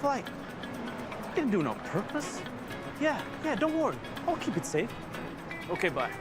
flight. Didn't do it on purpose. Yeah, don't worry. I'll keep it safe. Okay, bye.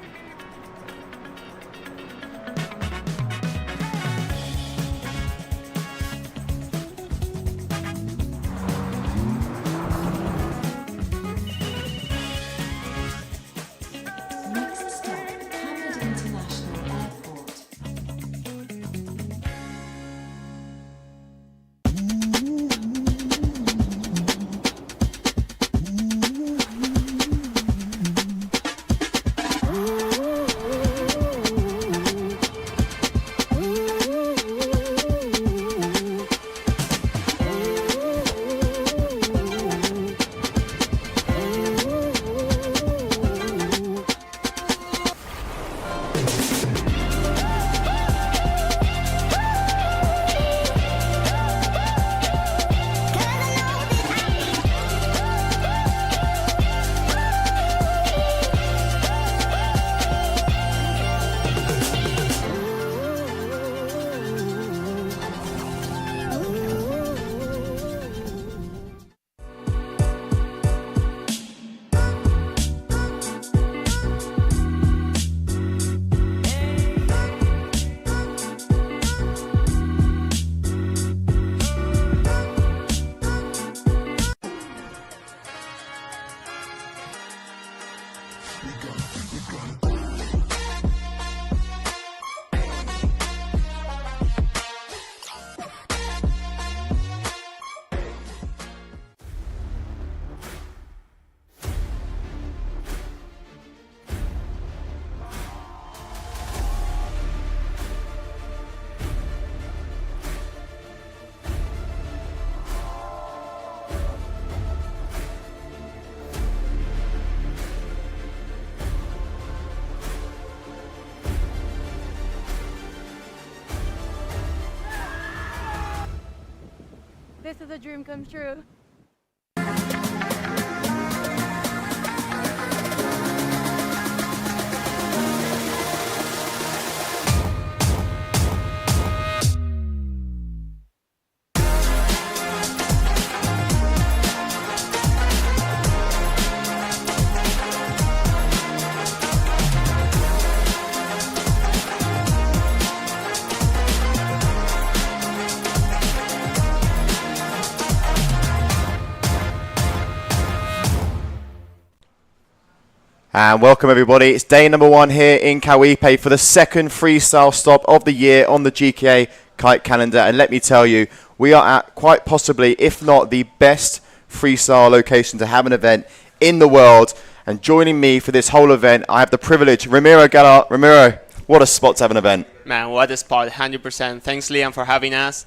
This is a dream come true. And welcome everybody, it's day number 1 here in Cauipe for the second freestyle stop of the year on the GKA Kite calendar. And let me tell you, we are at quite possibly, if not the best freestyle location to have an event in the world. And joining me for this whole event, I have the privilege, Ramiro Gallart. Ramiro, what a spot to have an event. Man, what a spot, 100%. Thanks, Liam, for having us.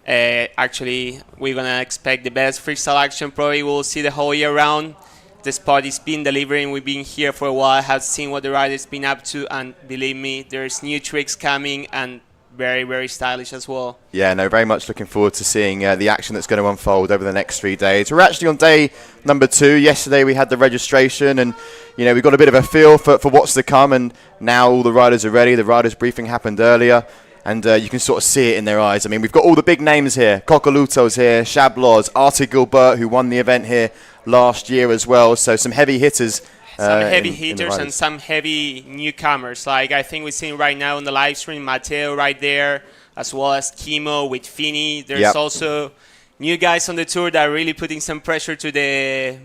Actually, we're going to expect the best freestyle action. Probably we'll see the whole year round. The spot is been delivering. We've been here for a while, have seen what the riders been up to, and believe me, there's new tricks coming and very, very stylish as well. Yeah, no, very much looking forward to seeing the action that's going to unfold over the next 3 days. We're actually on day number 2. Yesterday we had the registration and, you know, we got a bit of a feel for what's to come, and now all the riders are ready. The riders briefing happened earlier. And you can sort of see it in their eyes. I mean, we've got all the big names here. Cocaluto's here, Shabloz, Artie Gilbert, who won the event here last year as well. So some heavy hitters. Some heavy hitters and some heavy newcomers. Like I think we're seeing right now on the live stream, Matteo right there, as well as Kimo with Fini. There's also new guys on the tour that are really putting some pressure to the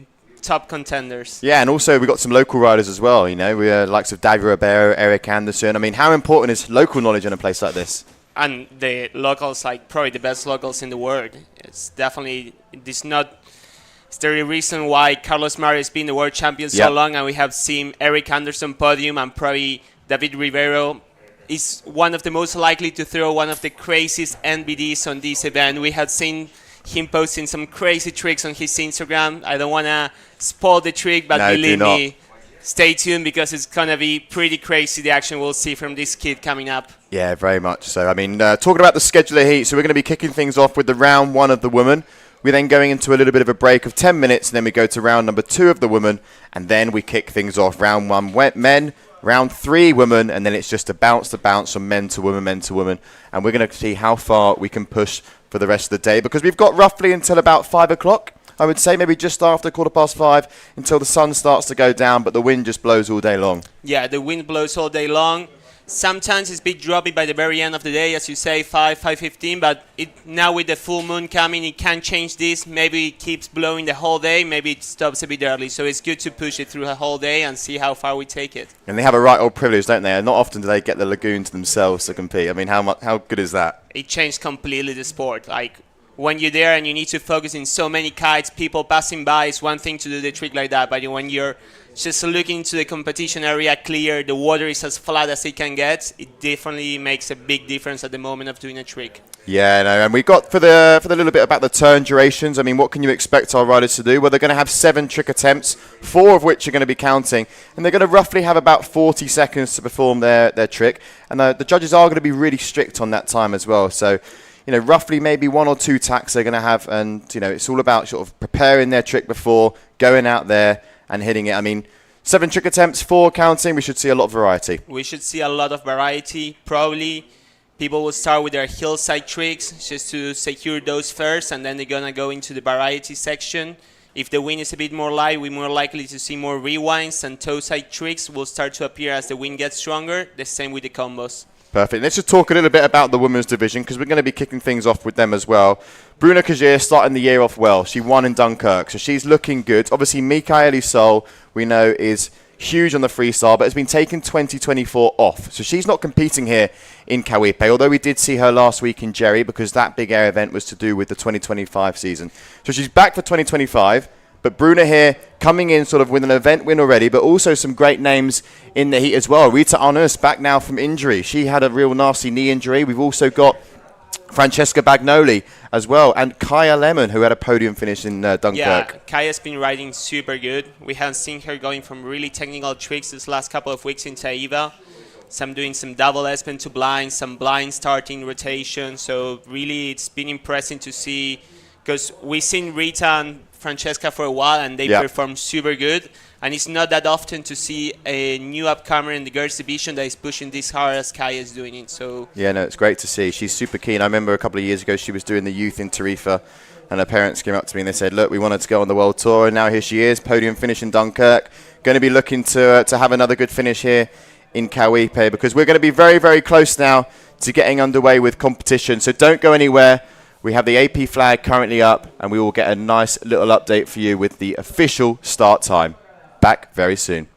top contenders. Yeah, and also we got some local riders as well, you know, we likes of David Ribeiro, Eric Anderson. I mean, how important is local knowledge in a place like this? And the locals, like probably the best locals in the world. It's definitely, it's the reason why Carlos Mario has been the world champion so long, and we have seen Eric Anderson podium, and probably David Ribeiro is one of the most likely to throw one of the craziest NBDs on this event. We have seen him posting some crazy tricks on his Instagram. I don't want to spoil the trick, but believe me, stay tuned because it's going to be pretty crazy, the action we'll see from this kid coming up. Yeah, very much so. I mean, talking about the scheduler heat, so we're going to be kicking things off with the round 1 of the women. We're then going into a little bit of a break of 10 minutes, and then we go to round number 2 of the women, and then we kick things off. Round 1 men, round 3 women, and then it's just a bounce from men to women, and we're going to see how far we can push for the rest of the day, because we've got roughly until about 5 o'clock, I would say, maybe just after 5:15, until the sun starts to go down, but the wind just blows all day long. Yeah, the wind blows all day long. Sometimes it's a bit droppy by the very end of the day, as you say, 5:15, but now with the full moon coming, it can change this. Maybe it keeps blowing the whole day, maybe it stops a bit early. So it's good to push it through the whole day and see how far we take it. And they have a right old privilege, don't they? And not often do they get the lagoon to themselves to compete. I mean, how good is that? It changed completely the sport. Like, when you're there and you need to focus in so many kites, people passing by, it's one thing to do the trick like that, but when you're just looking to the competition area clear, the water is as flat as it can get, it definitely makes a big difference at the moment of doing a trick. Yeah, no, and we got for the little bit about the turn durations. I mean, what can you expect our riders to do? Well, they're going to have 7 trick attempts, 4 of which are going to be counting, and they're going to roughly have about 40 seconds to perform their trick, and the judges are going to be really strict on that time as well. So, you know, roughly maybe 1 or 2 tacks they're going to have, and, you know, it's all about sort of preparing their trick before, going out there and hitting it. I mean, 7 trick attempts, 4 counting, we should see a lot of variety. We should see a lot of variety. Probably people will start with their hillside tricks just to secure those first, and then they're going to go into the variety section. If the wind is a bit more light, we're more likely to see more rewinds, and toe-side tricks will start to appear as the wind gets stronger. The same with the combos. Perfect. Let's just talk a little bit about the women's division, because we're going to be kicking things off with them as well. Bruna Kajir starting the year off well. She won in Dunkirk, so she's looking good. Obviously, Mikaeli Sol, we know, is huge on the freestyle, but has been taking 2024 off. So she's not competing here in Cauipe, although we did see her last week in Jerry, because that big air event was to do with the 2025 season. So she's back for 2025. But Bruna here coming in sort of with an event win already, but also some great names in the heat as well. Rita Arnus back now from injury. She had a real nasty knee injury. We've also got Francesca Bagnoli as well, and Kaya Lemon, who had a podium finish in Dunkirk. Yeah, Kaya's been riding super good. We have seen her going from really technical tricks this last couple of weeks in Taiva. Some doing some double S-bend to blind, some blind starting rotation. So really it's been impressive to see, because we've seen Rita and Francesca for a while, and they perform super good. And it's not that often to see a new upcomer in the girls division that is pushing this hard as Kaya is doing it. So yeah, no, it's great to see. She's super keen. I remember a couple of years ago she was doing the youth in Tarifa, and her parents came up to me and they said, look, we wanted to go on the world tour, and now here she is, podium finish in Dunkirk. Going to be looking to have another good finish here in Cauipe, because we're going to be very, very close now to getting underway with competition. So don't go anywhere. We have the AP flag currently up, and we will get a nice little update for you with the official start time. Back very soon.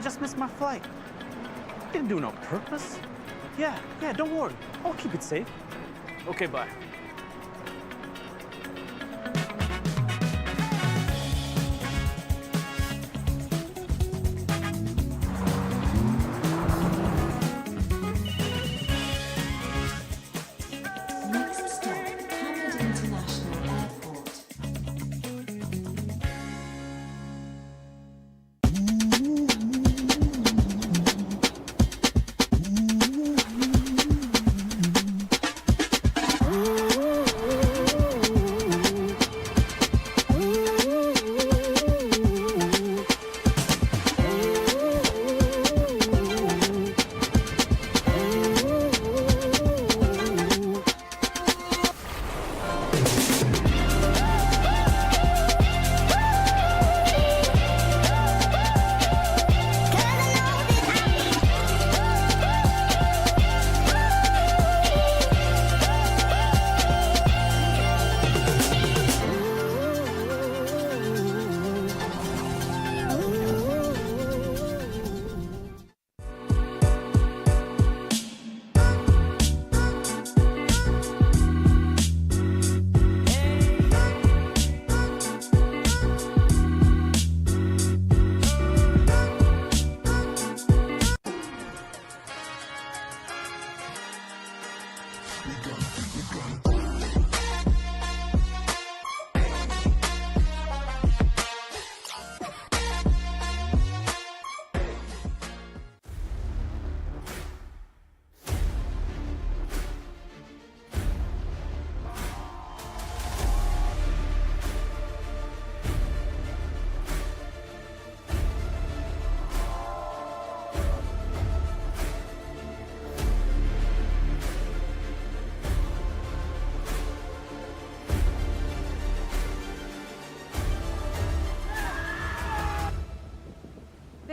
just missed my flight. Didn't do it on purpose. Yeah, don't worry. I'll keep it safe. Okay, bye. Next stop, Hamid International Airport.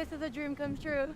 This is a dream come true.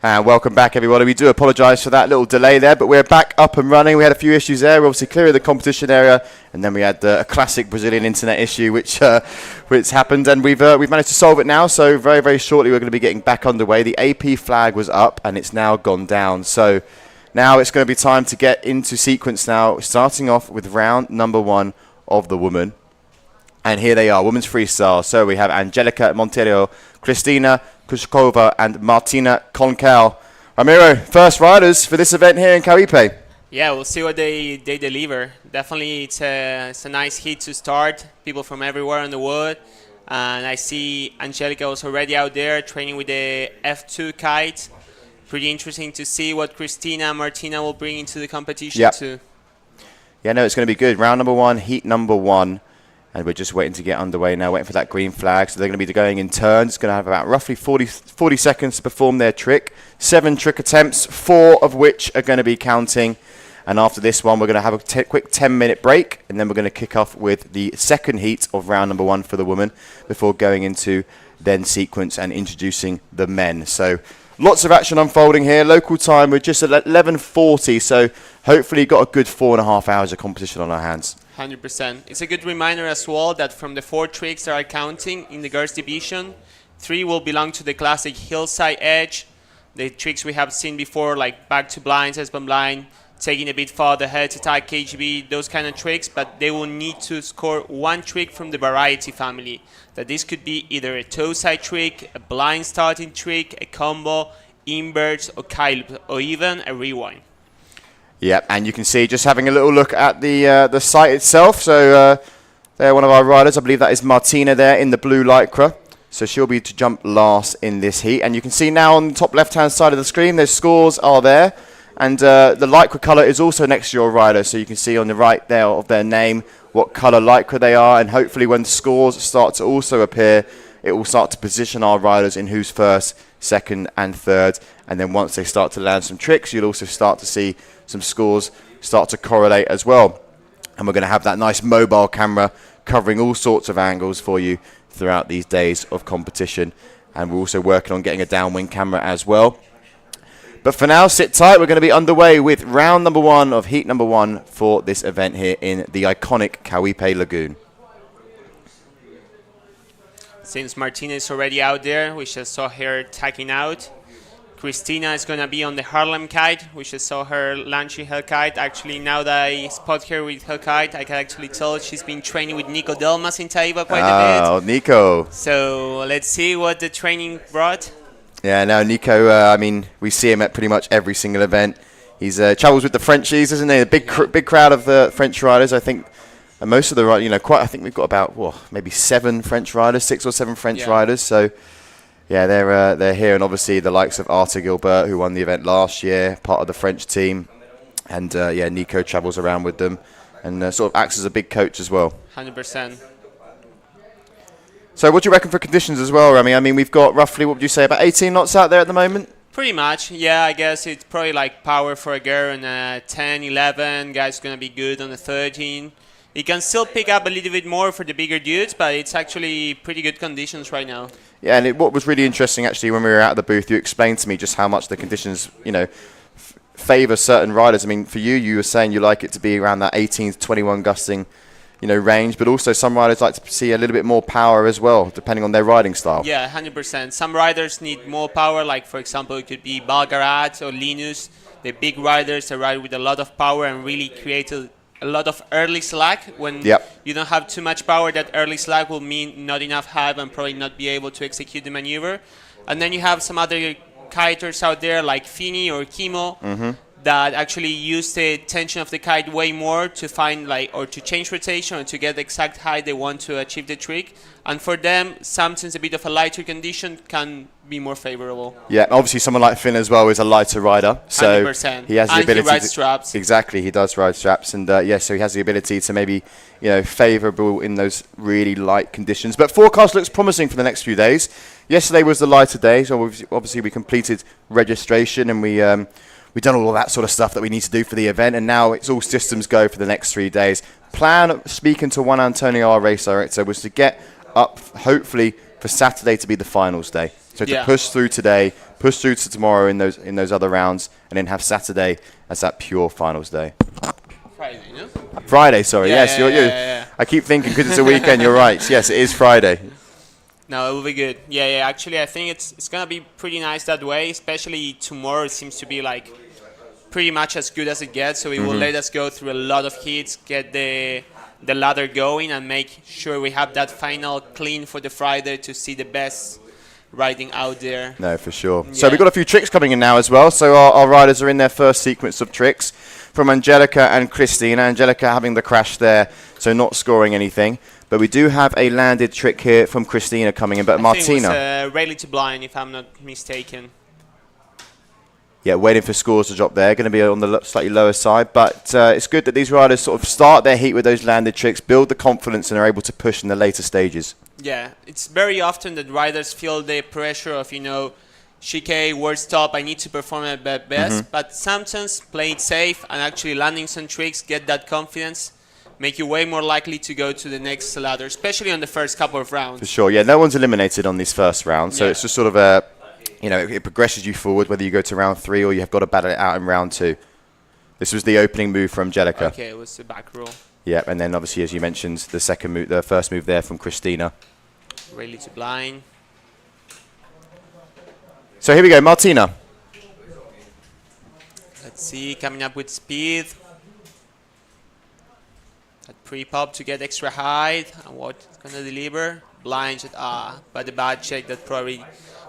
And welcome back, everybody. We do apologise for that little delay there, but we're back up and running. We had a few issues there. We're obviously clearing the competition area, and then we had a classic Brazilian internet issue, which happened, and we've managed to solve it now. So very, very shortly, we're going to be getting back underway. The AP flag was up, and it's now gone down. So now it's going to be time to get into sequence now, starting off with round number 1 of the woman. And here they are, women's freestyle. So we have Angelica Monteiro, Cristina Kushkova, and Martina Concal. Ramiro, first riders for this event here in Cauipe. Yeah, we'll see what they deliver. Definitely, it's a nice heat to start. People from everywhere in the world. And I see Angelica was already out there training with the F2 kite. Pretty interesting to see what Cristina and Martina will bring into the competition too. Yeah, no, it's going to be good. Round number 1, heat number 1. And we're just waiting to get underway now, waiting for that green flag. So they're going to be going in turns. It's going to have about roughly 40 seconds to perform their trick. 7 trick attempts, 4 of which are going to be counting. And after this one, we're going to have a quick 10-minute break. And then we're going to kick off with the second heat of round number 1 for the women before going into then sequence and introducing the men. So lots of action unfolding here. Local time, we're just at 11:40. So hopefully got a good 4.5 hours of competition on our hands. 100%. It's a good reminder as well that from the 4 tricks that are counting in the girls division, 3 will belong to the classic hillside edge. The tricks we have seen before, like back to blinds, S-bomb blind, taking a bit farther head to tie KGB, those kind of tricks, but they will need to score 1 trick from the variety family. That this could be either a toe side trick, a blind starting trick, a combo, inverts, or Cauipe, or even a rewind. Yeah, and you can see just having a little look at the site itself. So they're one of our riders. I believe that is Martina there in the blue lycra. So she'll be to jump last in this heat. And you can see now on the top left-hand side of the screen, their scores are there. And the lycra colour is also next to your rider. So you can see on the right there of their name what colour lycra they are. And hopefully when scores start to also appear, it will start to position our riders in who's first, second and third. And then once they start to land some tricks, you'll also start to see some scores start to correlate as well. And we're going to have that nice mobile camera covering all sorts of angles for you throughout these days of competition. And we're also working on getting a downwind camera as well. But for now, sit tight. We're going to be underway with round number 1 of heat number 1 for this event here in the iconic Cauipe Lagoon. Since Martina is already out there, we just saw her tacking out. Cristina is going to be on the Harlem kite. We just saw her launching her kite. Actually, now that I spot her with her kite, I can actually tell she's been training with Nico Delmas in Taiba quite a bit. Oh, Nico. So let's see what the training brought. Yeah, no, Nico, I mean, we see him at pretty much every single event. He's travels with the Frenchies, isn't he? A big crowd of French riders, I think. And most of the, I think we've got about, maybe 7 French riders, 6 or 7 French riders. So, yeah, they're here. And obviously the likes of Arthur Gilbert, who won the event last year, part of the French team. And, Nico travels around with them and sort of acts as a big coach as well. 100%. So what do you reckon for conditions as well, Rami? I mean, we've got roughly, what would you say, about 18 knots out there at the moment? Pretty much, yeah. I guess it's probably like power for a girl and 10, 11. Guys going to be good on the 13. It can still pick up a little bit more for the bigger dudes, but it's actually pretty good conditions right now. Yeah, and what was really interesting, actually, when we were out of the booth, you explained to me just how much the conditions, favour certain riders. I mean, for you were saying you like it to be around that 18 to 21 gusting, range, but also some riders like to see a little bit more power as well, depending on their riding style. Yeah, 100%. Some riders need more power, like, for example, it could be Balgarat or Linus. The big riders, they ride with a lot of power and really create a lot of early slack. When you don't have too much power, that early slack will mean not enough height and probably not be able to execute the maneuver. And then you have some other kiters out there like Fini or Kimo that actually use the tension of the kite way more to find or to change rotation or to get the exact height they want to achieve the trick. And for them, sometimes a bit of a lighter condition can be more favorable. Yeah, obviously someone like Finn as well is a lighter rider, so 100%. He has the ability. He rides straps. Exactly, he does ride straps, and so he has the ability to maybe favourable in those really light conditions. But forecast looks promising for the next few days. Yesterday was the lighter day, so obviously we completed registration and we've done all of that sort of stuff that we need to do for the event, and now it's all systems go for the next 3 days. Plan, speaking to Juan Antonio, our race director, was to get up hopefully for Saturday to be the finals day. So to Yeah. push through today, push through to tomorrow in those other rounds, and then have Saturday as that pure finals day. Friday, no? Friday, sorry. Yeah, Yes, yeah, you're. yeah. I keep thinking because it's a weekend. You're right. Yes, it is Friday. No, it will be good. Yeah. Actually, I think it's gonna be pretty nice that way. Especially tomorrow, it seems to be like pretty much as good as it gets. So it will let us go through a lot of heats, get the ladder going, and make sure we have that final clean for the Friday to see the best riding out there. No, for sure. So Yeah. we've got a few tricks coming in now as well. So our riders are in their first sequence of tricks from Angelica and Christina. Angelica having the crash there, so not scoring anything. But we do have a landed trick here from Christina coming in. But I Martina, think it was rally to blind, if I'm not mistaken. yeah, waiting for scores to drop there. Going to be on the slightly lower side. But it's good that these riders sort of start their heat with those landed tricks, build the confidence, and are able to push in the later stages. Yeah, it's very often that riders feel the pressure of, GKA, world stop, I need to perform at my best. But sometimes play it safe and actually landing some tricks, get that confidence, make you way more likely to go to the next ladder, especially on the first couple of rounds. For sure, yeah. No one's eliminated on these first rounds, so Yeah. it's just sort of a, it progresses you forward whether you go to round 3 or you have got to battle it out in round 2. This was the opening move from Angelica. Okay, it was the back row. Yeah, and then obviously, as you mentioned, the first move there from Christina. Rally to blind. So here we go, Martina. Let's see, coming up with speed. That pre-pop to get extra height, and what it's gonna deliver. Blind shot, but the bad check that probably,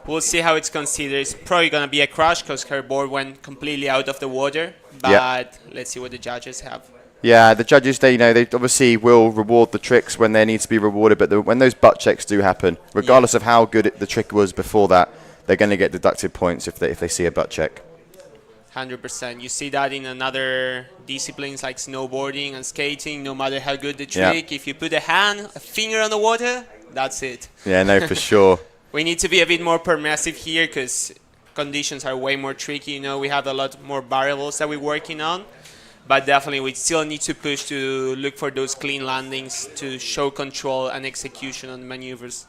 we'll see how it's considered. It's probably gonna be a crash because her board went completely out of the water, but Yeah. let's see what the judges have. Yeah, the judges, they obviously will reward the tricks when they need to be rewarded, but when those butt checks do happen, regardless of how good the trick was before that, they're going to get deducted points if they see a butt check. 100%. You see that in another disciplines like snowboarding and skating. No matter how good the trick, if you put a finger on the water, that's it. Yeah, no, for sure. We need to be a bit more permissive here because conditions are way more tricky. We have a lot more variables that we're working on. But definitely we still need to push to look for those clean landings to show control and execution on the maneuvers.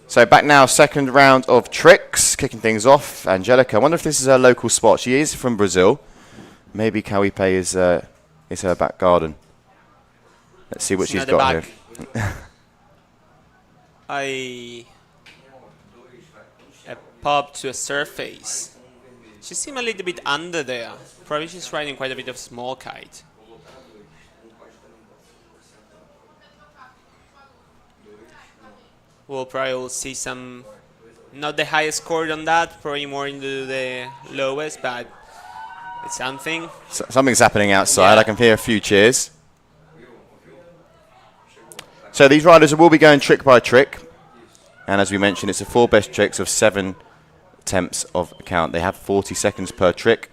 So back now, second round of tricks, kicking things off. Angelica, I wonder if this is her local spot. She is from Brazil. Maybe Cauipe is her back garden. Let's see what It's she's another got back. here. A pop to a surface. She seems a little bit under there. Probably she's riding quite a bit of small kite. We'll probably will see some, not the highest score on that, probably more into the lowest, but it's something. Something's happening outside. Yeah. I can hear a few cheers. So these riders will be going trick by trick. And as we mentioned, it's the 4 best tricks of 7 attempts of count. They have 40 seconds per trick.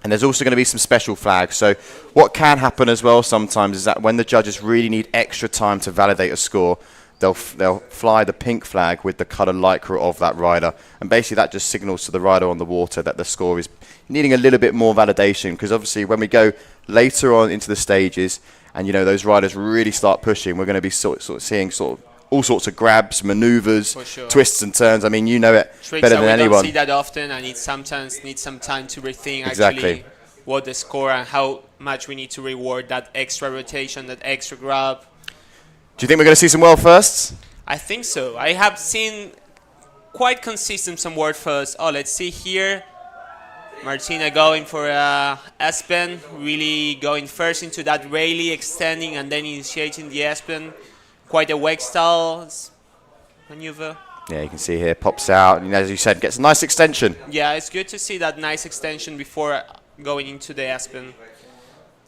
And there's also going to be some special flags. So what can happen as well sometimes is that when the judges really need extra time to validate a score, they'll fly the pink flag with the colour lycra of that rider. And basically that just signals to the rider on the water that the score is needing a little bit more validation. Because obviously when we go later on into the stages and, those riders really start pushing, we're going to be sort of seeing all sorts of grabs, maneuvers, Sure. twists and turns. I mean, you know it Tricks better that than we anyone. don't see that often, and it sometimes needs some time to rethink actually what the score and how much we need to reward that extra rotation, that extra grab. Do you think we're going to see some world firsts? I think so. I have seen quite consistent some world firsts. Let's see here. Martina going for Aspen, really going first into that rally, extending and then initiating the Aspen. Quite a wake style maneuver. Yeah, you can see here, pops out, and as you said, gets a nice extension. Yeah, it's good to see that nice extension before going into the Aspen.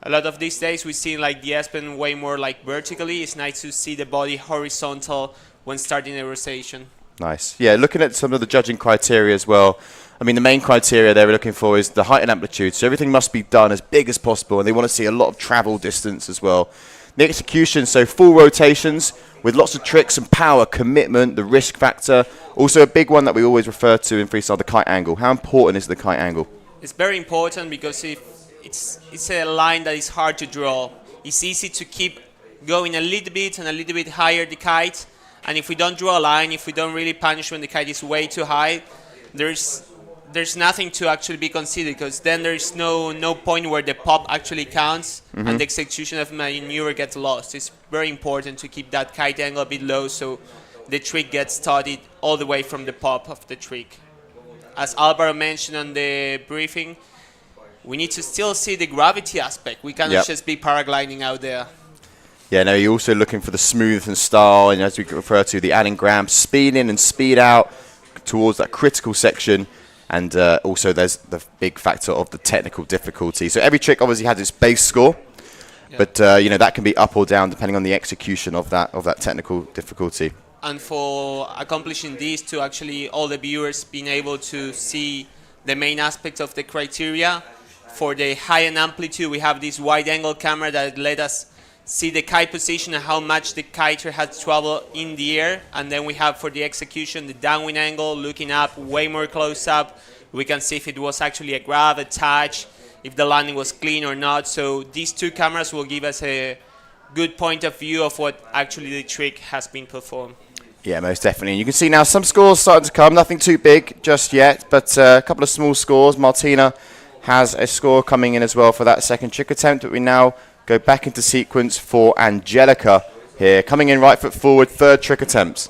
A lot of these days we see like the Aspen way more like vertically. It's nice to see the body horizontal when starting a rotation. Nice. Yeah, looking at some of the judging criteria as well. I mean, the main criteria they were looking for is the height and amplitude. So everything must be done as big as possible, and they want to see a lot of travel distance as well. The execution, so full rotations with lots of tricks and power, commitment, the risk factor. Also a big one that we always refer to in freestyle, the kite angle. How important is the kite angle? It's very important because it's a line that is hard to draw. It's easy to keep going a little bit and a little bit higher the kite, And if we don't draw a line, if we don't really punish when the kite is way too high, there's nothing to actually be considered, because then there's no point where the pop actually counts and the execution of maneuver gets lost. It's very important to keep that kite angle a bit low so the trick gets started all the way from the pop of the trick. As Alvaro mentioned on the briefing, we need to still see the gravity aspect. We cannot just be paragliding out there. Yeah, no, you're also looking for the smooth and style, and as we refer to, the adding grams, speed in and speed out towards that critical section. And also there's the big factor of the technical difficulty. So every trick obviously has its base score, but you know, that can be up or down depending on the execution of that technical difficulty. And for accomplishing this, to actually all the viewers being able to see the main aspects of the criteria, for the high end amplitude, we have this wide angle camera that let us see the kite position and how much the kiter has traveled in the air. And then we have for the execution the downwind angle, looking up way more close up. We can see if it was actually a grab, a touch, if the landing was clean or not. So these two cameras will give us a good point of view of what actually the trick has been performed. Yeah, most definitely. And you can see now some scores starting to come, nothing too big just yet, but a couple of small scores. Martina has a score coming in as well for that second trick attempt, but we now go back into sequence for Angelica here, coming in right foot forward, third trick attempt.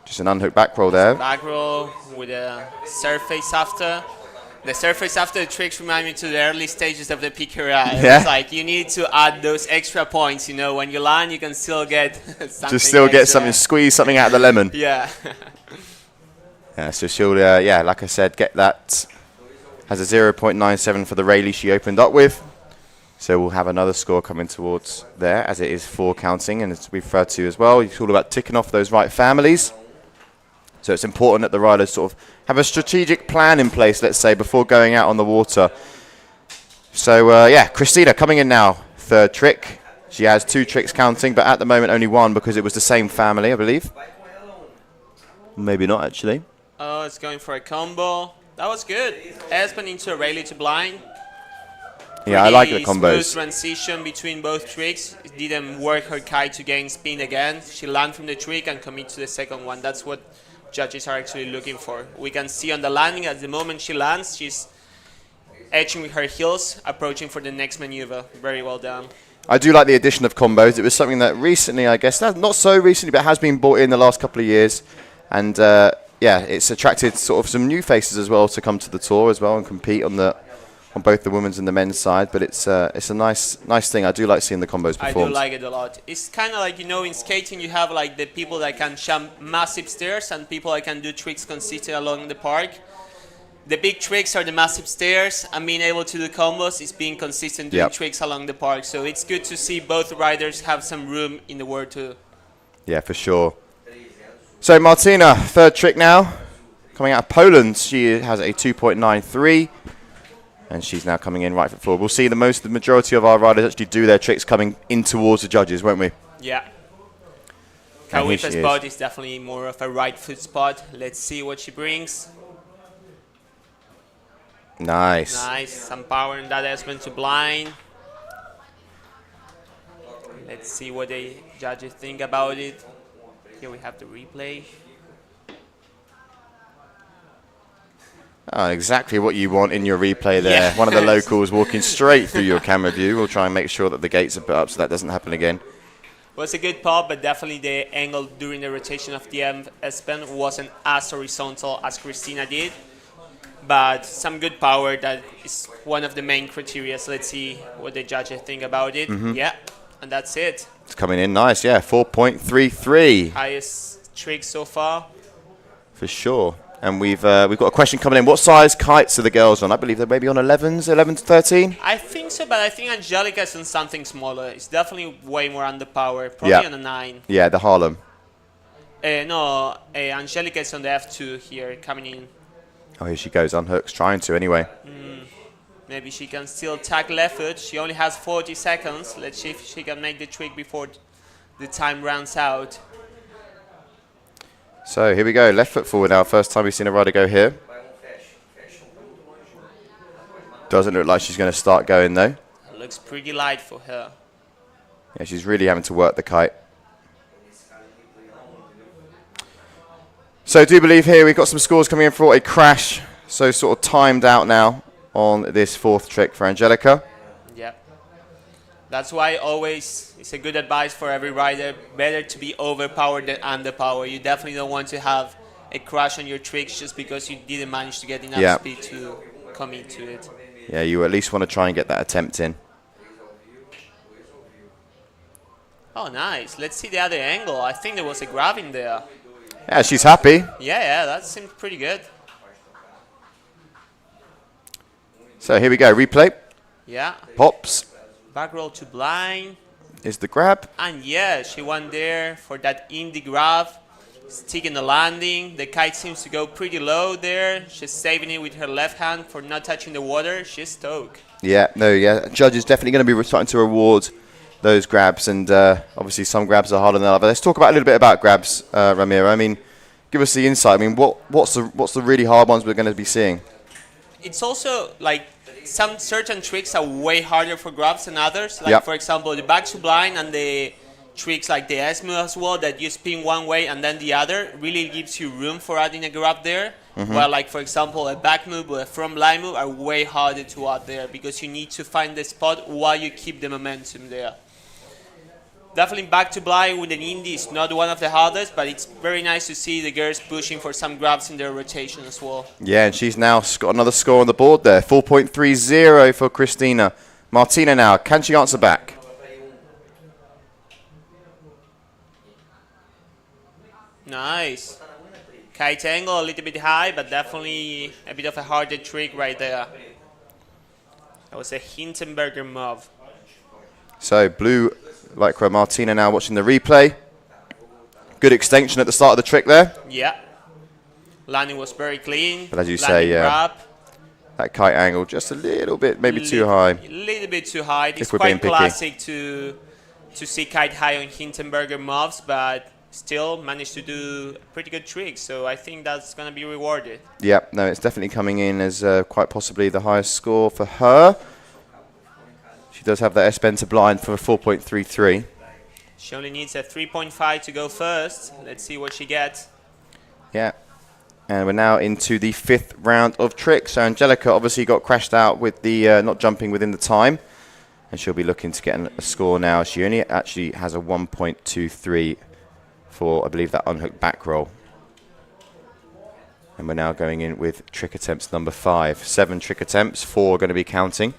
Just an unhooked back roll there. Back roll with a surface after. The surface after the tricks remind me to the early stages of the PKA. Yeah. It's like you need to add those extra points. You know, when you land, you can still get something. Just still get extra. something, squeeze something out of the lemon. Yeah. Yeah, so she'll, yeah, like I said, get that. Has a 0.97 for the Rayleigh she opened up with. So we'll have another score coming towards there, as it is 4 counting, and as we referred to as well, it's all about ticking off those right families. So it's important that the riders sort of have a strategic plan in place, let's say, before going out on the water. So, yeah, Christina coming in now, third trick. She has 2 tricks counting, but at the moment only 1 because it was the same family, I believe. Maybe not, actually. Oh, it's going for a combo. That was good. Espen into a Rayleigh to blind. Yeah, I like the combos. Smooth transition between both tricks. It didn't work her kite to gain spin again. She landed from the trick and commit to the second one. That's what judges are actually looking for. We can see on the landing, at the moment she lands, she's edging with her heels, approaching for the next maneuver. Very well done. I do like the addition of combos. It was something that recently, I guess, not so recently, but has been brought in the last couple of years. And yeah, it's attracted sort of some new faces as well to come to the tour as well and compete on both the women's and the men's side. But it's a nice thing. I do like seeing the combos performed. I do like it a lot. It's kind of like, you know, in skating you have like the people that can jump massive stairs and people that can do tricks consistent along the park. The big tricks are the massive stairs, and being able to do combos is being consistent doing tricks along the park. So it's good to see both riders have some room in the world too. Yeah, for sure. So Martina, third trick now, coming out of Poland. She has a 2.93, and she's now coming in right foot forward. We'll see the majority of our riders actually do their tricks coming in towards the judges, won't we? Yeah. Cauipe's spot is definitely more of a right foot spot. Let's see what she brings. Nice. Nice. Some power in that Espen to blind. Let's see what the judges think about it. Here we have the replay. Oh, exactly what you want in your replay there. One of the locals walking straight through your camera view. We'll try and make sure that the gates are put up so that doesn't happen again. Well, it's a good pop, but definitely the angle during the rotation of the Espen wasn't as horizontal as Christina did. But some good power, that is one of the main criteria. So let's see what the judges think about it. Yeah, and that's it. It's coming in nice, yeah, 4.33. Highest trick so far. For sure. And we've got a question coming in. What size kites are the girls on? I believe they're maybe on 11s, 11 to 13? I think so, but I think Angelica's on something smaller. It's definitely way more underpowered. Probably on a 9. Yeah, the Harlem. No, Angelica's on the F2 here, coming in. Oh, here she goes, unhooks, trying to anyway. Maybe she can still tack left foot. She only has 40 seconds. Let's see if she can make the trick before the time runs out. So here we go, left foot forward now. First time we've seen a rider go here. Doesn't look like she's going to start going though. Looks pretty light for her. Yeah, she's really having to work the kite. So I do believe here we've got some scores coming in for a crash. So sort of timed out now on this fourth trick for Angelica. Yep. That's why always it's a good advice for every rider. Better to be overpowered than underpowered. You definitely don't want to have a crash on your tricks just because you didn't manage to get enough speed to commit to it. Yeah, you at least want to try and get that attempt in. Oh, nice. Let's see the other angle. I think there was a grab in there. Yeah, she's happy. Yeah, that seems pretty good. So here we go, replay. Yeah. Pops Back roll to blind. is the grab. And yeah, she went there for that indie grab. Sticking the landing. The kite seems to go pretty low there. She's saving it with her left hand for not touching the water. She's stoked. Yeah, Judge is definitely going to be starting to reward those grabs, and obviously some grabs are harder than others. Let's talk about a little bit about grabs, Ramiro. I mean, give us the insight. I mean, what's the really hard ones we're going to be seeing? It's also like some certain tricks are way harder for grabs than others. Like for example, the back to blind and the tricks like the S-move as well, that you spin one way and then the other, really gives you room for adding a grab there. While like for example a back move or a front blind move are way harder to add there because you need to find the spot while you keep the momentum there. Definitely back to blind with an indie is not one of the hardest, but it's very nice to see the girls pushing for some grabs in their rotation as well. Yeah, and she's now got another score on the board there, 4.30 for Christina. Martina now, can she answer back? Nice. Kite angle a little bit high, but definitely a bit of a harder trick right there. That was a Hindenburger move. So blue lycra Martina now watching the replay. Good extension at the start of the trick there. Yeah. Landing was very clean. But as you say, grab. That kite angle just a little bit, maybe too high. A little bit too high. It's we're being quite picky. classic to see kite high on Hindenburger moves, but still managed to do a pretty good trick. So I think that's going to be rewarded. Yeah, no, it's definitely coming in as quite possibly the highest score for her. She does have that S-bend to blind for a 4.33. She only needs a 3.5 to go first. Let's see what she gets. Yeah. And we're now into the fifth round of tricks. So Angelica obviously got crashed out with the not jumping within the time. And she'll be looking to get a score now. She only actually has a 1.23 for, I believe, that unhooked back roll. And we're now going in with trick attempts number 5. 7 trick attempts, 4 are going to be counting.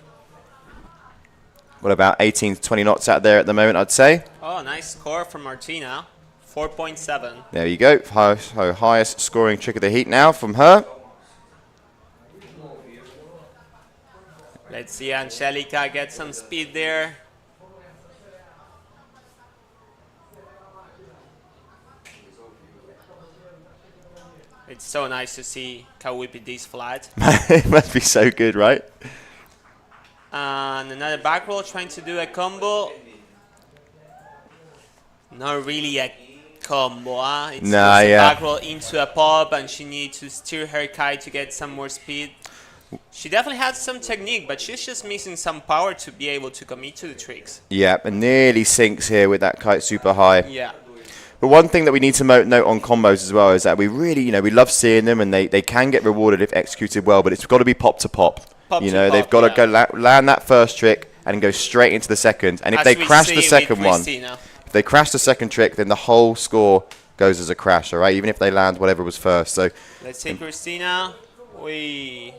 What about 18 to 20 knots out there at the moment, I'd say. Oh, nice score from Martina. 4.7. There you go. So highest scoring trick of the heat now from her. Let's see Angelica get some speed there. It's so nice to see Cauipe this flat. It must be so good, right? And another back roll trying to do a combo. Not really a combo, huh? It's just a back roll into a pop, and she needs to steer her kite to get some more speed. She definitely has some technique, but she's just missing some power to be able to commit to the tricks. Yeah, and nearly sinks here with that kite super high. Yeah. But one thing that we need to note on combos as well is that we really, we love seeing them, and they can get rewarded if executed well, but it's got to be pop to pop. They've got to go land that first trick and go straight into the second. And if they crash the second one, if they crash the second trick, then the whole score goes as a crash, all right? Even if they land whatever was first. So let's see Christina.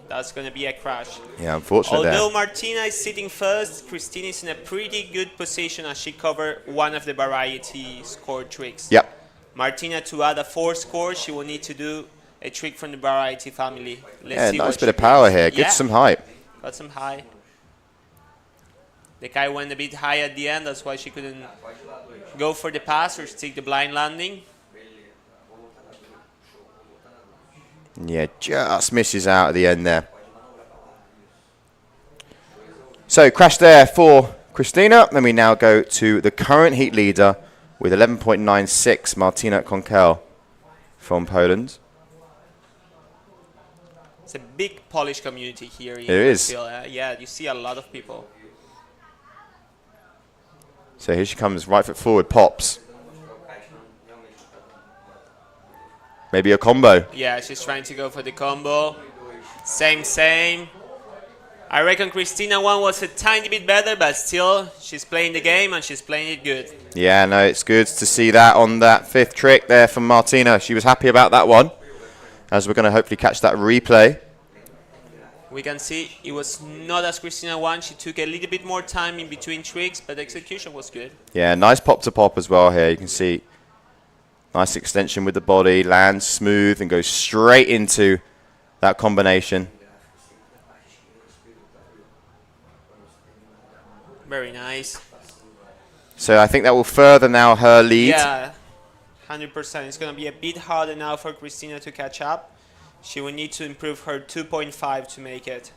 That's going to be a crash. Yeah, unfortunately. Although Martina is sitting first, Christina is in a pretty good position as she covered one of the variety score tricks. Yep. Martina, to add a 4th score, she will need to do a trick from the variety family. Let's see nice bit of power here. Get some height. Got some high. The kite went a bit high at the end. That's why she couldn't go for the pass or stick the blind landing. Yeah, just misses out at the end there. So, crash there for Christina. Then we now go to the current heat leader with 11.96, Martina Konkel from Poland. It's a big Polish community here in Brazil. Yeah, you see a lot of people. So here she comes, right foot forward, pops. Maybe a combo. Yeah, she's trying to go for the combo. Same. I reckon Christina one was a tiny bit better, but still, she's playing the game and she's playing it good. Yeah, no, it's good to see that on that 5th trick there from Martina. She was happy about that one, as we're going to hopefully catch that replay. We can see it was not as Christina one. She took a little bit more time in between tricks, but the execution was good. Yeah, nice pop to pop as well here. You can see nice extension with the body, lands smooth and goes straight into that combination. Very nice. So I think that will further now her lead. Yeah, 100%. It's going to be a bit harder now for Christina to catch up. She will need to improve her 2.5 to make it.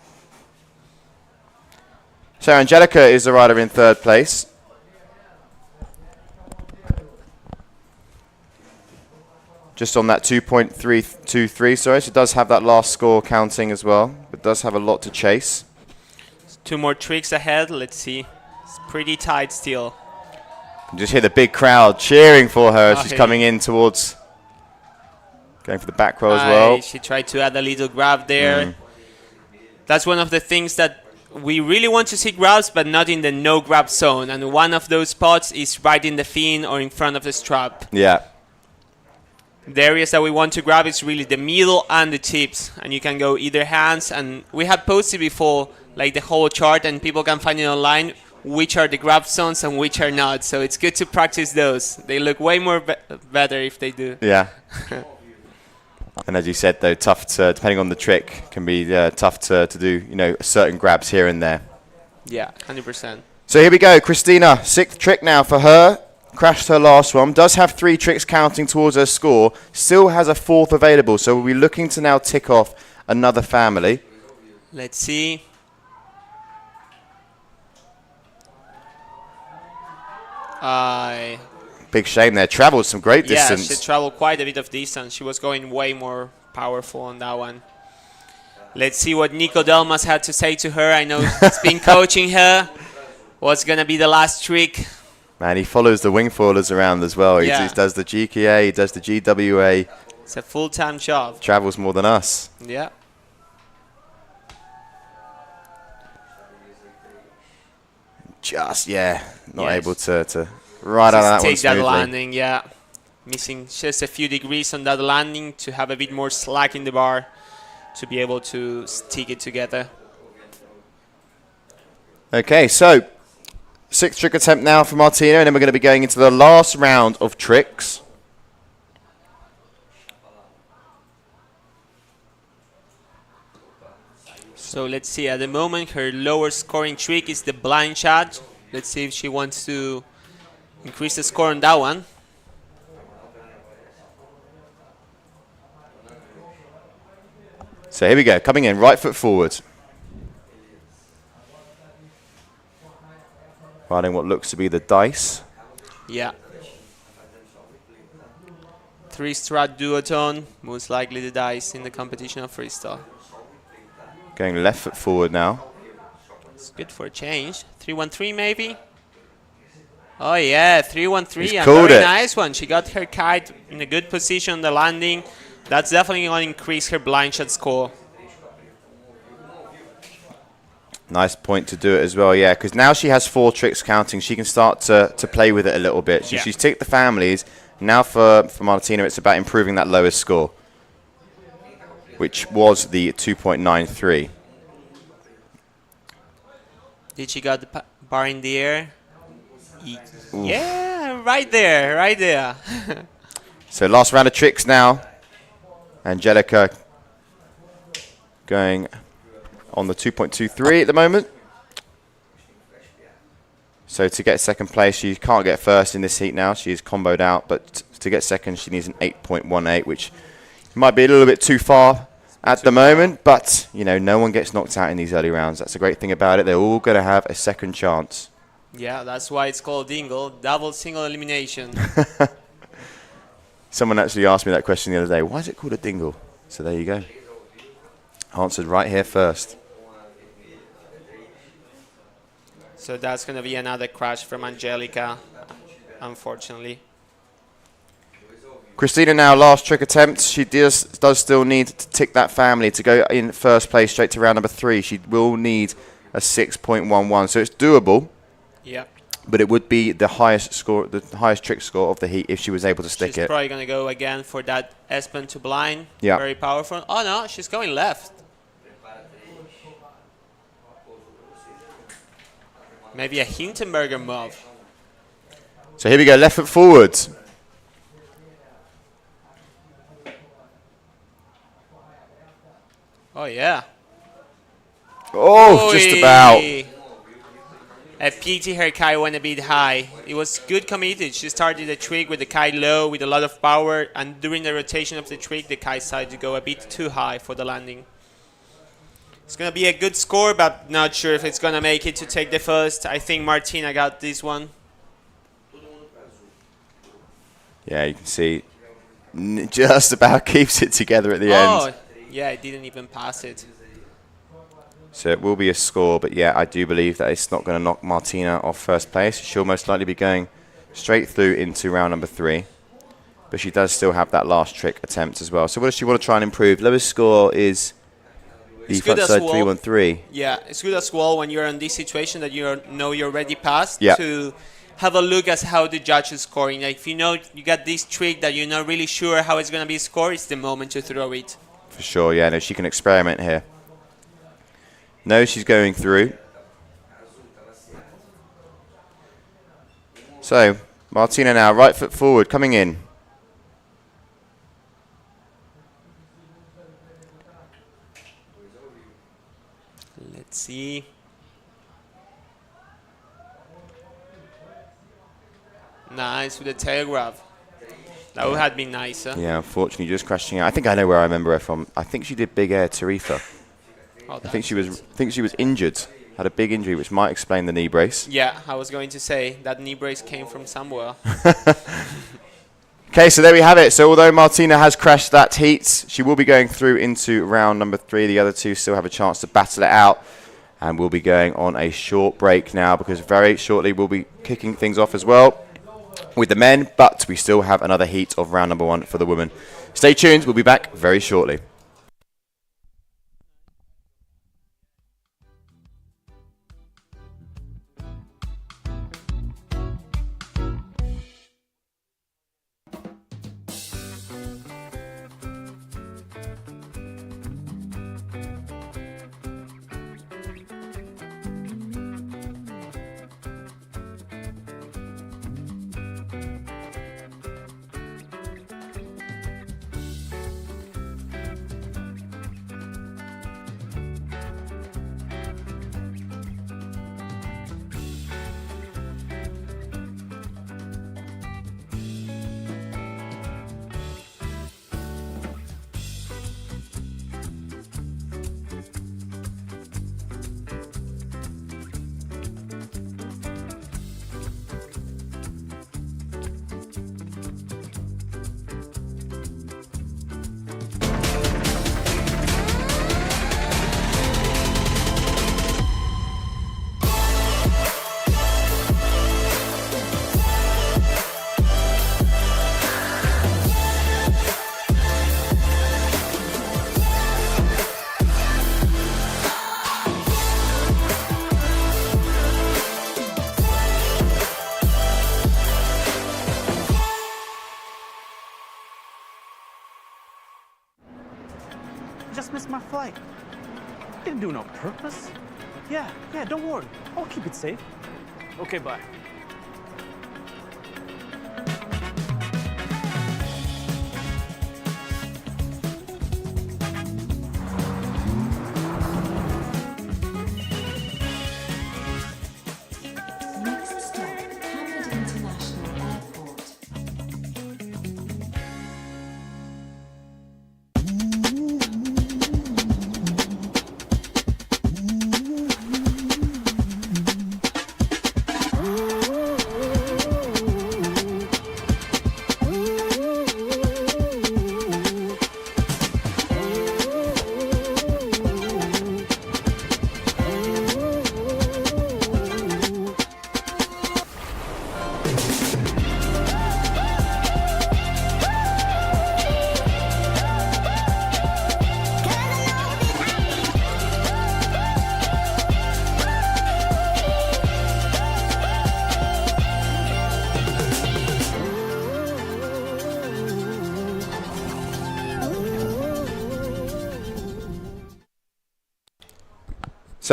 So Angelica is the rider in 3rd place. Just on that 2.323, sorry. She does have that last score counting as well, but does have a lot to chase. 2 more tricks ahead. Let's see. It's pretty tight still. You can just hear the big crowd cheering for her as she's coming in towards, going for the back row as well. She tried to add a little grab there. That's one of the things that we really want to see grabs, but not in the no grab zone. And one of those spots is right in the fin or in front of the strap. Yeah. The areas that we want to grab is really the middle and the tips. And you can go either hands. And we had posted before like the whole chart, and people can find it online which are the grab zones and which are not. So it's good to practice those. They look way more better if they do. Yeah. And as you said, though, tough to, depending on the trick, can be tough to do, you know, certain grabs here and there. Yeah, 100%. So here we go, Christina, 6th trick now for her. Crashed her last one. Does have 3 tricks counting towards her score. Still has a 4th available. So we'll be looking to now tick off another family. Let's see. Big shame there. Traveled some great distance. Yeah, she traveled quite a bit of distance. She was going way more powerful on that one. Let's see what Nico Delmas had to say to her. I know he's been coaching her. What's going to be the last trick? Man, he follows the wing foilers around as well. Yeah. He does the GKA, he does the GWA. It's a full-time job. Travels more than us. Yeah. Just, not able to ride out that one take that smoothly. landing, yeah. Missing just a few degrees on that landing to have a bit more slack in the bar to be able to stick it together. Okay, so 6th trick attempt now for Martina, and then we're going to be going into the last round of tricks. So let's see, at the moment her lower scoring trick is the blind shot. Let's see if she wants to increase the score on that one. So here we go, coming in, right foot forward. Riding what looks to be the dice. Yeah. 3-strat duotone, most likely the dice in the competition of freestyle. Going left foot forward now. It's good for a change. 3-1-3 maybe? Oh yeah, 3-1-3, He's and called very it. nice one. She got her kite in a good position on the landing. That's definitely going to increase her blind shot score. Nice point to do it as well, yeah, because now she has 4 tricks counting. She can start to play with it a little bit. So she's ticked the families. Now for Martina, it's about improving that lowest score, which was the 2.93. Did she got the bar in the air? Yeah, right there, right there. So last round of tricks now. Angelica going on the 2.23 at the moment. So to get 2nd place, she can't get 1st in this heat now. She is comboed out, but to get 2nd, she needs an 8.18, which might be a little bit too far at the moment, but you know, no one gets knocked out in these early rounds. That's a great thing about it. They're all going to have a 2nd chance. Yeah, that's why it's called dingle, double single elimination. Someone actually asked me that question the other day. Why is it called a dingle? So there you go. Answered right here first. So that's going to be another crash from Angelica, unfortunately. Christina now, last trick attempt. She does still need to tick that family to go in first place straight to round number 3. She will need a 6.11, so it's doable. Yeah. But it would be the highest score, the highest trick score of the heat if she was able to stick it. She's probably going to go again for that S-bend to blind. Yeah. Very powerful. Oh no, she's going left. Maybe a Hindenburger move. So here we go, left foot forward. Oh yeah. Oh, just about. A pity her kite went a bit high. It was good committed. She started the trick with the kite low with a lot of power, and during the rotation of the trick, the kite started to go a bit too high for the landing. It's going to be a good score, but not sure if it's going to make it to take the first. I think Martina got this one. Yeah, you can see just about keeps it together at the end. Yeah, it didn't even pass it. So it will be a score, but yeah, I do believe that it's not going to knock Martina off first place. She'll most likely be going straight through into round number 3. But she does still have that last trick attempt as well. So what does she want to try and improve? Lowest score is the frontside 313. Yeah, it's good as well when you're in this situation that you know you're already passed Yeah. to have a look at how the judge is scoring. Like if you know you got this trick that you're not really sure how it's going to be scored, it's the moment to throw it. For sure, yeah, no, she can experiment here. No, she's going through. So, Martina now, right foot forward, coming in. Let's see. Nice with the tail grab. That would have been nicer. Yeah, unfortunately, just crashing out. I think I know where I remember her from. I think she did Big Air Tarifa. Oh, I think she was injured, had a big injury, which might explain the knee brace. Yeah, I was going to say that knee brace came from somewhere. Okay, so there we have it. So although Martina has crashed that heat, she will be going through into round number 3. The other two still have a chance to battle it out. And we'll be going on a short break now because very shortly we'll be kicking things off as well with the men. But we still have another heat of round number 1 for the women. Stay tuned. We'll be back very shortly. Just missed my flight. Didn't do it on purpose. Yeah, don't worry. I'll keep it safe. Okay, bye. Next stop, Hamid International Airport.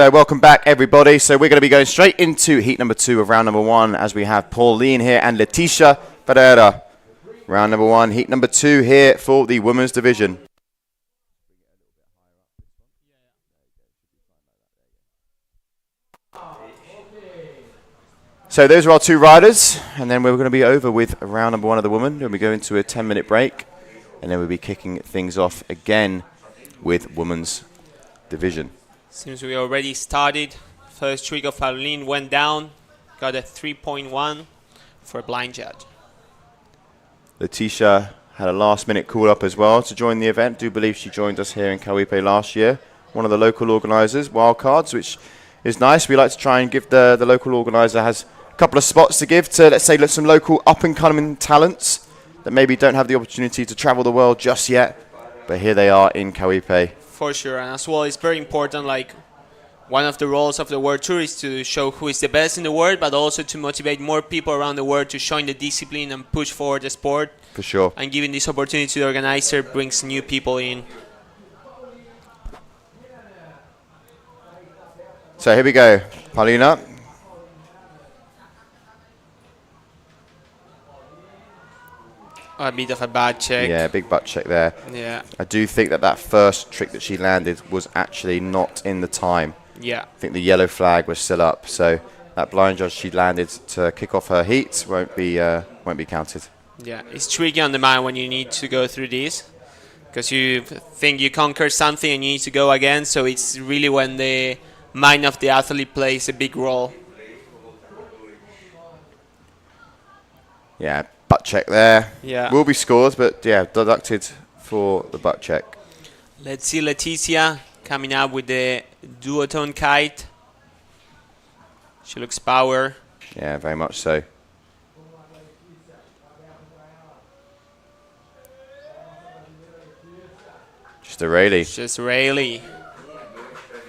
So welcome back, everybody. So we're going to be going straight into heat number 2 of round number 1 as we have Pauline here and Leticia Pereira. Round number 1, heat number 2 here for the women's division. So those are our 2 riders, and then we're going to be over with round number 1 of the women. We'll be going to a 10-minute break, and then we'll be kicking things off again with women's division. Seems we already started. First trick of Pauline went down, got a 3.1 for a blind judge. Leticia had a last-minute call-up as well to join the event. Do believe she joined us here in Cauipe last year. One of the local organisers, Wildcards, which is nice. We like to try and give the local organiser has a couple of spots to give to, let's say, some local up-and-coming talents that maybe don't have the opportunity to travel the world just yet. But here they are in Cauipe. For sure, and as well, it's very important, like, one of the roles of the World Tour is to show who is the best in the world, but also to motivate more people around the world to join the discipline and push forward the sport. For sure. And giving this opportunity to the organizer brings new people in. So here we go, Paulina. A bit of a bad check. Yeah, big butt check there. Yeah. I do think that first trick that she landed was actually not in the time. Yeah. I think the yellow flag was still up, so that blind judge she landed to kick off her heat won't be counted. Yeah, it's tricky on the mind when you need to go through this, because you think you conquer something and you need to go again. So it's really when the mind of the athlete plays a big role. Yeah, butt check there. Yeah. Will be scored, but yeah, deducted for the butt check. Let's see Leticia coming up with the duotone kite. She looks power. Yeah, very much so. Just a Rayleigh. Just Rayleigh.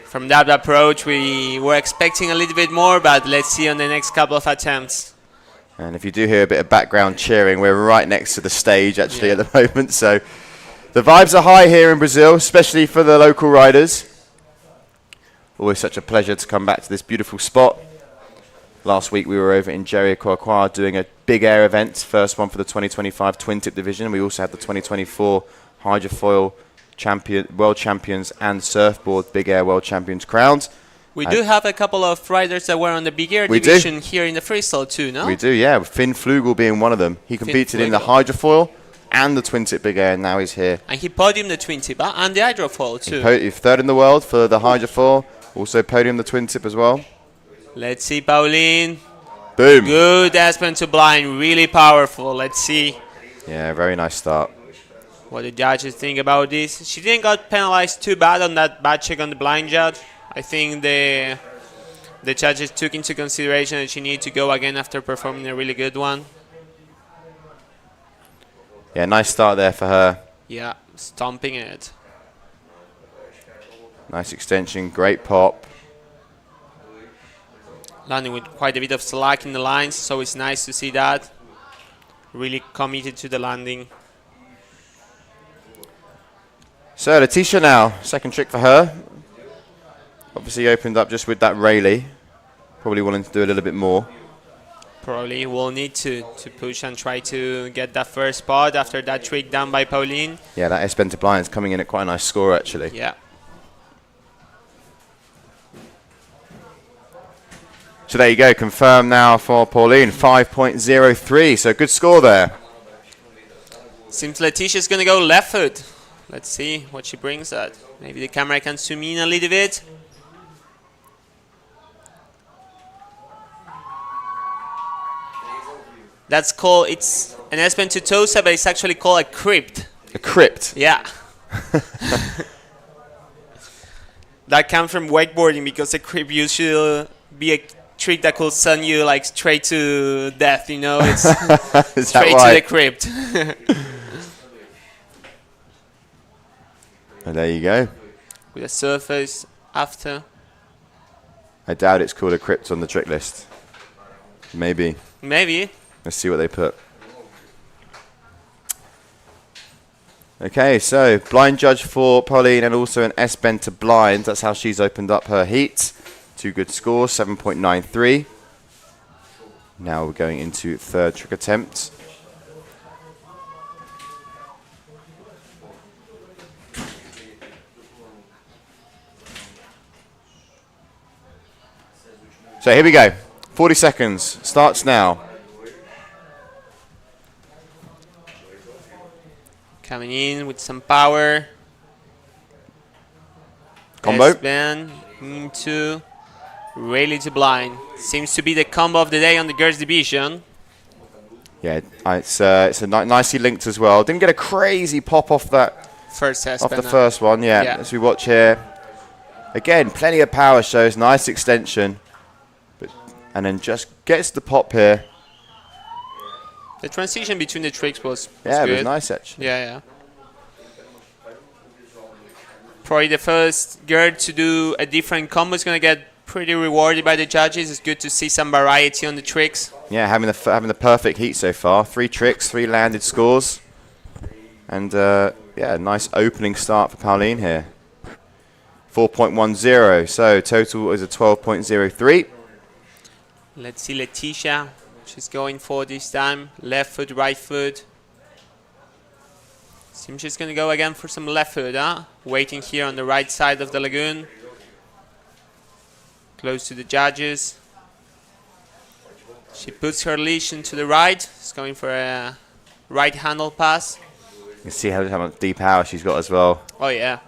From that approach, we were expecting a little bit more, but let's see on the next couple of attempts. And if you do hear a bit of background cheering, we're right next to the stage actually at the moment. So the vibes are high here in Brazil, especially for the local riders. Always such a pleasure to come back to this beautiful spot. Last week we were over in Jericoacoara doing a big air event, first one for the 2025 twin tip division. We also had the 2024 hydrofoil world champions and surfboard big air world champions crowns. We do have a couple of riders that were on the big air division here in the freestyle too, no? We do, yeah. Finn Flugel being one of them. He competed in the hydrofoil and the twin tip big air, and now he's here. And he podiumed the twin tip and the hydrofoil too. He's third in the world for the hydrofoil, also podiumed the twin tip as well. Let's see Pauline. Boom. Good S-bend to blind, really powerful. Let's see. Yeah, very nice start. What the judges think about this. She didn't got penalized too bad on that bad check on the blind judge. I think the judges took into consideration that she needed to go again after performing a really good one. Yeah, nice start there for her. Yeah, stomping it. Nice extension, great pop. Landing with quite a bit of slack in the lines, so it's nice to see that. Really committed to the landing. So Leticia now, second trick for her. Obviously opened up just with that Rayleigh. Probably wanting to do a little bit more. Probably will need to push and try to get that first spot after that trick done by Pauline. Yeah, that S-bend to blind is coming in at quite a nice score actually. Yeah. So there you go, confirmed now for Pauline, 5.03, so good score there. Seems Leticia's going to go left foot. Let's see what she brings at. Maybe the camera can zoom in a little bit. That's called, it's an S-bend to Tosa, but it's actually called a crypt. A crypt? Yeah. That comes from wakeboarding because a crypt usually be a trick that could send you like straight to death, you know? It's straight to the crypt. And there you go. With a surface after. I doubt it's called a crypt on the trick list. Maybe. Maybe. Let's see what they put. Okay, so blind judge for Pauline and also an S-bend to blind. That's how she's opened up her heat. Two good scores, 7.93. Now we're going into third trick attempt. So here we go. 40 seconds. Starts now. Coming in with some power. Combo. S-bend into rally to blind. Seems to be the combo of the day on the girls division. Yeah, it's nicely linked as well. Didn't get a crazy pop off that First off S-bend. the first one. Yeah, as we watch here. Again, plenty of power shows. Nice extension. And then just gets the pop here. The transition between the tricks was Yeah, good. it was nice actually. Yeah. Probably the first girl to do a different combo is going to get pretty rewarded by the judges. It's good to see some variety on the tricks. Yeah, having the perfect heat so far. 3 tricks, 3 landed scores. And yeah, nice opening start for Pauline here. 4.10, so total is a 12.03. Let's see Leticia. She's going for this time. Left foot, right foot. Seems she's going to go again for some left foot, huh? Waiting here on the right side of the lagoon. Close to the judges. She puts her leash into the right. She's going for a right handle pass. You can see how much depower she's got as well. Oh, yeah.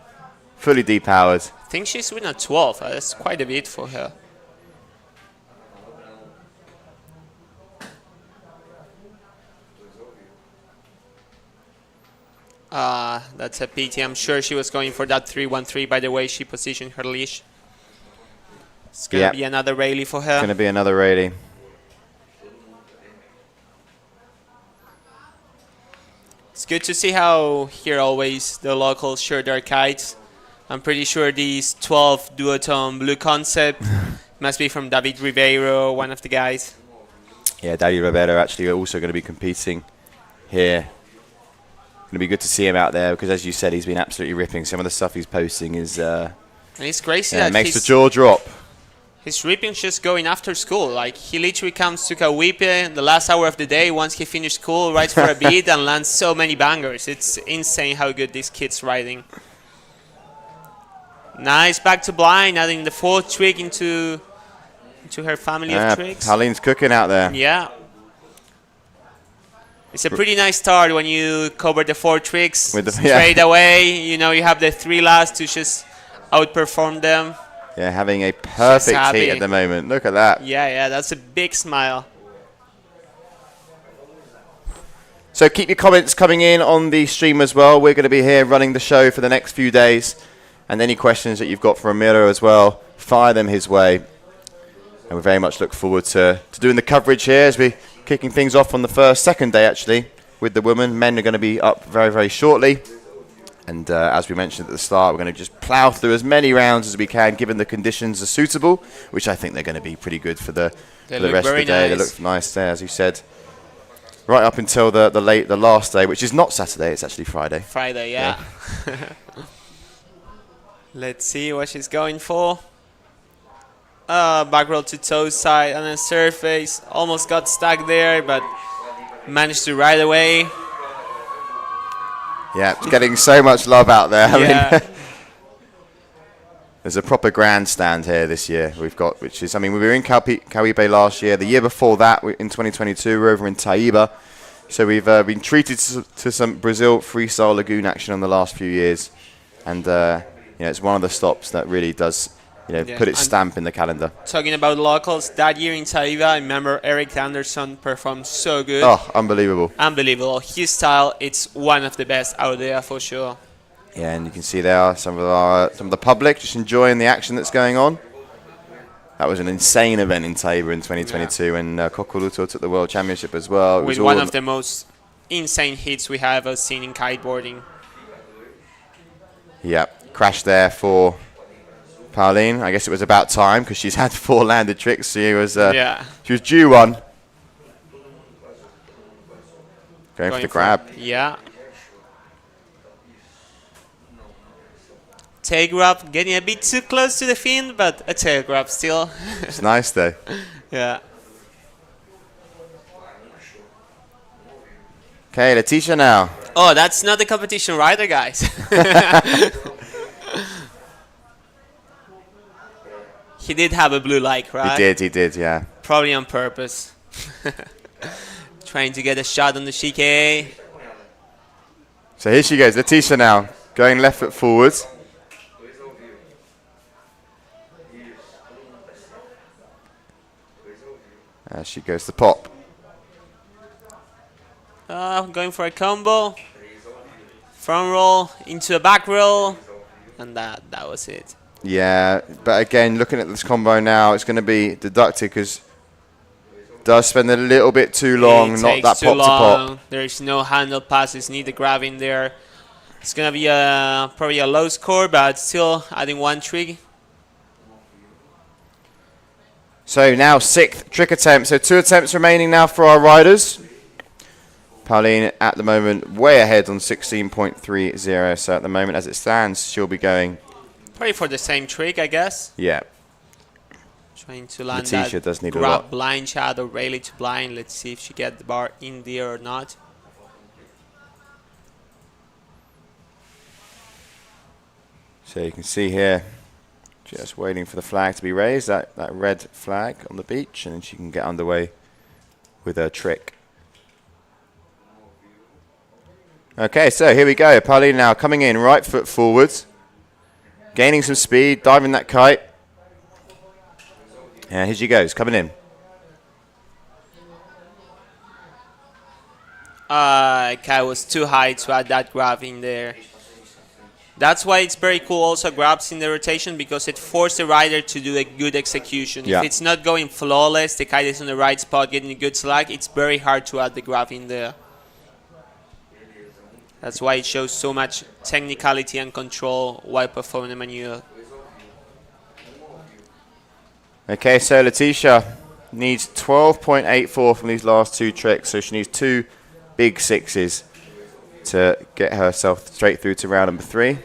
Fully depowered. I think she's with a 12. That's quite a bit for her. That's a pity. I'm sure she was going for that 3-1-3 by the way she positioned her leash. It's going to be another rally for her. It's going to be another rally. It's good to see how here always the locals share their kites. I'm pretty sure this 12 duotone blue concept must be from David Ribeiro, one of the guys. Yeah, David Ribeiro actually also going to be competing here. Going to be good to see him out there because, as you said, he's been absolutely ripping. Some of the stuff he's posting is and it's crazy that makes the jaw drop. His ripping's just going after school. Like, he literally comes to Cauipe in the last hour of the day once he finished school, rides for a beat, and lands so many bangers. It's insane how good this kid's riding. Nice back to blind, adding the 4th trick into her family of tricks. Pauline's cooking out there. Yeah. It's a pretty nice start when you cover the 4 tricks with the, straight away. You know, you have the 3 last to just outperform them. Yeah, having a perfect heat at the moment. Look at that. Yeah, that's a big smile. So keep your comments coming in on the stream as well. We're going to be here running the show for the next few days. And any questions that you've got for Ramiro as well, fire them his way. And we very much look forward to doing the coverage here as we're kicking things off on the second day actually with the women. Men are going to be up very, very shortly. And as we mentioned at the start, we're going to just plough through as many rounds as we can, given the conditions are suitable, which I think they're going to be pretty good for the rest of the day. They look nice there, as you said. Right up until the last day, which is not Saturday, it's actually Friday. Friday, yeah. Let's see what she's going for. Back roll to toe side and then surface. Almost got stuck there, but managed to ride away. Yeah, it's getting so much love out there. Yeah. I mean, there's a proper grandstand here this year we've got, which is, I mean, we were in Cauipe last year. The year before that, in 2022, we're over in Taiba. So we've been treated to some Brazil freestyle lagoon action in the last few years. And, it's one of the stops that really does, put its stamp in the calendar. Talking about locals, that year in Taiba, I remember Eric Anderson performed so good. Oh, unbelievable. Unbelievable. His style, it's one of the best out there for sure. Yeah, and you can see there some of the public just enjoying the action that's going on. That was an insane event in Taiba in 2022 when Kokoluto took the World Championship as well. With one of the most insane hits we have ever seen in kiteboarding. Yeah, crash there for Pauline. I guess it was about time because she's had 4 landed tricks. She was due one. Going for the grab. Yeah. tail grab, getting a bit too close to the fin, but a tail grab still. It's nice though. Yeah. Okay, Letitia now. Oh, that's not the competition rider, guys. He did have a blue light, right? He did, yeah. Probably on purpose. Trying to get a shot on the GKA. So here she goes, Letitia now, going left foot forwards. As she goes to pop. Going for a combo. Front roll into a back roll. And that was it. Yeah, but again, looking at this combo now, it's going to be deducted because it does spend a little bit too long, not that pop to pop. There's no handle passes, need the grab in there. It's going to be probably a low score, but still adding one trick. So now 6th trick attempt. So 2 attempts remaining now for our riders. Pauline at the moment way ahead on 16.30. So at the moment as it stands, she'll be going. Probably for the same trick, I guess. Yeah. Trying to land Letitia that does need a grab lot. blind shot or rally to blind. Let's see if she gets the bar in there or not. So you can see here, just waiting for the flag to be raised, that red flag on the beach, and then she can get underway with her trick. Okay, so here we go. Pauline now coming in, right foot forwards, gaining some speed, diving that kite. And here she goes, coming in. Kite was too high to add that grab in there. That's why it's very cool also grabs in the rotation, because it forces the rider to do a good execution. Yeah. If it's not going flawless, the kite is on the right spot getting a good slack, it's very hard to add the grab in there. That's why it shows so much technicality and control while performing the maneuver. Okay, so Letitia needs 12.84 from these last 2 tricks, so she needs 2 big 6s to get herself straight through to round number 3.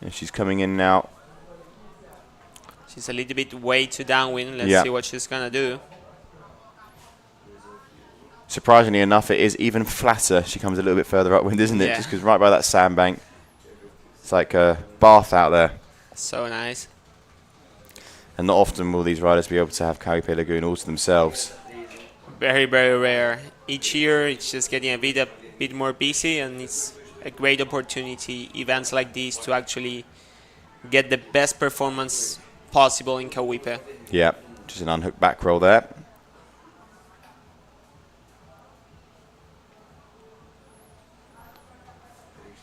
And she's coming in now. She's a little bit way too downwind. Let's see what she's going to do. Surprisingly enough, it is even flatter. She comes a little bit further upwind, isn't it? Yeah. Just because right by that sandbank. It's like a bath out there. So nice. And not often will these riders be able to have Cauipe Lagoon all to themselves. Very, very rare. Each year it's just getting a bit more busy, and it's a great opportunity, events like these, to actually get the best performance possible in Cauipe. Yeah, just an unhooked back roll there.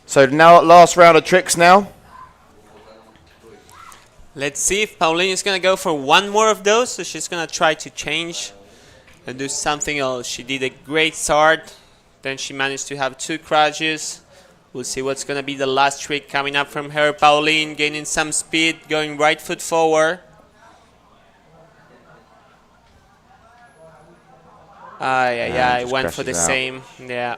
So now last round of tricks now. Let's see if Pauline is going to go for one more of those, so she's going to try to change and do something else. She did a great start, then she managed to have 2 crashes. We'll see what's going to be the last trick coming up from her. Pauline gaining some speed, going right foot forward. I went for the same. Yeah.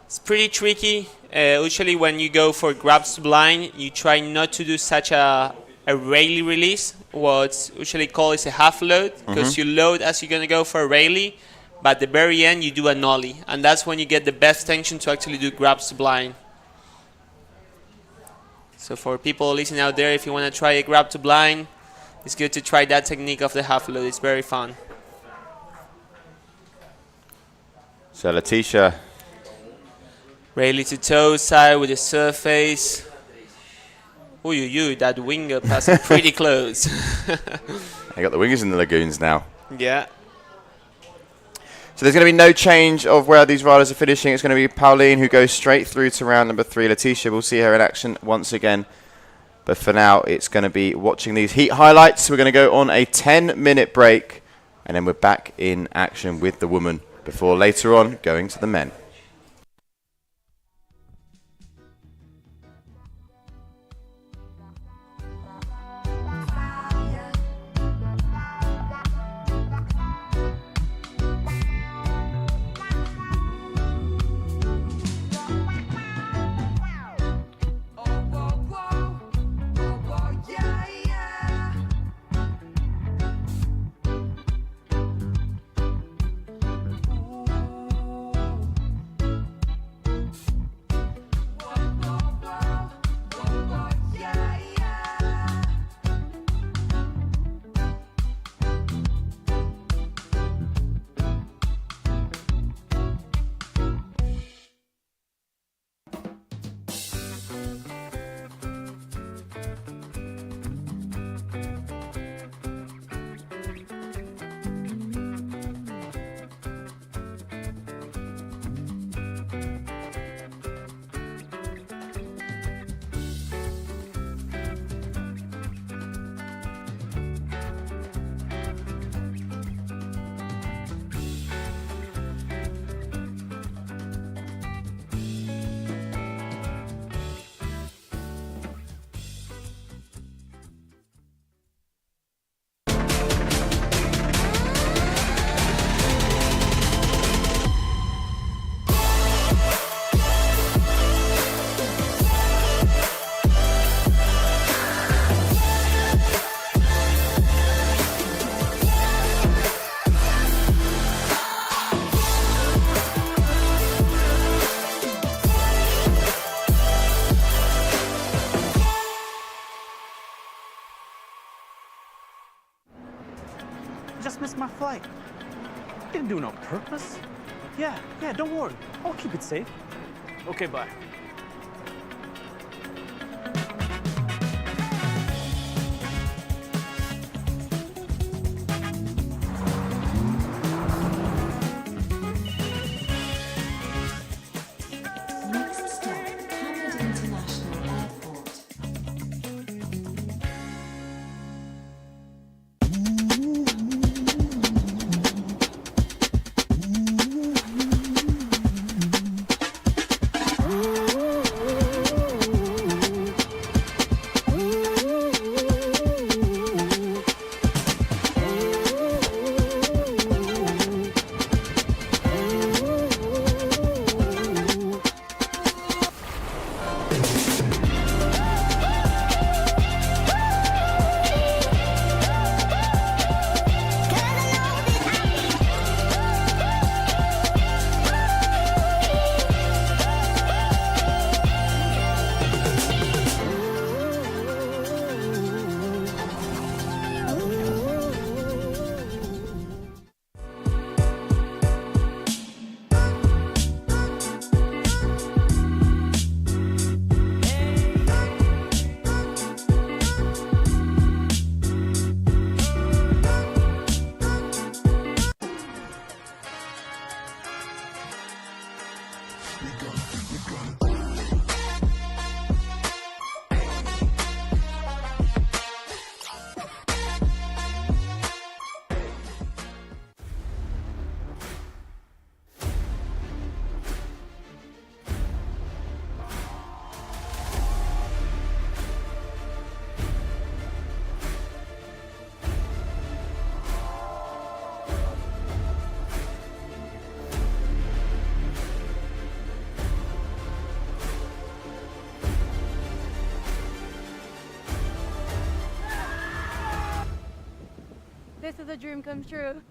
It's pretty tricky. Usually when you go for grabs to blind, you try not to do such a rally release. What's usually called is a half load, because you load as you're going to go for a rally, but at the very end you do a nollie, and that's when you get the best tension to actually do grabs to blind. So for people listening out there, if you want to try a grab to blind, it's good to try that technique of the half load. It's very fun. So Letitia. Rally to toe side with the surface. Ooh, that winger passing pretty close. I got the wingers in the lagoons now. Yeah. So there's going to be no change of where these riders are finishing. It's going to be Pauline who goes straight through to round number 3. Letitia, we'll see her in action once again. But for now, it's going to be watching these heat highlights. We're going to go on a 10-minute break, and then we're back in action with the women before later on going to the men. flight. Didn't do it on purpose. Yeah, yeah, don't worry. I'll keep it safe. Okay, bye. Next stop, Hamid International Airport. This is a dream come true.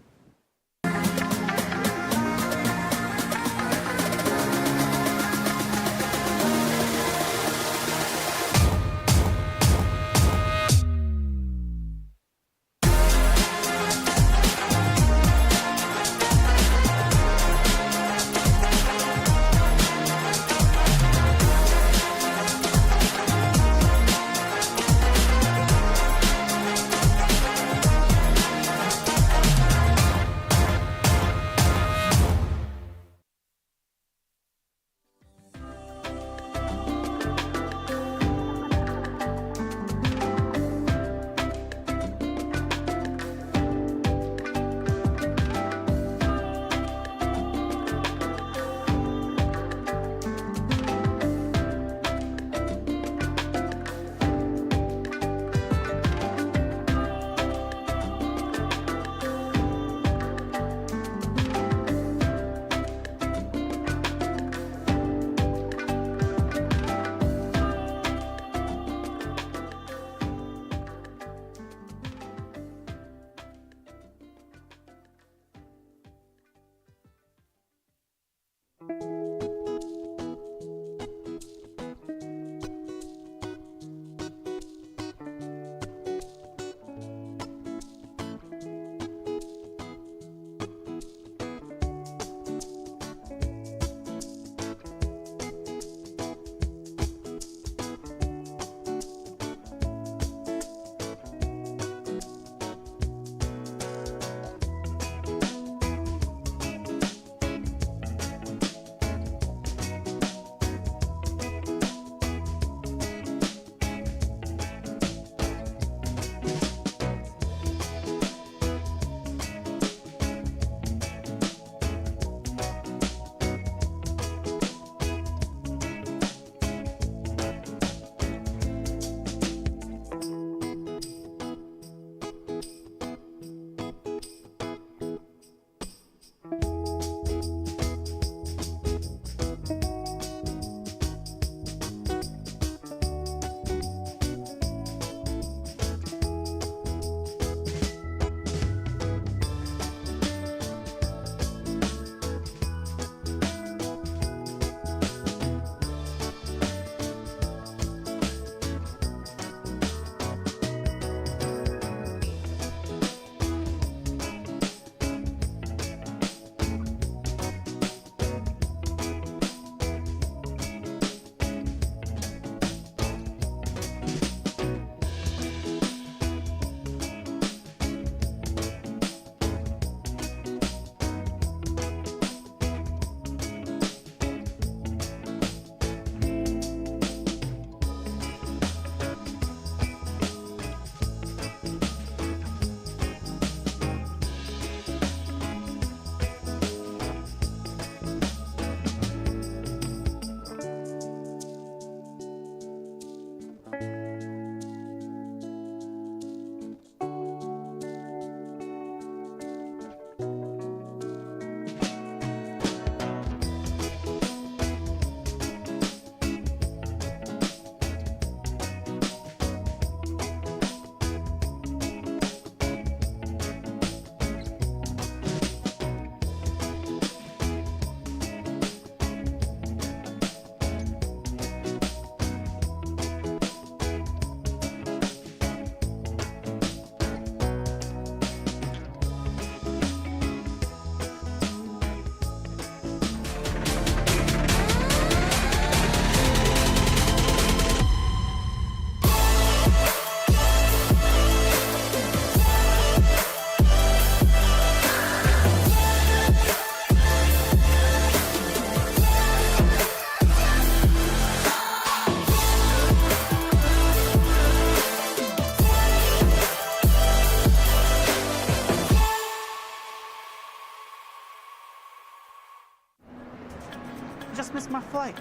just missed my flight.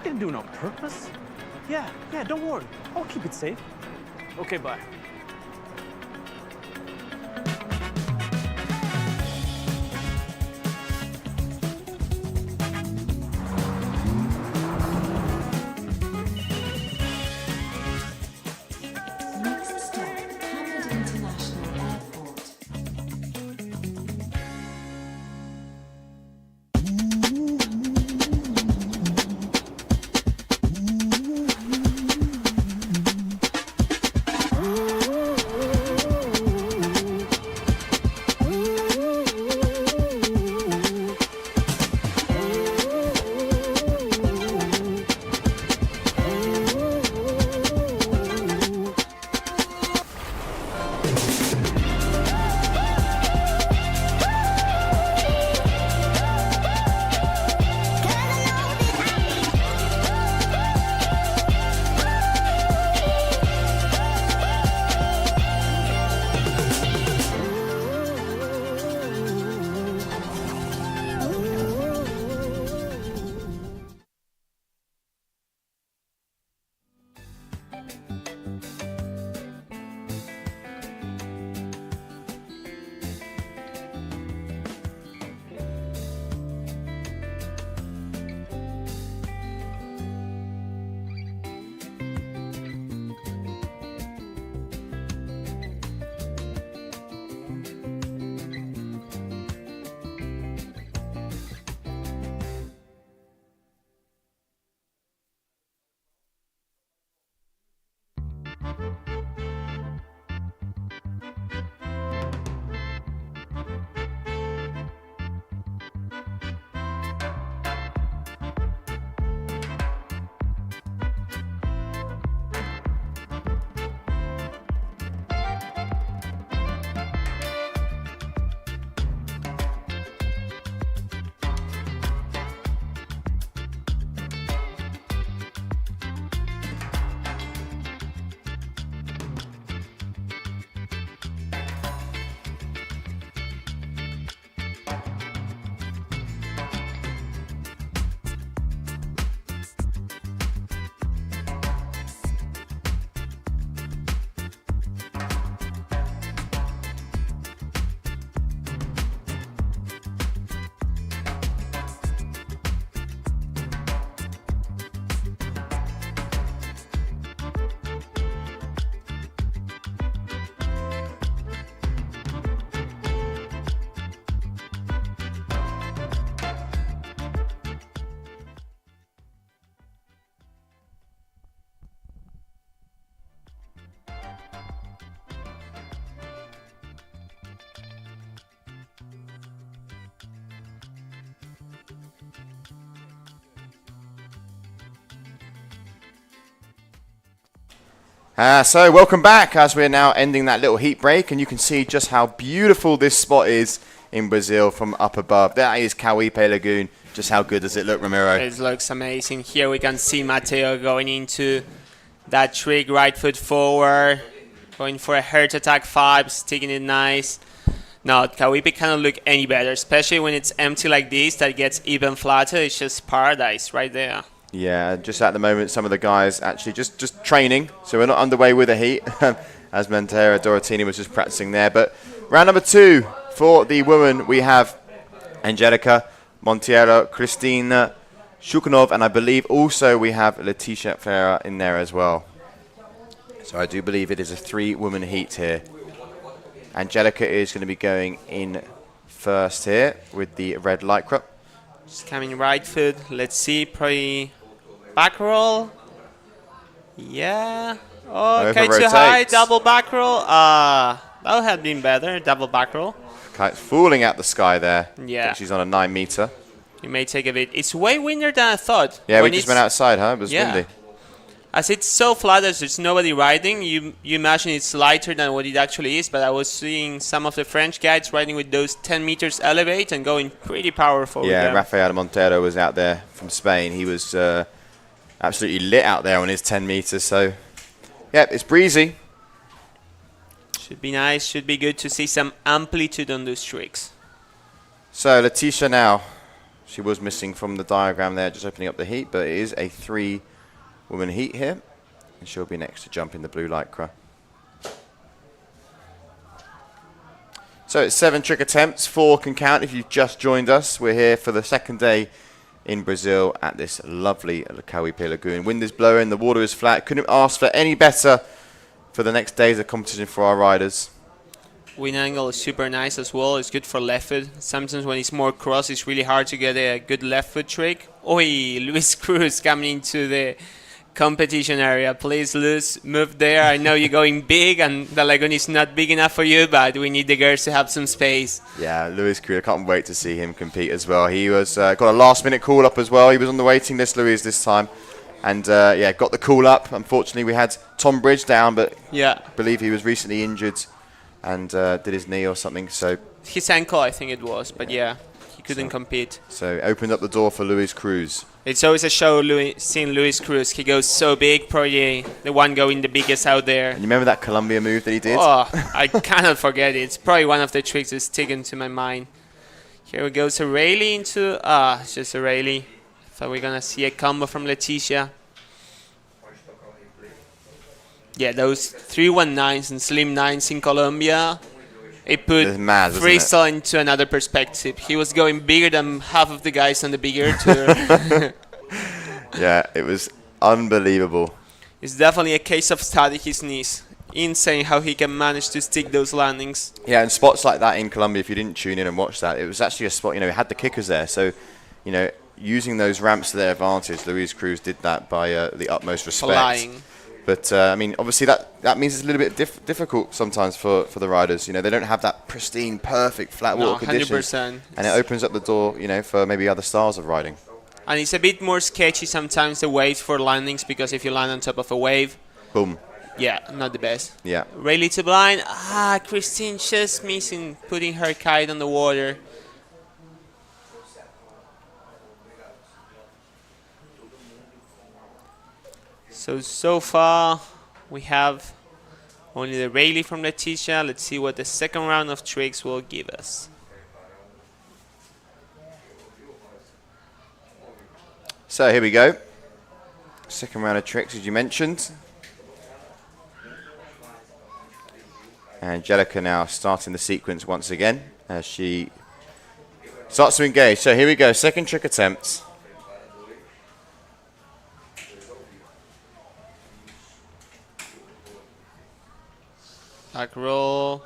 Didn't do it on purpose. Yeah, yeah, don't worry. I'll keep it safe. Okay, bye. Next stop, Hamid International Airport. So welcome back as we're now ending that little heat break, and you can see just how beautiful this spot is in Brazil from up above. That is Cauipe Lagoon. Just how good does it look, Ramiro? It looks amazing. Here we can see Mateo going into that trick, right foot forward, going for a heart attack 5, sticking it nice. No, Cauipe cannot look any better, especially when it's empty like this, that gets even flatter. It's just paradise right there. Yeah, just at the moment, some of the guys actually just training, so we're not underway with the heat, as Montero Dorotini was just practicing there. But round number 2 for the women, we have Angelica Monteiro, Cristina Shukunov, and I believe also we have Leticia Ferreira in there as well. So I do believe it is a 3-woman heat here. Angelica is going to be going in first here with the red lycra. Just coming right foot. Let's see, probably back roll. Yeah. Oh, Over Kite too rotates. high, double back roll. That would have been better, double back roll. Kite's falling out the sky there. Yeah. I think she's on a 9 meter. You may take a bit. It's way windier than I thought. Yeah, When we just it's- went outside, huh? It was windy. As it's so flat, as there's nobody riding, you imagine it's lighter than what it actually is, but I was seeing some of the French guides riding with those 10 meters elevate and going pretty powerful. Yeah, with them. Rafael Montero was out there from Spain. He was absolutely lit out there on his 10 meters. So, yeah, it's breezy. Should be nice, should be good to see some amplitude on those tricks. So, Leticia now. She was missing from the diagram there, just opening up the heat, but it is a 3-woman heat here. And she'll be next to jump in the blue lycra. So it's 7 trick attempts, 4 can count if you've just joined us. We're here for the second day in Brazil at this lovely Cauipe lagoon. Wind is blowing, the water is flat. Couldn't ask for any better for the next days of competition for our riders. Wind angle is super nice as well. It's good for left foot. Sometimes when it's more cross, it's really hard to get a good left foot trick. Oi, Luis Cruz coming into the competition area. Please, Luis, move there. I know you're going big and the lagoon is not big enough for you, but we need the girls to have some space. Yeah, Luis Cruz, I can't wait to see him compete as well. He was got a last-minute call-up as well. He was on the waiting list, Luis, this time. And, yeah, got the call-up. Unfortunately, we had Tom Bridge down, but yeah, I believe he was recently injured and did his knee or something. So his ankle, I think it was, but yeah, he couldn't compete. So opened up the door for Luis Cruz. It's always a show seeing Luis Cruz. He goes so big, probably the one going the biggest out there. And you remember that Colombia move that he did? Oh, I cannot forget it. It's probably one of the tricks that's sticking to my mind. Here we go, so Rayleigh into, it's just a Rayleigh. So we're gonna see a combo from Leticia. Yeah, those 319s and slim 9s in Colombia, it put Freestyle into another perspective. He was going bigger than half of the guys on the bigger tour. Yeah, it was unbelievable. It's definitely a case of studying his knees. Insane how he can manage to stick those landings. Yeah, and spots like that in Colombia, if you didn't tune in and watch that, it was actually a spot, you know, it had the kickers there. So, you know, using those ramps to their advantage, Luis Cruz did that by the utmost respect. Flying. But, I mean, obviously that means it's a little bit difficult sometimes for the riders. You know, they don't have that pristine, perfect flat water conditions. 100%. And it opens up the door, you know, for maybe other styles of riding. And it's a bit more sketchy sometimes, the waves for landings, because if you land on top of a wave, boom. Yeah, not the best. Yeah. Rayleigh to blind. Christine just missing putting her kite on the water. So far, we have only the Rayleigh from Leticia. Let's see what the second round of tricks will give us. So here we go. Second round of tricks, as you mentioned. Angelica now starting the sequence once again as she starts to engage. So here we go, second trick attempt. Back roll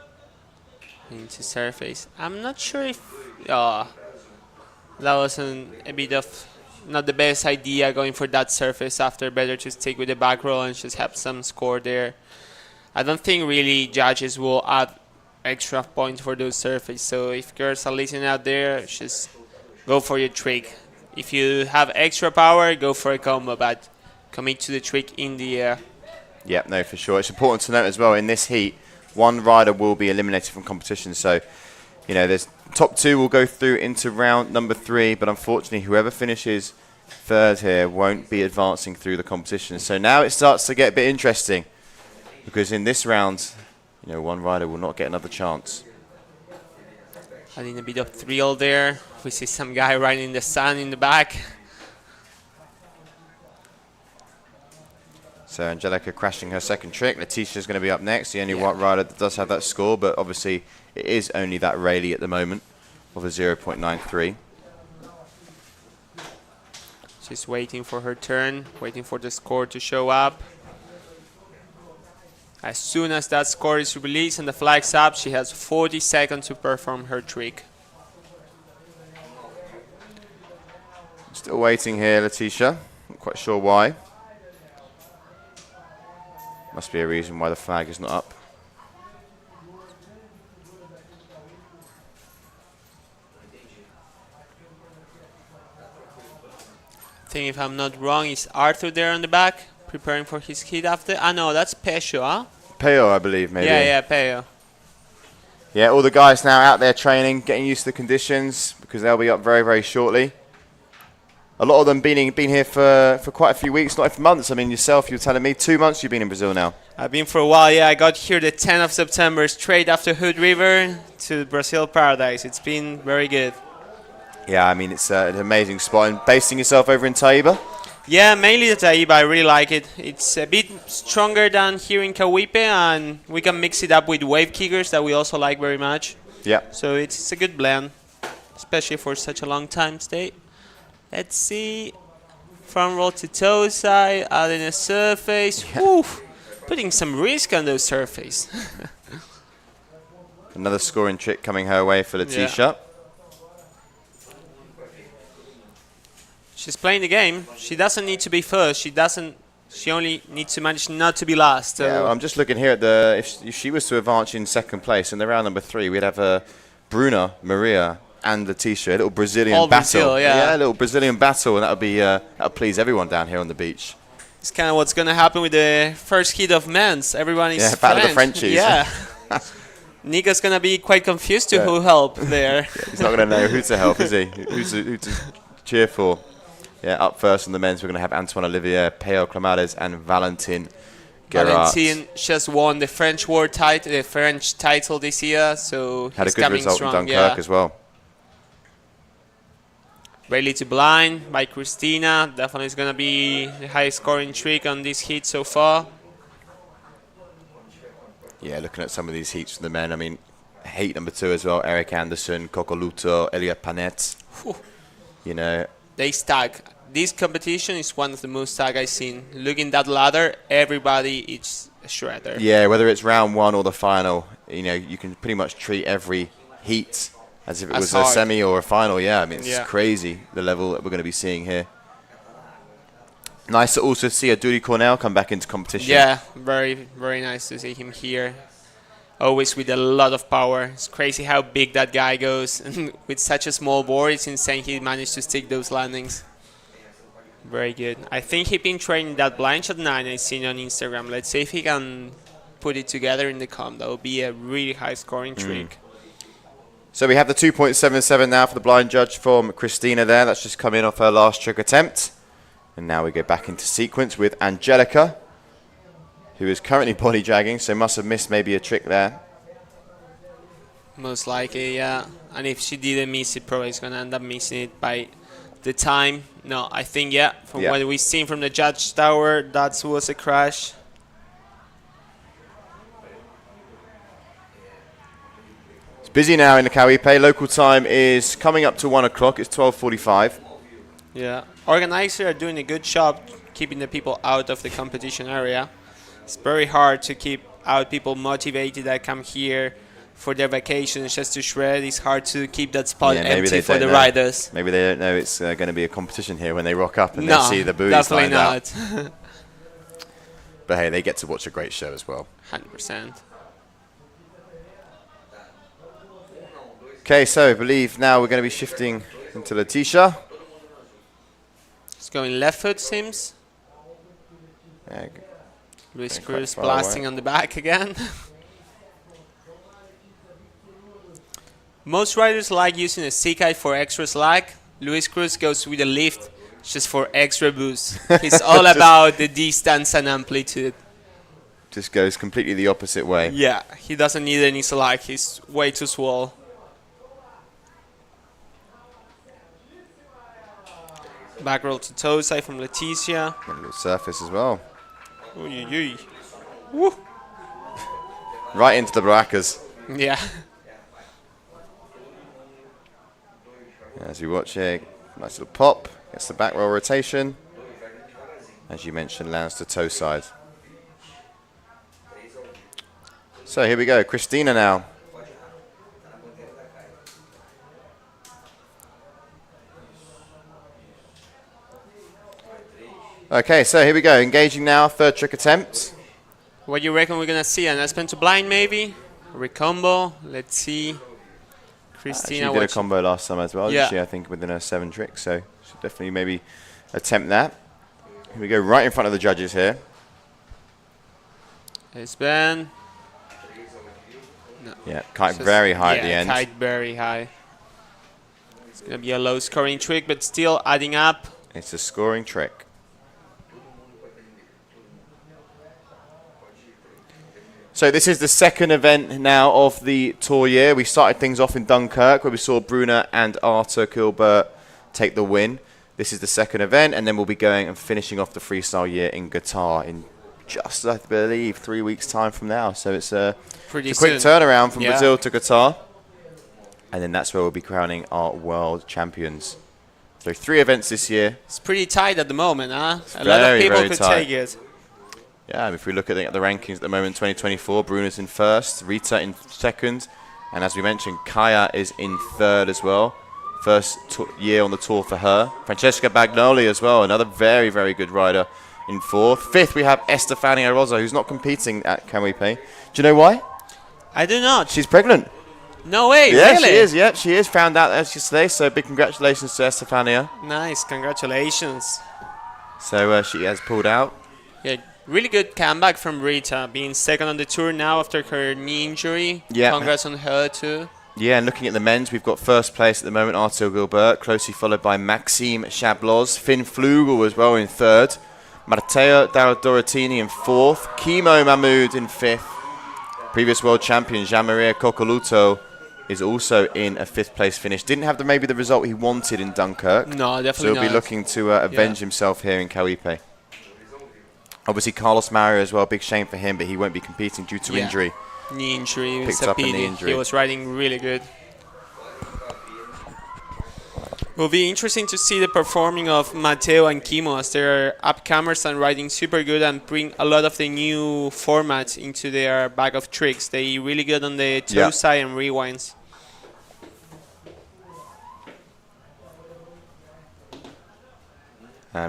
into surface. I'm not sure if that was a bit of not the best idea going for that surface after. Better to stick with the back roll and just have some score there. I don't think really judges will add extra points for those surfaces. So if girls are listening out there, just go for your trick. If you have extra power, go for a combo, but commit to the trick in the air. Yeah, no, for sure. It's important to note as well, in this heat, one rider will be eliminated from competition. So, you know, there's top two will go through into round number 3, but unfortunately, whoever finishes third here won't be advancing through the competition. So now it starts to get a bit interesting, because in this round, you know, one rider will not get another chance. Adding a bit of thrill there. We see some guy riding in the sun in the back. So Angelica crashing her second trick. Letitia's going to be up next, the only white rider that does have that score, but obviously it is only that Rayleigh at the moment of a 0.93. She's waiting for her turn, waiting for the score to show up. As soon as that score is released and the flag's up, she has 40 seconds to perform her trick. Still waiting here, Leticia. Not quite sure why. Must be a reason why the flag is not up. I think if I'm not wrong, is Arthur there on the back, preparing for his hit after? No, that's Pesho, huh? Peo, I believe, maybe. Yeah, Peo. Yeah, all the guys now out there training, getting used to the conditions, because they'll be up very, very shortly. A lot of them been here for quite a few weeks, not for months. I mean, yourself, you were telling me 2 months you've been in Brazil now. I've been for a while, yeah. I got here the 10th of September, straight after Hood River to Brazil Paradise. It's been very good. Yeah, I mean, it's an amazing spot. And basing yourself over in Taiba? Yeah, mainly the Taiba. I really like it. It's a bit stronger than here in Cauipe, and we can mix it up with wave kickers that we also like very much. Yeah. So it's a good blend, especially for such a long time stay. Let's see. Front roll to toe side, adding a surface. Yeah. Oof, putting some risk on those surface. Another scoring trick coming her way for Letitia. She's playing the game. She doesn't need to be first. She only needs to manage not to be last. So Yeah, well, I'm just looking here at the. If she was to advance in second place in the round number 3, we'd have Bruna, Maria, and Letitia. A little Brazilian All battle. Brazil, yeah. A little Brazilian battle, and that'll please everyone down here on the beach. it's kind of what's going to happen with the first heat of men's. Everyone is Yeah, battle of the Frenchies. Yeah. Nico's going to be quite confused to who help there. He's not going to know who to help, is he? Who to cheer for? Yeah, up first on the men's, we're going to have Antoine Olivier, Peo Clamades, and Valentin Gerard. Valentin just won the French title this year, so Had a he's good coming result strong. in Dunkirk as well. Ready to blind by Christina. Definitely is going to be the highest scoring trick on this heat so far. Yeah, looking at some of these heats from the men, I mean, heat number 2 as well, Eric Anderson, Coco Luto, Elliot Panet. Whew. You know, They stack. This competition is one of the most stacked I've seen. Looking that ladder, everybody is a shredder. yeah, whether it's round 1 or the final, you know, you can pretty much treat every heat as if it As was hard. a semi or a final. Yeah, I mean, it's Yeah. crazy the level that we're going to be seeing here. Nice to also see a Dudi Cornell come back into competition. Yeah, very, very nice to see him here. Always with a lot of power. It's crazy how big that guy goes. And with such a small board, it's insane he managed to stick those landings. Very good. I think he's been training that blind shot 9 I've seen on Instagram. Let's see if he can put it together in the comp. That would be a really high scoring trick. So we have the 2.77 now for the blind judge from Christina there. That's just come in off her last trick attempt. And now we go back into sequence with Angelica, who is currently body dragging, so must have missed maybe a trick there. Most likely, yeah. And if she didn't miss it, probably is going to end up missing it by the time. No, I think, yeah, from what we've seen from the judge tower, that was a crash. It's busy now in the Cauipe. Local time is coming up to 1 o'clock. It's 12:45. Yeah. Organizers are doing a good job keeping the people out of the competition area. It's very hard to keep out people motivated that come here for their vacations just to shred. It's hard to keep that spot empty for the riders. Maybe they don't know it's going to be a competition here when they rock up and they see the buoys definitely lined not. out. But hey, they get to watch a great show as well. 100%. Okay, so I believe now we're going to be shifting into Letitia. It's going left foot, seems. Yeah, Luis quite Cruz far blasting away. on the back again. Most riders like using a sea kite for extra slack. Luis Cruz goes with a lift just for extra boost. He's all about the distance and amplitude. just goes completely the opposite way. Yeah, he doesn't need any slack. He's way too swole. Back roll to toe side from Leticia. A little surface as well. Oy, oy, oy. Woo. Right into the barracas. Yeah. As you watch here, nice little pop. Gets the back roll rotation. As you mentioned, lands to toe side. So here we go, Christina now. Okay, so here we go, engaging now, third trick attempt. What do you reckon we're going to see? An S-pen to blind maybe? A recombo? Let's see. Christina, She did a combo last time as well, Yeah. didn't she? I think within her 7 tricks, so should definitely maybe attempt that. Here we go, right in front of the judges here. S-pen. No. Yeah, kite very high at the end. Kite very high. It's going to be a low scoring trick, but still adding up. It's a scoring trick. So this is the second event now of the tour year. We started things off in Dunkirk where we saw Bruna and Arthur Gilbert take the win. This is the second event, and then we'll be going and finishing off the freestyle year in Qatar in just, I believe, 3 weeks' time from now. So it's a quick turnaround from Brazil to Qatar. And then that's where we'll be crowning our world champions. So 3 events this year. It's pretty tight at the moment, huh? A lot of people could take it. Yeah, if we look at the rankings at the moment, 2024, Bruna's in first, Rita in second, and as we mentioned, Kaya is in third as well. First year on the tour for her. Francesca Bagnoli as well, another very, very good rider, in fourth. Fifth, we have Estefania Rosa, who's not competing at Cauipe. Do you know why? I do not. She's pregnant. No way, yeah, really? She is, yeah, she is. Found out yesterday, so big congratulations to Estefania. Nice, congratulations. So she has pulled out. Yeah, really good comeback from Rita, being second on the tour now after her knee injury. Yeah. Congrats on her too. Yeah, and looking at the men's, we've got first place at the moment, Arthur Gilbert, closely followed by Maxime Chablos, Finn Flugel as well in third, Matteo Doratini in fourth, Kimo Mahmoud in fifth, previous world champion Jean-Maria Coccoluto is also in a fifth place finish. Didn't have maybe the result he wanted in Dunkirk. No, definitely so he'll be looking to avenge himself here in Cauipe. Obviously, Carlos Mario as well, big shame for him, but he won't be competing due to injury. Knee injury. Picked up a knee injury. He was riding really good. It will be interesting to see the performing of Matteo and Kimo as they're upcomers and riding super good and bring a lot of the new formats into their bag of tricks. They really good on the toe side and rewinds.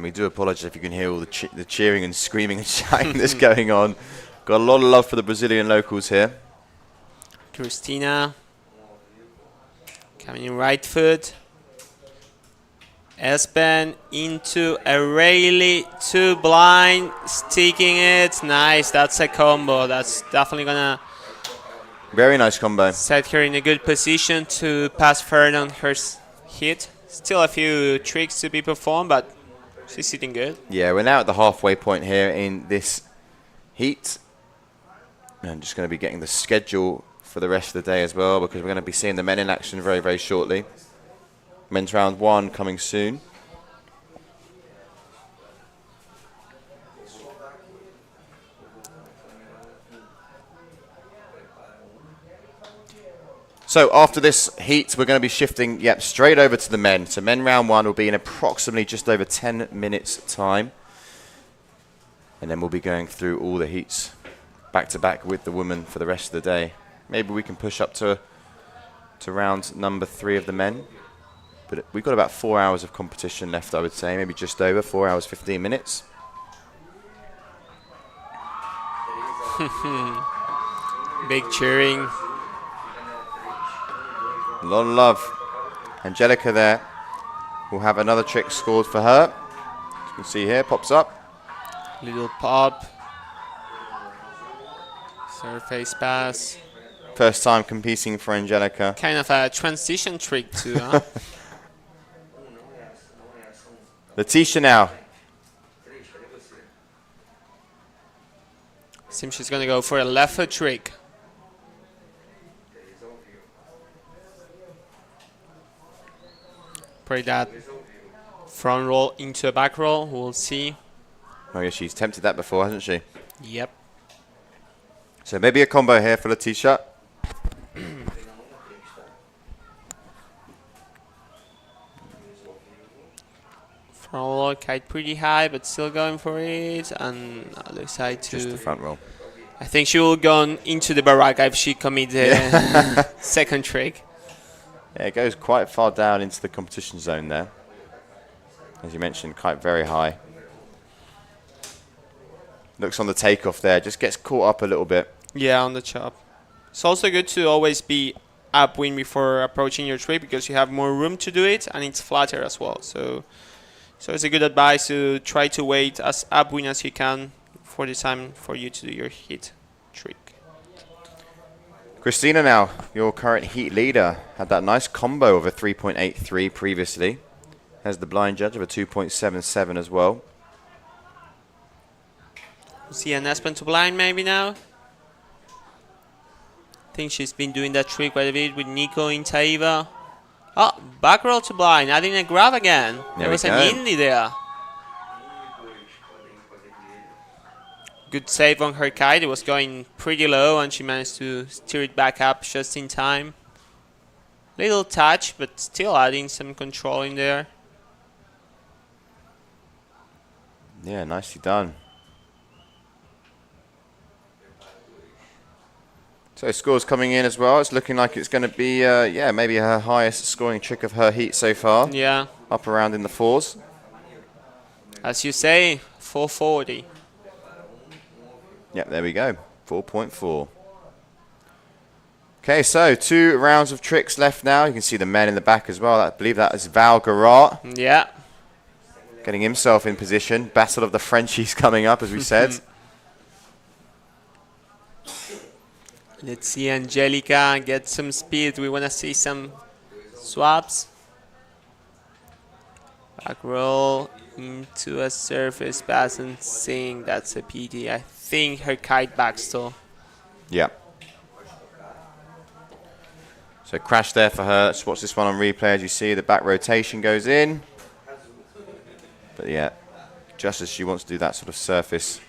We do apologise if you can hear all the cheering and screaming and shouting that's going on. Got a lot of love for the Brazilian locals here. Christina coming in right foot. Espen into a Rayleigh, too blind, sticking it. Nice, that's a combo. That's definitely gonna very nice combo. Set her in a good position to pass Fern on her hit. Still a few tricks to be performed, but she's sitting good. Yeah, we're now at the halfway point here in this heat. I'm just going to be getting the schedule for the rest of the day as well, because we're going to be seeing the men in action very, very shortly. Men's round 1 coming soon. So after this heat, we're going to be shifting straight over to the men. So men round 1 will be in approximately just over 10 minutes time. And then we'll be going through all the heats back to back with the women for the rest of the day. Maybe we can push up to round number 3 of the men. But we've got about 4 hours of competition left, I would say. Maybe just over 4 hours, 15 minutes. Big cheering. A lot of love. Angelica there will have another trick scored for her. As you can see here, pops up. Little pop. Surface pass. First time competing for Angelica. Kind of a transition trick too, huh? Letitia now. Seems she's going to go for a left foot trick. Play that front roll into a back roll. We'll see. Oh yeah, she's attempted that before, hasn't she? Yep. So maybe a combo here for Letitia. Front roll, kite pretty high, but still going for it. And other side too. Just the front roll. I think she will go into the barraca if she commits the second trick. Yeah, it goes quite far down into the competition zone there. As you mentioned, kite very high. Looks on the takeoff there, just gets caught up a little bit. Yeah, on the chop. It's also good to always be upwind before approaching your trick because you have more room to do it and it's flatter as well. So it's a good advice to try to wait as upwind as you can for the time for you to do your hit trick. Christina now, your current heat leader, had that nice combo of a 3.83 previously. Has the blind judge of a 2.77 as well. See an Espen to blind maybe now? think she's been doing that trick quite a bit with Nico in Taiva. Oh, back roll to blind, adding a grab again. There was an indie there. Good save on her kite. It was going pretty low and she managed to steer it back up just in time. Little touch, but still adding some control in there. Yeah, nicely done. So scores coming in as well. It's looking like it's going to be, yeah, maybe her highest scoring trick of her heat so far. Yeah. Up around in the 4s. As you say, 440. Yep, there we go. 4.4. Okay, so 2 rounds of tricks left now. You can see the men in the back as well. I believe that is Val Garat. Yeah. Getting himself in position. Battle of the Frenchies coming up, as we said. Let's see Angelica get some speed. We want to see some swaps. Back roll into a surface pass and sink. That's a PT. I think her kite backstall. Yeah. So crash there for her. Let's watch this one on replay. As you see, the back rotation goes in. But yeah, just as she wants to do that sort of surface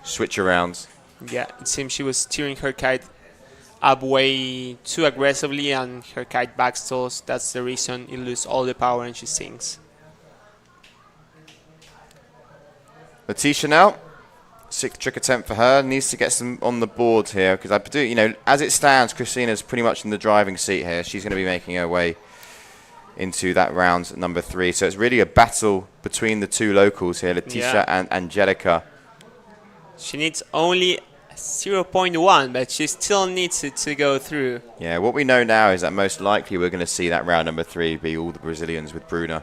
switch around. Yeah, it seems she was steering her kite up way too aggressively and her kite backstalls. That's the reason it loses all the power and she sinks. Letitia now. 6th trick attempt for her. Needs to get some on the board here because I do, you know, as it stands, Christina's pretty much in the driving seat here. She's going to be making her way into that round number 3. So it's really a battle between the 2 locals here, Letitia and Angelica. She needs only 0.1, but she still needs it to go through. Yeah, what we know now is that most likely we're going to see that round number 3 be all the Brazilians with Bruna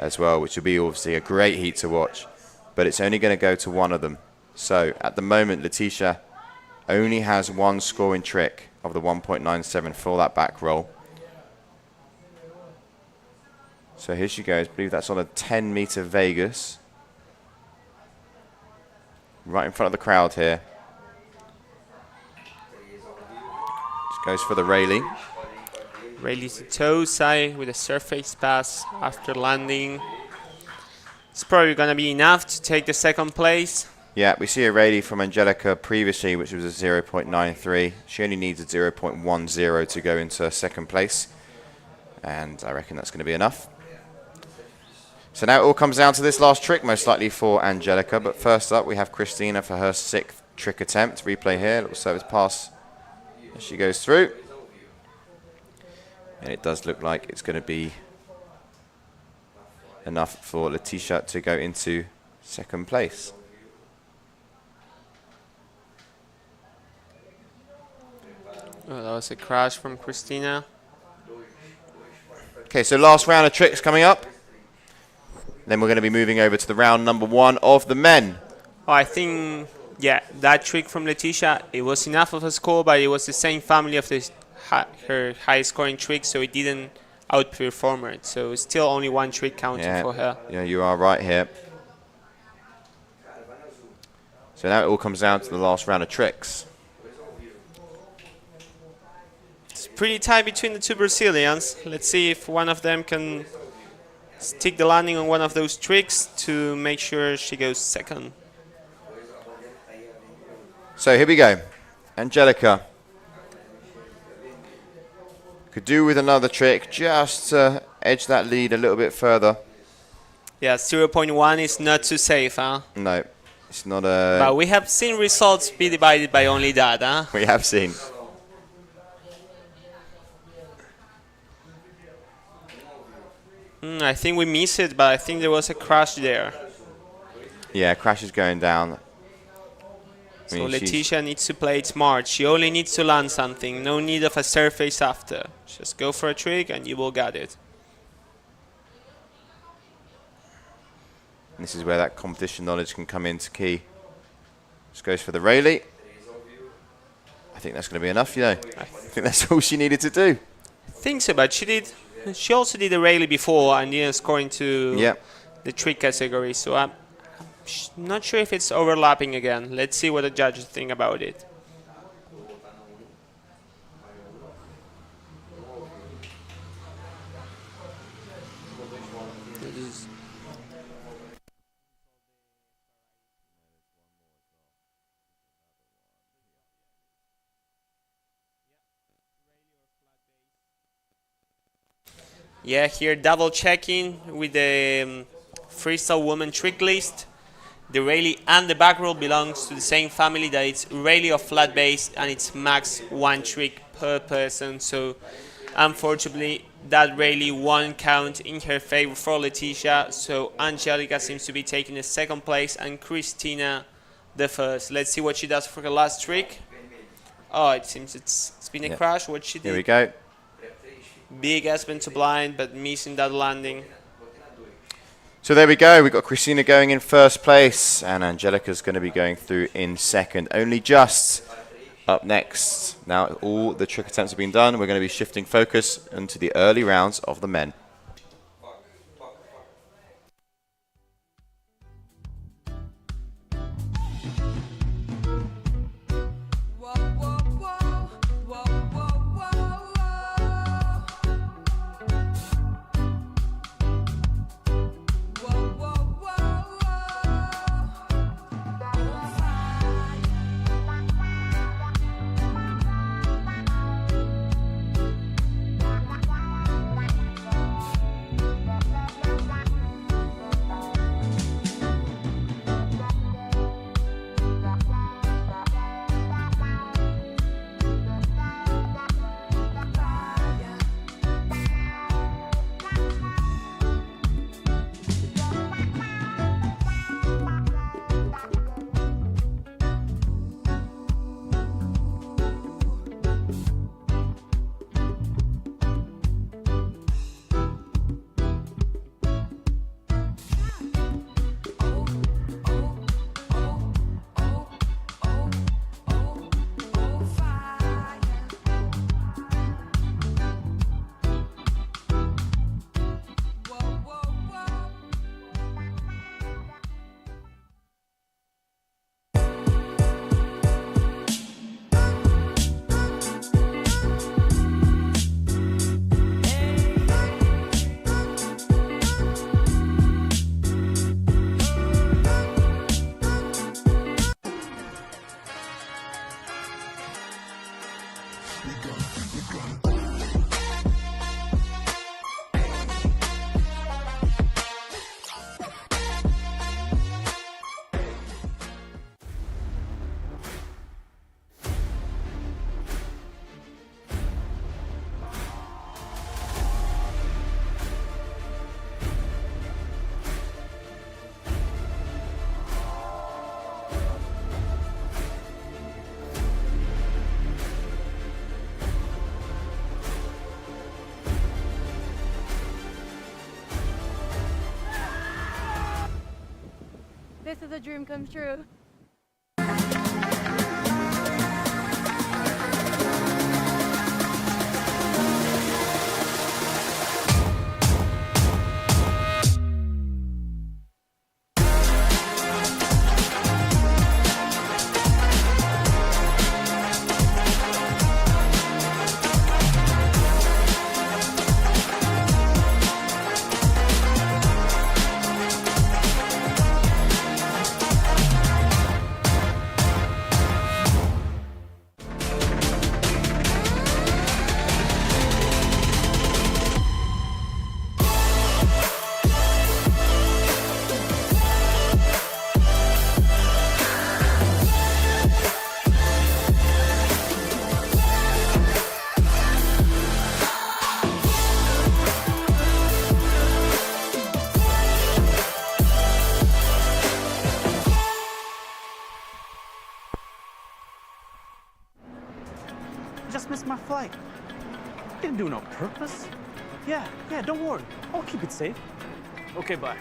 as well, which will be obviously a great heat to watch. But it's only going to go to one of them. So at the moment, Letitia only has 1 scoring trick of the 1.97 for that back roll. So here she goes. I believe that's on a 10-meter Vegas. Right in front of the crowd here. Just goes for the Rayleigh. Rayleigh's to toe side with a surface pass after landing. It's probably going to be enough to take the 2nd place. Yeah, we see a Rayleigh from Angelica previously, which was a 0.93. She only needs a 0.10 to go into 2nd place. And I reckon that's going to be enough. So now it all comes down to this last trick, most likely for Angelica. But first up, we have Christina for her 6th trick attempt. Replay here, little service pass as she goes through. And it does look like it's going to be enough for Letitia to go into 2nd place. Oh, that was a crash from Christina. Okay, so last round of tricks coming up. Then we're going to be moving over to the round number 1 of the men. Oh, I think, yeah, that trick from Letitia, it was enough of a score, but it was the same family of her high-scoring trick, so it didn't outperform it. So still only 1 trick counting for her. Yeah, you are right here. So now it all comes down to the last round of tricks. It's pretty tight between the 2 Brazilians. Let's see if one of them can stick the landing on one of those tricks to make sure she goes 2nd. So here we go. Angelica could do with another trick just to edge that lead a little bit further. Yeah, 0.1 is not too safe, huh? No, it's not a... But we have seen results be divided by only that, huh? We have seen. I think we missed it, but I think there was a crash there. Yeah, crash is going down. So Letitia needs to play it smart. She only needs to land something. No need of a surface after. Just go for a trick and you will get it. And this is where that competition knowledge can come into key. Just goes for the Rayleigh. I think that's going to be enough, you know. I think that's all she needed to do. I think so, but she also did a Rayleigh before and didn't score into the trick category. So I'm not sure if it's overlapping again. Let's see what the judges think about it. Yeah, here double checking with the freestyle woman trick list. The rally and the back roll belongs to the same family, that it's rally of flat base and it's max 1 trick per person. So unfortunately that rally won't count in her favor for Leticia. So Angelica seems to be taking the second place and Christina the first. Let's see what she does for her last trick. Oh, it seems it's been a crash. What she did. Here we go. Big Aspen to blind, but missing that landing. So there we go. We've got Christina going in first place, and Angelica's going to be going through in second. Only just up next. Now all the trick attempts have been done. We're going to be shifting focus into the early rounds of the men. This is a dream come true. Just missed my flight. Didn't do it on purpose. Yeah, don't worry. I'll keep it safe. Okay, bye.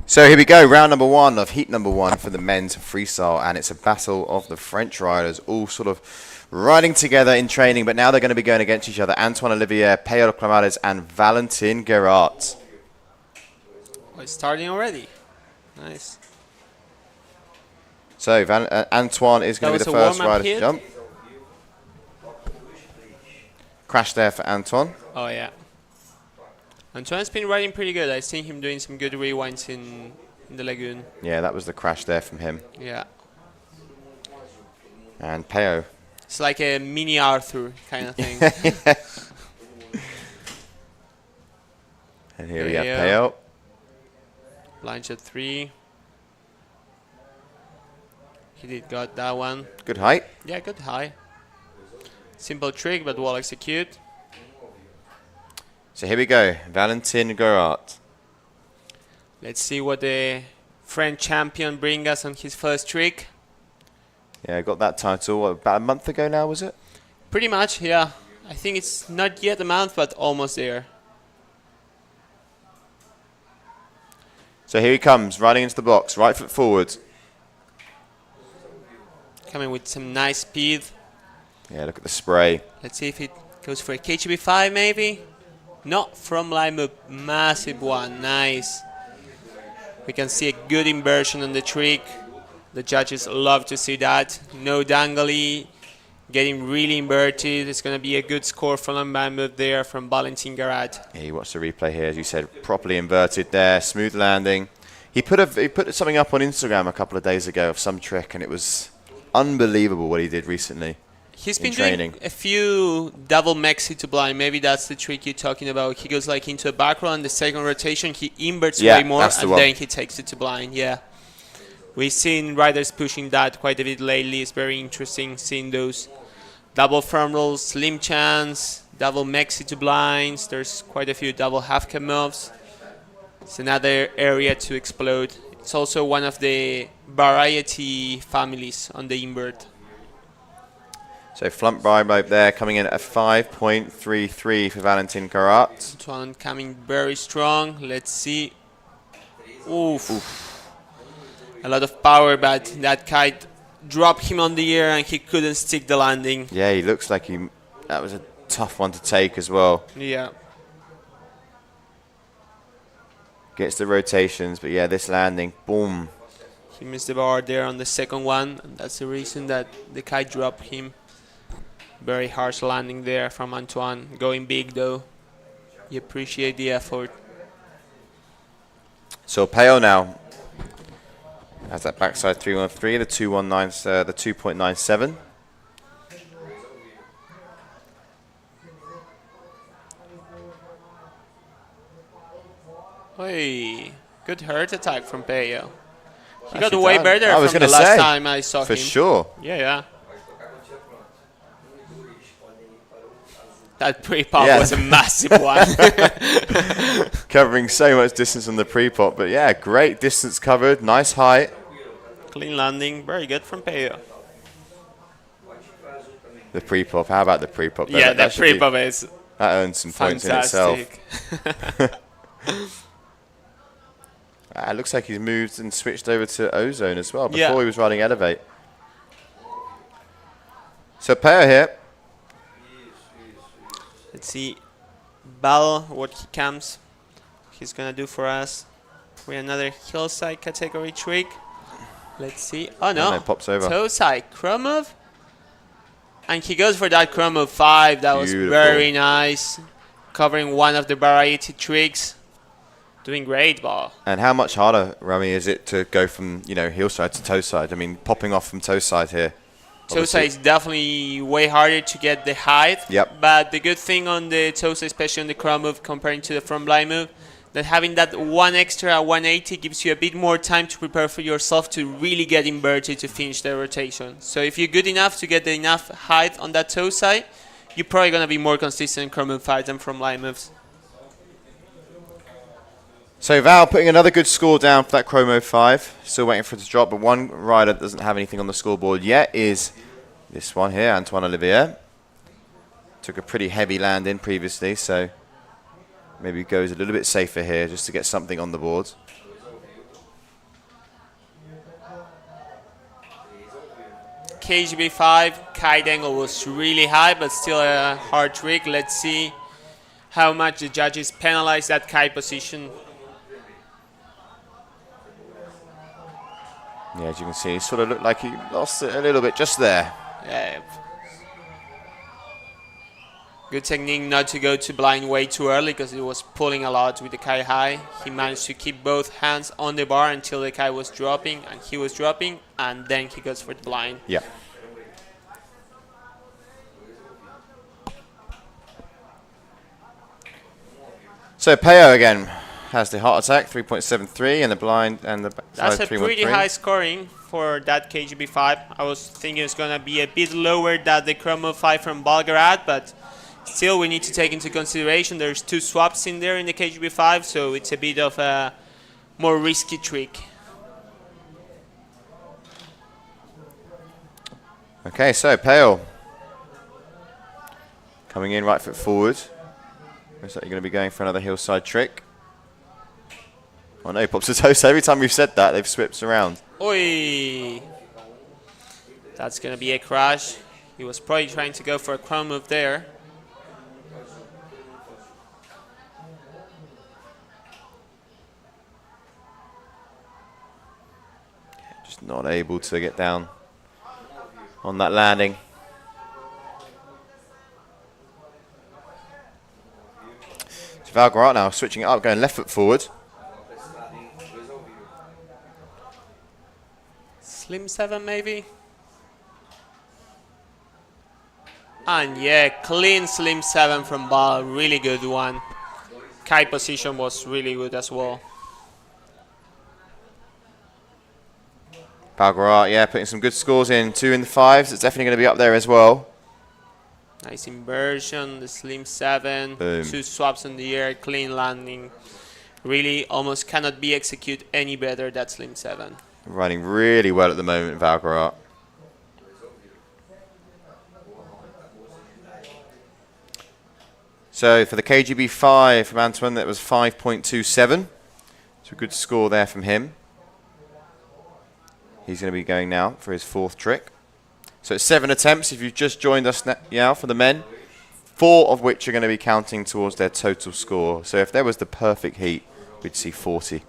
So here we go, round number one of heat number one for the men's freestyle, and it's a battle of the French riders, all sort of riding together in training, but now they're going to be going against each other. Antoine Olivier, Payol Clamades, and Valentin Gerart. Oh, it's starting already. Nice. So Antoine is going to be the first rider to jump. Crash there for Antoine. Oh, yeah. Antoine's been riding pretty good. I've seen him doing some good rewinds in the lagoon. Yeah, that was the crash there from him. Yeah. And Peo. It's like a mini Arthur kind of thing. And here we have Peo. Blind shot 3. He did got that one. Good height. Yeah, good high. Simple trick, but well execute. So here we go, Valentin Gorat. Let's see what the French champion bring us on his first trick. Yeah, got that title, what, about a month ago now, was it? Pretty much, yeah. I think it's not yet a month, but almost there. So here he comes, riding into the box, right foot forward. Coming with some nice speed. Yeah, look at the spray. Let's see if it goes for a KGB5 maybe. Not from line up, massive one, nice. We can see a good inversion on the trick. The judges love to see that. No dangly, getting really inverted. It's going to be a good score from line move there from Valentin Garat. Yeah, you watch the replay here, as you said, properly inverted there, smooth landing. He put something up on Instagram a couple of days ago of some trick, and it was unbelievable what he did recently. He's been doing a few double maxi to blind. Maybe that's the trick you're talking about. He goes like into a back row, and the second rotation he inverts way more, and then he takes it to blind. Yeah, we've seen riders pushing that quite a bit lately. It's very interesting seeing those double front rolls, slim chance, double maxi to blinds. There's quite a few double half cab moves. It's another area to explode. It's also one of the variety families on the invert. So flump vibe there coming in at a 5.33 for Valentin Garat. Antoine coming very strong. Let's see. Oof. A lot of power, but that kite dropped him on the air and he couldn't stick the landing. Yeah, he looks like that was a tough one to take as well. Yeah. Gets the rotations, but yeah, this landing, boom. He missed the bar there on the second one, and that's the reason that the kite dropped him. Very harsh landing there from Antoine. Going big though. You appreciate the effort. So Peo now has that backside 313, the 219, the 2.97. Hey, good hurt attack from Peo. He got Actually way done. better from the last time I saw him. For sure. Yeah. That pre-pop was a massive one. Covering so much distance on the pre-pop, but yeah, great distance covered, nice height. Clean landing, very good from Peo. The pre-pop, how about the pre-pop? Yeah, the pre-pop is that earns some points in itself. It looks like he's moved and switched over to Ozone as well. Before he was riding Elevate. So Peo here. Let's see, Bal, what he comes. He's gonna do for us with another hillside category trick. Let's see. Oh no, it pops over. Toe side chrome move, and he goes for that chrome move 5. That was very nice, covering one of the variety tricks. Doing great, Bal. And how much harder, Rami, is it to go from hillside to toe side? I mean, popping off from toe side here. Toe side is definitely way harder to get the height. Yep. But the good thing on the toe side, especially on the chrome move comparing to the front blind move, that having that one extra 180 gives you a bit more time to prepare for yourself to really get inverted to finish the rotation. So if you're good enough to get enough height on that toe side, you're probably going to be more consistent in chrome move 5 than from blind moves. So Val putting another good score down for that Chromo 5. Still waiting for it to drop, but one rider that doesn't have anything on the scoreboard yet is this one here, Antoine Olivier. Took a pretty heavy land in previously, so maybe goes a little bit safer here just to get something on the board. KGB5, kite angle was really high, but still a hard trick. Let's see how much the judges penalize that kite position. Yeah, as you can see, he sort of looked like he lost it a little bit just there. Yeah. Good technique not to go to blind way too early because it was pulling a lot with the kite high. He managed to keep both hands on the bar until the kite was dropping, and he was dropping, and then he goes for the blind. Yeah. So Peo again has the heart attack, 3.73, and the blind and the That's side a pretty 3.13. high scoring for that KGB5. I was thinking it's going to be a bit lower than the Chromo 5 from Belgrade, but still we need to take into consideration there's 2 swaps in there in the KGB5, so it's a bit of a more risky trick. Okay, so Pale coming in right foot forward. Looks like you're going to be going for another hillside trick. Oh no, pops a toast. Every time we've said that, they've swept around. Oi! That's going to be a crash. He was probably trying to go for a crown move there. Just not able to get down on that landing. So Valgarat now switching it up, going left foot forward. Slim 7 maybe? And yeah, clean Slim 7 from Ball, really good one. Kite position was really good as well. Valgarat, yeah, putting some good scores in. 2 in the 5s. It's definitely going to be up there as well. Nice inversion, the Slim 7. Boom. 2 swaps in the air, clean landing. Really almost cannot be executed any better, that Slim 7. Running really well at the moment, Valgarat. So for the KGB 5 from Antoine, that was 5.27. So a good score there from him. He's going to be going now for his 4th trick. So it's 7 attempts if you've just joined us now for the men, 4 of which are going to be counting towards their total score. So if there was the perfect heat, we'd see 40.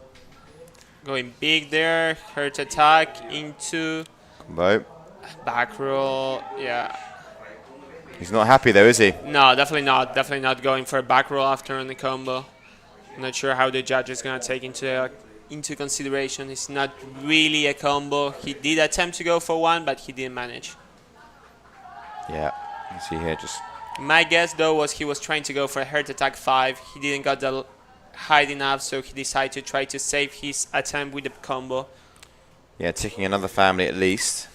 Going big there, hurt attack into Combo. back roll, yeah. He's not happy though, is he? No, definitely not. Definitely not going for a back roll after on the combo. I'm not sure how the judge is going to take into consideration. It's not really a combo. He did attempt to go for one, but he didn't manage. Yeah, you see here just... My guess, though, was he was trying to go for a hurt attack 5. He didn't got the height enough, so he decided to try to save his attempt with the combo. Yeah, ticking another family at least.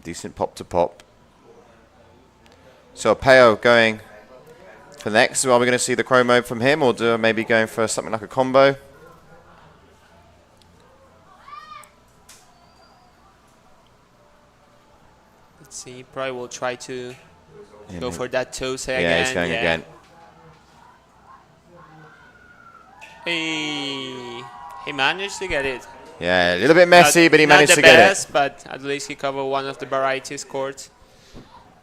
Decent pop to pop. So Peo going for next. Are we going to see the chromo from him, or do maybe going for something like a combo? Let's see, probably will try to Yeah, go for that toes again. yeah, he's going again. Hey, he managed to get it. Yeah, a little bit messy, but he managed to get it. Not the get best, but at least he covered one of the variety scores.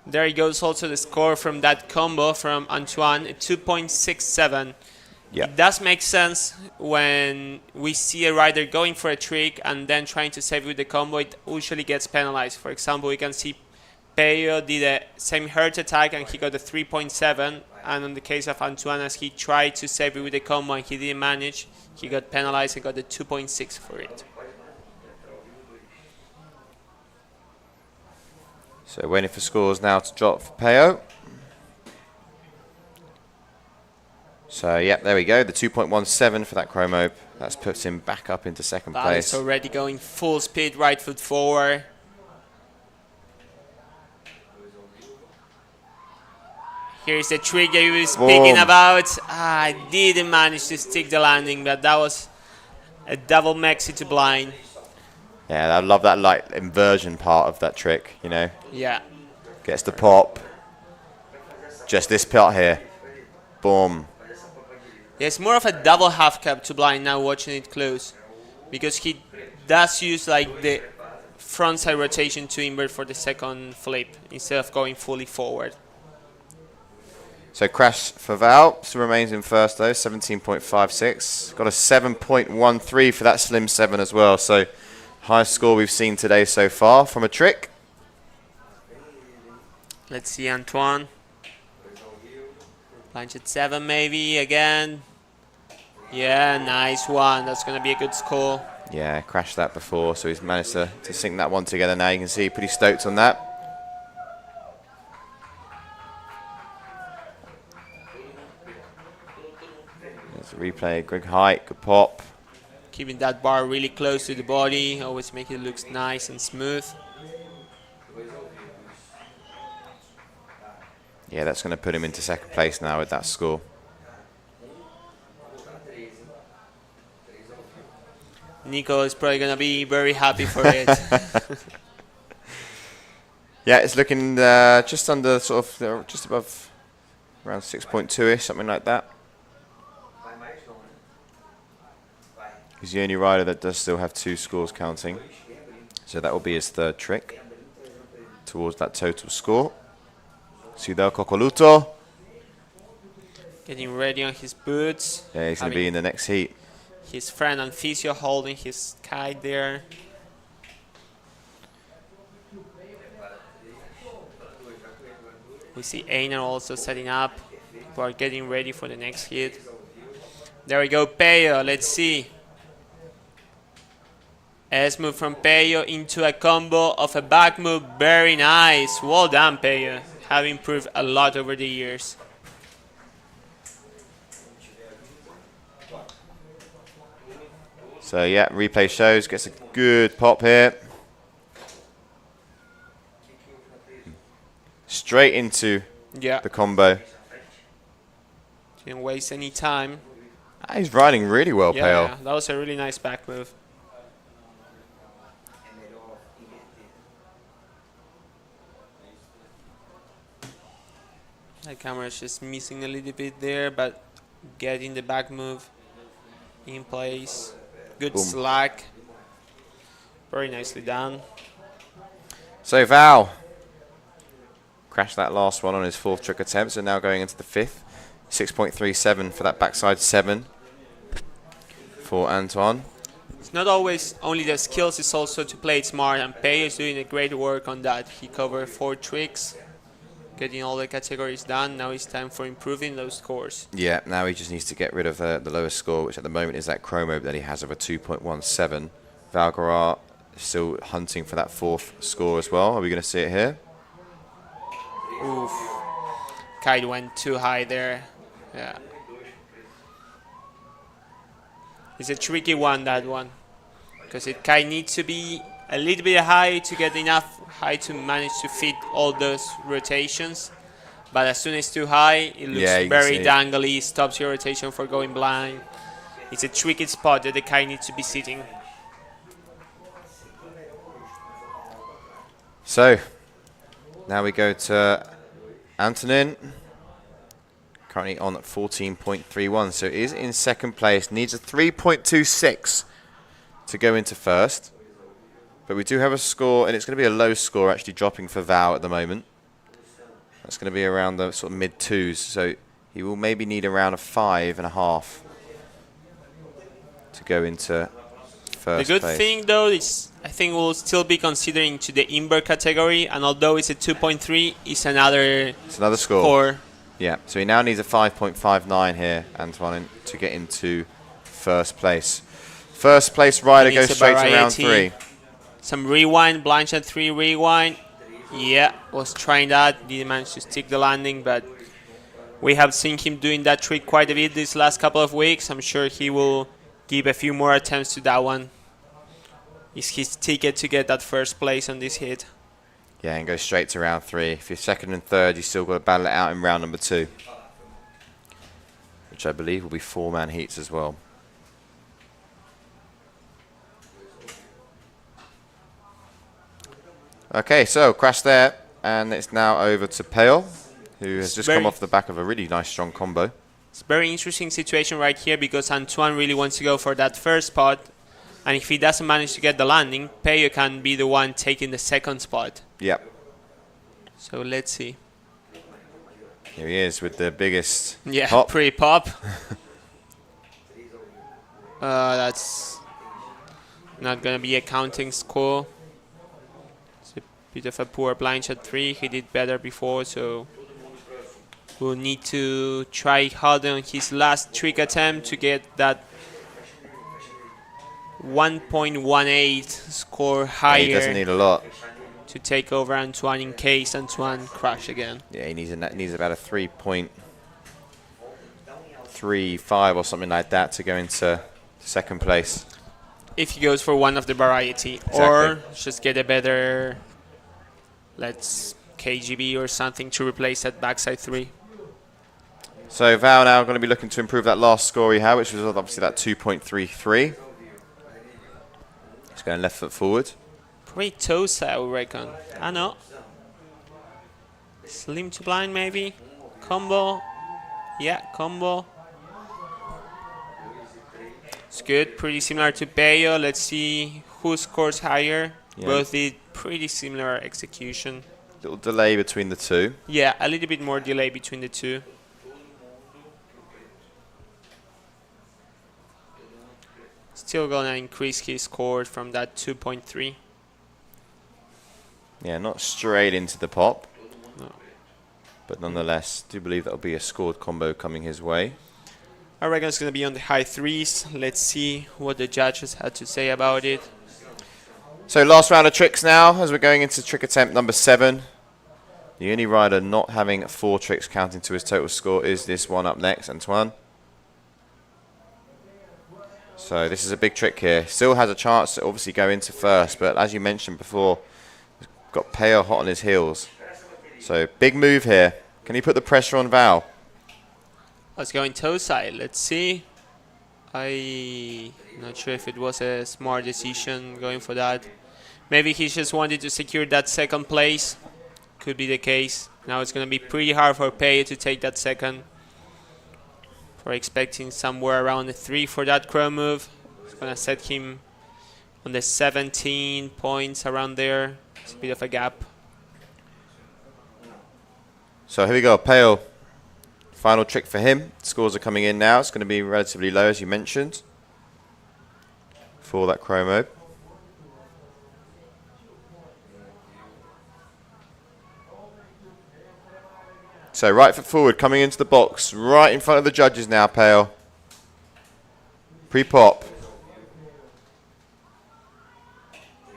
There he goes also the score from that combo from Antoine, 2.67. Yeah. It does make sense when we see a rider going for a trick and then trying to save with the combo, it usually gets penalized. For example, we can see Peo did a same hurt attack and he got a 3.7, and in the case of Antoine, as he tried to save it with the combo and he didn't manage, he got penalized and got a 2.6 for it. So waiting for scores now to drop for Peo. So yeah, there we go. The 2.17 for that chromo. That's puts him back up into 2nd place. It's already going full speed, right foot forward. Here's the trick that he was speaking about. I didn't manage to stick the landing, but that was a double maxi to blind. Yeah, I love that light inversion part of that trick, you know. Yeah. Gets the pop. Just this part here. Boom. Yeah, it's more of a double half cap to blind now watching it close, because he does use like the front side rotation to invert for the 2nd flip instead of going fully forward. So crash for Val. Still remains in 1st though, 17.56. Got a 7.13 for that Slim 7 as well. So Highest score we've seen today so far from a trick. Let's see, Antoine. Planchet 7 maybe again. Yeah, nice one. That's going to be a good score. Yeah, crashed that before, so he's managed to sync that one together now. You can see pretty stoked on that. There's a replay, good height, good pop. Keeping that bar really close to the body, always make it look nice and smooth. Yeah, that's going to put him into second place now with that score. Nico is probably going to be very happy for it. Yeah, it's looking just under sort of, just above around 6.2-ish, something like that. He's the only rider that does still have 2 scores counting. So that will be his third trick towards that total score. Ciudad Cocoluto. Getting ready on his boots. Yeah, he's going to be in the next heat. His friend Anficio holding his kite there. We see Einar also setting up. People are getting ready for the next hit. There we go, Peyo. Let's see. S move from Peyo into a combo of a back move. Very nice. Well done, Peyo. Have improved a lot over the years. So yeah, replay shows, gets a good pop here. Straight into the combo. Didn't waste any time. He's riding really well, Yeah, Pale. that was a really nice back move. The camera is just missing a little bit there, but getting the back move in place. Good Boom. slack. Very nicely done. So Val crashed that last one on his 4th trick attempt, so now going into the 5th. 6.37 for that backside 7 for Antoine. It's not always only the skills, it's also to play it smart, and Pei is doing a great work on that. He covered 4 tricks, getting all the categories done. Now it's time for improving those scores. Yeah, now he just needs to get rid of the lowest score, which at the moment is that chromo that he has of a 2.17. Valgarar still hunting for that 4th score as well. Are we going to see it here? Oof. Kite went too high there. Yeah. It's a tricky one, that one. Because it kite needs to be a little bit high to get enough high to manage to fit all those rotations. But as soon as it's too high, it looks very dangly, stops your rotation for going blind. It's a tricky spot that the kite needs to be sitting. So, now we go to Antonin, currently on 14.31, so is in second place, needs a 3.26 to go into first. But we do have a score, and it's going to be a low score actually dropping for Val at the moment. That's going to be around the sort of mid-2s, so he will maybe need around a 5.5 to go into first The good place. thing though is I think we'll still be considering to the invert category, and although it's a 2.3, it's another score. Yeah, so he now needs a 5.59 here, Antoine, to get into first place. First place rider goes straight to round 3. Some rewind, Blanchard 3 rewind. Yeah, was trying that, didn't manage to stick the landing, but we have seen him doing that trick quite a bit these last couple of weeks. I'm sure he will give a few more attempts to that one. It's his ticket to get that first place on this hit. Yeah, and go straight to round 3. If you're second and third, you still got to battle it out in round number 2, which I believe will be 4-man heats as well. Okay, so crash there, and it's now over to Pale, who has just come off the back of a really nice strong combo. It's a very interesting situation right here because Antoine really wants to go for that first spot, and if he doesn't manage to get the landing, Peyo can be the one taking the second spot. Yep. So let's see. Here he is with the biggest pop. Pre-pop. That's not gonna be a counting score. It's a bit of a poor blind shot 3. He did better before, so we'll need to try hard on his last trick attempt to get that 1.18 score higher. He doesn't need a lot. To take over Antoine in case Antoine crash again. Yeah, he needs about a 3.35 or something like that to go into second place. If he goes for one of the variety, or just get a better, let's KGB or something to replace that backside 3. So Val now going to be looking to improve that last score he had, which was obviously that 2.33. He's going left foot forward. Pretty toast, I would reckon. I know. Slim to blind, maybe. Combo. Yeah, combo. It's good. Pretty similar to Bayo. Let's see who scores higher. Yeah. Both did pretty similar execution. Little delay between the two. Yeah, a little bit more delay between the two. Still gonna increase his score from that 2.3. Yeah, not straight into the pop. No. But nonetheless, do believe that'll be a scored combo coming his way. I reckon it's gonna be on the high 3s. Let's see what the judges had to say about it. So last round of tricks now, as we're going into trick attempt number 7. The only rider not having 4 tricks counting to his total score is this one up next, Antoine. So this is a big trick here. Still has a chance to obviously go into first, but as you mentioned before, he's got Peo hot on his heels. So big move here. Can he put the pressure on Val? Let's go in toe side. Let's see. I'm not sure if it was a smart decision going for that. Maybe he just wanted to secure that second place. Could be the case. Now it's going to be pretty hard for Peo to take that second. We're expecting somewhere around a 3 for that crow move. It's going to set him on the 17 points around there. It's a bit of a gap. So here we go, Peo. Final trick for him. Scores are coming in now. It's going to be relatively low, as you mentioned, for that crow mode. So right foot forward, coming into the box, right in front of the judges now, Peo. Pre-pop.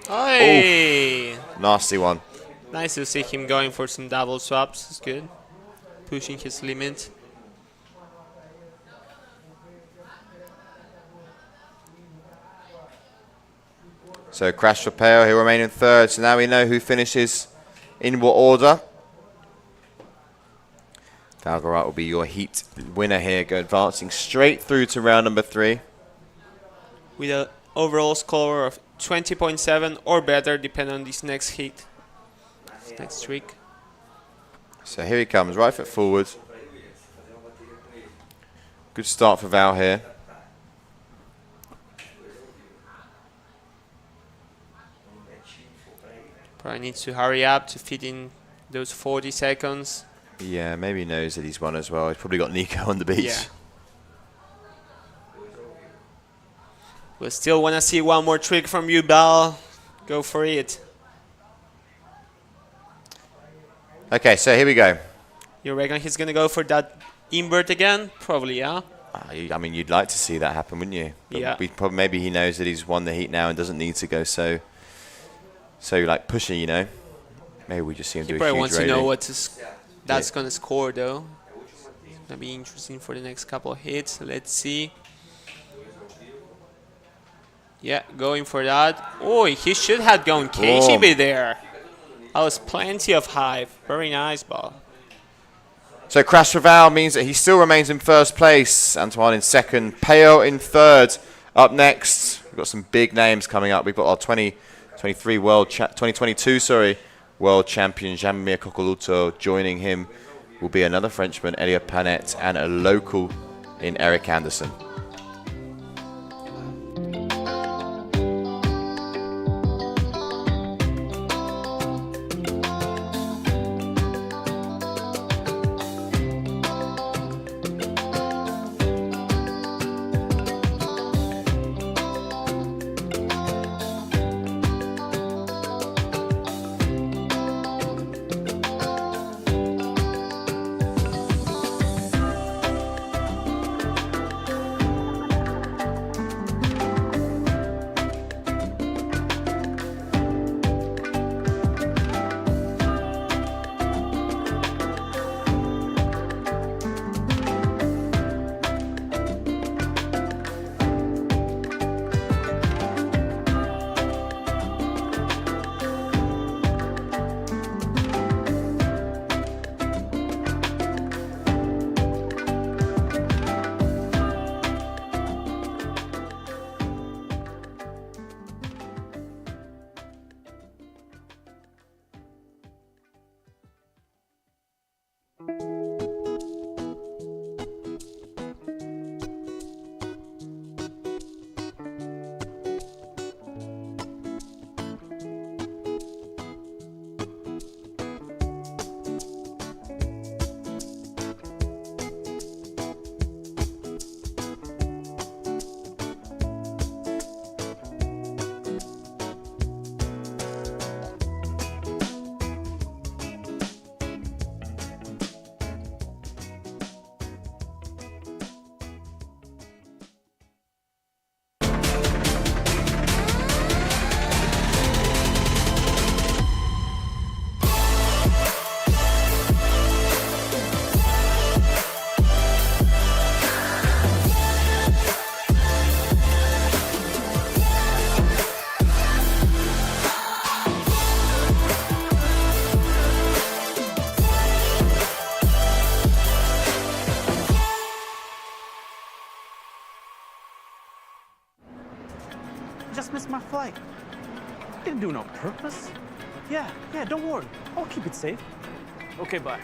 Hey! Nasty one. Nice to see him going for some double swaps. It's good. Pushing his limit. So crash for Peo, he'll remain in third. So now we know who finishes in what order. Valgarat will be your heat winner here, go advancing straight through to round number 3. With an overall score of 20.7 or better, depending on this next heat. This next trick. So here he comes, right foot forward. Good start for Val here. Probably needs to hurry up to fit in those 40 seconds. Yeah, maybe he knows that he's won as well. He's probably got Nico on the beach. Yeah. We still want to see one more trick from you, Val. Go for it. Okay, so here we go. You reckon he's going to go for that invert again? Probably, yeah. I mean, you'd like to see that happen, wouldn't you? But Yeah. Maybe he knows that he's won the heat now and doesn't need to go so like pushy, you know. Maybe we just see him do a huge Probably wants to know railing. what that's going to score, though. It's going to be interesting for the next couple of hits. Let's see. Yeah, going for that. Oh, he should have gone KGB there. That was plenty of hype. Very nice ball. So crash for Val means that he still remains in first place. Antoine in second. Peo in third. Up next, we've got some big names coming up. We've got our 2022 world champion Jean-Mir Coccoluto. Joining him will be another Frenchman, Elliot Panette, and a local in Eric Anderson. Just missed my flight. Didn't do it on purpose. Yeah, yeah, don't worry. I'll keep it safe. Okay, bye.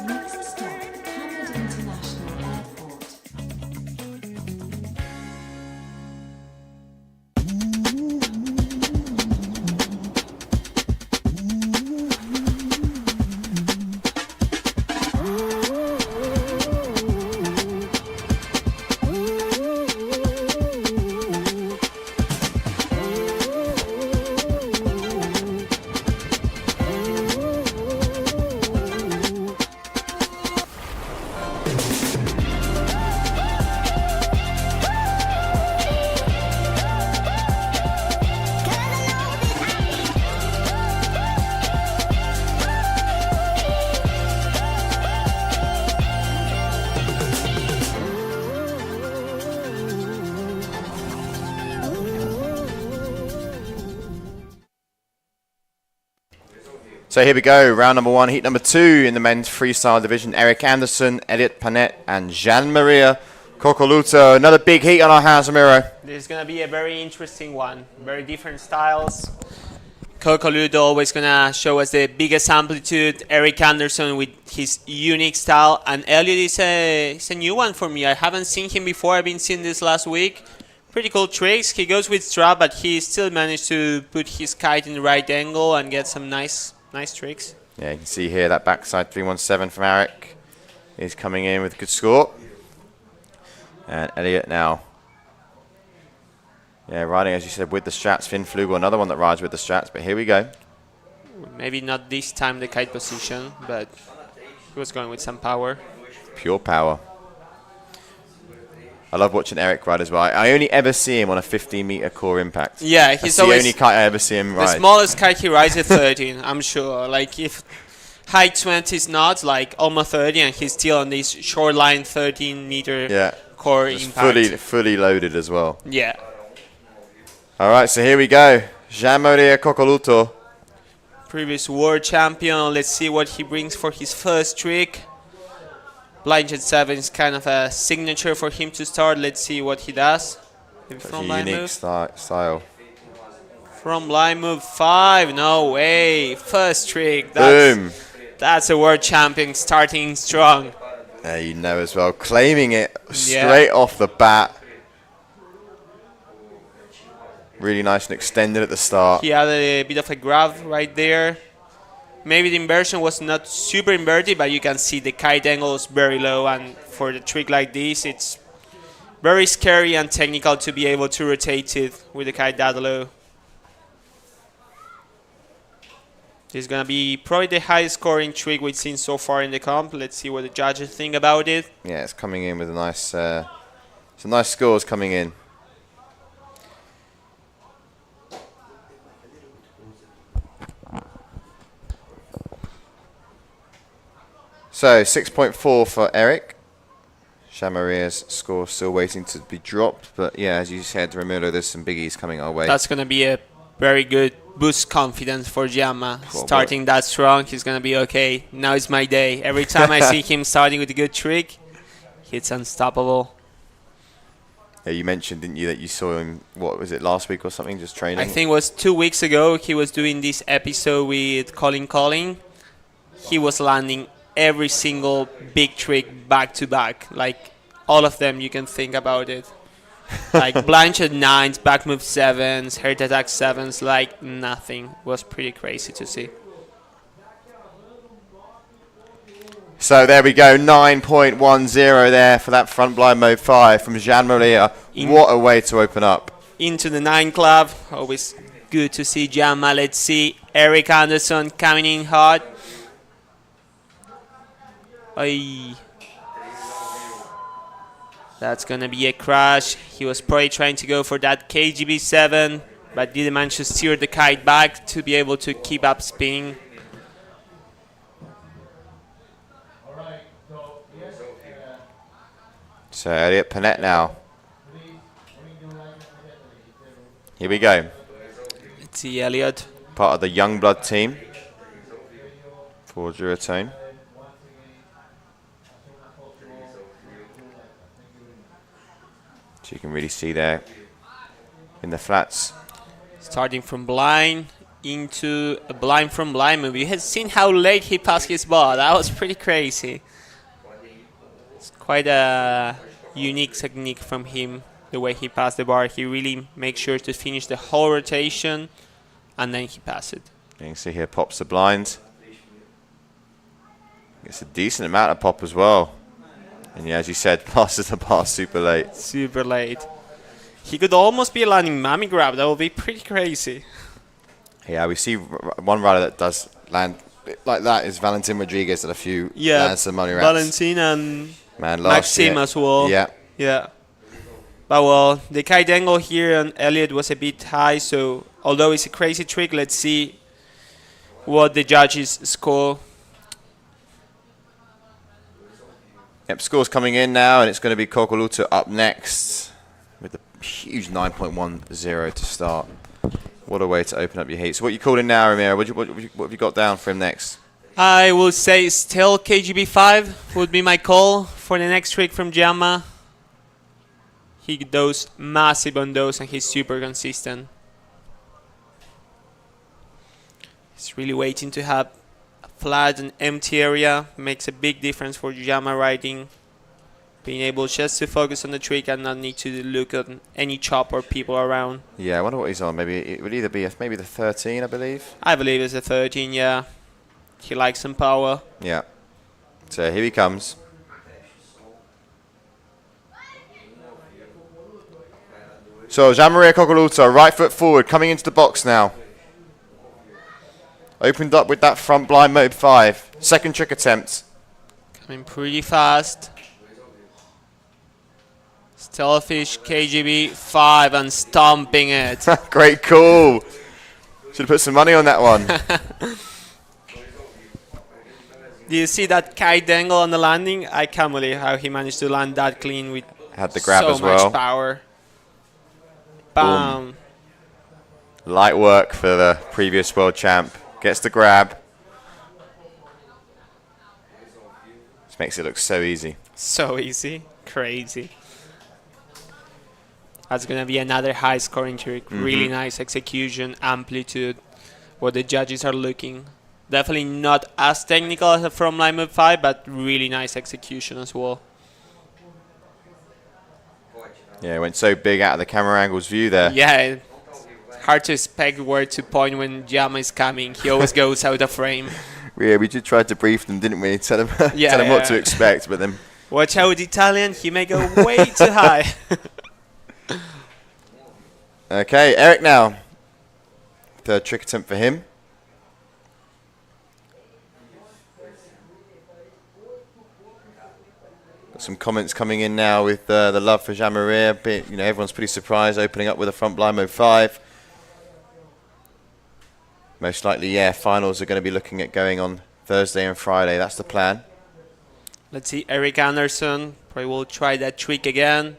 Next stop, Hamid International Airport. So here we go, round number 1, heat number 2 in the men's freestyle division. Eric Anderson, Elliot Panette, and Jean-Maria Coccoluto. Another big heat on our hands, Ramiro. This is going to be a very interesting one. Very different styles. Coccoluto always going to show us the biggest amplitude. Eric Anderson with his unique style. And Elliot is a new one for me. I haven't seen him before. I've been seeing this last week. Pretty cool tricks. He goes with strap, but he still managed to put his kite in the right angle and get some nice tricks. Yeah, you can see here that backside 317 from Eric is coming in with a good score. And Elliot now, yeah, riding, as you said, with the straps. Finn Flugel, another one that rides with the straps, but here we go. Maybe not this time the kite position, but he was going with some power. Pure power. I love watching Eric ride as well. I only ever see him on a 15-meter core impact. Yeah, That's he's the always only kite I ever see him ride. the smallest kite he rides is 13. I'm sure. Like if high 20s knots, like almost 30, and he's still on this short line 13-meter core Just impact. fully loaded as well. Yeah. All right, so here we go. Jean-Maria Coccoluto. Previous world champion. Let's see what he brings for his first trick. Blind jet 7 is kind of a signature for him to start. Let's see what he does. Such a unique style. From line move 5. No way. First trick. Boom. That's a world champion starting strong. Yeah, you know as well. Claiming it straight off the bat. Really nice and extended at the start. He had a bit of a grab right there. Maybe the inversion was not super inverted, but you can see the kite angle is very low, and for the trick like this, it's very scary and technical to be able to rotate it with the kite that low. This is going to be probably the highest scoring trick we've seen so far in the comp. Let's see what the judges think about it. Yeah, it's coming in with a nice, some nice scores coming in. So 6.4 for Eric. Jean-Maria's score still waiting to be dropped, but yeah, as you said, Ramiro, there's some biggies coming our way. That's going to be a Very good. Boost confidence for Giamma. Starting that strong, he's going to be okay. Now it's my day. Every time I see him starting with a good trick, it's unstoppable. Yeah, you mentioned, didn't you, that you saw him, what was it, last week or something, just training? I think it was 2 weeks ago. He was doing this episode with Colin. He was landing every single big trick back to back. Like, all of them you can think about it. Like blanket 9s, back move 7s, heart attack 7s, like nothing. It was pretty crazy to see. So there we go, 9.10 there for that front blind mode 5 from Jean-Maria. What a way to open up. Into the 9 club. Always good to see Giamma. Let's see Eric Anderson coming in hot. Ay. That's going to be a crash. He was probably trying to go for that KGB 7, but didn't manage to steer the kite back to be able to keep up spinning. So Elliot Panette now. Here we go. Let's see Elliot. Part of the Youngblood team for Duratone. So you can really see there in the flats. Starting from blind into a blind from blind move. You have seen how late he passed his ball. That was pretty crazy. It's quite a unique technique from him, the way he passed the bar. He really makes sure to finish the whole rotation and then he passes it. You can see here pops the blind. It's a decent amount of pop as well. And yeah, as you said, passes the bar super late. Super late. He could almost be landing Mammy Grab. That would be pretty crazy. Yeah, we see one rider that does land like that is Valentin Rodriguez at a few lands some money rats. Valentin and Man, Maxime as well. Yeah. Yeah. But well, the kite angle here on Elliot was a bit high, so although it's a crazy trick, let's see what the judges score. Yep, scores coming in now, and it's going to be Kokoluta up next with a huge 9.10 to start. What a way to open up your heat. So what are you calling now, Ramiro? What have you got down for him next? I will say still KGB 5 would be my call for the next trick from Giamma. He goes massive on those and he's super consistent. He's really waiting to have a flat and empty area. Makes a big difference for Giamma riding. Being able just to focus on the trick and not need to look at any chop or people around. Yeah, I wonder what he's on. Maybe it would either be maybe the 13, I believe. I believe it's a 13, yeah. He likes some power. Yeah. So here he comes. So Jean-Maria Kokoluta, right foot forward, coming into the box now. Opened up with that front blind mode 5. Second trick attempt. Coming pretty fast. Stealthfish KGB 5 and stomping it. Great call. Should have put some money on that one. Do you see that kite dangle on the landing? I can't believe how he managed to land that clean with Had the grab so as well. much power. Bam. Light work for the previous world champ. Gets the grab. This makes it look so easy. So easy. Crazy. That's going to be another high scoring trick. Really nice execution, amplitude, what the judges are looking. Definitely not as technical as from line move 5, but really nice execution as well. Yeah, it went so big out of the camera angle's view there. Yeah, it's hard to expect where to point when Giamma is coming. He always goes out of frame. Yeah, we did try to brief them, didn't we? Tell them, tell them what to expect, but then... Watch out with Italian, he may go way too high. Okay, Eric now. Third trick attempt for him. Got some comments coming in now with the love for Jean-Maria. You know, everyone's pretty surprised opening up with a front blind mode 5. Most likely, yeah, finals are going to be looking at going on Thursday and Friday. That's the plan. Let's see, Eric Anderson probably will try that trick again.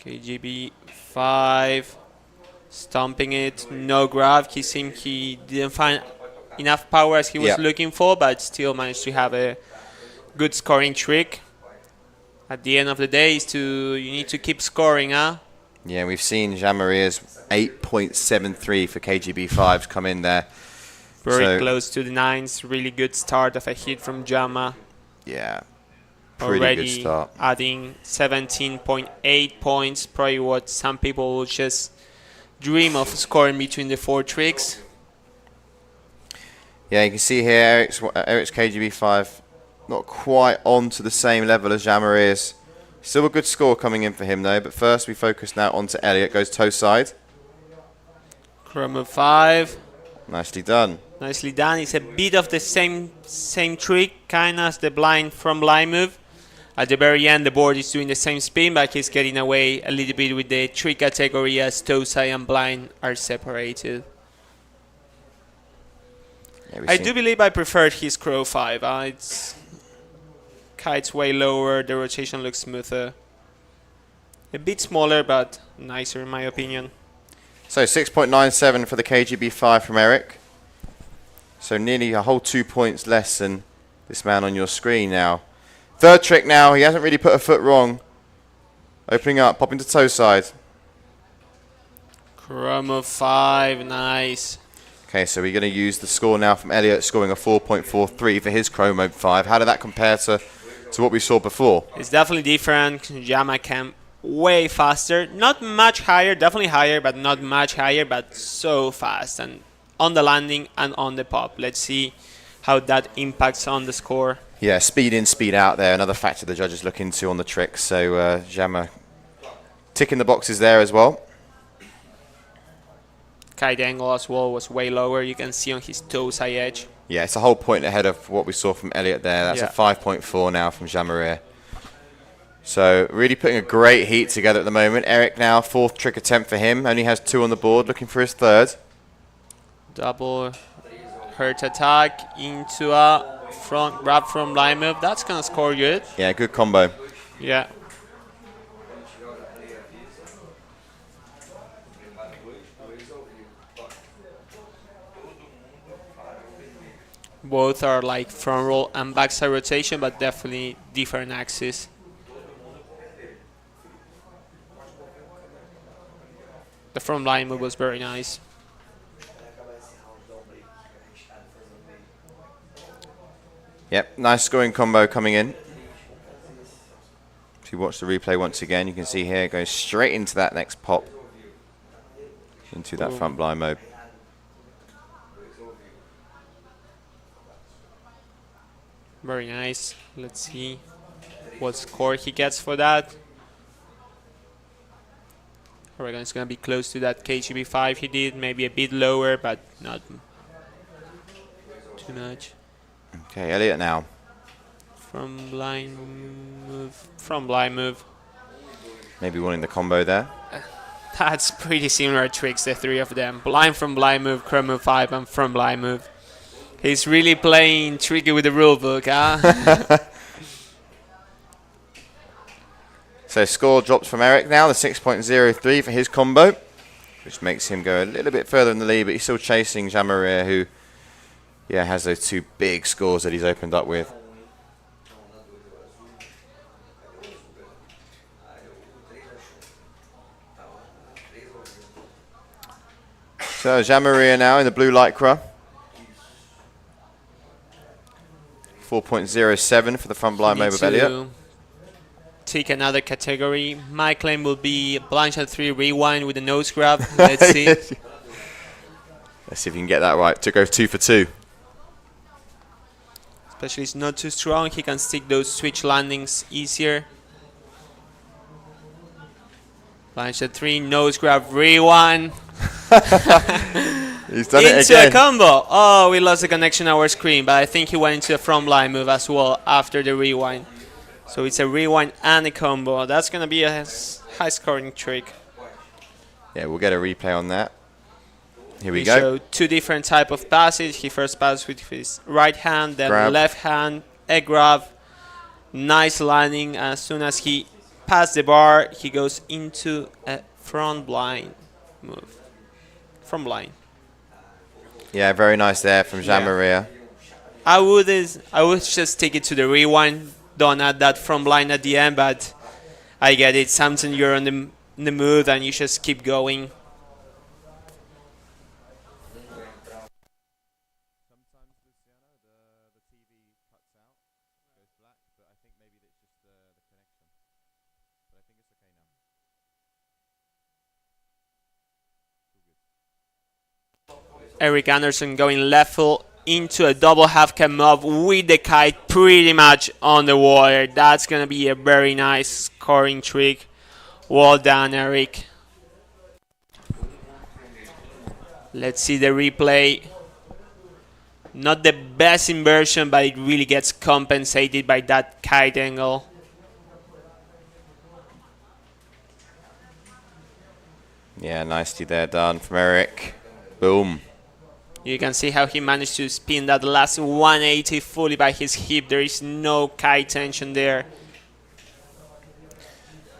KGB5 stomping it, no grab. He seemed he didn't find enough power as he was looking for, but still managed to have a good scoring trick. At the end of the day, you need to keep scoring, huh? Yeah, we've seen Jean-Maria's 8.73 for KGB5s come in there. Very close to the 9s. Really good start of a hit from Jama. Yeah, pretty Already good start. Adding 17.8 points. Probably what some people will just dream of scoring between the 4 tricks. Yeah, you can see here Eric's KGB5 not quite on to the same level as Jean-Maria's. Still a good score coming in for him though, but first we focus now onto Elliot. Goes toe side. Chroma 5. Nicely done. Nicely done. It's a bit of the same trick, kind of as the blind from line move. At the very end, the board is doing the same spin, but he's getting away a little bit with the trick category as toe side and blind are separated. Yeah, I do believe I preferred his Crow 5. Kite's way lower, the rotation looks smoother. A bit smaller, but nicer in my opinion. So 6.97 for the KGB5 from Eric. So nearly a whole 2 points less than this man on your screen now. Third trick now, he hasn't really put a foot wrong. Opening up, popping to toe side. Chroma 5, nice. Okay, so we're going to use the score now from Elliot, scoring a 4.43 for his Chrome 5. How did that compare to what we saw before? It's definitely different. Jama came way faster. Not much higher, definitely higher, but not much higher, but so fast. And on the landing and on the pop. Let's see how that impacts on the score. Yeah, speed in, speed out there. Another factor the judges look into on the trick. So Jama ticking the boxes there as well. Kite angle as well was way lower. You can see on his toe side edge. Yeah, it's a whole point ahead of what we saw from Elliot there. That's a 5.4 now from Jean-Marie. So really putting a great heat together at the moment. Eric now, 4th trick attempt for him. Only has 2 on the board, looking for his 3rd. Double hurt attack into a front grab from line move. That's going to score good. Yeah, good combo. Yeah. Both are like front roll and backside rotation, but definitely different axes. The front line move was very nice. Yep, nice scoring combo coming in. If you watch the replay once again, you can see here it goes straight into that next pop. Into that front blind mode. Very nice. Let's see what score he gets for that. I reckon it's going to be close to that KGB5 he did. Maybe a bit lower, but not too much. Okay, Elliot now. From blind move. From blind move. Maybe winning the combo there. That's pretty similar tricks, the 3 of them. Blind from blind move, Chroma 5, and from blind move. He's really playing tricky with the rulebook, huh? So score drops from Eric now, the 6.03 for his combo, which makes him go a little bit further in the lead, but he's still chasing Jean-Marie, who has those 2 big scores that he's opened up with. So Jean-Marie now in the blue lycra. 4.07 for the front blind mode of Elliot. Take another category. My claim will be Blanchard 3 rewind with a nose grab. Let's see. Let's see if you can get that right. To go 2 for 2. Especially it's not too strong. He can stick those switch landings easier. Blanchard 3 nose grab rewind. He's done it again. Into a combo. Oh, we lost the connection on our screen, but I think he went into a front line move as well after the rewind. So it's a rewind and a combo. That's going to be a high scoring trick. Yeah, we'll get a replay on that. Here we go. go. So 2 different type of passes. He first passed with his right hand, then Grab. left hand, a grab. Nice landing. As soon as he past the bar, he goes into a front blind move. Front blind. Yeah, very nice there from Jean Yeah. Maria. I would just take it to the rewind. Don't add that front blind at the end, but I get it. Sometimes you're in the mood and you just keep going. Eric Anderson going left full into a double half cab move with the kite pretty much on the water. That's going to be a very nice scoring trick. Well done, Eric. Let's see the replay. Not the best inversion, but it really gets compensated by that kite angle. Yeah, nicely there done from Eric. Boom. You can see how he managed to spin that last 180 fully by his hip. There is no kite tension there.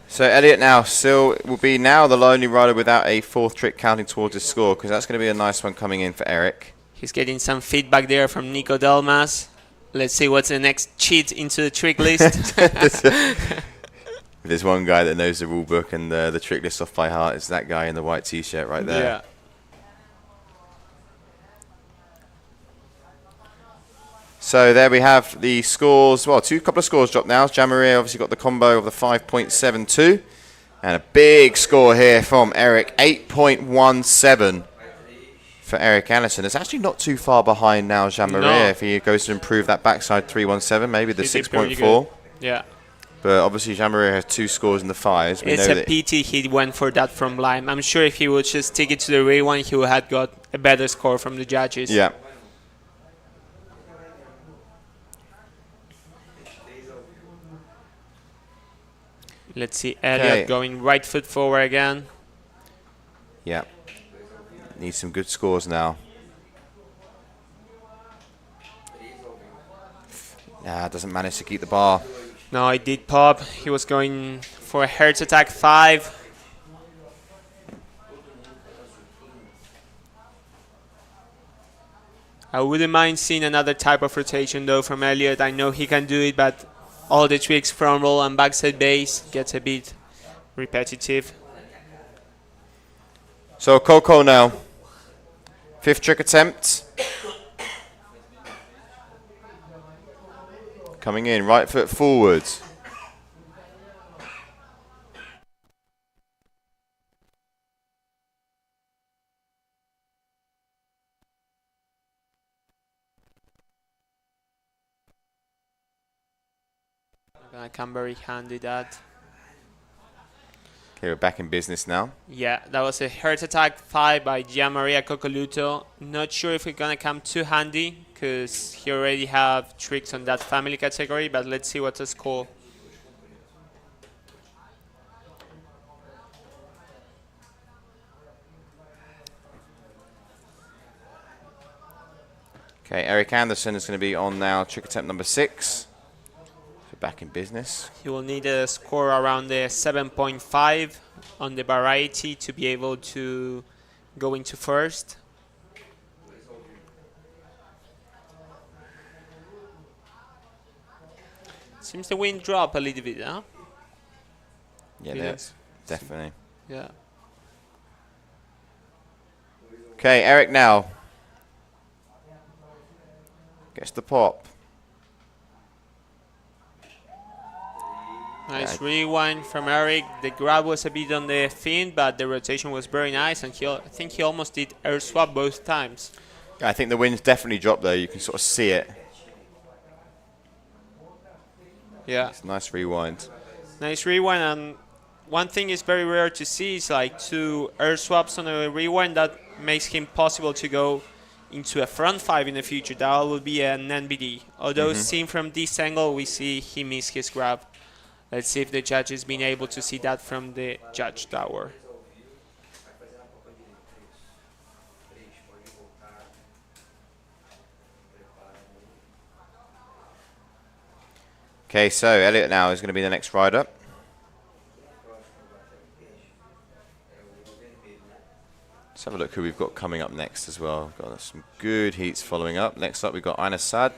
So Elliot now still will be now the only rider without a fourth trick counting towards his score, because that's going to be a nice one coming in for Eric. He's getting some feedback there from Nico Delmas. Let's see what's the next cheat into the trick list. There's one guy that knows the rule book and the trick list off by heart. It's that guy in the white t-shirt right there. Yeah. So there we have the scores. Well, couple of scores dropped now. Jean Maria obviously got the combo of the 5.72. And a big score here from Eric, 8.17 for Eric Anderson. It's actually not too far behind now Jean Maria. No. If he goes to improve that backside 3.17, maybe the He did 6.4. pretty good. Yeah. But obviously Jean Maria has 2 scores in the 5s. It's a pity he went for that from blind. I'm sure if he would just take it to the rewind, he would have got a better score from the judges. Yeah. Let's see Elliot going right foot forward again. Yeah. Needs some good scores now. Nah, doesn't manage to keep the bar. No, it did pop. He was going for a heart attack 5. I wouldn't mind seeing another type of rotation though from Elliot. I know he can do it, but all the tricks front roll and backside base gets a bit repetitive. So Coco now. 5th trick attempt. Coming in, right foot forwards. I can very handy that. Okay, we're back in business now. Yeah, that was a heart attack 5 by Gianmaria Coccoluto. Not sure if it's gonna come too handy because he already have tricks on that family category, but let's see what's the score. Okay, Eric Anderson is going to be on now, trick attempt number 6. So back in business. He will need a score around the 7.5 on the variety to be able to go into first. Seems the wind drop a little bit, huh? Yeah, Yes. that's definitely. Yeah. Okay, Eric now. Gets the pop. Nice rewind from Eric. The grab was a bit on the fin, but the rotation was very nice, and I think he almost did air swap both times. I think the wind's definitely dropped there. You can sort of see it. Yeah. It's a nice rewind. Nice rewind, and one thing is very rare to see is like 2 air swaps on a rewind. That makes him possible to go into a front 5 in the future. That will be an NBD. Although seen from this angle, we see he missed his grab. Let's see if the judge has been able to see that from the judge tower. Okay, so Elliot now is going to be the next rider. Let's have a look who we've got coming up next as well. We've got some good heats following up. Next up, we've got Aina Sad,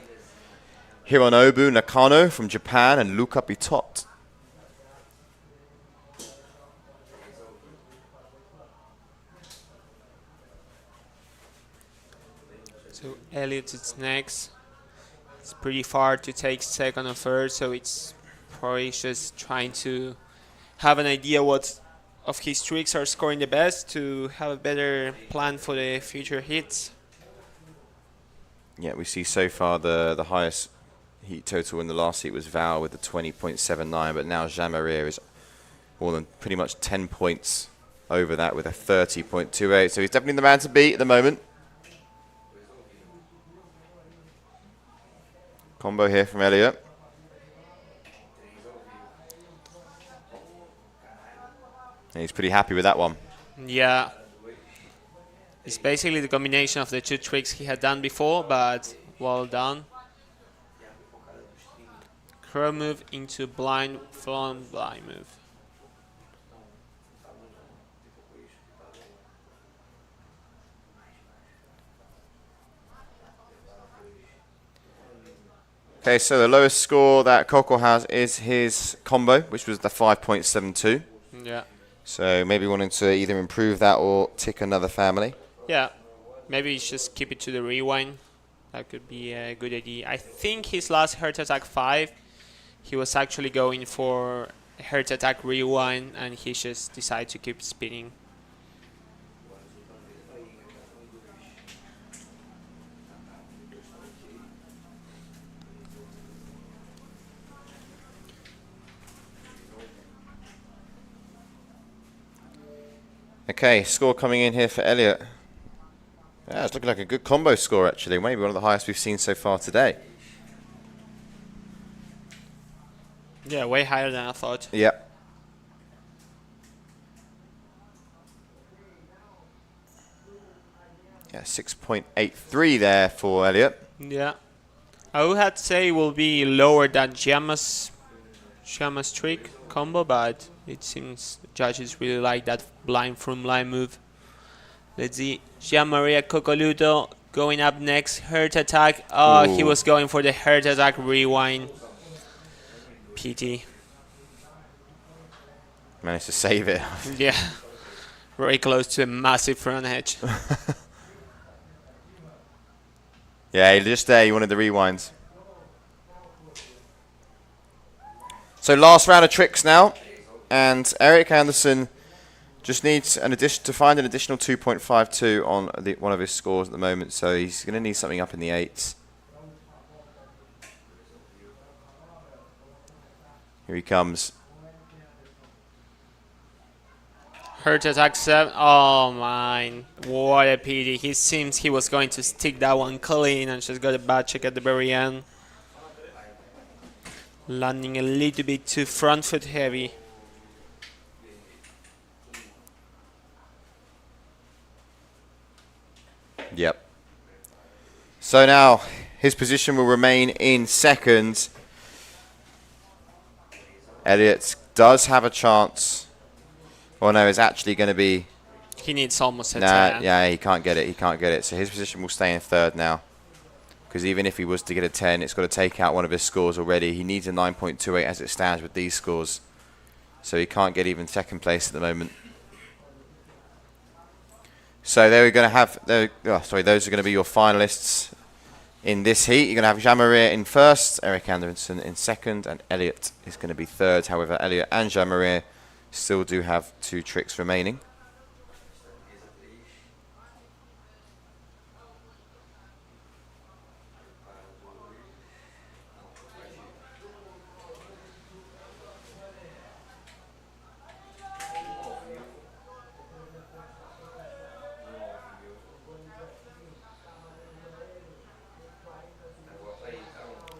Hironobu Nakano from Japan, and Luca Pitot. So Elliot is next. It's pretty far to take second or third, so it's probably just trying to have an idea what of his tricks are scoring the best to have a better plan for the future hits. Yeah, we see so far the highest heat total in the last heat was Val with the 20.79, but now Jean-Marie is more than pretty much 10 points over that with a 30.28. So he's definitely the man to beat at the moment. Combo here from Elliot. And he's pretty happy with that one. Yeah. It's basically the combination of the two tricks he had done before, but well done. Curl move into blind, front blind move. Okay, so the lowest score that Coco has is his combo, which was the 5.72. Yeah. So maybe wanting to either improve that or tick another family. Yeah. Maybe just keep it to the rewind. That could be a good idea. I think his last Heart Attack 5, he was actually going for Heart Attack rewind, and he just decided to keep spinning. Okay, score coming in here for Elliot. Yeah, it's looking like a good combo score actually. Maybe one of the highest we've seen so far today. Yeah, way higher than I thought. Yep. Yeah, 6.83 there for Elliot. Yeah. I would have to say it will be lower than Giamma's trick combo, but it seems judges really like that blind from blind move. Let's see. Gianmaria Cocoluto going up next. Heart Attack. Oh, he was going for the Heart Attack rewind. PT. Managed to save it. Yeah. Very close to a massive front edge. Yeah, just there, he wanted the rewinds. So last round of tricks now, and Eric Anderson just needs an addition to find an additional 2.52 on one of his scores at the moment. So he's going to need something up in the 8s. Here he comes. Heart Attack 7. Oh man, what a pity. He seems he was going to stick that one clean and just got a bad check at the very end. Landing a little bit too front foot heavy. Yep. So now his position will remain in second. Elliot does have a chance. Oh no, it's actually going to be... He needs almost a 10. Yeah, he can't get it. He can't get it. So his position will stay in third now. Because even if he was to get a 10, it's got to take out one of his scores already. He needs a 9.28 as it stands with these scores. So he can't get even second place at the moment. So there we're going to have... those are going to be your finalists in this heat. You're going to have Jean-Marie in first, Eric Anderson in second, and Elliot is going to be third. However, Elliot and Jean-Marie still do have 2 tricks remaining.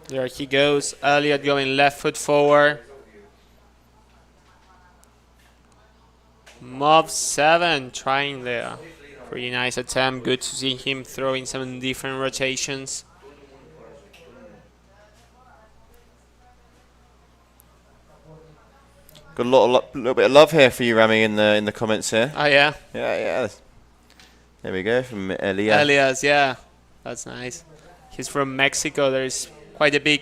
There he goes. Elliot going left foot forward. Mob 7 trying there. Pretty nice attempt. Good to see him throwing some different rotations. Got a little bit of love here for you, Rami, in the comments here. Oh yeah. Yeah. There we go, from Elia. Elias, yeah. That's nice. He's from Mexico. There's quite a big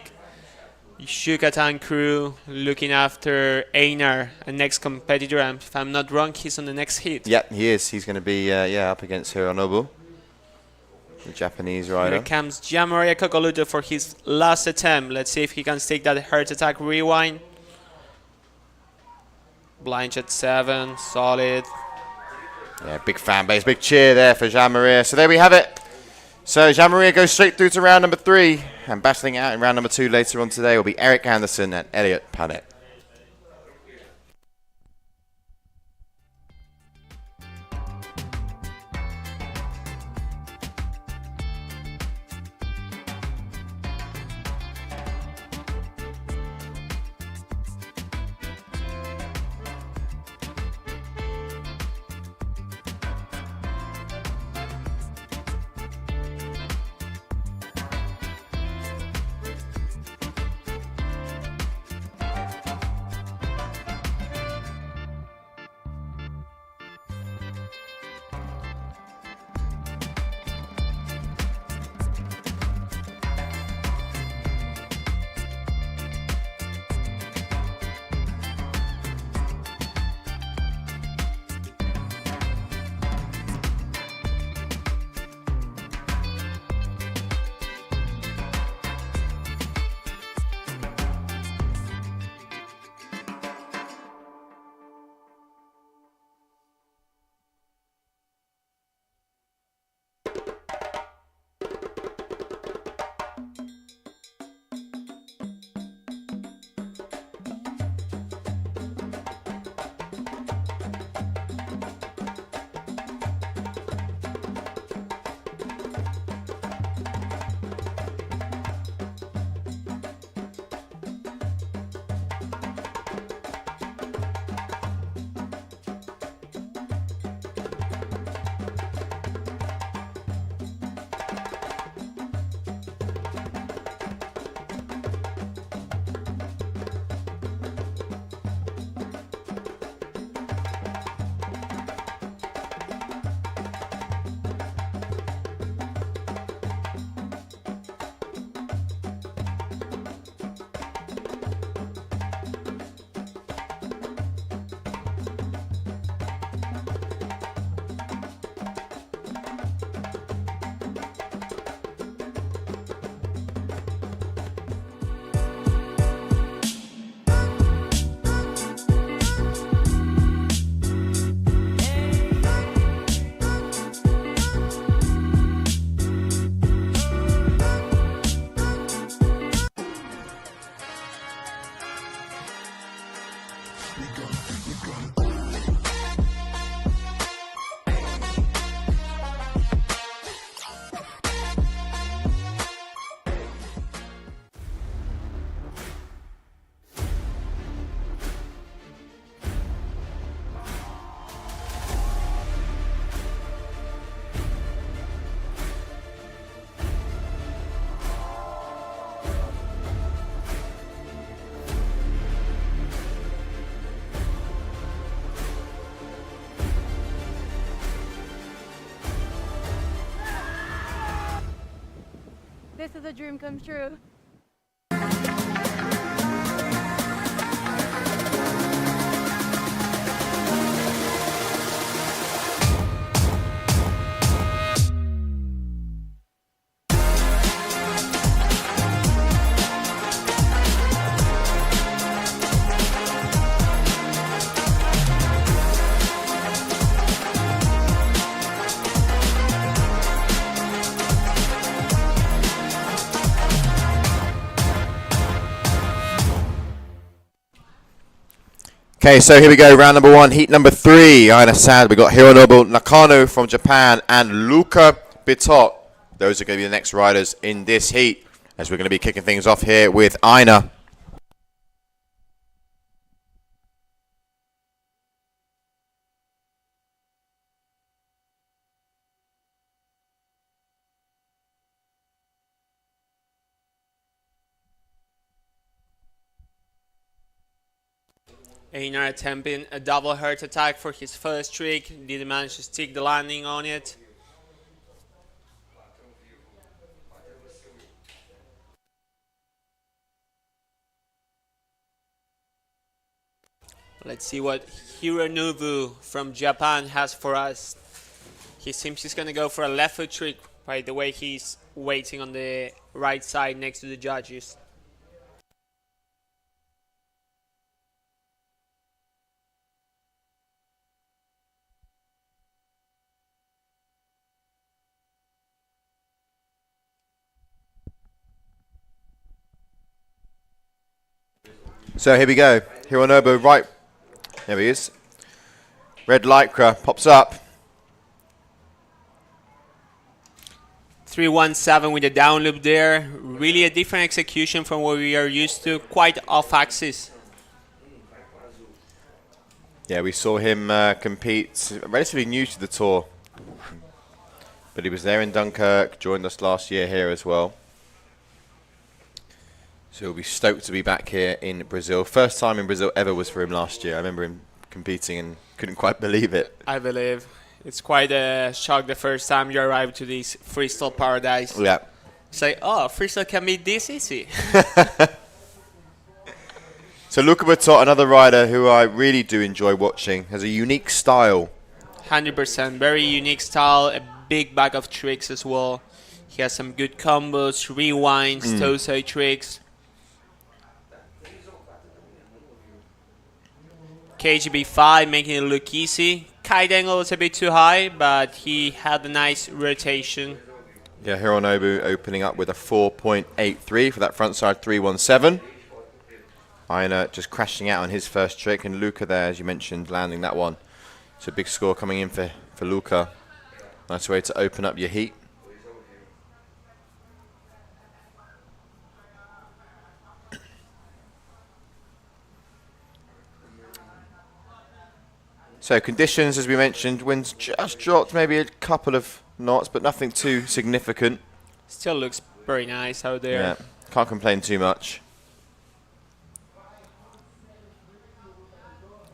Yucatan crew looking after Einar, a next competitor. And if I'm not wrong, he's on the next heat. Yep, he is. He's going to be up against Hironobu, the Japanese rider. Here comes Gianmaria Cocoluto for his last attempt. Let's see if he can take that heart attack rewind. Blind shot 7, solid. Yeah, big fan base, big cheer there for Jean-Maria. So there we have it. So Jean-Maria goes straight through to round number 3. And battling out in round number 2 later on today will be Eric Anderson and Elliot Panett. This is a dream come true. Okay, so here we go, round number 1, heat number 3. Aina Sad, we got Hironobu Nakano from Japan and Luca Bitot. Those are going to be the next riders in this heat, as we're going to be kicking things off here with Aina. Einar attempting a double heart attack for his first trick. Didn't manage to stick the landing on it. Let's see what Hironobu from Japan has for us. He seems he's going to go for a left foot trick by the way he's waiting on the right side next to the judges. So here we go. Hironobu right. There he is. Red lycra pops up. 317 with a down loop there. Really a different execution from what we are used to. Quite off axis. Yeah, we saw him compete, relatively new to the tour. But he was there in Dunkirk, joined us last year here as well. So he'll be stoked to be back here in Brazil. First time in Brazil ever was for him last year. I remember him competing and couldn't quite believe it. I believe. It's quite a shock the first time you arrive to this freestyle paradise. Yeah. It's like, oh, freestyle can be this easy. So Luca Bertot, another rider who I really do enjoy watching, has a unique style. 100%. Very unique style. A big bag of tricks as well. He has some good combos, rewinds, toe-side tricks. KGB5 making it look easy. Kite angle was a bit too high, but he had a nice rotation. Yeah, Hironobu opening up with a 4.83 for that front side 317. Aina just crashing out on his first trick, and Luca there, as you mentioned, landing that one. It's a big score coming in for Luca. Nice way to open up your heat. So conditions, as we mentioned, winds just dropped maybe a couple of knots, but nothing too significant. Still looks very nice out there. Yeah, can't complain too much.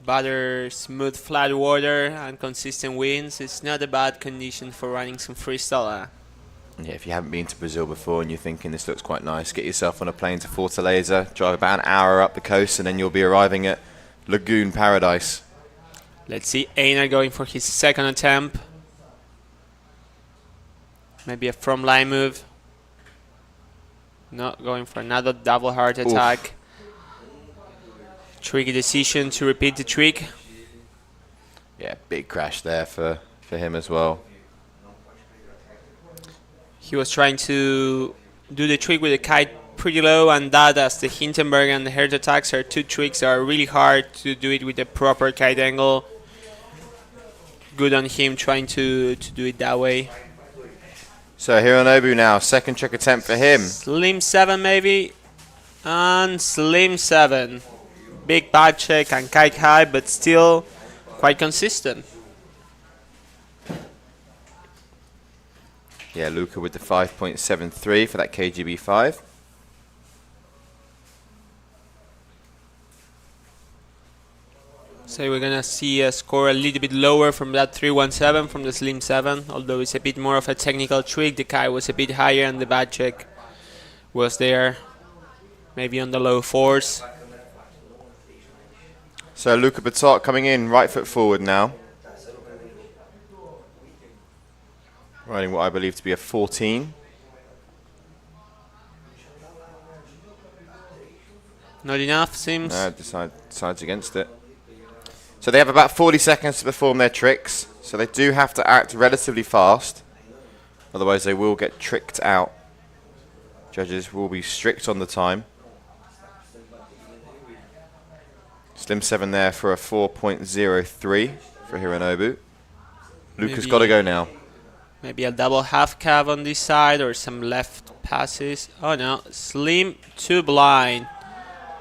Better smooth flat water and consistent winds. It's not a bad condition for running some freestyle. Yeah, if you haven't been to Brazil before and you're thinking this looks quite nice, get yourself on a plane to Fortaleza, drive about an hour up the coast, and then you'll be arriving at Lagoon Paradise. Let's see Einar going for his second attempt. Maybe a from line move. Not going for another double heart attack. Tricky decision to repeat the trick. Yeah, big crash there for him as well. He was trying to do the trick with the kite pretty low, and that, as the Hindenburg and the heart attacks are two tricks that are really hard to do it with the proper kite angle. Good on him trying to do it that way. So Hironobu now, second trick attempt for him. Slim 7 maybe, and Slim 7. Big back check and kite high, but still quite consistent. Yeah, Luca with the 5.73 for that KGB 5. So we're gonna see a score a little bit lower from that 317 from the Slim 7, although it's a bit more of a technical trick. The kite was a bit higher and the back check was there, maybe on the low 4s. So Luca Bertot coming in, right foot forward now. Riding what I believe to be a 14. Not enough, seems. No, decides against it. So they have about 40 seconds to perform their tricks. So they do have to act relatively fast. Otherwise they will get tricked out. Judges will be strict on the time. Slim 7 there for a 4.03 for Hironobu. Luca's got to go now. Maybe a double half cab on this side or some left passes. Oh no, Slim 2 blind.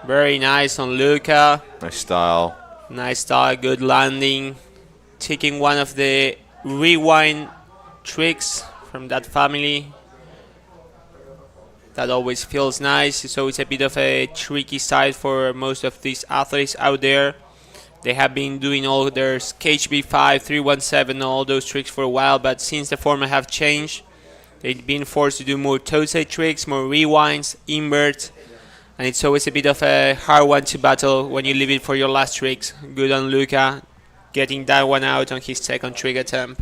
Very nice on Luca. Nice style. Nice start, good landing. Taking one of the rewind tricks from that family. That always feels nice. So it's a bit of a tricky side for most of these athletes out there. They have been doing all their KHB5, 317, all those tricks for a while, but since the format have changed, they've been forced to do more toe-side tricks, more rewinds, inverts, And it's always a bit of a hard one to battle when you leave it for your last tricks. Good on Luca, getting that one out on his second trick attempt.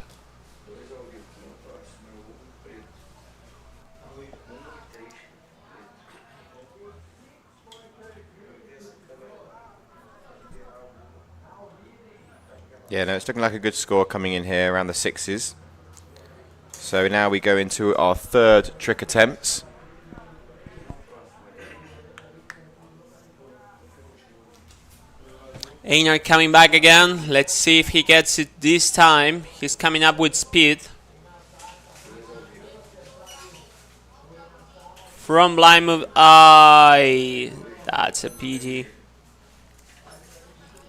Yeah, no, it's looking like a good score coming in here around the 6s. So now we go into our third trick attempts. Einar coming back again. Let's see if he gets it this time. He's coming up with speed. From blind move. That's a pity.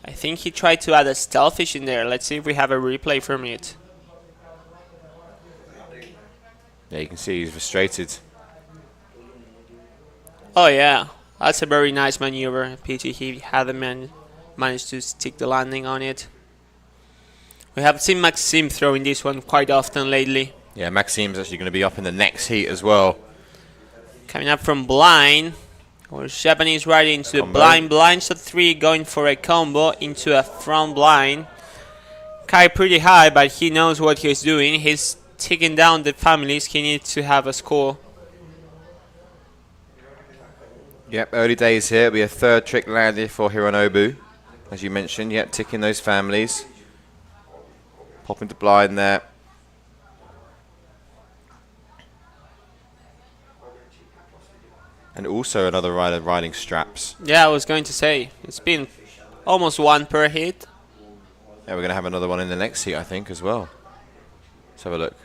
I think he tried to add a stealthfish in there. Let's see if we have a replay from it. Yeah, you can see he's frustrated. Oh yeah, that's a very nice maneuver. Pity he hadn't managed to stick the landing on it. We have seen Maxime throwing this one quite often lately. Yeah, Maxime's actually going to be up in the next heat as well. Coming up from blind. Or Japanese right into the blind shot 3, going for a combo into a front blind. Kite pretty high, but he knows what he's doing. He's taking down the families. He needs to have a score. Yep, early days here. It'll be a third trick landed for Hironobu. As you mentioned, yep, ticking those families. Popping to blind there. And also another rider riding straps. Yeah, I was going to say, it's been almost one per hit. Yeah, we're going to have another one in the next heat, I think, as well. Let's have a look.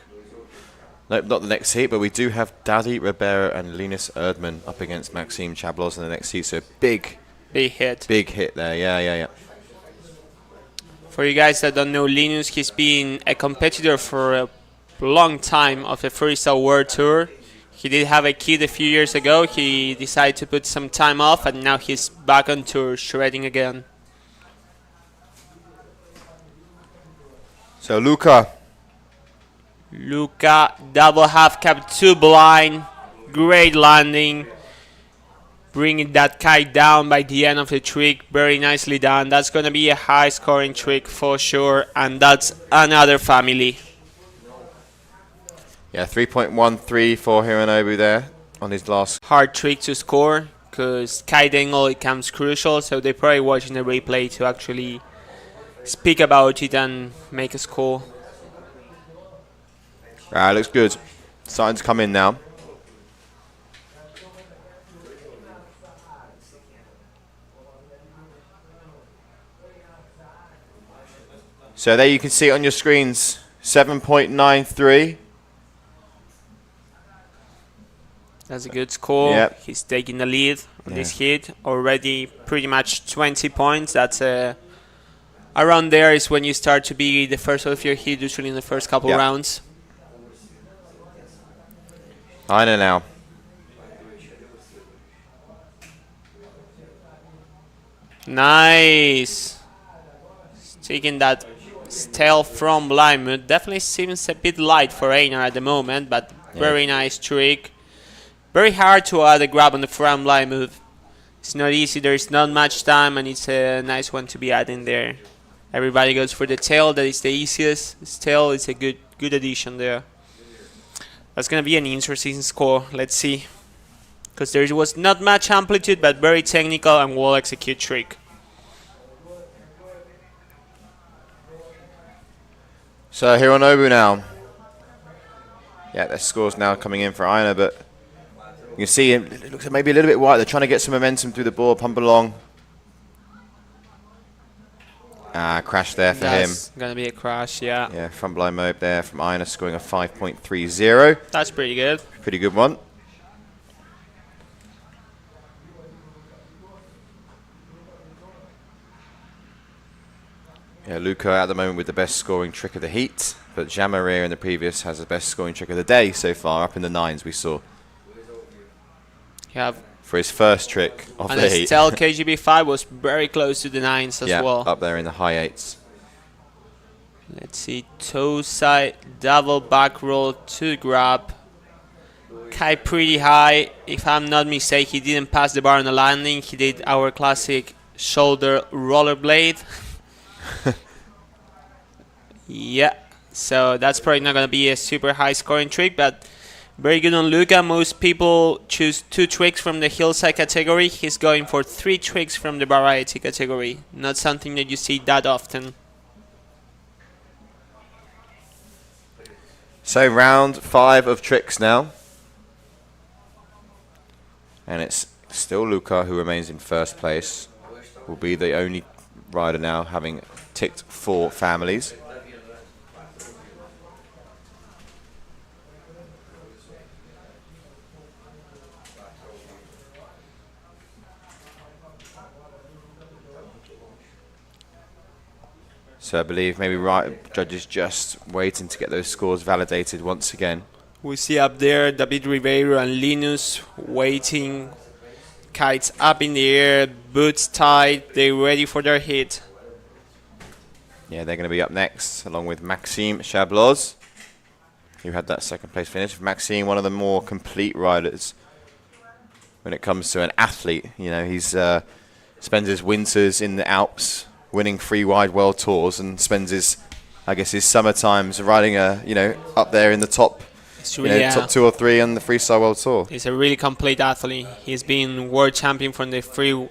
Nope, not the next heat, but we do have Daddy Ribeiro and Linus Erdmann up against Maxime Chablos in the next heat. So big hit. Big hit there, yeah. For you guys that don't know Linus, he's been a competitor for a long time of the Freestyle World Tour. He did have a kid a few years ago. He decided to put some time off, and now he's back on tour, shredding again. So Luca, double half cap 2 blind. Great landing. Bringing that kite down by the end of the trick. Very nicely done. That's going to be a high scoring trick for sure. And that's another family. yeah, 3.13 for Hironobu there on his last. Hard trick to score because kite angle becomes crucial. So they're probably watching the replay to actually speak about it and make a score. Looks good. Starting to come in now. So there you can see it on your screens, 7.93. That's a good score. Yep. He's taking the lead on this hit. Already pretty much 20 points. That's around there is when you start to be the first of your hit, usually in the first couple rounds. I know now. Nice. Taking that tail from blind mode. Definitely seems a bit light for Einar at the moment, but very nice trick. Very hard to add a grab on the front blind move. It's not easy. There's not much time, and it's a nice one to be adding there. Everybody goes for the tail. That is the easiest. This tail is a good addition there. That's going to be an interesting score. Let's see. Because there was not much amplitude, but very technical and well executed trick. So Hironobu now. Yeah, the score's now coming in for Einar, but you can see him, it looks maybe a little bit wide. They're trying to get some momentum through the board, pump along. Crash there for him. That's going to be a crash, yeah. Yeah, front blind mode there from Einar, scoring a 5.30. That's pretty good. Pretty good one. Yeah, Luca at the moment with the best scoring trick of the heat, but Jean-Marie in the previous has the best scoring trick of the day so far, up in the 9s we saw. Yeah. For his first trick of and the heat. Estelle KGB5 was very close to the 9s as well. Yeah, up there in the high 8s. Let's see, toe side, double back roll to grab. Kite pretty high. If I'm not mistaken, he didn't pass the bar on the landing. He did our classic shoulder rollerblade. Yeah, so that's probably not going to be a super high scoring trick, but very good on Luca. Most people choose 2 tricks from the hillside category. He's going for 3 tricks from the variety category. Not something that you see that often. So round 5 of tricks now. And it's still Luca who remains in first place. Will be the only rider now having ticked 4 families. So I believe maybe judges just waiting to get those scores validated once again. We see up there David Ribeiro and Linus waiting. Kites up in the air, boots tight, they're ready for their hit. Yeah, they're going to be up next, along with Maxime Chabloz, who had that second place finish. Maxime, one of the more complete riders when it comes to an athlete. You know, he's spends his winters in the Alps, winning 3 wide world tours, and spends his, I guess, his summer times riding up there in the top, Really, top 2 or 3 on the Freestyle World Tour. He's a really complete athlete. He's been world champion from the free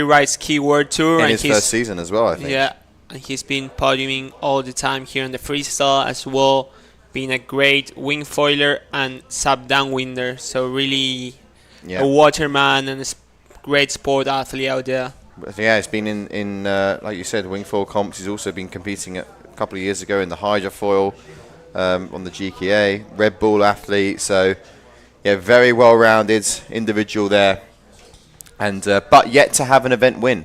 ride ski world tour. In his first season as well, I think. Yeah, and he's been podiuming all the time here on the freestyle as well, being a great wing foiler and sub downwinder. So really a waterman and a great sport athlete out there. Yeah, it's been in like you said, wing foil comps. He's also been competing a couple of years ago in the hydrofoil on the GKA, Red Bull athlete. So yeah, very well-rounded individual there, and but yet to have an event win.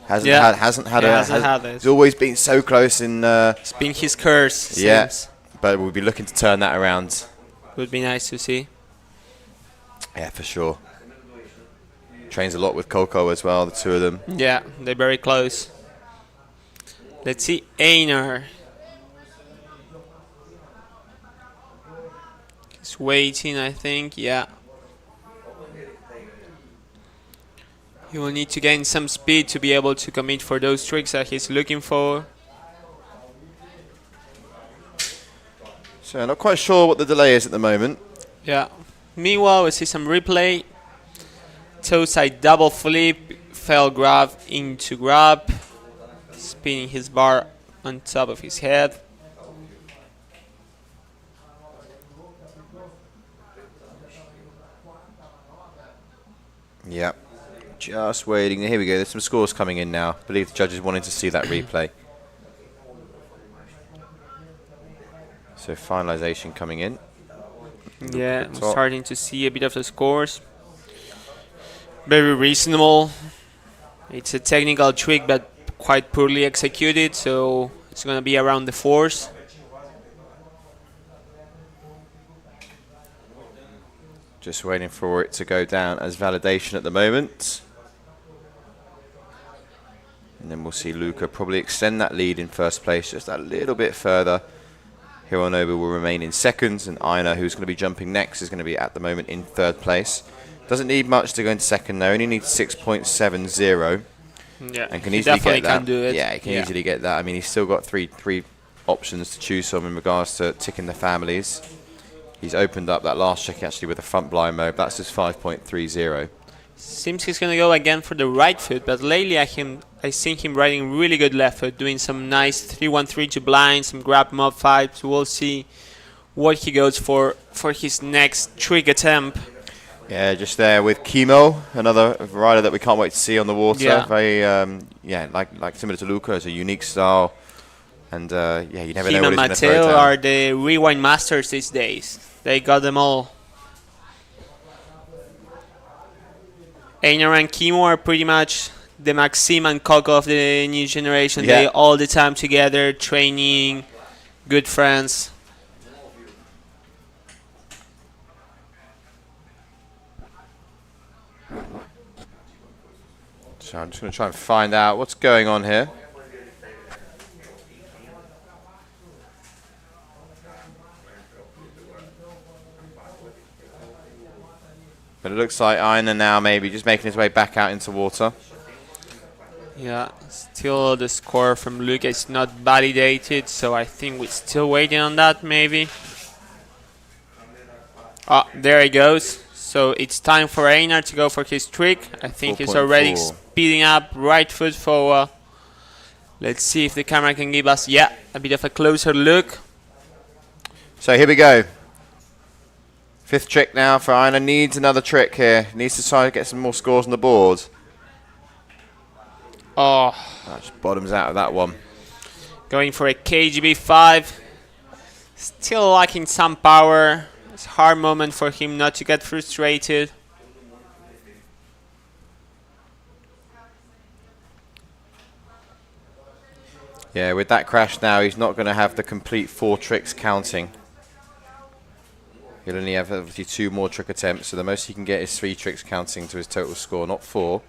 Hasn't had it. He's always been so close in. It's been his curse. Yeah, seems. but we'll be looking to turn that around. Would be nice to see. Yeah, for sure. Trains a lot with Coco as well, the 2 of them. Yeah, they're very close. Let's see Einar. He's waiting, I think. Yeah. He will need to gain some speed to be able to commit for those tricks that he's looking for. So I'm not quite sure what the delay is at the moment. Yeah. Meanwhile, we see some replay. Toe side double flip, fell grab into grab, spinning his bar on top of his head. Yeah, just waiting. Here we go. There's some scores coming in now. I believe the judges wanted to see that replay. So finalization coming in. Yeah, I'm starting to see a bit of the scores. Very reasonable. It's a technical trick, but quite poorly executed, so it's going to be around the 4s. Just waiting for it to go down as validation at the moment. And then we'll see Luca probably extend that lead in first place just a little bit further. Hironobu will remain in seconds, and Aina, who's going to be jumping next, is going to be at the moment in 3rd place. Doesn't need much to go into 2nd though, only needs 6.70. Yeah, and can easily get that. Can do it. Yeah, he can easily get that. I mean, he's still got three options to choose from in regards to ticking the families. He's opened up that last check actually with a front blind mode. That's just 5.30. Seems he's going to go again for the right foot, but lately I think him riding really good left foot, doing some nice 3-1-3 to blind, some grab mob 5. So we'll see what he goes for his next trick attempt. Yeah, just there with Kimo, another rider that we can't wait to see on the water. Yeah. Very, like similar to Luca, it's a unique style. And yeah, you never know what he's going to throw Mateo down. are the rewind masters these days. They got them all. Einar and Kimo are pretty much the Maxime and Coco of the new generation. Yeah. They all the time together, training, good friends. So I'm just going to try and find out what's going on here. But it looks like Einar now maybe just making his way back out into water. Yeah, still the score from Luca is not validated, so I think we're still waiting on that maybe. Ah, there he goes. So it's time for Einar to go for his trick. I think he's already 4.4. speeding up, right foot forward. Let's see if the camera can give us, yeah, a bit of a closer look. So here we go. 5th trick now for Einar. Needs another trick here. Needs to try to get some more scores on the board. Oh, That just bottoms out of that one. going for a KGB 5. Still lacking some power. It's a hard moment for him not to get frustrated. Yeah, with that crash now, he's not going to have the complete 4 tricks counting. He'll only have obviously 2 more trick attempts, so the most he can get is 3 tricks counting to his total score, not 4.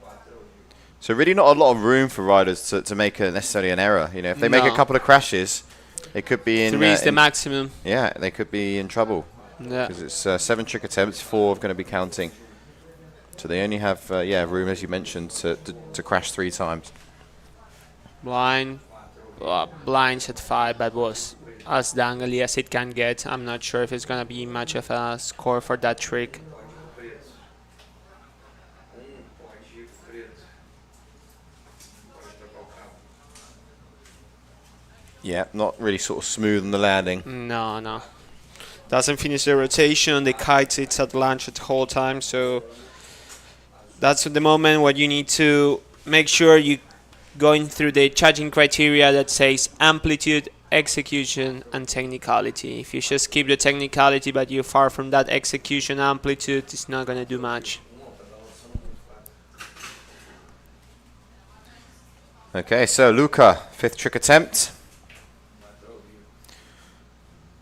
So really not a lot of room for riders to make necessarily an error. You know, if they make a couple of crashes, they could be in... 3 is the maximum. Yeah, they could be in trouble. Yeah. Because it's 7 trick attempts, 4 are going to be counting. So they only have, room, as you mentioned, to crash 3 times. Blind. Blinds at 5, but was as dangly as it can get. I'm not sure if it's going to be much of a score for that trick. Yeah, not really sort of smooth on the landing. No. Doesn't finish the rotation. The kite sits at launch at the whole time, so that's the moment where you need to make sure you going through the judging criteria that says amplitude, execution, and technicality. If you just keep the technicality but you're far from that execution amplitude, it's not going to do much. Okay, so Luca, 5th trick attempt.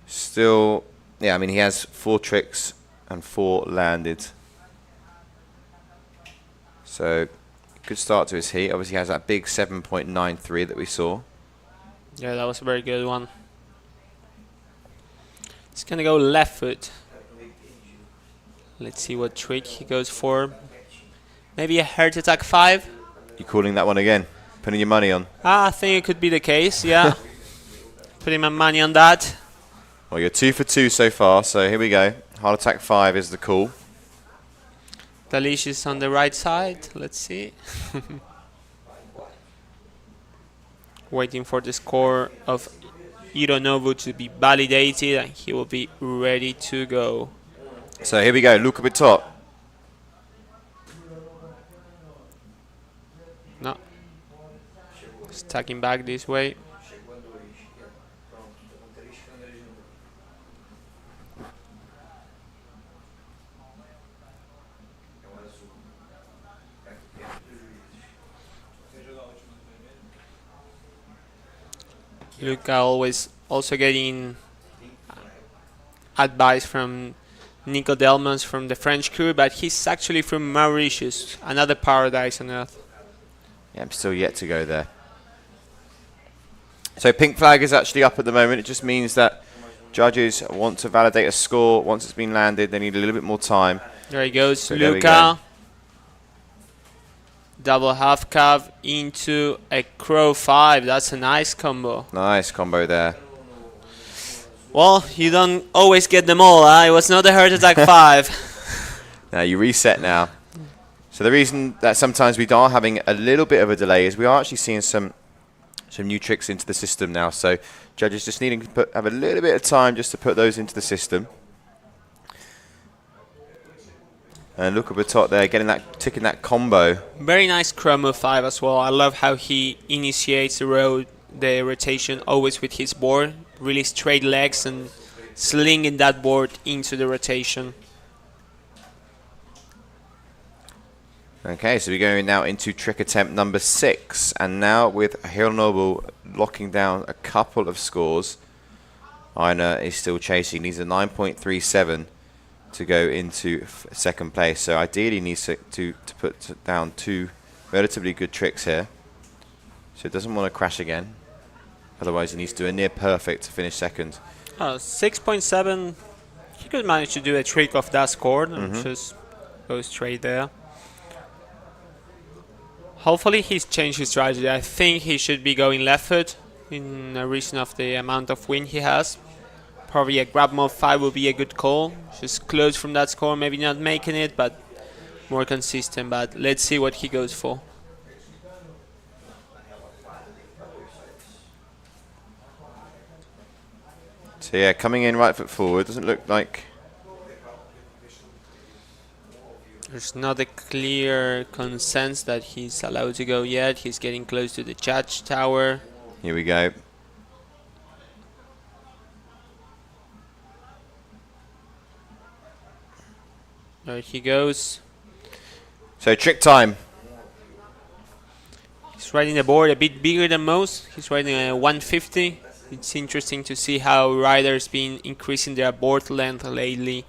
Still, yeah, I mean, he has 4 tricks and 4 landed. So, good start to his heat. Obviously, he has that big 7.93 that we saw. Yeah, that was a very good one. He's going to go left foot. Let's see what trick he goes for. Maybe a heart attack 5. You calling that one again? Putting your money on? I think it could be the case, yeah. Putting my money on that. Well, you're 2 for 2 so far, so here we go. Heart attack 5 is the call. The leash is on the right side. Let's see. Waiting for the score of Ironobu to be validated, and he will be ready to go. So here we go, Luca Bitot. No. Stacking back this way. Luca always also getting advice from Nico Delmans from the French crew, but he's actually from Mauritius, another paradise on earth. Yeah, I'm still yet to go there. So pink flag is actually up at the moment. It just means that judges want to validate a score. Once it's been landed, they need a little bit more time. There he goes, So there we Luca. Double half cab into a crow 5. That's a nice combo. Nice combo there. Well, you don't always get them all, huh? It was not a heart attack 5. Now you reset now. So the reason that sometimes we are having a little bit of a delay is we are actually seeing some new tricks into the system now. So judges just needing to have a little bit of time just to put those into the system. And look at Bitot there, ticking that combo. Very nice chromo 5 as well. I love how he initiates the rotation always with his board. Really straight legs and slinging that board into the rotation. Okay, so we're going now into trick attempt number 6. And now with Hironobu locking down a couple of scores, Einar is still chasing. Needs a 9.37 to go into second place. So ideally needs to put down 2 relatively good tricks here. So it doesn't want to crash again. Otherwise he needs to do a near perfect to finish second. 6.7. He could manage to do a trick of that score. Just Go straight there. Hopefully he's changed his strategy. I think he should be going left foot in a reason of the amount of wind he has. Probably a grab mode 5 would be a good call. Just close from that score, maybe not making it, but more consistent. But let's see what he goes for. So yeah, coming in right foot forward. Doesn't look like... There's not a clear consensus that he's allowed to go yet. He's getting close to the judge tower. Here we go. There he goes. So trick time. He's riding the board a bit bigger than most. He's riding a 150. It's interesting to see how riders been increasing their board length lately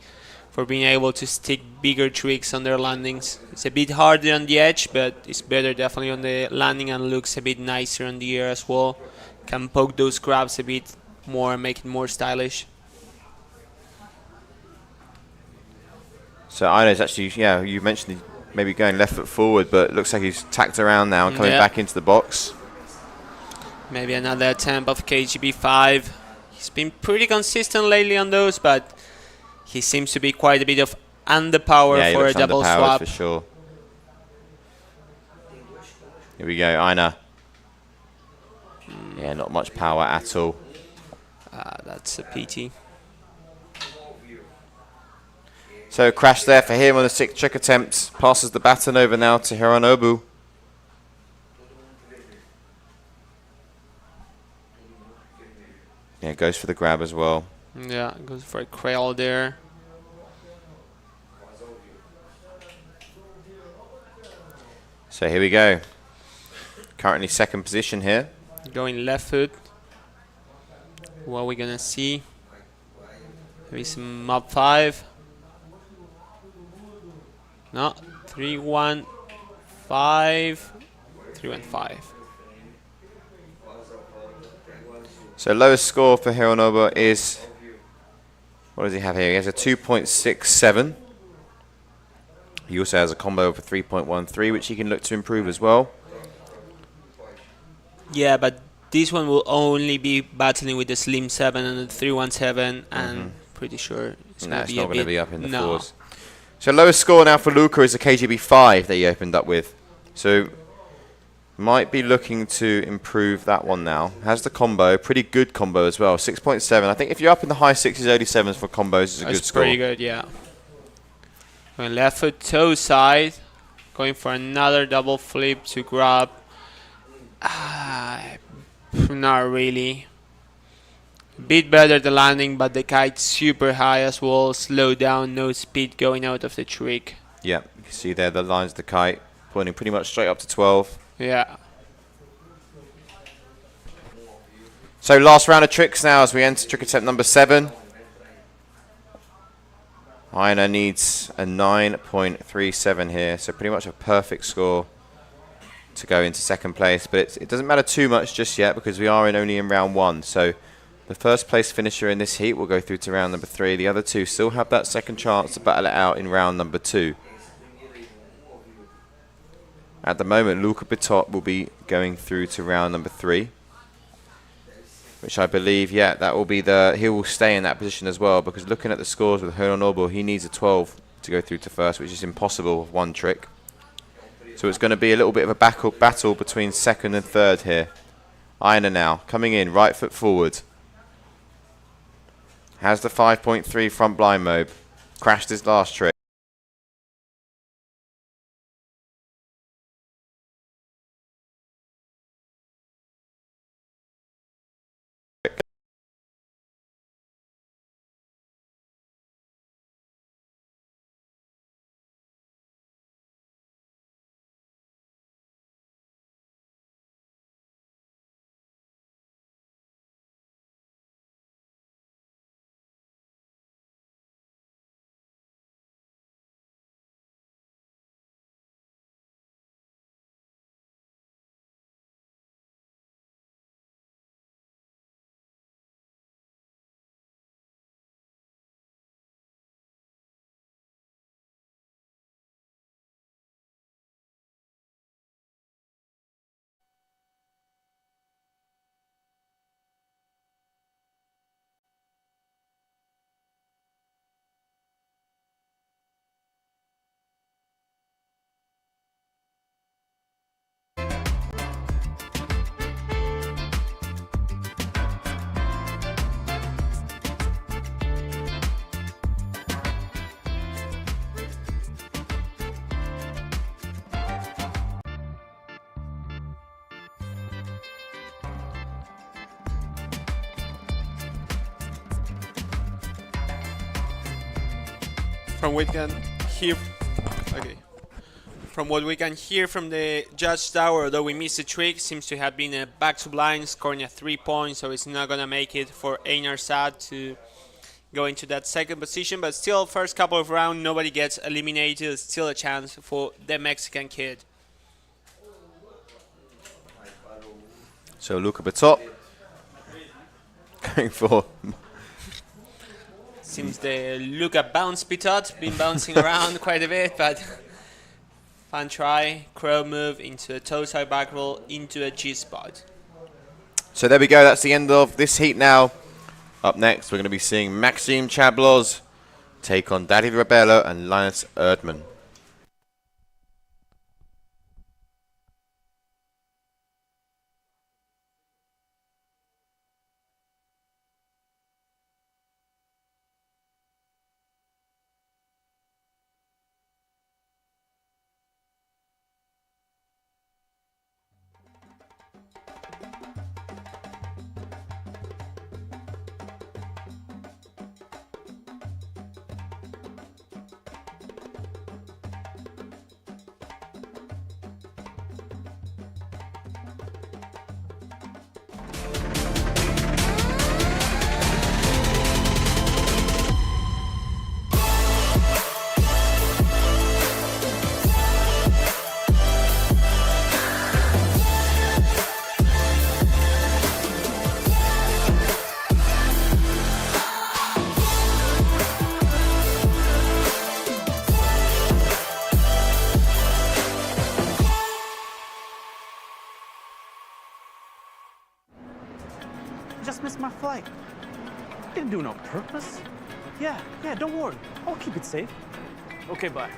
for being able to stick bigger tricks on their landings. It's a bit harder on the edge, but it's better definitely on the landing and looks a bit nicer on the air as well. Can poke those grabs a bit more and make it more stylish. So I know it's actually, yeah, you mentioned maybe going left foot forward, but it looks like he's tacked around now and coming back into the box. Maybe another attempt of KGB5. He's been pretty consistent lately on those, but he seems to be quite a bit of underpower for a double swap. For sure. Here we go, Aina. Yeah, not much power at all. That's a pity. So crash there for him on the 6th trick attempt. Passes the baton over now to Hironobu. Yeah, goes for the grab as well. Yeah, goes for a cradle there. So here we go. Currently 2nd position here. Going left foot. What are we gonna see? Maybe some mob 5. No, 3, 1, 5, 3, 1, 5. So lowest score for Hironobu is, what does he have here? He has a 2.67. He also has a combo of a 3.13, which he can look to improve as well. Yeah, but this one will only be battling with the Slim 7 and the 317, and pretty sure it's No, going it's to be not a going to bit. be up in the No. fours. So lowest score now for Luca is a KGB 5 that he opened up with. So might be looking to improve that one now. Has the combo, pretty good combo as well, 6.7. I think if you're up in the high 6s, early 7s for combos, is a good score. That's pretty good, yeah. Going left foot toe side, going for another double flip to grab. Not really. Bit better the landing, but the kite super high as well. Slow down, no speed going out of the trick. Yeah, you can see there the lines of the kite pointing pretty much straight up to 12. Yeah. So last round of tricks now as we enter trick attempt number 7. Aina needs a 9.37 here, so pretty much a perfect score to go into 2nd place. But it doesn't matter too much just yet because we are only in round 1. So the 1st place finisher in this heat will go through to round number 3. The other two still have that 2nd chance to battle it out in round number 2. At the moment, Luca Bitot will be going through to round number 3. Which I believe, yeah, that will be he will stay in that position as well, because looking at the scores with Hironobu, he needs a 12 to go through to 1st, which is impossible with one trick. So it's going to be a little bit of a battle between 2nd and 3rd here. Aina now, coming in, right foot forward. Has the 5.3 front blind mode. Crashed his last trick. From what we can hear, from what we can hear from the judge tower, although we missed the trick, seems to have been a back to blind, scoring a 3 points, so it's not gonna make it for Einar Sad to go into that second position. But still, first couple of rounds, nobody gets eliminated. Still a chance for the Mexican kid. So look at the top. Going for. Seems the Luca bounce pitot, been bouncing around quite a bit, but fun try. Crow move into a toe side back roll into a G spot. So there we go. That's the end of this heat now. Up next, we're going to be seeing Maxime Chablos take on Daddy Rebello and Linus Erdmann. Just missed my flight. Didn't do it on purpose. Yeah, don't worry. I'll keep it safe. Okay, bye.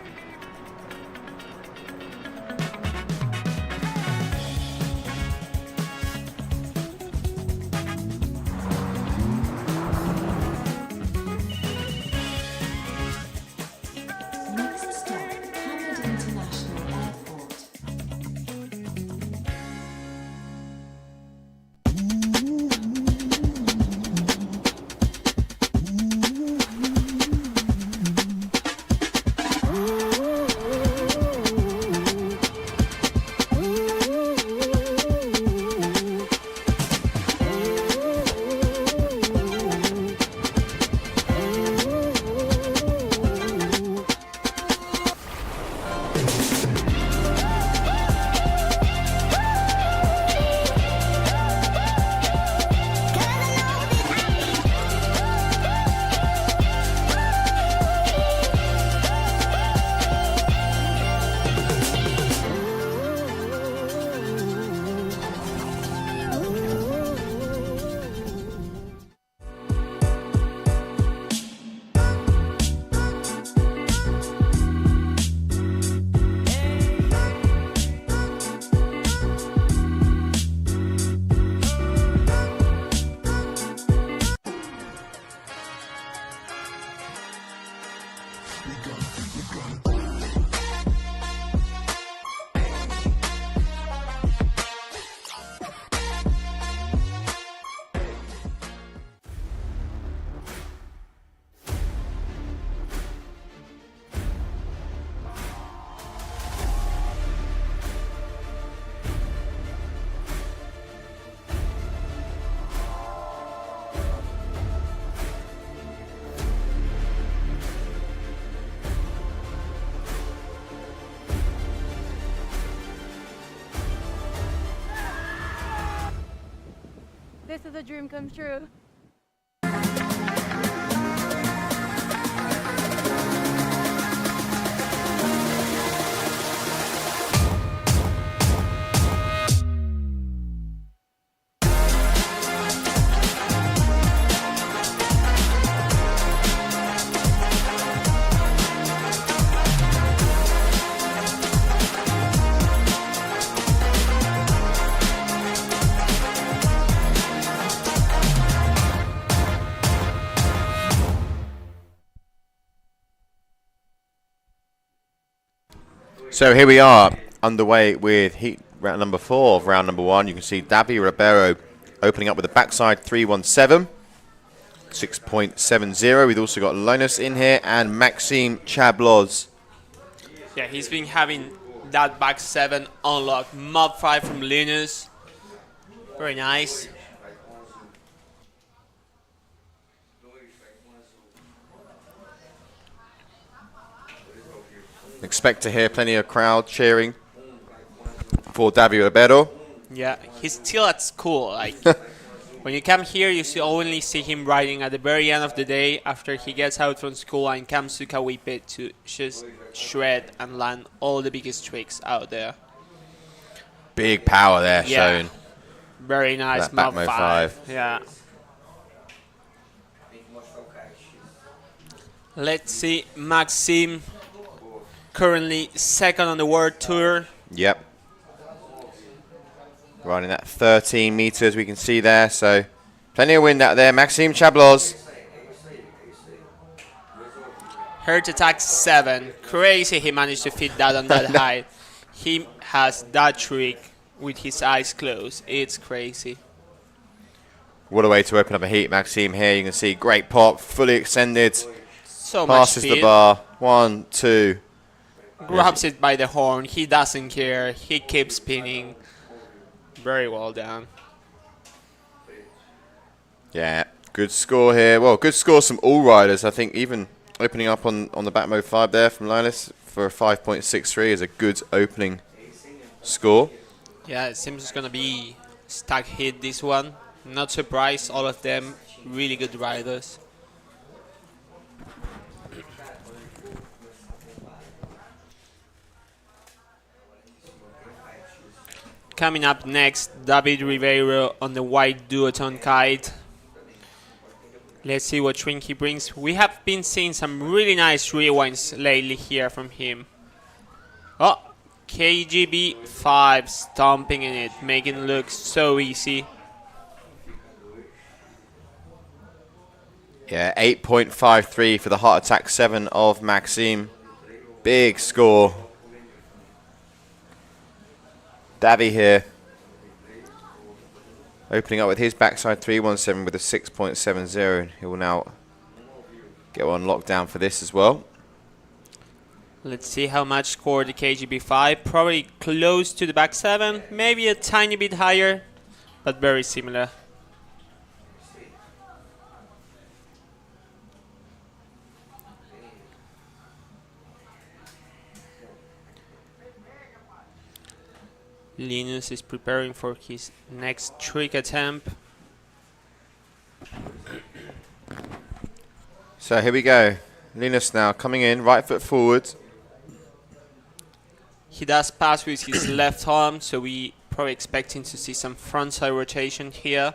Next stop, Hamid International Airport. This is a dream come true. So here we are, underway with heat round number 4 of round number 1. You can see Davy Ribeiro opening up with a backside 317. 6.70. We've also got Linus in here and Maxime Chabloz. Yeah, he's been having that back 7 unlocked. Mob 5 from Linus. Very nice. Expect to hear plenty of crowd cheering for Davi Ribeiro. Yeah, he's still at school. Like, when you come here, you only see him riding at the very end of the day after he gets out from school and comes to Cauipe to just shred and land all the biggest tricks out there. Big power there shown. Very nice. That back Mob mode 5. Yeah. Let's see, Maxime, currently 2nd on the World Tour. Yep. Riding that 13 meters we can see there, so plenty of wind out there. Maxime Chabloz. Heart attack 7. Crazy he managed to fit that on that height. He has that trick with his eyes closed. It's crazy. What a way to open up a heat, Maxime here. You can see great pop, fully extended. So much Passes speed. the bar. 1, 2. Grabs it by the horn. He doesn't care. He keeps spinning. Very well done. Yeah, good score here. Well, good scores from all riders. I think even opening up on the back mode 5 there from Linus for a 5.63 is a good opening score. Yeah, it seems it's going to be stack hit this one. Not surprised. All of them really good riders. Coming up next, David Ribeiro on the white duotone kite. Let's see what trick he brings. We have been seeing some really nice rewinds lately here from him. Oh, KGB 5 stomping in it, making it look so easy. Yeah, 8.53 for the heart attack 7 of Maxime. Big score. Davi here. Opening up with his backside 317 with a 6.70. He will now get one locked down for this as well. Let's see how much scored the KGB 5. Probably close to the back 7. Maybe a tiny bit higher, but very similar. Linus is preparing for his next trick attempt. So here we go. Linus now coming in, right foot forward. He does pass with his left arm, so we probably expecting to see some frontside rotation here.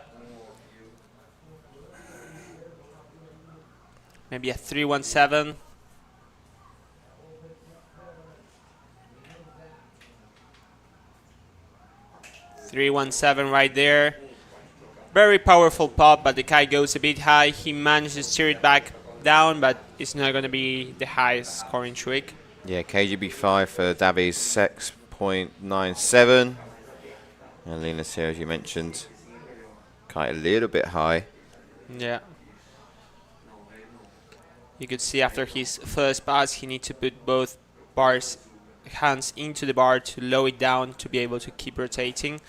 Maybe a 317. .317 right there. Very powerful pop, but the kite goes a bit high. He managed to steer it back down, but it's not going to be the highest scoring trick. Yeah, KGB 5 for Davi's 6.97. And Linus here, as you mentioned, kite a little bit high. Yeah. You could see after his first pass, he needs to put both hands into the bar to lower it down to be able to keep rotating.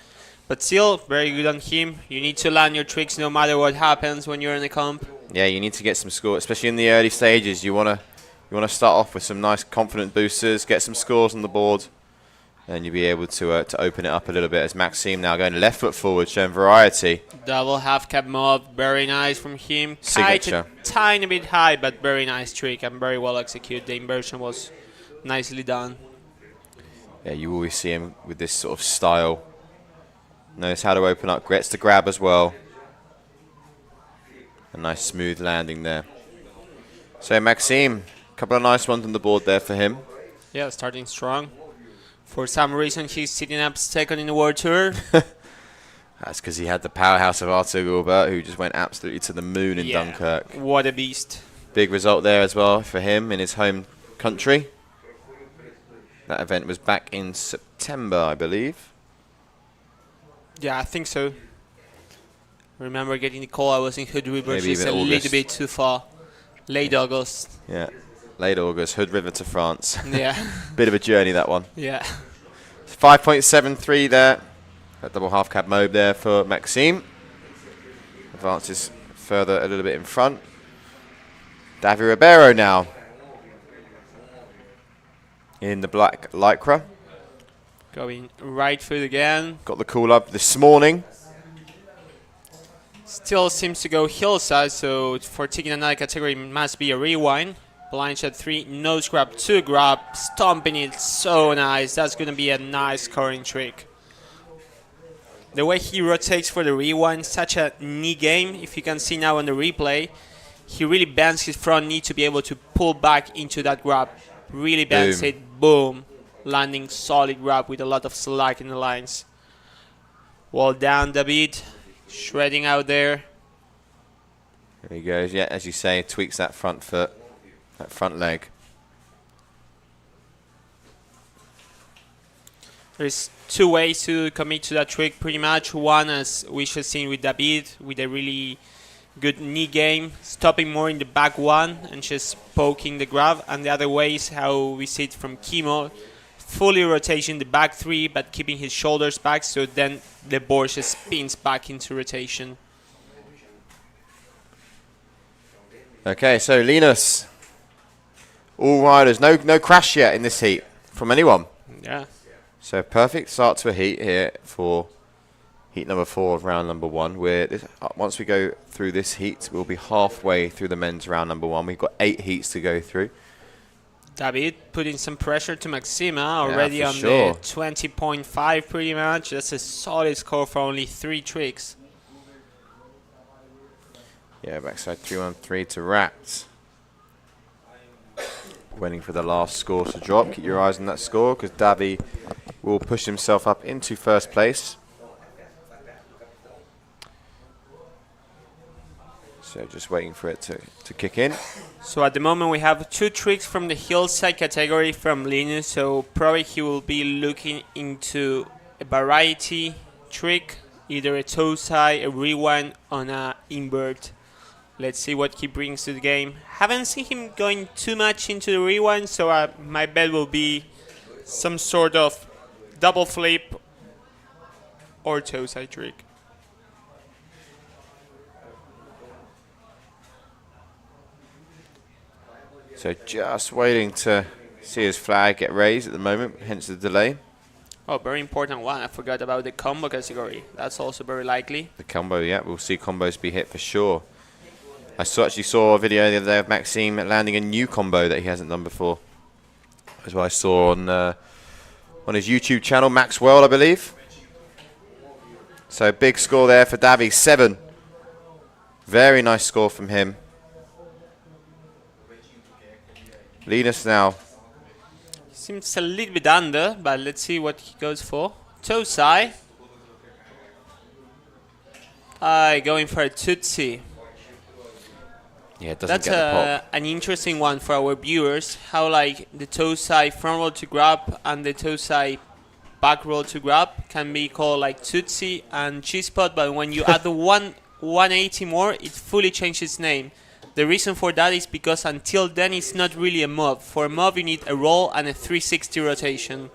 But still, very good on him. You need to land your tricks no matter what happens when you're in the comp. Yeah, you need to get some score, especially in the early stages. You wanna start off with some nice confident boosters, get some scores on the board, and you'll be able to open it up a little bit. As Maxime now going left foot forward, showing variety. Double half cab mob, very nice from him. Signature. Kite a tiny bit high, but very nice trick and very well executed. The inversion was nicely done. Yeah, you always see him with this sort of style. Knows how to open up, gets the grab as well. A nice smooth landing there. So Maxime, a couple of nice ones on the board there for him. Yeah, starting strong. For some reason, he's sitting up second in the World Tour. That's because he had the powerhouse of Artur Gilbert, who just went absolutely to the moon in Dunkirk. What a beast. Big result there as well for him in his home country. That event was back in September, I believe. Yeah, I think so. Remember getting the call, I was in Hood River, Maybe just even a August. little bit too far. Late August. Yeah, late August, Hood River to France. Yeah. Bit of a journey, that one. Yeah. 5.73 there. That double half cab mode there for Maxime. Advances further a little bit in front. Davy Ribeiro now in the black Lycra. Going right foot again. Got the call up this morning. Still seems to go hillside, so for taking another category, it must be a rewind. Blind shot 3, nose grab, 2 grab, stomping it, so nice. That's going to be a nice scoring trick. The way he rotates for the rewind, such a knee game. If you can see now on the replay, he really bends his front knee to be able to pull back into that grab. Really bends Boom. it, boom. Landing solid grab with a lot of slack in the lines. Well done, David. Shredding out there. There he goes. Yeah, as you say, tweaks that front foot, that front leg. There's 2 ways to commit to that trick pretty much. One, as we should see with David, with a really good knee game, stopping more in the back one and just poking the grab. And the other way is how we see it from Kimo, fully rotating the back 3 but keeping his shoulders back, so then the board just spins back into rotation. Okay, so Linus. All riders, no crash yet in this heat from anyone. Yeah. So perfect start to a heat here for heat number 4 of round number 1. Once we go through this heat, we'll be halfway through the men's round number 1. We've got 8 heats to go through. David putting some pressure to Maxima, already for on sure. the 20.5 pretty much. That's a solid score for only 3 tricks. Yeah, backside 313 to Rapt. Waiting for the last score to drop. Keep your eyes on that score because Davy will push himself up into first place. So just waiting for it to kick in. So at the moment we have 2 tricks from the hillside category from Linus, so probably he will be looking into a variety trick, either a toe side, a rewind on a invert. Let's see what he brings to the game. Haven't seen him going too much into the rewind, so my bet will be some sort of double flip or toe side trick. So just waiting to see his flag get raised at the moment, hence the delay. Oh, very important one. I forgot about the combo category. That's also very likely. The combo, yeah, we'll see combos be hit for sure. I actually saw a video the other day of Maxime landing a new combo that he hasn't done before. That's what I saw on his YouTube channel, Maxwell, I believe. So big score there for Davy, 7. Very nice score from him. Linus now. Seems a little bit under, but let's see what he goes for. Toe side. Going for a Tootsie. Yeah, it doesn't That's get the pop. an interesting one for our viewers. How like the toe side front roll to grab and the toe side back roll to grab can be called like Tootsie and G-spot, but when you add the 180 more, it fully changes its name. The reason for that is because until then it's not really a move. For a move you need a roll and a 360 rotation.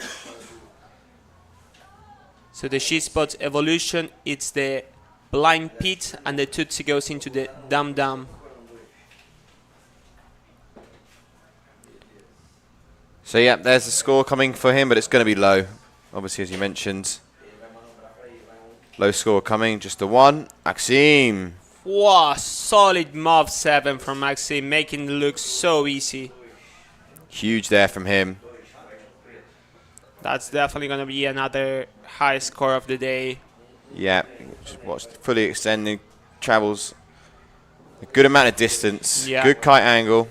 So the G-spot evolution, it's the blind pit and the Tootsie goes into the dum-dum. So yeah, there's the score coming for him, but it's going to be low. Obviously, as you mentioned, low score coming, just the 1. Maxime. Wow, solid move 7 from Maxime, making it look so easy. Huge there from him. That's definitely going to be another high score of the day. Yeah, just watch, fully extending, travels a good amount of distance, Yeah. good kite angle.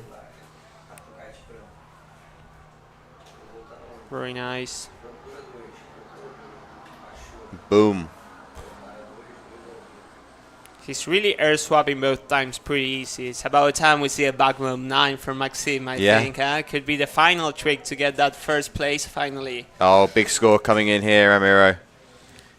Very nice. Boom. He's really air swapping both times pretty easy. It's about time we see a back move 9 from Maxime, I think. Could be the final trick to get that first place finally. Oh, big score coming in here, Ramiro.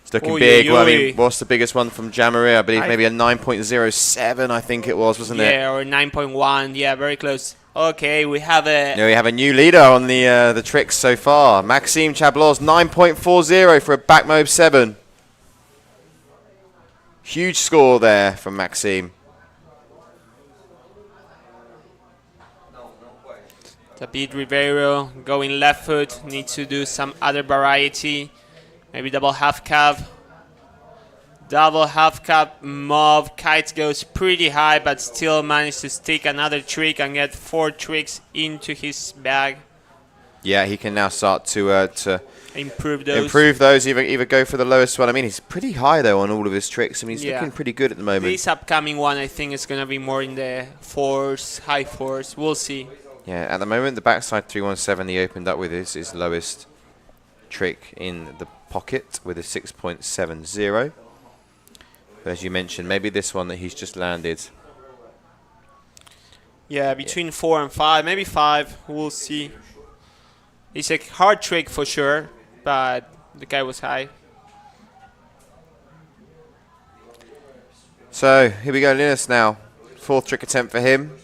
It's looking Oy, big. oy, Well, I oy. mean, what's the biggest one from Jamaria? I believe maybe a 9.07, I think it was, wasn't it? Yeah, or 9.1. Yeah, very close. Okay, we have a... Now we have a new leader on the tricks so far. Maxime Chablos, 9.40 for a back mob 7. Huge score there from Maxime. David Ribeiro going left foot. Needs to do some other variety. Maybe double half cab. Double half cab mob. Kite goes pretty high, but still managed to stick another trick and get 4 tricks into his bag. Yeah, he can now start to Improve those. improve those. Either go for the lowest one. I mean, he's pretty high though on all of his tricks. I mean, he's Yeah. looking pretty good at the moment. This upcoming one, I think, is going to be more in the 4s, high 4s. We'll see. Yeah, at the moment, the backside 317 he opened up with is his lowest trick in the pocket with a 6.70. But as you mentioned, maybe this one that he's just landed. Yeah, between 4 and 5, maybe 5. We'll see. It's a hard trick for sure, but the guy was high. So here we go, Linus now. 4th trick attempt for him.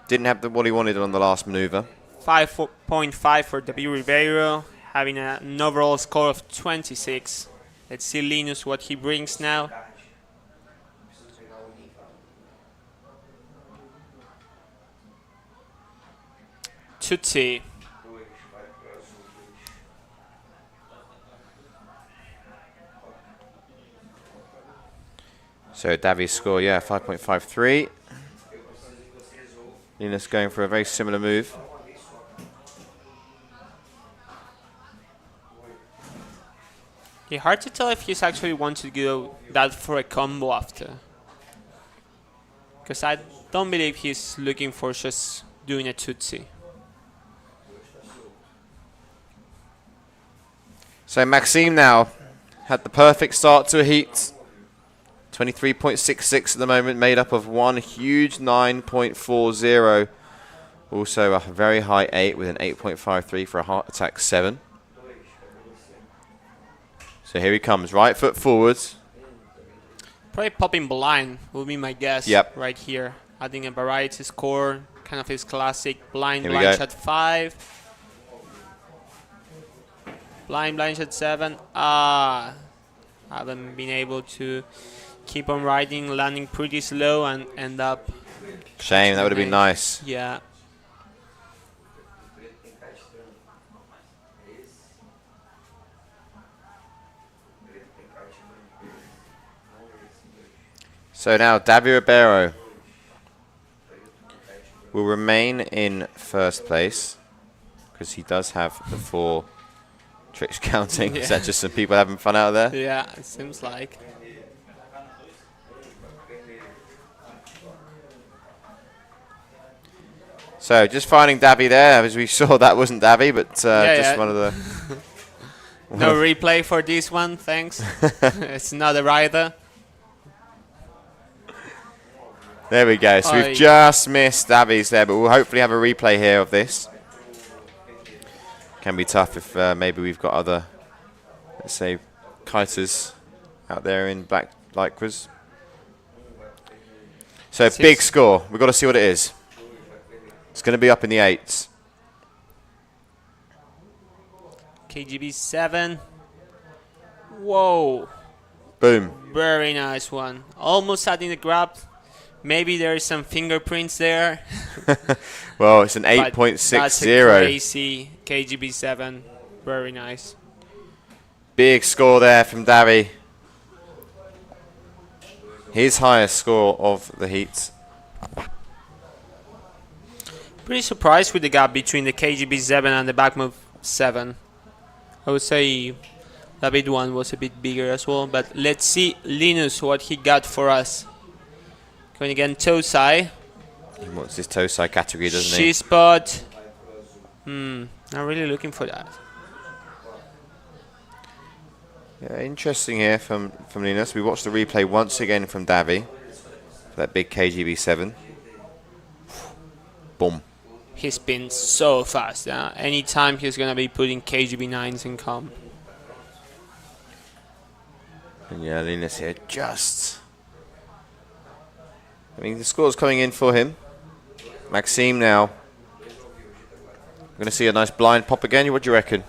Didn't have what he wanted on the last maneuver. 5.5 for David Ribeiro, having an overall score of 26. Let's see Linus what he brings now. Tutsi. So Davi's score, yeah, 5.53. Linus going for a very similar move. Yeah, hard to tell if he's actually want to go that for a combo after. Because I don't believe he's looking for just doing a Tutsi. So Maxime now had the perfect start to a heat. 23.66 at the moment, made up of one huge 9.40. Also a very high 8 with an 8.53 for a heart attack 7. So here he comes, right foot forwards. Probably popping blind will be my guess. Yep. Right here. Adding a variety score, kind of his classic blind, Here we blind go. shot 5. Blind shot 7. Haven't been able to keep on riding, landing pretty slow and end up. Shame, that would have been nice. Yeah. So now David Ribeiro will remain in first place because he does have the 4 tricks counting. Is that just some people having fun out there? Yeah, it seems like. So just finding Davy there, as we saw that wasn't Davy, but Yeah. one of the... No replay for this one, thanks. It's not a rider. There we go. So we've just missed Davies there, but we'll hopefully have a replay here of this. Can be tough if maybe we've got other, let's say, kiters out there in black lycras. So big score. We've got to see what it is. It's going to be up in the 8s. KGB 7. Whoa. Boom. Very nice one. Almost adding the grab. Maybe there is some fingerprints there. Well, it's an But 8.60. That's a crazy KGB 7. Very nice. Big score there from Davy. His highest score of the heats. Pretty surprised with the gap between the KGB 7 and the back move 7. I would say the big one was a bit bigger as well. But let's see Linus what he got for us. Going again, Tosai. He wants his toe side category, doesn't he? G-spot. Not really looking for that. Yeah, interesting here from Linus. We watched the replay once again from Davy. For that big KGB 7. Boom. He's been so fast. Anytime he's going to be putting KGB 9s in comp. And yeah, Linus here just... I mean, the score's coming in for him. Maxime now. We're going to see a nice blind pop again. What do you reckon?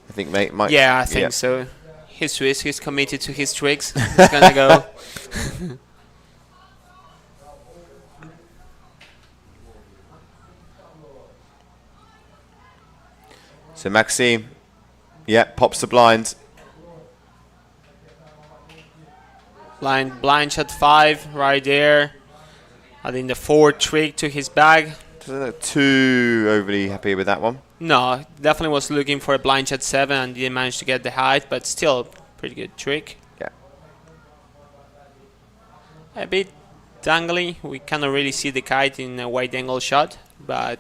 I think, mate, might... Yeah, I think so. He's Swiss. He's committed to his tricks. He's going to go. So Maxime, yeah, pops the blind. Blind shot 5 right there. Adding the 4 trick to his bag. Doesn't look too overly happy with that one. No, definitely was looking for a blind shot 7 and didn't manage to get the height, but still pretty good trick. Yeah. A bit dangly. We cannot really see the kite in a wide angle shot, but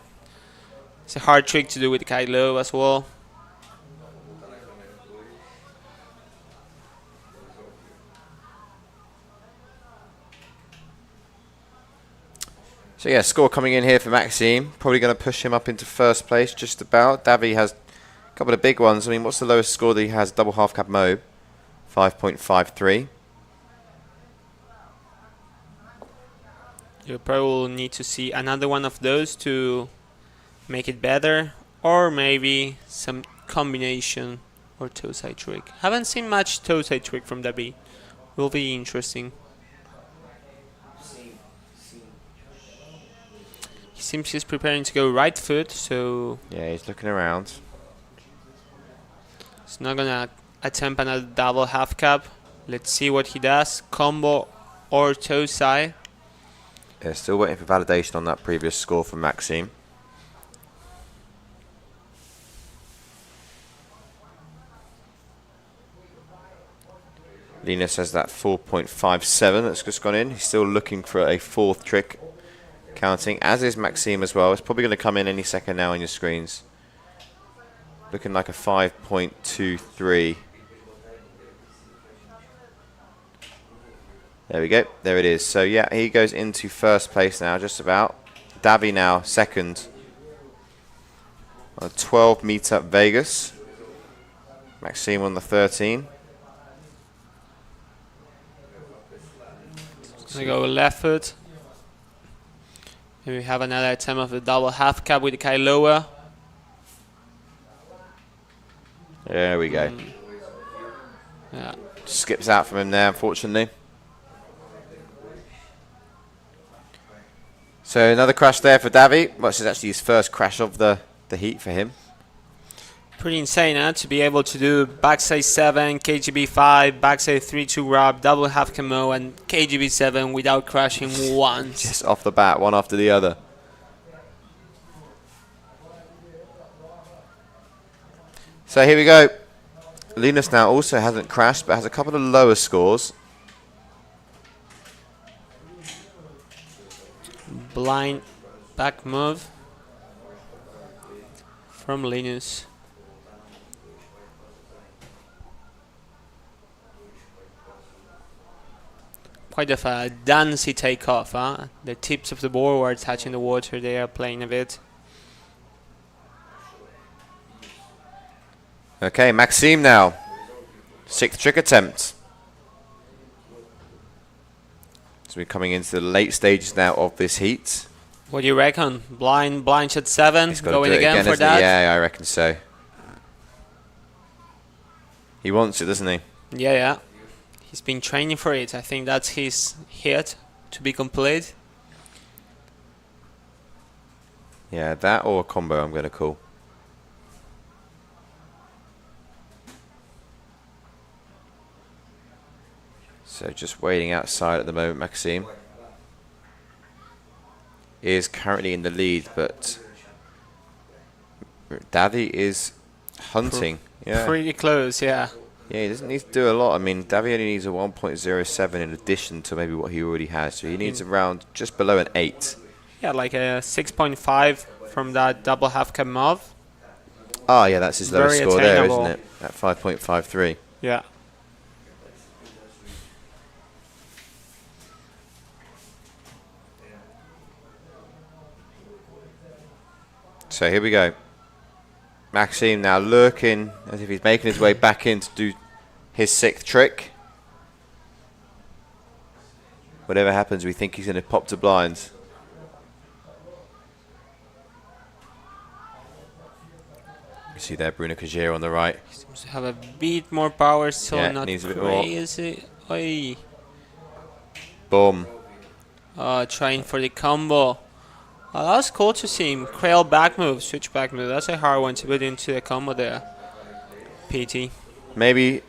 it's a hard trick to do with the kite low as well. So yeah, score coming in here for Maxime. Probably going to push him up into first place just about. Davy has a couple of big ones. I mean, what's the lowest score that he has? Double half cab mob, 5.53. You probably will need to see another one of those to make it better, or maybe some combination or toe side trick. Haven't seen much toe side trick from Davy. Will be interesting. He seems he's preparing to go right foot, so Yeah, he's looking around. he's not gonna attempt another double half cab. Let's see what he does. Combo or toe side. Yeah, still waiting for validation on that previous score from Maxime. Linus has that 4.57 that's just gone in. He's still looking for a 4th trick counting, as is Maxime as well. It's probably going to come in any second now on your screens. Looking like a 5.23. There we go. There it is. So yeah, he goes into first place now, just about. Davy now second. On 12 meter Vegas. Maxime on the 13. Gonna go left foot. Here we have another attempt of the double half cab with the kite lower. There we go. Yeah. Skips out from him there, unfortunately. So another crash there for Davy. Well, this is actually his first crash of the heat for him. Pretty insane, huh? To be able to do backside 7, KGB 5, backside 3-2 grab, double half camo, and KGB 7 without crashing once. Just off the bat, one after the other. So here we go. Linus now also hasn't crashed, but has a couple of lower scores. Blind back move from Linus. Quite of a dancey takeoff, huh? The tips of the board were touching the water there, playing a bit. Okay, Maxime now. 6th trick attempt. So we're coming into the late stages now of this heat. What do you reckon? Blind shot 7, He's got to going do it again for isn't he? that? Yeah, I reckon so. He wants it, doesn't he? Yeah. He's been training for it. I think that's his hit to be complete. Yeah, that or a combo I'm going to call. So just waiting outside at the moment, Maxime is currently in the lead, but Davy is hunting. Yeah. Pretty close, yeah. Yeah, he doesn't need to do a lot. I mean, Davy only needs a 1.07 in addition to maybe what he already has. So he needs around just below an 8. Yeah, like a 6.5 from that double half cab move. Oh, yeah, that's his lowest Very score there, attainable. isn't it? At 5.53. Yeah. So here we go. Maxime now lurking as if he's making his way back in to do his 6th trick. whatever happens, we think he's going to pop to blinds. You see there, Bruno Cagier on the right. He seems to have a bit more power, so Yeah, not needs a bit more. crazy. Oi. Boom. Trying for the combo. That's cool to see him. Crail back move, switch back move. That's a hard one to put into the combo there. PT. Maybe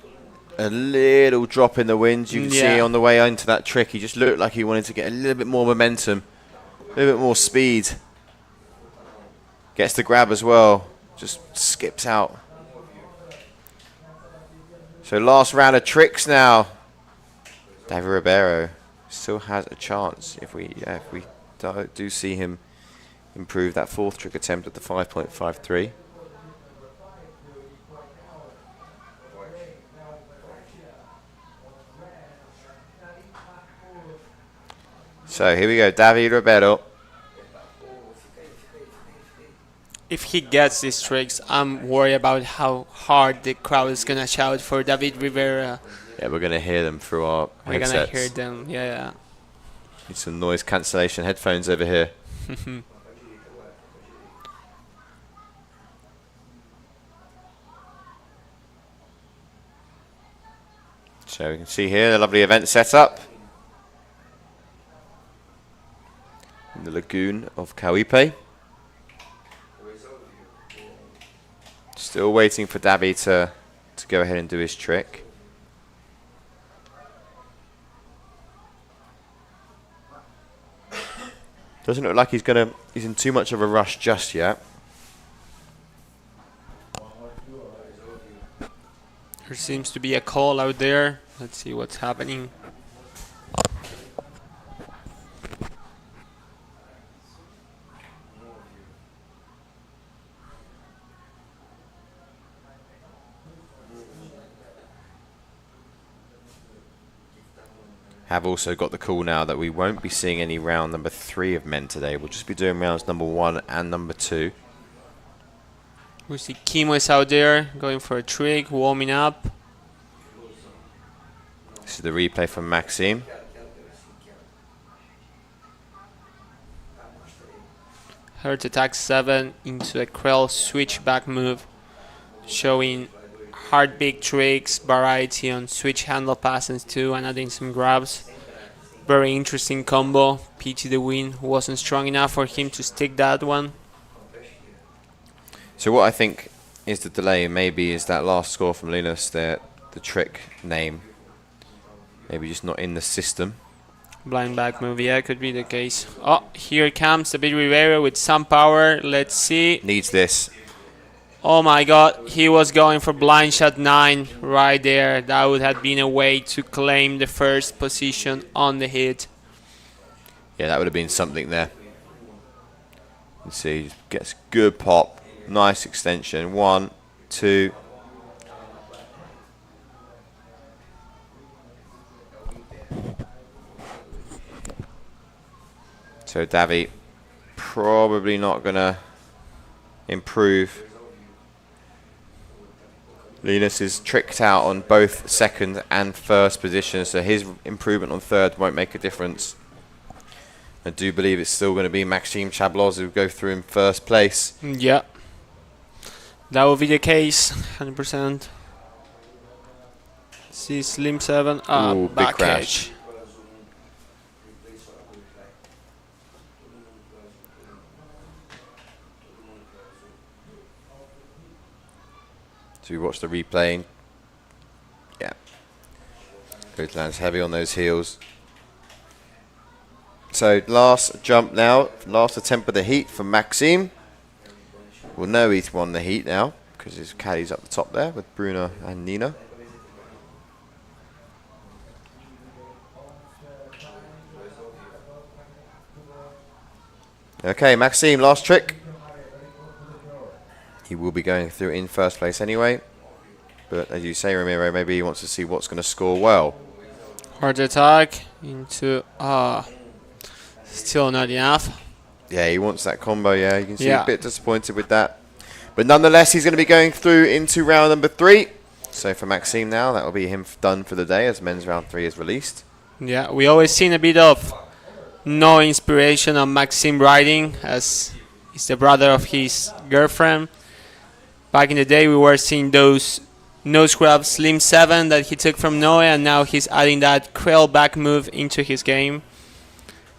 a little drop in the wind. You can see on the way into that trick, he just looked like he wanted to get a little bit more momentum, a little bit more speed. Gets the grab as well, just skips out. So last round of tricks now. David Ribeiro still has a chance if we do see him improve that fourth trick attempt at the 5.53. So here we go, David Ribeiro. If he gets these tricks, I'm worried about how hard the crowd is gonna shout for David Rivera. Yeah, we're gonna hear them through our headsets. We're gonna hear them, yeah. Need some noise cancellation headphones over here. So we can see here the lovely event setup in the lagoon of Cauipe. Still waiting for Davy to go ahead and do his trick. Doesn't look like he's in too much of a rush just yet. There seems to be a call out there. Let's see what's happening. Have also got the call now that we won't be seeing any round number 3 of men today. We'll just be doing rounds number 1 and number 2. We see Kimo is out there going for a trick, warming up. This is the replay from Maxime. Heart attack 7 into a Krell switch back move, showing hard big tricks, variety on switch handle passes too, and adding some grabs. Very interesting combo. PT the win wasn't strong enough for him to stick that one. So what I think is the delay maybe is that last score from Linus, the trick name. Maybe just not in the system. Blind back move, yeah, could be the case. Oh, here comes the big Rivera with some power. Let's see. Needs this. Oh my god, he was going for blind shot 9 right there. That would have been a way to claim the first position on the hit. Yeah, that would have been something there. Let's see, gets good pop. Nice extension. 1, 2. So Davy probably not going to improve. Linus is tricked out on both second and first positions, so his improvement on third won't make a difference. I do believe it's still going to be Maxime Chabloz who will go through in first place. Yeah, that will be the case, 100%. See Slim 7, Ooh, big back crash. edge. So we watch the replay. Yeah. Goes lands heavy on those heels. So last jump now, last attempt of the heat for Maxime. We'll know he's won the heat now because his caddy's up the top there with Bruno and Nina. Okay, Maxime, last trick. He will be going through in first place anyway. But as you say, Ramiro, maybe he wants to see what's going to score well. Hard attack into... still not enough. Yeah, he wants that combo, yeah. You can see a bit disappointed with that. But nonetheless, he's going to be going through into round number 3. So for Maxime now, that will be him done for the day as men's round 3 is released. Yeah, we always seen a bit of no inspiration on Maxime riding, as he's the brother of his girlfriend. Back in the day, we were seeing those nose grab Slim 7 that he took from Noe, and now he's adding that crawl back move into his game.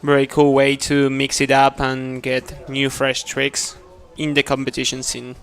Very cool way to mix it up and get new fresh tricks in the competition scene.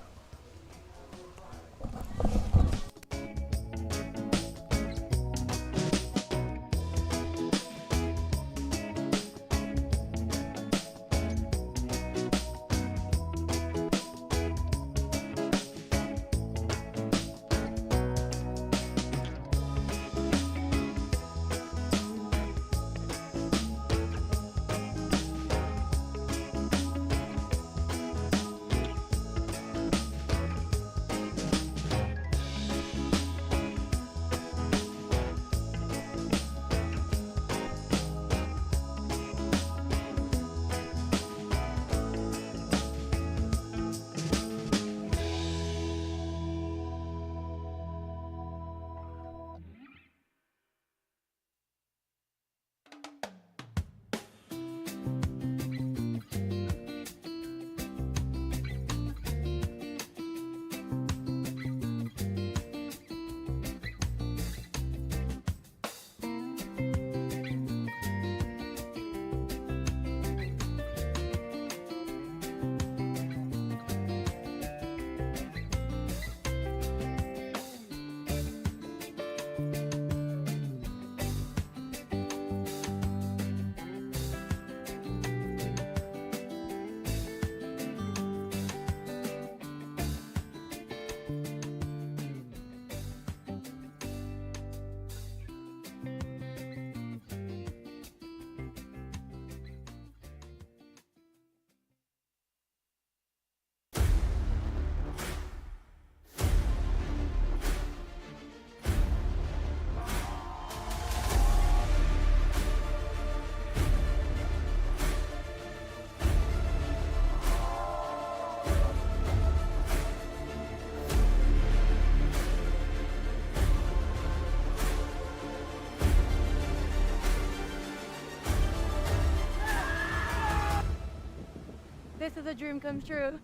This is a dream come true.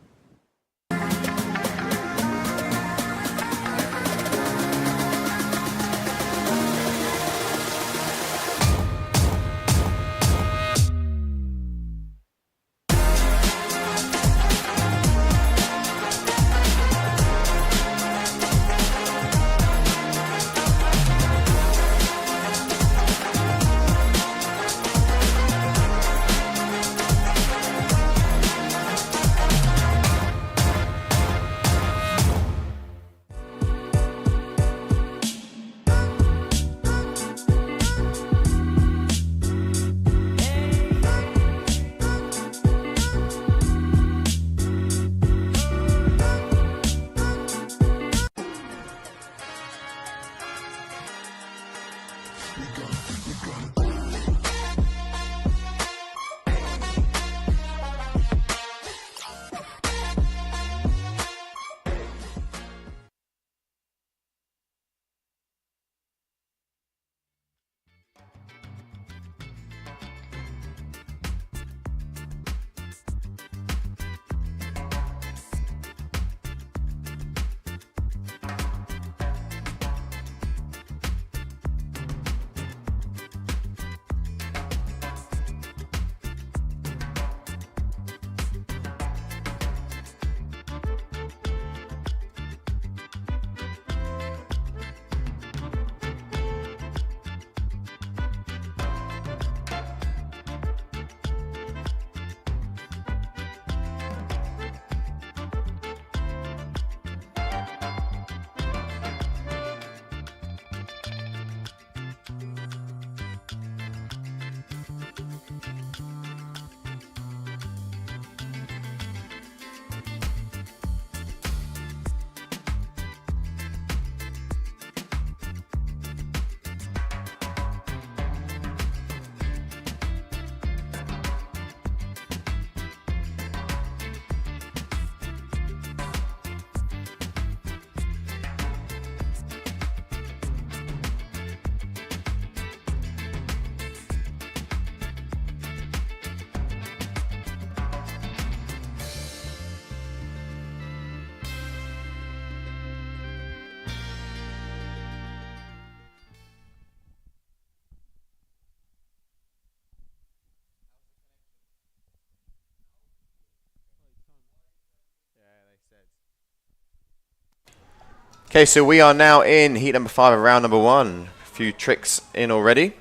Okay, so we are now in heat number 5 of round number 1. A few tricks in already.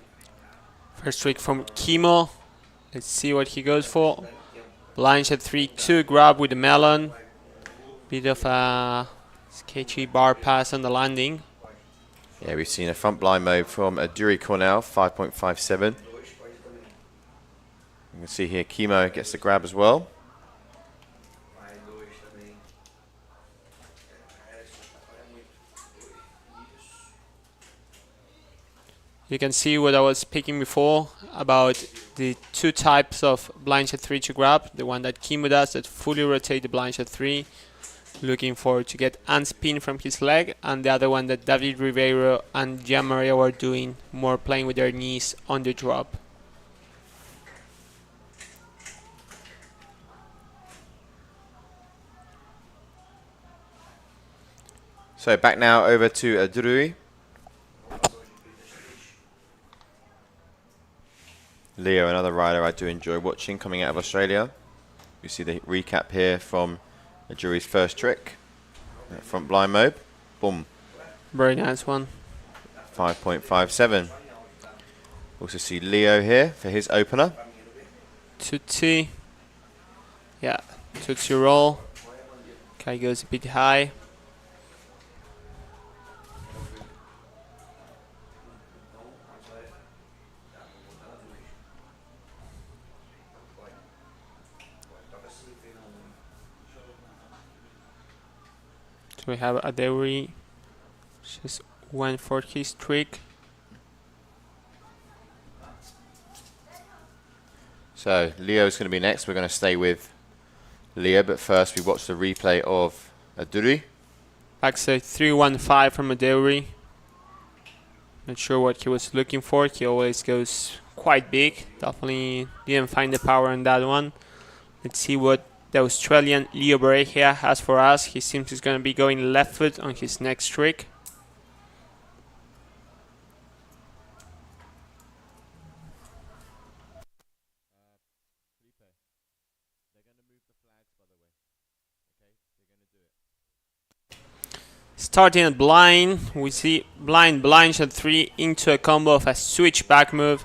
First trick from Kimo. Let's see what he goes for. Blind shot 3-2 grab with the melon. Bit of a sketchy bar pass on the landing. Yeah, we've seen a front blind mode from Aduri Cornell, 5.57. You can see here Kimo gets the grab as well. You can see what I was speaking before about the 2 types of blind shot 3 to grab. The one that Kimo does that fully rotate the blind shot 3, looking for to get unspin from his leg, and the other one that David Ribeiro and Gian Maria were doing, more playing with their knees on the drop. So back now over to Aduri. Leo, another rider I do enjoy watching coming out of Australia. You see the recap here from Aduri's first trick. Front blind mode. Boom. Very nice one. 5.57. Also see Leo here for his opener. Tootsie. Yeah, Tootsie roll. Kite goes a bit high. So we have Aduri, just went for his trick. So Leo's going to be next. We're going to stay with Leo, but first we watch the replay of Aduri. Backside 315 from Aduri. Not sure what he was looking for. He always goes quite big. Definitely didn't find the power on that one. Let's see what the Australian Leo Berechia has for us. He seems he's going to be going left foot on his next trick. Starting at blind, we see blind shot 3 into a combo of a switch back move.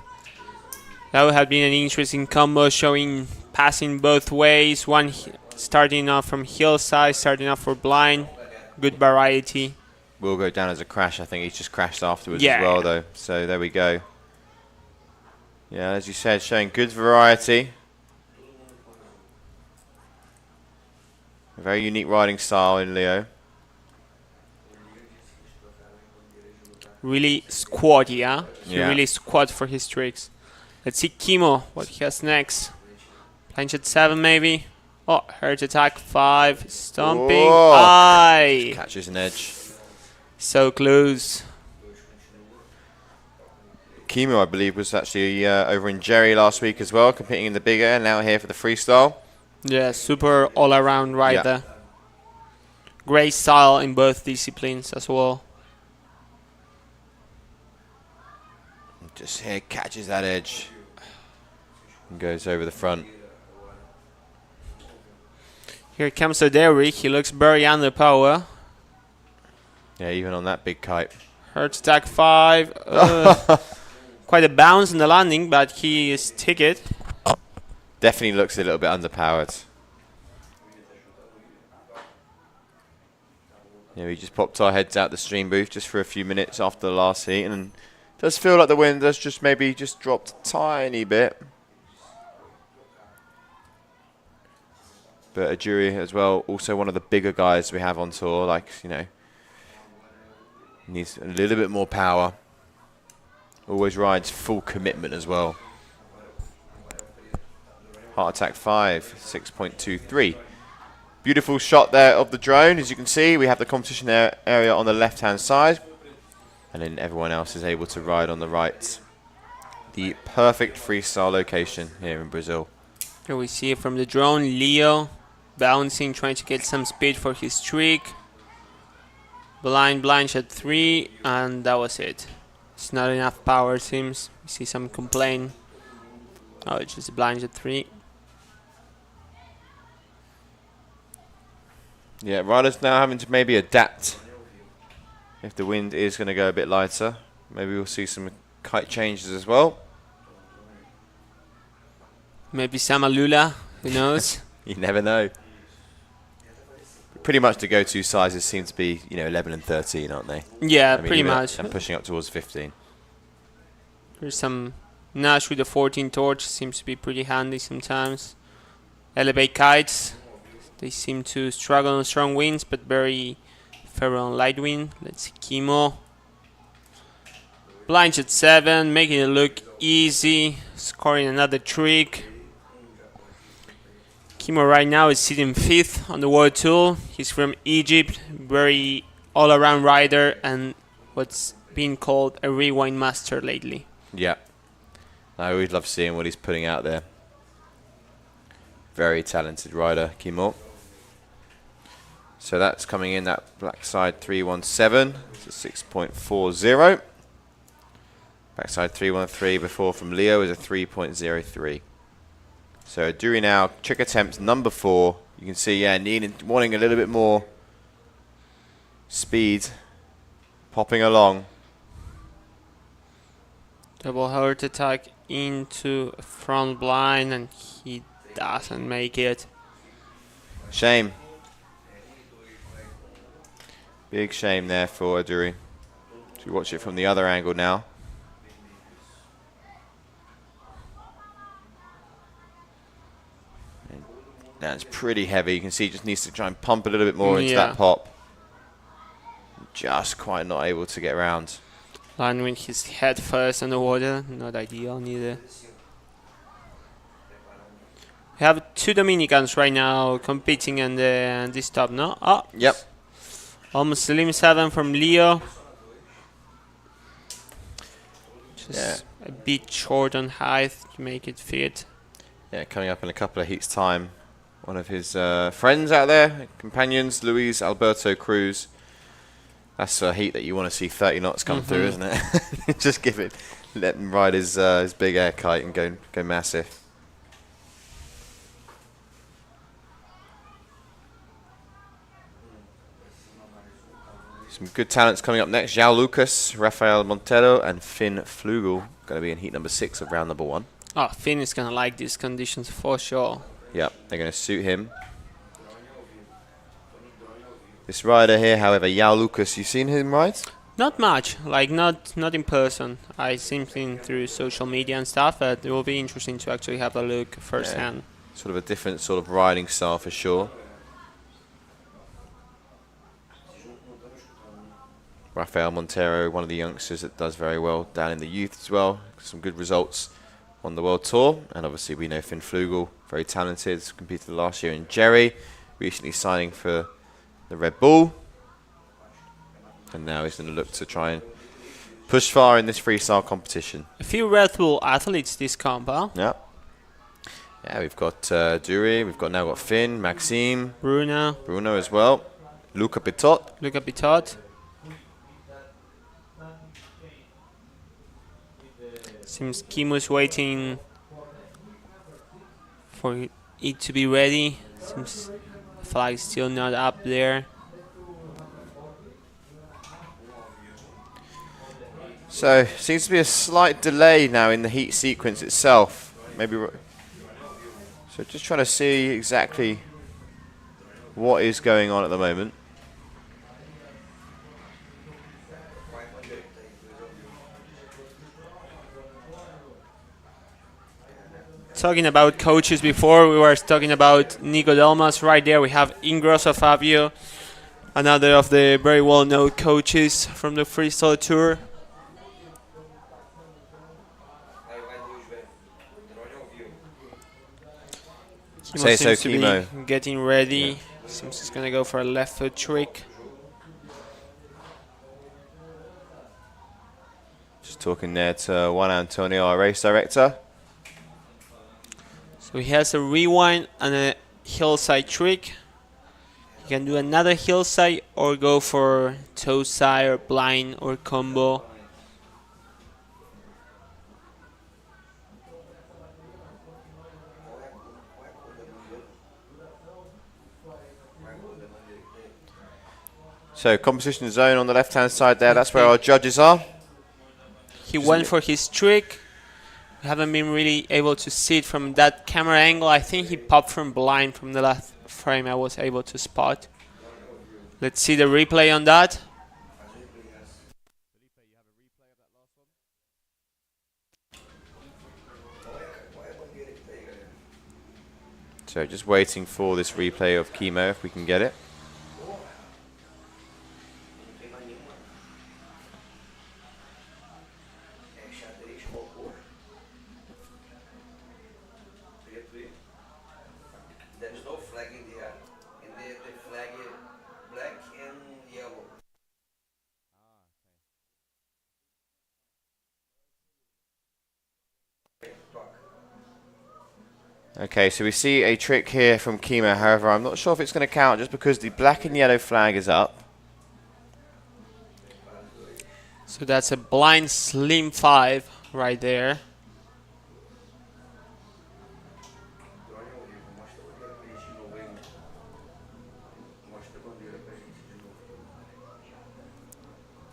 That would have been an interesting combo, showing passing both ways. One starting off from hillside, starting off for blind. Good variety. Will go down as a crash. I think he's just crashed afterwards Yeah. as well, though. So there we go. Yeah, as you said, showing good variety. A very unique riding style in Leo. Really squatty, huh? He Yeah. really squat for his tricks. Let's see Kimo, what he has next. Blind shot 7 maybe. Oh, hurt attack 5. Stomping. Whoa. Aye. Catches an edge. So close. Kimo, I believe, was actually over in Jerry last week as well, competing in the big air, now here for the freestyle. Yeah, super all-around rider. Great style in both disciplines as well. Just here, catches that edge. And goes over the front. Here comes Aduri. He looks very under power. Yeah, even on that big kite. Hurt attack 5. Quite a bounce in the landing, but he is ticket. Definitely looks a little bit underpowered. Yeah, we just popped our heads out the stream booth just for a few minutes after the last heat, and it does feel like the wind has just maybe just dropped a tiny bit. But Aduri as well, also one of the bigger guys we have on tour, like, you know, needs a little bit more power. Always rides full commitment as well. Heart attack 5, 6.23. Beautiful shot there of the drone. As you can see, we have the competition area on the left-hand side. And then everyone else is able to ride on the right. The perfect freestyle location here in Brazil. Here we see from the drone, Leo bouncing, trying to get some speed for his trick. Blind shot 3, and that was it. It's not enough power, seems. We see some complaint. Oh, it's just a blind shot 3. Yeah, riders now having to maybe adapt if the wind is going to go a bit lighter. Maybe we'll see some kite changes as well. Maybe Samalula, who knows? You never know. Pretty much the go-to sizes seem to be, 11 and 13, aren't they? Yeah, I mean, pretty even much. and pushing up towards 15. There's some Nash with the 14 torch, seems to be pretty handy sometimes. Elevate kites, they seem to struggle on strong winds, but very fair on light wind. Let's see Kimo. Blinds at 7, making it look easy, scoring another trick. Kimo right now is sitting 5th on the World Tour. He's from Egypt, very all-around rider and what's been called a rewind master lately. Yeah. I always love seeing what he's putting out there. Very talented rider, Kimo. So that's coming in, that backside 317. It's a 6.40. Backside 313 before from Leo is a 3.03. So Dewey now, trick attempt number 4. You can see, wanting a little bit more speed, popping along. Double heart attack into a front blind and he doesn't make it. Shame. Big shame there for Dewey. So we watch it from the other angle now. That's pretty heavy. You can see he just needs to try and pump a little bit more into that pop. Just quite not able to get around. Landing with his head first on the water, not ideal neither. We have 2 Dominicans right now competing in this top, no? Oh, yep. Almost Slim 7 from Leo. Just a bit short on height to make it fit. Yeah, coming up in a couple of heats' time. One of his friends out there, companions, Luis Alberto Cruz. That's a heat that you want to see 30 knots come through, isn't it? Just let him ride his big air kite and go massive. Some good talents coming up next. João Lucas, Rafael Montero, and Finn Flugel. Going to be in heat number 6 of round number 1. Oh, Finn is going to like these conditions for sure. Yep, they're going to suit him. This rider here, however, João Lucas, you seen him ride? Not much, like not in person. I seen him through social media and stuff, but it will be interesting to actually have a look firsthand. Sort of a different sort of riding style for sure. Rafael Montero, one of the youngsters that does very well down in the youth as well. Some good results on the World Tour. And obviously we know Finn Flugel, very talented, competed last year in Jerry, recently signing for the Red Bull. And now he's going to look to try and push far in this freestyle competition. A few Red Bull athletes this Copa. Yeah. Yeah, we've got Dewey, we've now got Finn, Maxime, Bruno as well, Luca Pitot. Seems Kimo's waiting for it to be ready. Seems the flag is still not up there. So, seems to be a slight delay now in the heat sequence itself. Maybe. So, just trying to see exactly what is going on at the moment. Talking about coaches before, we were talking about Nico Delmas. Right there we have Ingrosso Fabio, another of the very well-known coaches from the Freestyle Tour. Kimo seems to be getting ready. Yeah. Seems he's going to go for a left foot trick. Just talking there to Juan Antonio, our race director. So he has a rewind and a hillside trick. He can do another hillside or go for toe side or blind or combo. So competition zone on the left-hand side there. That's where our judges are. He went for his trick. We haven't been really able to see it from that camera angle. I think he popped from blind from the last frame I was able to spot. Let's see the replay on that. So just waiting for this replay of Chemo if we can get it. There's no flag in the air, and the flag is black and yellow. Okay, so we see a trick here from Chemo. However, I'm not sure if it's going to count just because the black and yellow flag is up. So that's a blind slim 5 right there.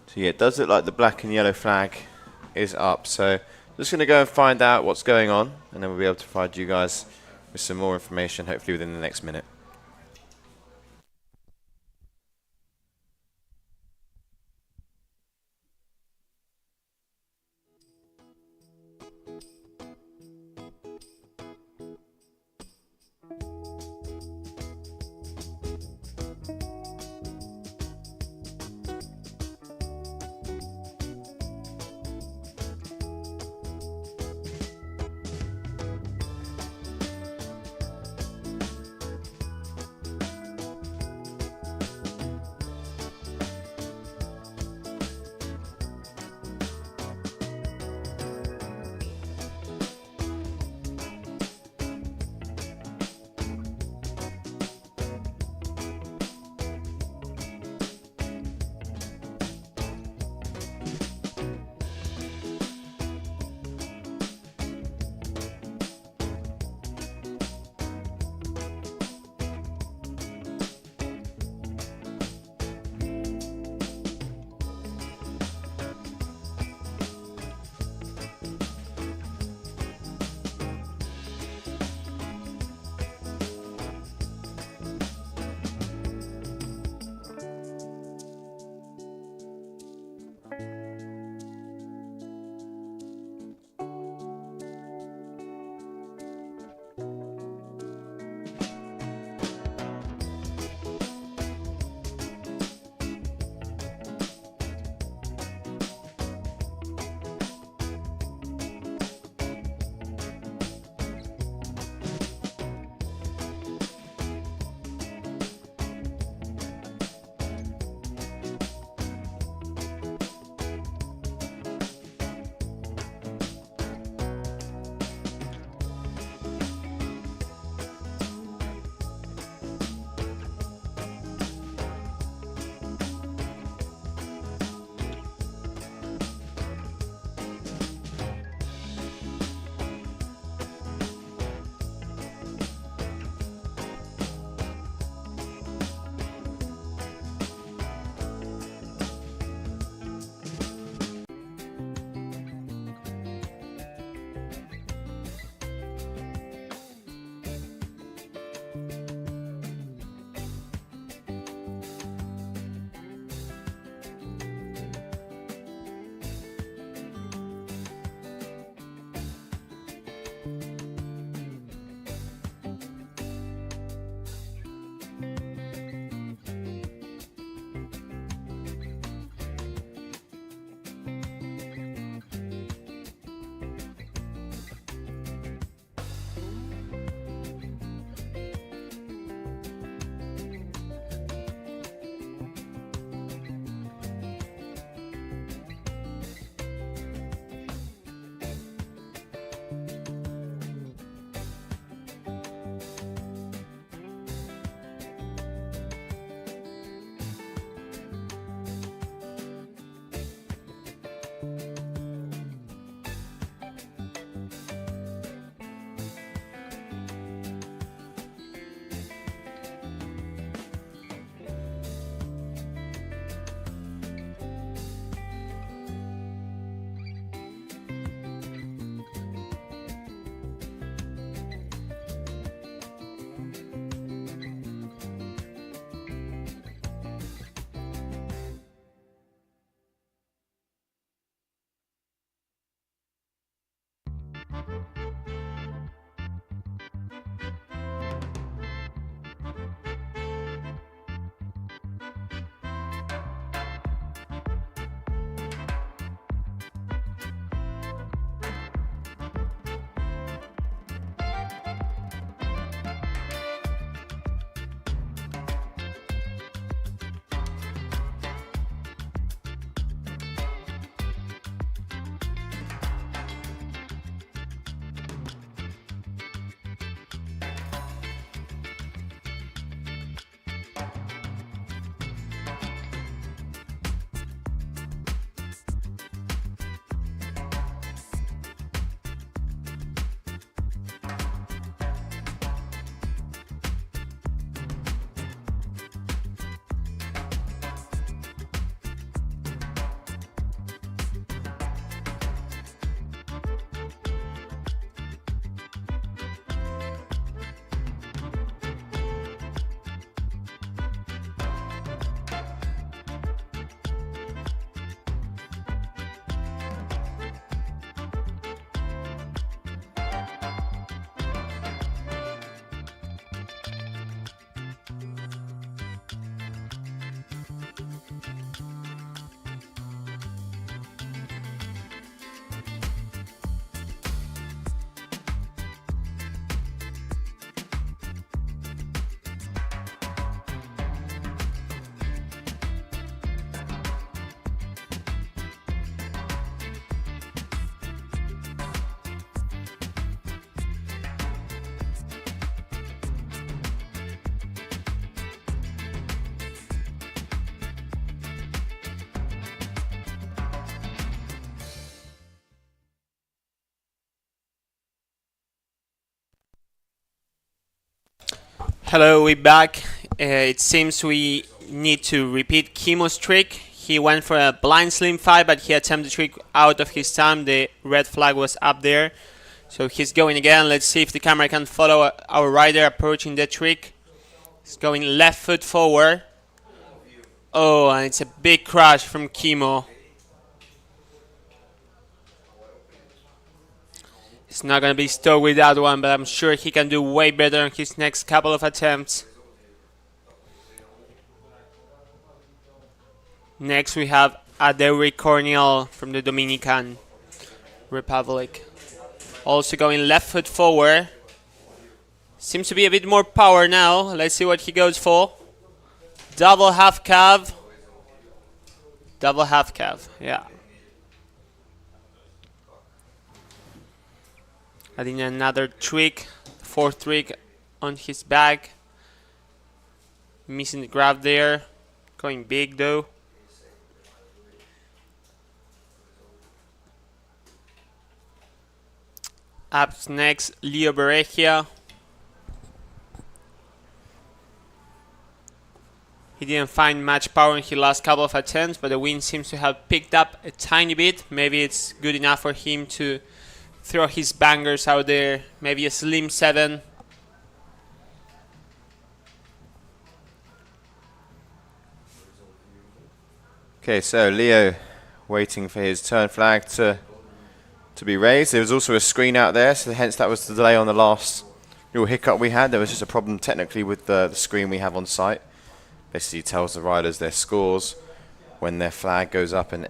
So yeah, it does look like the black and yellow flag is up. So just going to go and find out what's going on, and then we'll be able to provide you guys with some more information, hopefully within the next minute. Hello, we're back. It seems we need to repeat Kimo's trick. He went for a blind slim 5, but he attempted the trick out of his time. The red flag was up there. So he's going again. Let's see if the camera can follow our rider approaching the trick. He's going left foot forward. Oh, and it's a big crash from Kimo. He's not going to be stoked with that one, but I'm sure he can do way better on his next couple of attempts. Next we have Adeuri Corniel from the Dominican Republic. Also going left foot forward. Seems to be a bit more power now. Let's see what he goes for. Double half cab. Double half cab, yeah. Adding another trick, fourth trick on his back. Missing the grab there. Going big though. Up next, Leo Berechia. He didn't find much power in his last couple of attempts, but the wind seems to have picked up a tiny bit. Maybe it's good enough for him to throw his bangers out there. Maybe a slim 7. Okay, so Leo waiting for his turn flag to be raised. There was also a screen out there, so hence that was the delay on the last little hiccup we had. There was just a problem technically with the screen we have on site. Basically tells the riders their scores when their flag goes up, and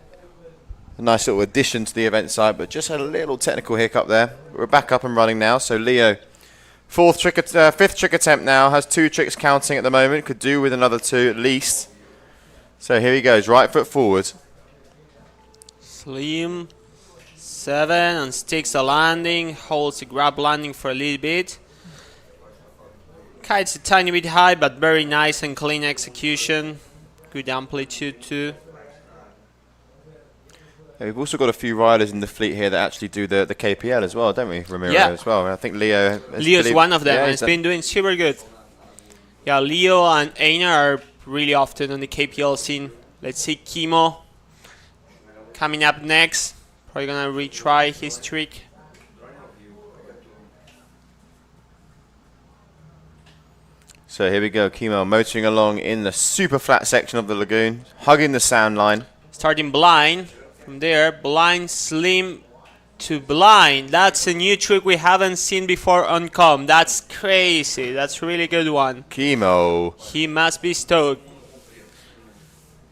a nice little addition to the event site, but just had a little technical hiccup there. We're back up and running now, so Leo, fifth trick attempt now, has 2 tricks counting at the moment, could do with another 2 at least. So here he goes, right foot forward. Slim 7 and sticks a landing, holds the grab landing for a little bit. Kite's a tiny bit high, but very nice and clean execution. Good amplitude too. Yeah, we've also got a few riders in the fleet here that actually do the KPL as well, don't we, Ramiro, yeah. as well? And I think Leo... Leo's one of them, yeah, and he's been doing super good. Yeah, Leo and Einar are really often on the KPL scene. Let's see Kimo coming up next. Probably gonna retry his trick. So here we go, Kimo motoring along in the super flat section of the lagoon, hugging the sand line. Starting blind. From there, blind, slim to blind. That's a new trick we haven't seen before on Com. That's crazy. That's a really good one. Kimo. He must be stoked.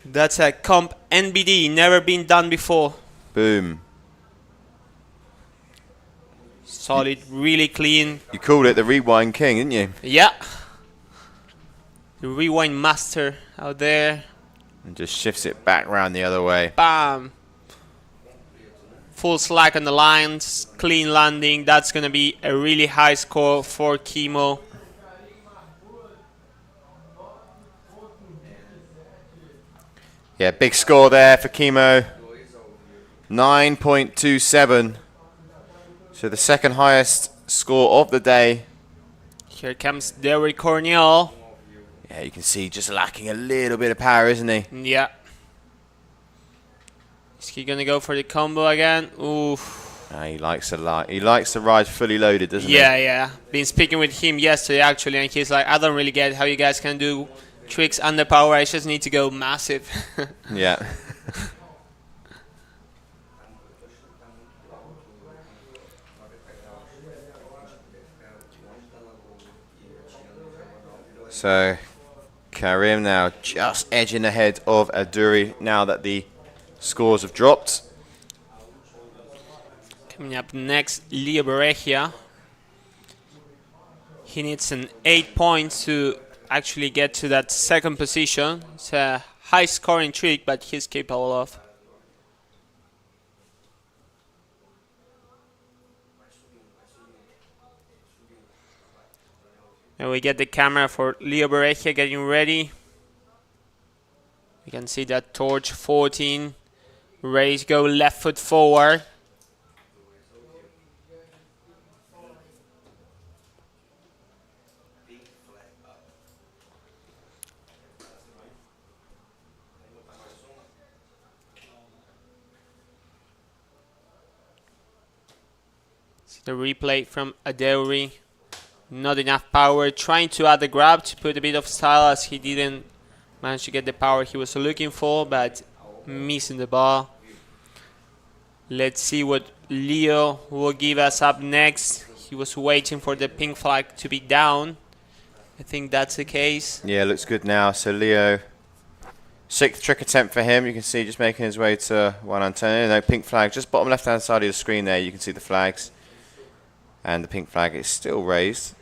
That's a comp NBD, never been done before. Boom. Solid, really clean. You called it the Rewind King, didn't you? Yeah. The rewind master out there. And just shifts it back round the other way. Bam. Full slack on the lines, clean landing. That's going to be a really high score for Kimo. Yeah, big score there for Kimo. 9.27. So the second highest score of the day. Here comes Derek Corniel. Yeah, you can see just lacking a little bit of power, isn't he? Yeah. Is he gonna go for the combo again? Oof. He likes to ride fully loaded, doesn't he? Yeah. Been speaking with him yesterday actually, and he's like, I don't really get how you guys can do tricks under power. I just need to go massive. Yeah. So Karim now just edging ahead of Aduri now that the scores have dropped. Coming up next, Leo Berechia. He needs an 8 points to actually get to that second position. It's a high scoring trick, but he's capable of. And we get the camera for Leo Berechia getting ready. You can see that torch 14. Race, go left foot forward. The replay from Adeuri. Not enough power. Trying to add the grab to put a bit of style as he didn't manage to get the power he was looking for, but missing the ball. Let's see what Leo will give us up next. He was waiting for the pink flag to be down. I think that's the case. Yeah, looks good now. So Leo, 6th trick attempt for him. You can see just making his way to Juan Antonio. No, pink flag just bottom left-hand side of the screen there. You can see the flags. And the pink flag is still raised.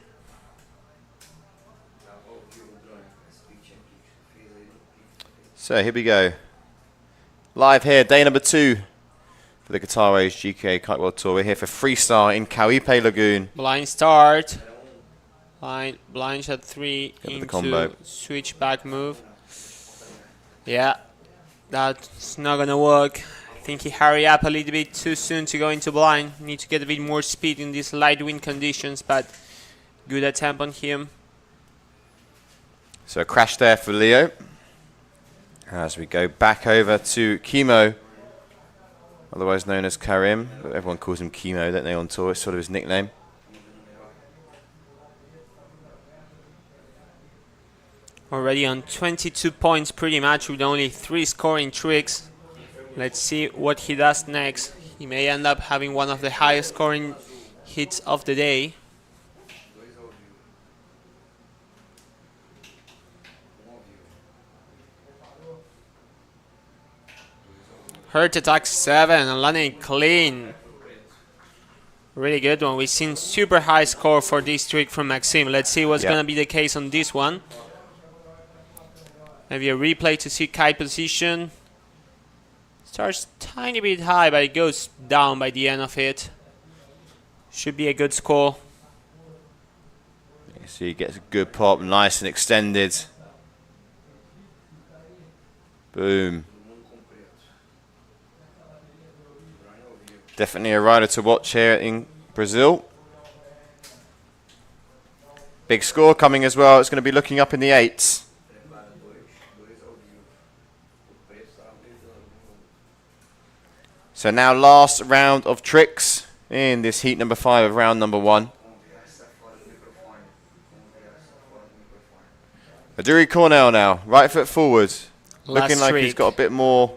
So here we go. Live here, day number 2 for the Qatar Waves GKA Kite World Tour. We're here for Freestyle in Cauipe Lagoon. Blind start. Blind shot 3 Go with the into combo. switch back move. Yeah, that's not gonna work. I think he hurried up a little bit too soon to go into blind. Need to get a bit more speed in these light wind conditions, but good attempt on him. So a crash there for Leo. As we go back over to Chemo, otherwise known as Karim, but everyone calls him Chemo, don't they, on tour? It's sort of his nickname. Already on 22 points pretty much with only 3 scoring tricks. Let's see what he does next. He may end up having one of the highest scoring hits of the day. Hurt attack 7 and landing clean. Really good one. We've seen super high score for this trick from Maxime. Let's see what's going to be the case on this one. Maybe a replay to see kite position. Starts tiny bit high, but it goes down by the end of it. Should be a good score. So he gets a good pop, nice and extended. Boom. Definitely a rider to watch here in Brazil. Big score coming as well. It's going to be looking up in the 8s. So now last round of tricks in this heat number 5 of round number 1. Aduri Cornell now, right foot forward. Looking like he's got a bit more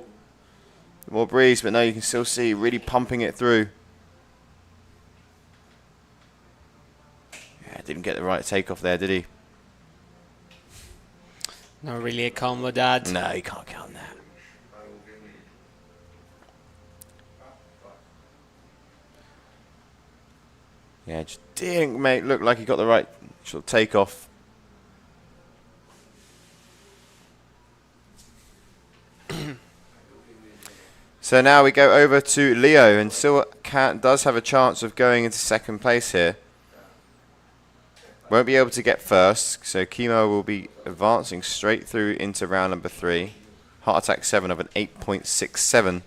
breeze, but no, you can still see really pumping it through. Yeah, didn't get the right takeoff there, did he? Not really a combo, Dad. No, you can't count that. Yeah, just didn't look like he got the right sort of takeoff. So now we go over to Leo, and still does have a chance of going into 2nd place here. Won't be able to get first, so Chemo will be advancing straight through into round number 3. Heart attack 7 of an 8.67.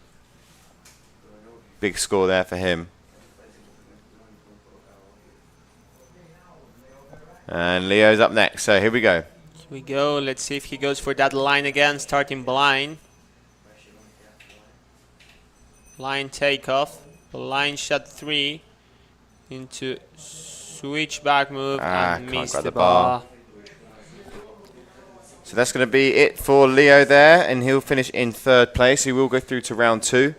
Big score there for him. And Leo's up next, so here we go. Here we go. Let's see if he goes for that line again, starting blind. Blind takeoff. Blind shot 3 into switch back move and miss the bar. So that's going to be it for Leo there, and he'll finish in 3rd place. He will go through to round 2,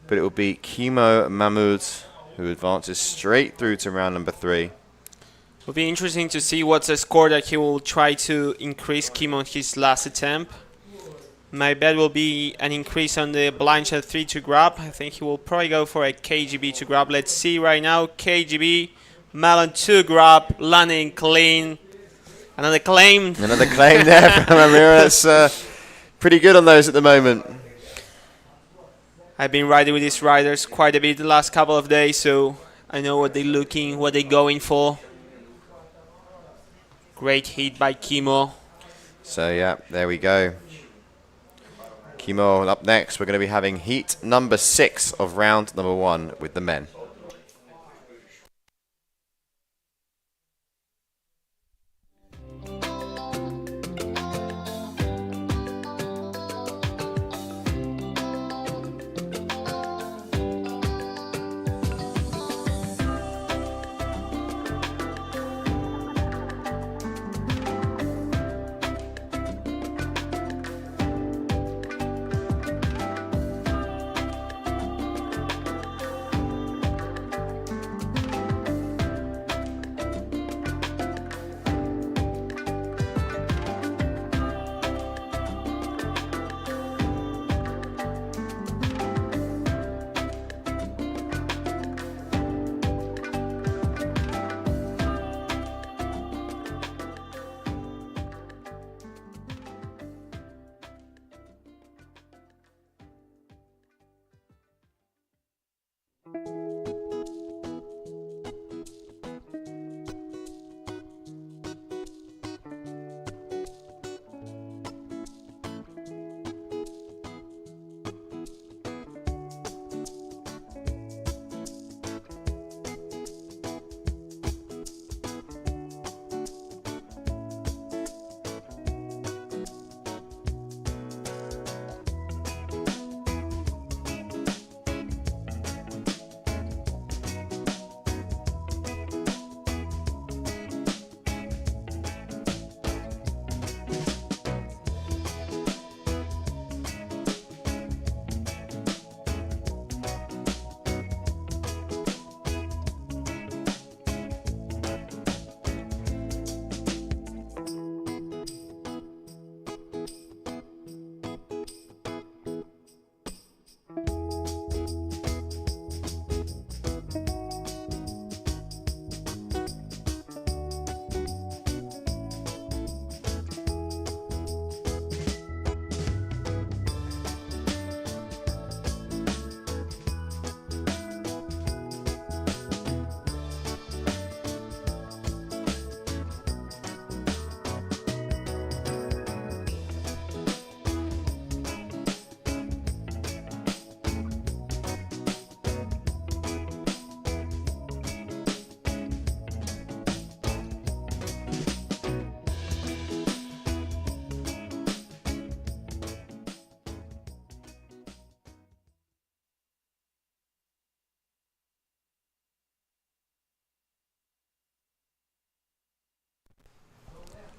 but it will be Chemo Mahmoud who advances straight through to round number 3. It'll be interesting to see what's the score that he will try to increase Chemo on his last attempt. My bet will be an increase on the blind shot 3 to grab. I think he will probably go for a KGB to grab. Let's see right now. KGB, Melon 2 grab, landing clean. Another claim. Another claim there from Amira. That's pretty good on those at the moment. I've been riding with these riders quite a bit the last couple of days, so I know what they're looking, what they're going for. Great hit by Chemo. So yeah, there we go. Chemo up next. We're going to be having heat number 6 of round number 1 with the men.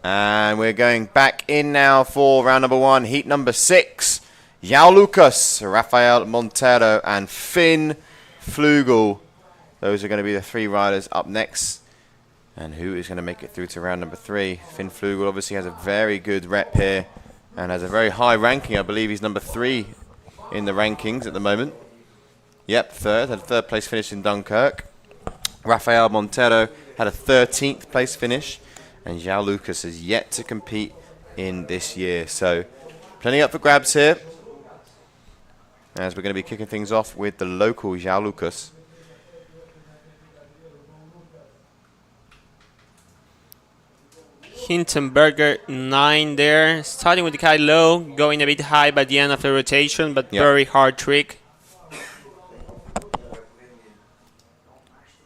And we're going back in now for round number 1, heat number 6. João Lucas, Rafael Montero, and Finn Flugel. Those are going to be the 3 riders up next. And who is going to make it through to round number 3? Finn Flugel obviously has a very good rep here and has a very high ranking. I believe he's number 3 in the rankings at the moment. Yep, third. Had a 3rd place finish in Dunkirk. Rafael Montero had a 13th place finish. And João Lucas has yet to compete in this year. So plenty up for grabs here, as we're going to be kicking things off with the local João Lucas. Hindenburger 9 there, starting with the kite low, going a bit high by the end of the rotation, but very hard trick.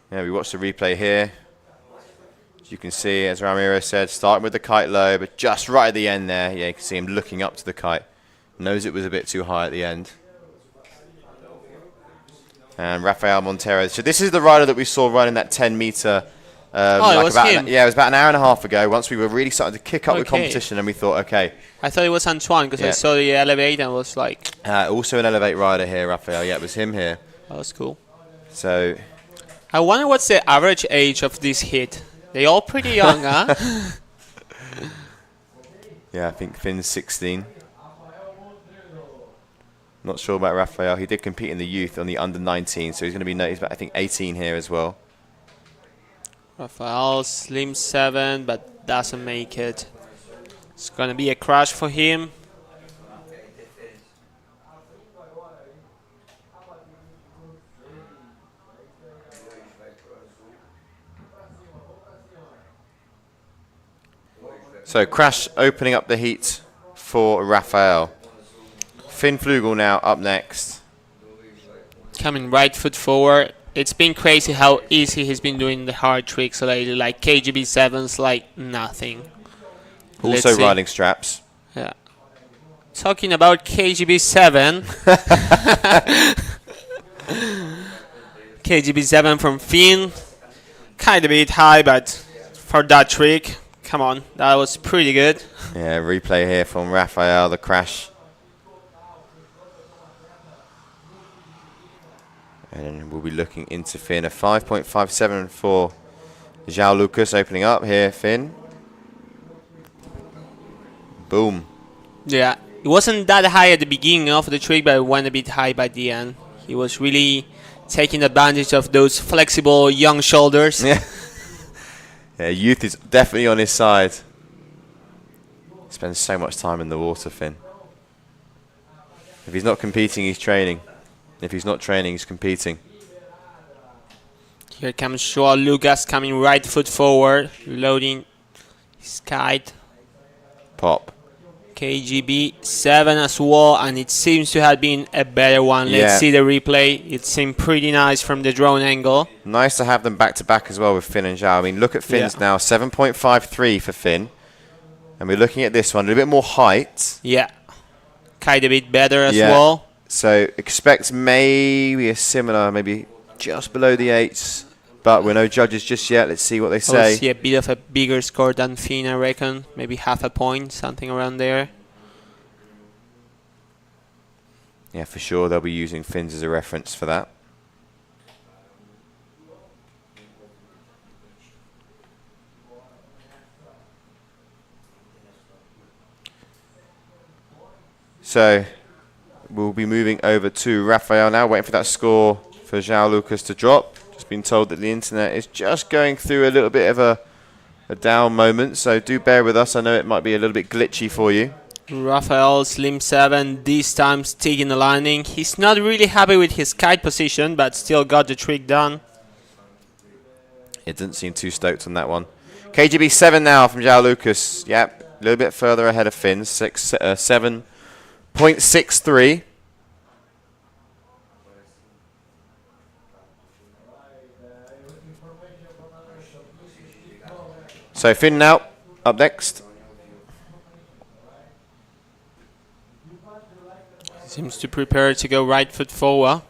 Yeah, we watched the replay here. As you can see, as Ramiro said, starting with the kite low, but just right at the end there, yeah, you can see him looking up to the kite. Knows it was a bit too high at the end. And Rafael Montero. So this is the rider that we saw running that 10-meter. It was him. Yeah, it was about an hour and a half ago, once we were really starting to kick up the competition, and we thought, okay. I thought it was Antoine, because I saw the Elevate and was like... also an Elevate rider here, Rafael. Yeah, it was him here. That was cool. So... I wonder what's the average age of this hit. They all pretty young, huh? Yeah, I think Finn's 16. Not sure about Rafael. He did compete in the youth on the under 19, so he's going to be, he's about, I think, 18 here as well. Rafael, slim 7, but doesn't make it. It's going to be a crash for him. So crash opening up the heat for Rafael. Finn Flugel now up next. Coming right foot forward. It's been crazy how easy he's been doing the hard tricks lately, like KGB 7s, like nothing. Also riding straps. Yeah. Talking about KGB 7. KGB 7 from Finn. Kind of a bit high, but for that trick, come on, that was pretty good. Yeah, replay here from Rafael, the crash. And we'll be looking into Finn. A 5.57 for João Lucas opening up here, Finn. Boom. Yeah, it wasn't that high at the beginning of the trick, but it went a bit high by the end. He was really taking advantage of those flexible young shoulders. Yeah. Yeah, youth is definitely on his side. Spends so much time in the water, Finn. If he's not competing, he's training. If he's not training, he's competing. Here comes Joao Lucas coming right foot forward, loading his kite. Pop. KGB 7 as well, and it seems to have been a better one. Let's see the replay. It seemed pretty nice from the drone angle. Nice to have them back to back as well with Finn and Zhao. I mean, look at Finn's now, 7.53 for Finn. And we're looking at this one, a little bit more height. Yeah. Kite a bit better as well. So expect maybe a similar, maybe just below the 8s. But we're no judges just yet. Let's see what they say. I'll see a bit of a bigger score than Finn, I reckon. Maybe half a point, something around there. Yeah, for sure. They'll be using Finn's as a reference for that. So we'll be moving over to Rafael now, waiting for that score for Joao Lucas to drop. Just been told that the internet is just going through a little bit of a down moment, so do bear with us. I know it might be a little bit glitchy for you. Rafael Slim 7 this time sticking the landing. He's not really happy with his kite position, but still got the trick done. It doesn't seem too stoked on that one. KGB 7 now from Joao Lucas. Yep, a little bit further ahead of Finn, 7.63. So Finn now, up next. Seems to prepare to go right foot forward.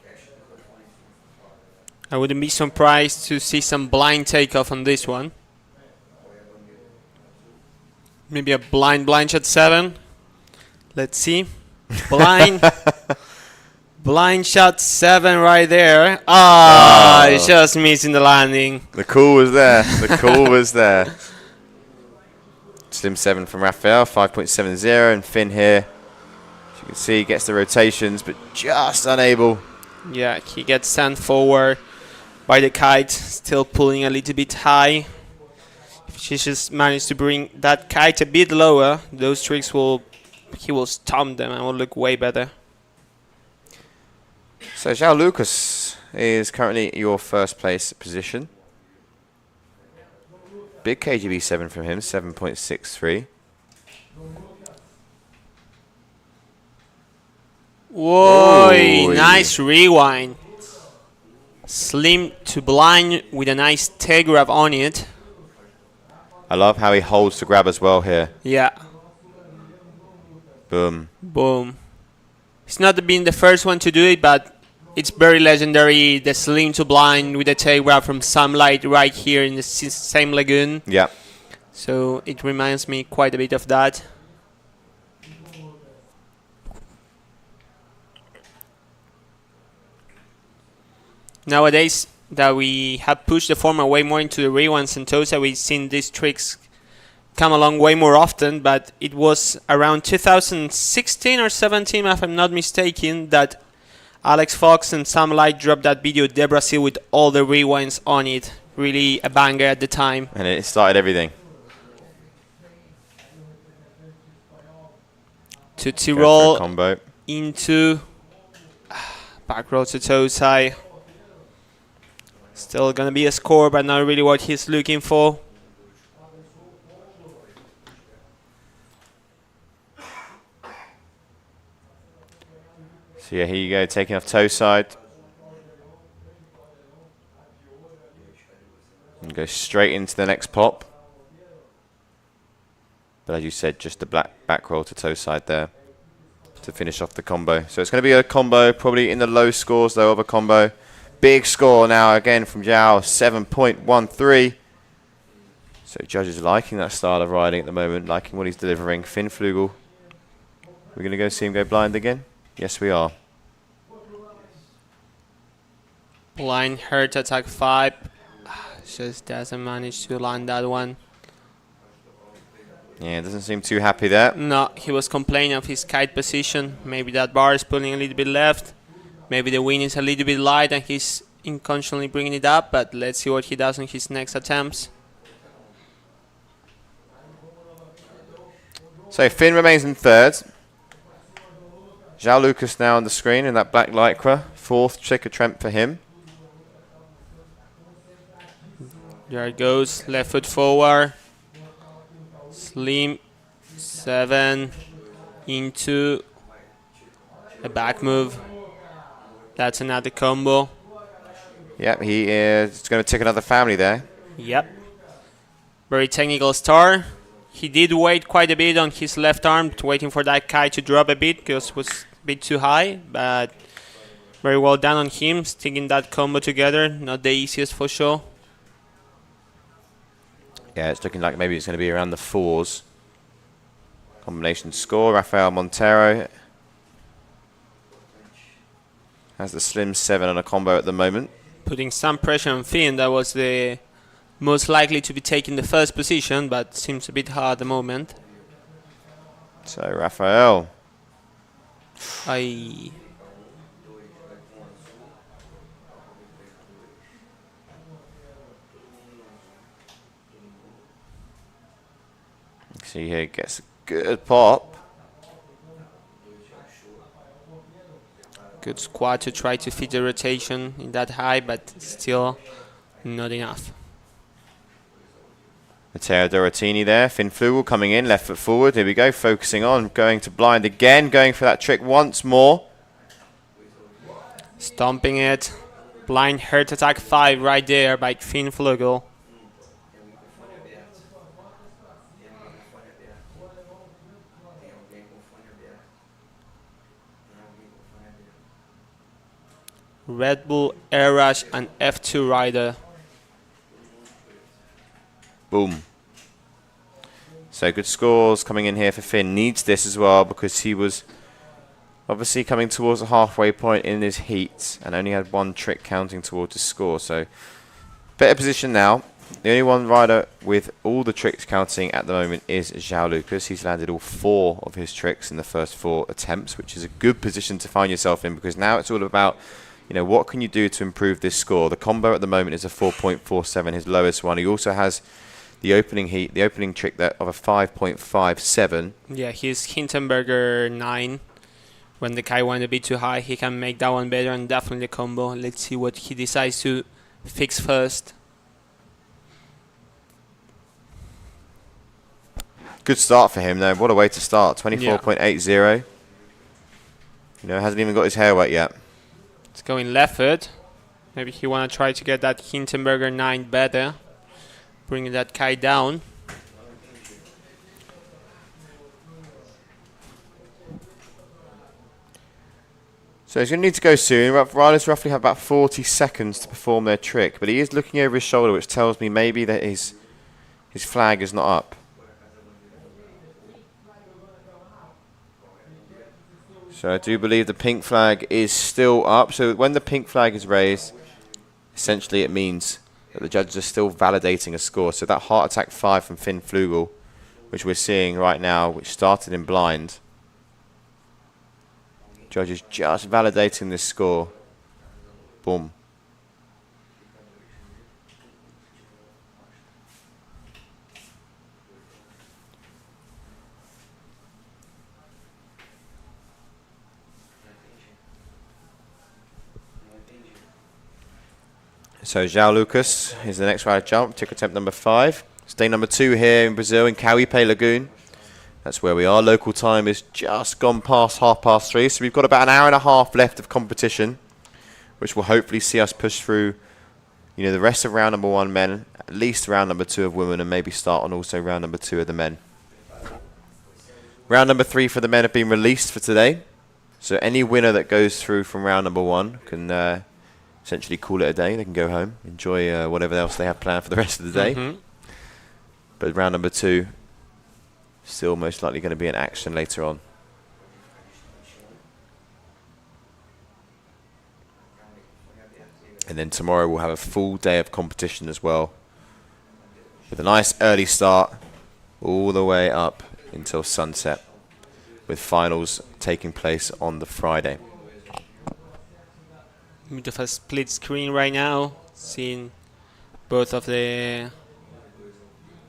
I wouldn't be surprised to see some blind takeoff on this one. Maybe a blind shot 7. Let's see. Blind. Blind shot 7 right there. Ah, oh, just missing the landing. The call was there. The call was there. Slim 7 from Rafael, 5.70, and Finn here, as you can see, gets the rotations, but just unable. Yeah, he gets sent forward by the kite, still pulling a little bit high. If she just managed to bring that kite a bit lower, those tricks he will stomp them and will look way better. So Joao Lucas is currently your first place position. Big KGB 7 from him, 7.63. Whoa, nice rewind. Slim to blind with a nice tail grab on it. I love how he holds the grab as well here. Yeah. Boom. Boom. He's not been the first one to do it, but it's very legendary, the slim to blind with the tail grab from Sunlight right here in the same lagoon. Yeah. So it reminds me quite a bit of that. Nowadays that we have pushed the format way more into the rewinds and Sentosa, we've seen these tricks come along way more often, but it was around 2016 or 17, if I'm not mistaken, that Alex Fox and Sam Light dropped that video, De Brasil, with all the rewinds on it. Really a banger at the time. And it started everything. To roll combo into back roll to toe side. Still gonna be a score, but not really what he's looking for. So yeah, here you go, taking off toe side. And go straight into the next pop. But as you said, just the back roll to toe side there to finish off the combo. So it's going to be a combo, probably in the low scores though of a combo. Big score now again from Joao, 7.13. So judges liking that style of riding at the moment, liking what he's delivering. Finn Flugel. We're going to go see him go blind again? Yes, we are. Blind hurt attack 5. Just doesn't manage to land that one. Yeah, doesn't seem too happy there. No, he was complaining of his kite position. Maybe that bar is pulling a little bit left. Maybe the wind is a little bit light and he's unconsciously bringing it up. But let's see what he does in his next attempts. So Finn remains in third. Joao Lucas now on the screen in that black lycra. Fourth trick attempt for him. There it goes. Left foot forward. Slim. 7. Into. A back move. That's another combo. Yep, he is going to take another family there. Yep. Very technical start. He did wait quite a bit on his left arm, waiting for that kite to drop a bit because it was a bit too high. But very well done on him, sticking that combo together. Not the easiest for sure. Yeah, it's looking like maybe it's going to be around the 4s. Combination score, Rafael Montero has the slim 7 on a combo at the moment. Putting some pressure on Finn. That was the most likely to be taking the first position, but seems a bit hard at the moment. So Rafael. See here, gets a good pop. Good squat to try to fit the rotation in that high, but still not enough. Matteo Dorotini there. Finn Flugel coming in, left foot forward. Here we go, focusing on, going to blind again, going for that trick once more. Stomping it. Blind hurt attack 5 right there by Finn Flugel. Red Bull, Air Rush, and F2 rider. Boom. So good scores coming in here for Finn. Needs this as well because he was obviously coming towards the halfway point in his heat and only had 1 trick counting towards his score. So better position now. The only one rider with all the tricks counting at the moment is João Lucas. He's landed all 4 of his tricks in the first 4 attempts, which is a good position to find yourself in because now it's all about, you know, what can you do to improve this score? The combo at the moment is a 4.47, his lowest one. He also has the opening heat, the opening trick that of a 5.57. Yeah, he's Hindenburger 9. When the kite went a bit too high, he can make that one better and definitely the combo. Let's see what he decides to fix first. Good start for him though. What a way to start. 24.80. You know, hasn't even got his hair wet yet. It's going left foot. Maybe he want to try to get that Hindenburger 9 better. Bringing that kite down. So he's going to need to go soon. Riders roughly have about 40 seconds to perform their trick, but he is looking over his shoulder, which tells me maybe that his flag is not up. So I do believe the pink flag is still up. So when the pink flag is raised, essentially it means that the judges are still validating a score. So that heart attack 5 from Finn Flugel, which we're seeing right now, which started in blind. Judges just validating this score. Boom. So João Lucas is the next rider jump, trick attempt number 5. Stay number 2 here in Brazil in Cauipe Lagoon. That's where we are. Local time is just gone past 3:30. So we've got about an hour and a half left of competition, which will hopefully see us push through, you know, the rest of round number 1 men, at least round number 2 of women, and maybe start on also round number 2 of the men. Round number 3 for the men have been released for today. So any winner that goes through from round number 1 can essentially call it a day. They can go home, enjoy whatever else they have planned for the rest of the day. But round number 2, still most likely going to be in action later on. And then tomorrow we'll have a full day of competition as well, with a nice early start all the way up until sunset, with finals taking place on the Friday. Bit of a split screen right now, seeing both of the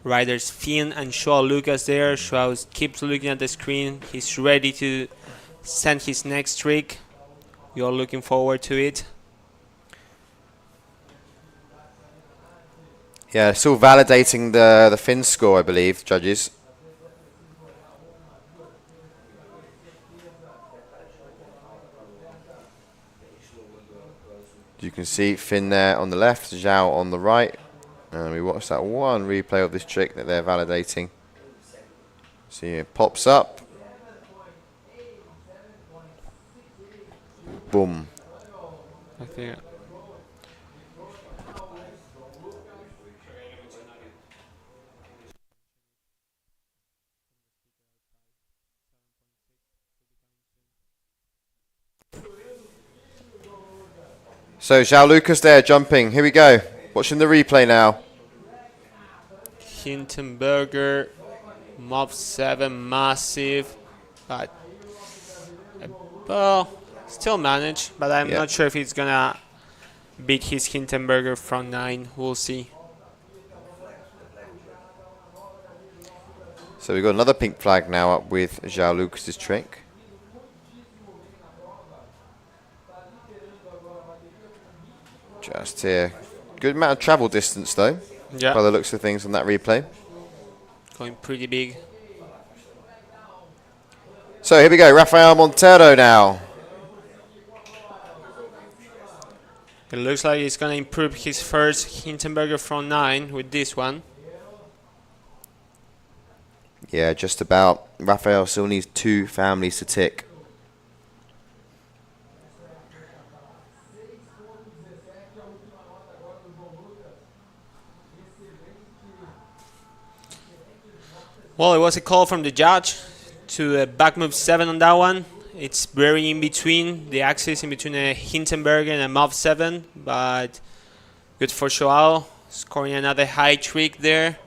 riders, Finn and João Lucas there. João keeps looking at the screen. He's ready to send his next trick. You're looking forward to it. Yeah, still validating the fin score, I believe, judges. You can see Finn there on the left, Zhao on the right. And we watched that one replay of this trick that they're validating. See, it pops up. Boom. I think. So Zhao Lucas there jumping. Here we go. Watching the replay now. Hindenburger, Mob 7, massive, but well, still managed. But I'm not sure if he's gonna beat his Hindenburger from 9. We'll see. So we've got another pink flag now up with Zhao Lucas's trick. Just here. Good amount of travel distance though, by the looks of things on that replay. Going pretty big. So here we go, Rafael Montero now. It looks like he's gonna improve his first Hindenburger from 9 with this one. Yeah, just about. Rafael still needs 2 families to tick. Well, it was a call from the judge to a back move 7 on that one. It's very in between, the axis in between a Hindenburg and a Mob 7, but good for Joao, scoring another high trick there.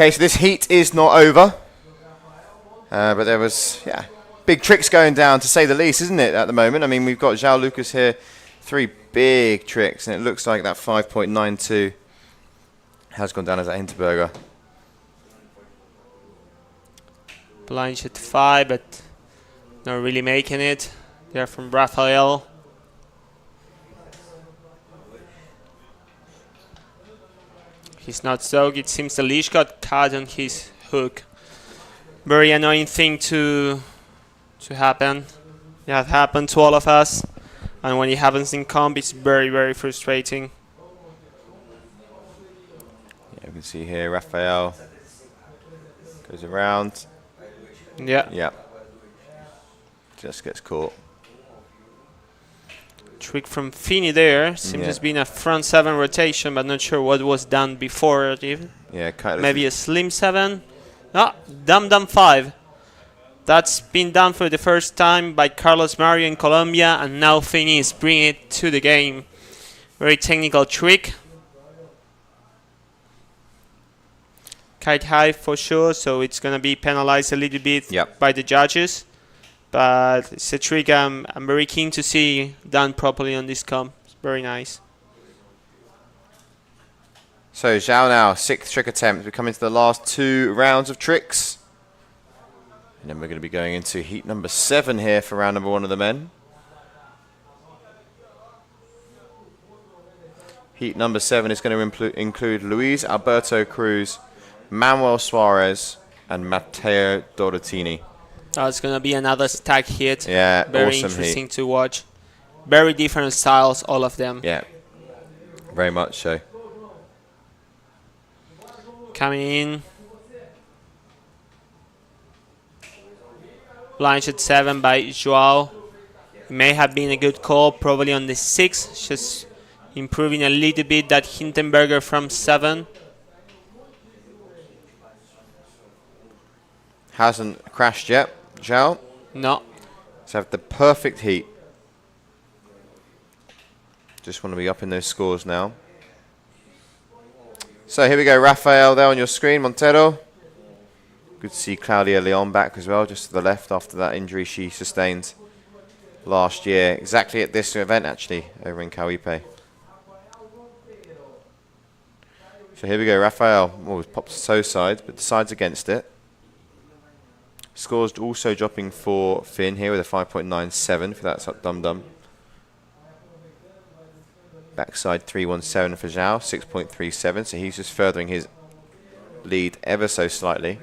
Okay, so this heat is not over. But there was, big tricks going down, to say the least, isn't it, at the moment? I mean, we've got Zhao Lucas here, 3 big tricks, and it looks like that 5.92 has gone down as a Hindenburger. Blind shot 5, but not really making it. They're from Rafael. He's not soaked. It seems the leash got caught on his hook. Very annoying thing to happen. That happened to all of us. And when it happens in comp, it's very, very frustrating. Yeah, you can see here, Raphael goes around. Yeah. Yeah. Just gets caught. Trick from Fini there. Seems it's been a front 7 rotation, but not sure what was done before it even. Yeah, kind of. Maybe a slim 7. No, dum 5. That's been done for the first time by Carlos Mario in Colombia, and now Fini is bringing it to the game. Very technical trick. Kite high for sure, so it's going to be penalized a little bit by the judges. But it's a trick I'm very keen to see done properly on this comp. It's very nice. So Zhao now, 6th trick attempt. We come into the last 2 rounds of tricks. And then we're going to be going into heat number 7 here for round number 1 of the men. Heat number 7 is going to include Luis Alberto Cruz, Manuel Suarez, and Matteo Dorotini. Oh, it's going to be another stack hit. Yeah, very awesome interesting heat to watch. Very different styles, all of them. Yeah, very much so. Coming in. Blind shot 7 by Joao. It may have been a good call, probably on the 6. Just improving a little bit that Hindenberger from 7. Hasn't crashed yet, Zhao. No. Let's have the perfect heat. Just want to be up in those scores now. So here we go, Rafael there on your screen, Montero. Good to see Claudia Leon back as well, just to the left after that injury she sustained last year. Exactly at this event, actually, over in Cauipe. So here we go, Rafael. Oh, he's popped his toe side, but decides against it. Scores also dropping for Finn here with a 5.97 for that dum-dum. Backside 317 for Zhao, 6.37, so he's just furthering his lead ever so slightly.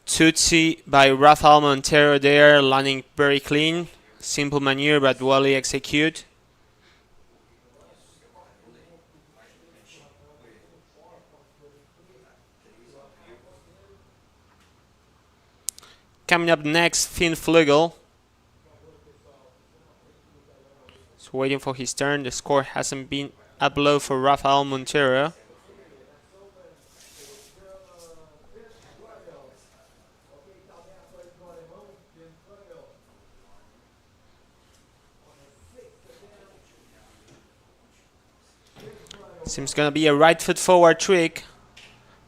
Tootsie by Rafael Montero there, landing very clean. Simple maneuver, but well executed. Coming up next, Finn Flugel. He's waiting for his turn. The score hasn't been up low for Rafael Montero. Seems gonna be a right foot forward trick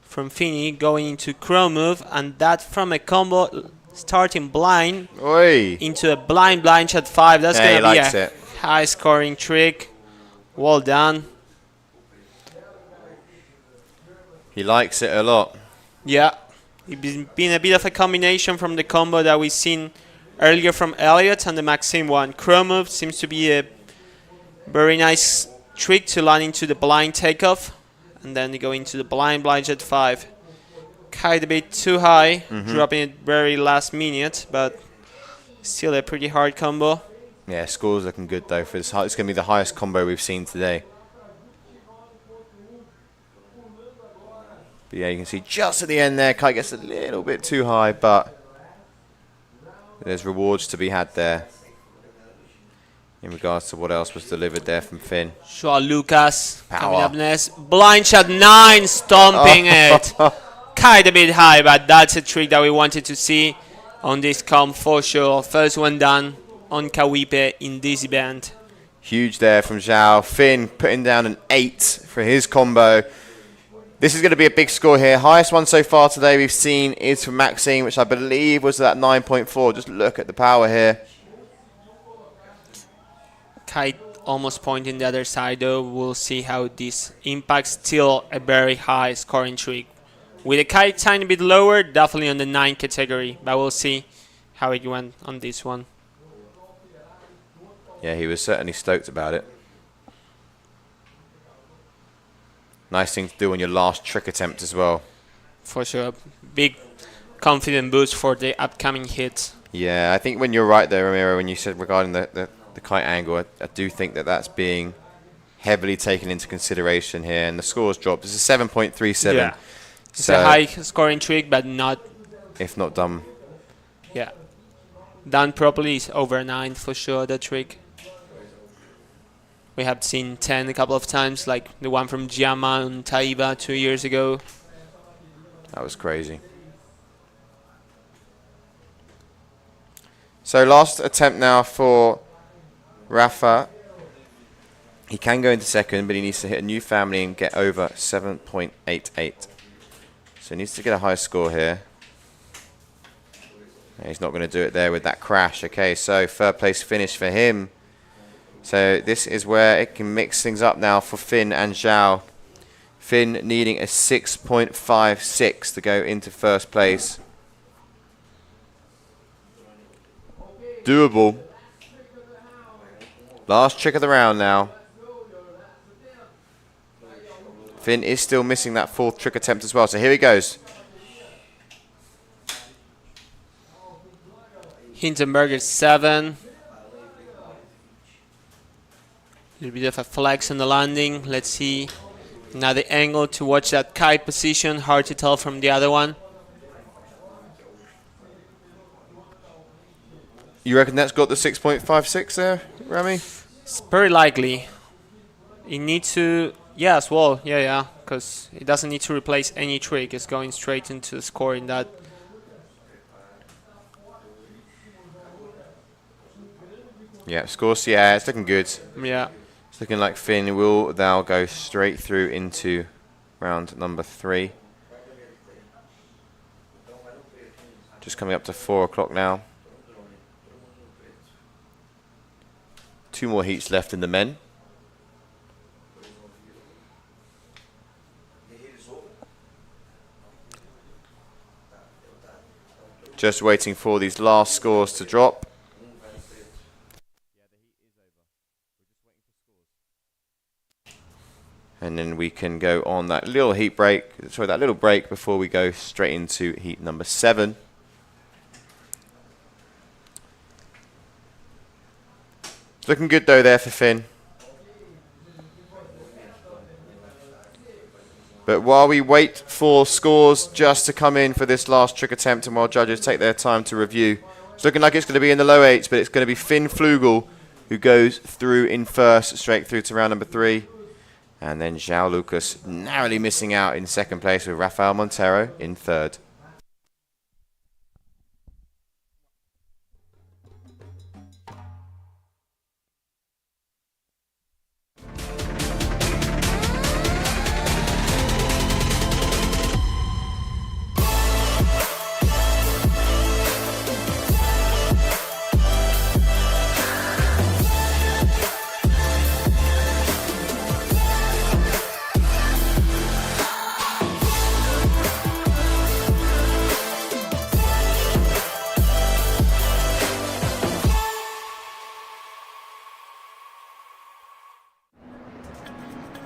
from Fini going into crow move, and that from a combo starting blind into a blind shot 5. That's gonna be a high scoring trick. Well done. He likes it a lot. Yeah, it's been a bit of a combination from the combo that we've seen earlier from Elliot and the Maxim one. Crow move seems to be a very nice trick to land into the blind takeoff, and then they go into the blind jet 5. Kite a bit too high, dropping it very last minute, but still a pretty hard combo. Yeah, scores looking good though. For this, it's going to be the highest combo we've seen today. But yeah, you can see just at the end there, Kite gets a little bit too high, but there's rewards to be had there in regards to what else was delivered there from Finn. Joao Lucas coming up next. Blind shot 9, stomping it. Kite a bit high, but that's a trick that we wanted to see on this comp for sure. First one done on Cauipe in this event. Huge there from Zhao. Finn putting down an 8 for his combo. This is going to be a big score here. Highest one so far today we've seen is from Maxine, which I believe was that 9.4. Just look at the power here. Kite almost pointing the other side though. We'll see how this impacts. Still a very high scoring trick. With the Kite tiny bit lower, definitely on the 9 category. But we'll see how it went on this one. Yeah, he was certainly stoked about it. Nice thing to do on your last trick attempt as well. For sure. Big confident boost for the upcoming hits. Yeah, I think when you're right there, Ramiro, when you said regarding the kite angle, I do think that that's being heavily taken into consideration here. And the score's dropped. This is 7.37. Yeah. It's so a high scoring trick, but not... if not done. Yeah. Done properly is over 9 for sure, the trick. We have seen 10 a couple of times, like the one from Giamma and Taiba 2 years ago. That was crazy. So last attempt now for Rafa. He can go into second, but he needs to hit a new family and get over 7.88. So he needs to get a high score here. And he's not going to do it there with that crash. Okay, so third place finish for him. So this is where it can mix things up now for Finn and Zhao. Finn needing a 6.56 to go into first place. Doable. Last trick of the round now. Finn is still missing that fourth trick attempt as well. So here he goes. Hindenburger 7. A little bit of a flex on the landing. Let's see. Now the angle to watch that kite position. Hard to tell from the other one. You reckon that's got the 6.56 there, Rami? It's very likely. It needs to... yeah, as well. Yeah. Because it doesn't need to replace any trick. It's going straight into the score in that. Yeah, scores. Yeah, it's looking good. Yeah. It's looking like Finn will now go straight through into round number 3. Just coming up to 4 o'clock now. 2 more heats left in the men. Just waiting for these last scores to drop. And then we can go on that little heat break, sorry, that little break before we go straight into heat number 7. It's looking good though there for Finn. But while we wait for scores just to come in for this last trick attempt and while judges take their time to review, it's looking like it's going to be in the low 8s, but it's going to be Finn Flugel who goes through in first, straight through to round number 3. And then João Lucas narrowly missing out in second place with Rafael Montero in third.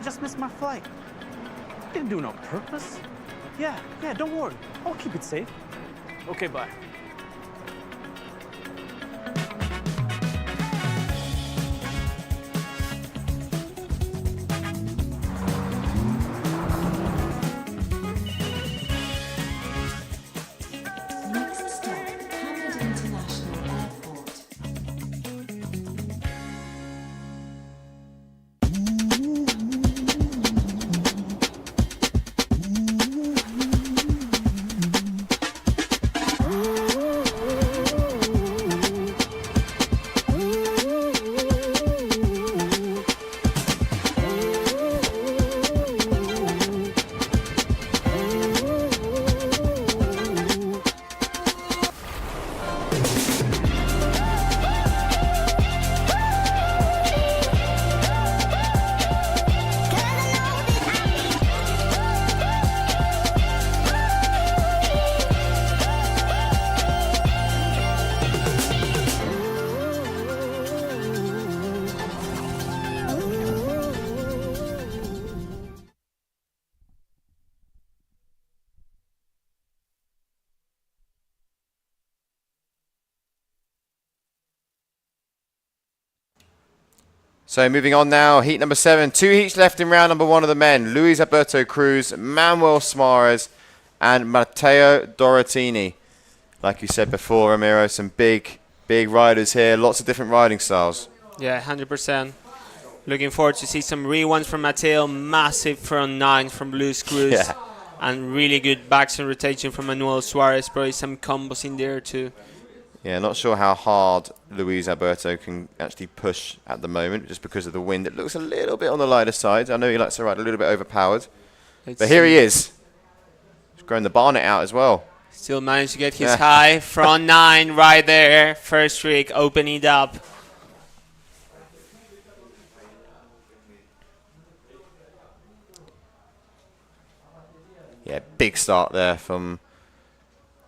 Just missed my flight. Didn't do it on purpose. Yeah, don't worry. I'll keep it safe. Okay, bye. Next stop, Hamid International Airport. So moving on now, heat number 7. 2 heats left in round number 1 of the men. Luis Alberto Cruz, Manuel Suarez, and Matteo Dorotini. Like you said before, Ramiro, some big riders here. Lots of different riding styles. Yeah, 100%. Looking forward to see some re-ones from Matteo. Massive front 9 from Luis Cruz. Yeah. And really good backs and rotation from Manuel Suarez. Probably some combos in there too. Yeah, not sure how hard Luis Alberto can actually push at the moment, just because of the wind. It looks a little bit on the lighter side. I know he likes to ride a little bit overpowered. But here he is. He's growing the Barnet out as well. Still managed to get his high. Front 9 right there. First trick, open it up. Yeah, big start there from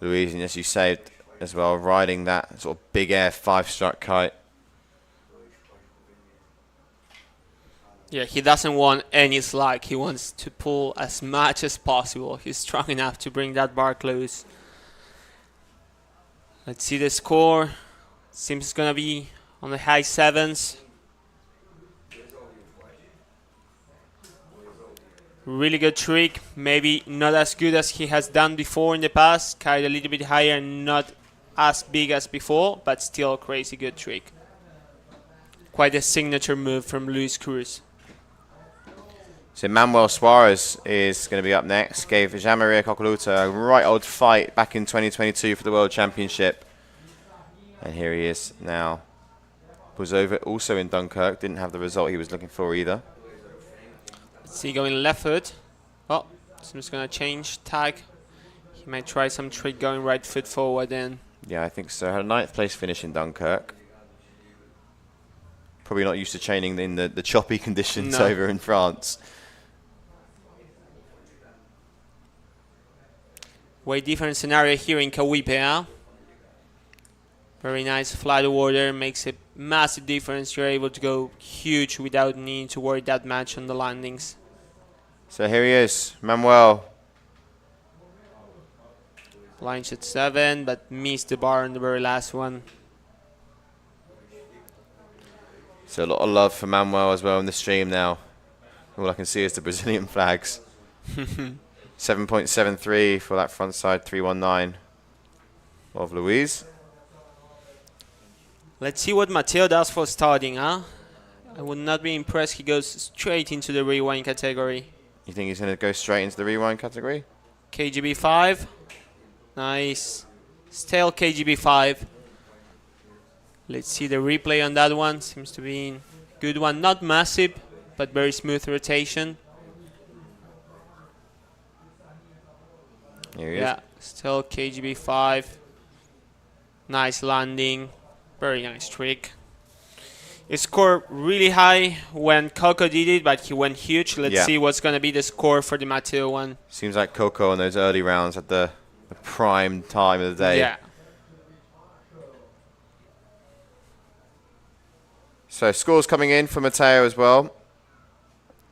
Luis, and as you said as well, riding that sort of big air 5-stroke kite. Yeah, he doesn't want any slack. He wants to pull as much as possible. He's strong enough to bring that bar close. Let's see the score. Seems it's gonna be on the high 7s. Really good trick. Maybe not as good as he has done before in the past. Kite a little bit higher, not as big as before, but still a crazy good trick. Quite a signature move from Luis Cruz. So Manuel Suarez is going to be up next. Gave Jean-Marie Coccoluto a right old fight back in 2022 for the World Championship. And here he is now. Was over also in Dunkirk. Didn't have the result he was looking for either. Let's see, going left foot. Oh, seems going to change tag. He might try some trick going right foot forward then. Yeah, I think so. Had a 9th place finish in Dunkirk. Probably not used to training in the choppy conditions over in France. Way different scenario here in Cauipe, huh? Very nice flat water, makes a massive difference. You're able to go huge without needing to worry that much on the landings. So here he is, Manuel. Blind shot 7, but missed the bar on the very last one. So a lot of love for Manuel as well in the stream now. All I can see is the Brazilian flags. 7.73 for that front side, 319 of Luis. Let's see what Matteo does for starting, huh? I would not be impressed he goes straight into the rewind category. You think he's going to go straight into the rewind category? KGB 5. Nice. Stale KGB 5. Let's see the replay on that one. Seems to be a good one. Not massive, but very smooth rotation. Here he Yeah, still KGB 5. Nice landing. Very nice trick. He scored really high when Coco did it, but he went huge. Let's see what's going to be the score for the Matteo one. Seems like Coco in those early rounds at the prime time of the day. Yeah. So scores coming in for Matteo as well.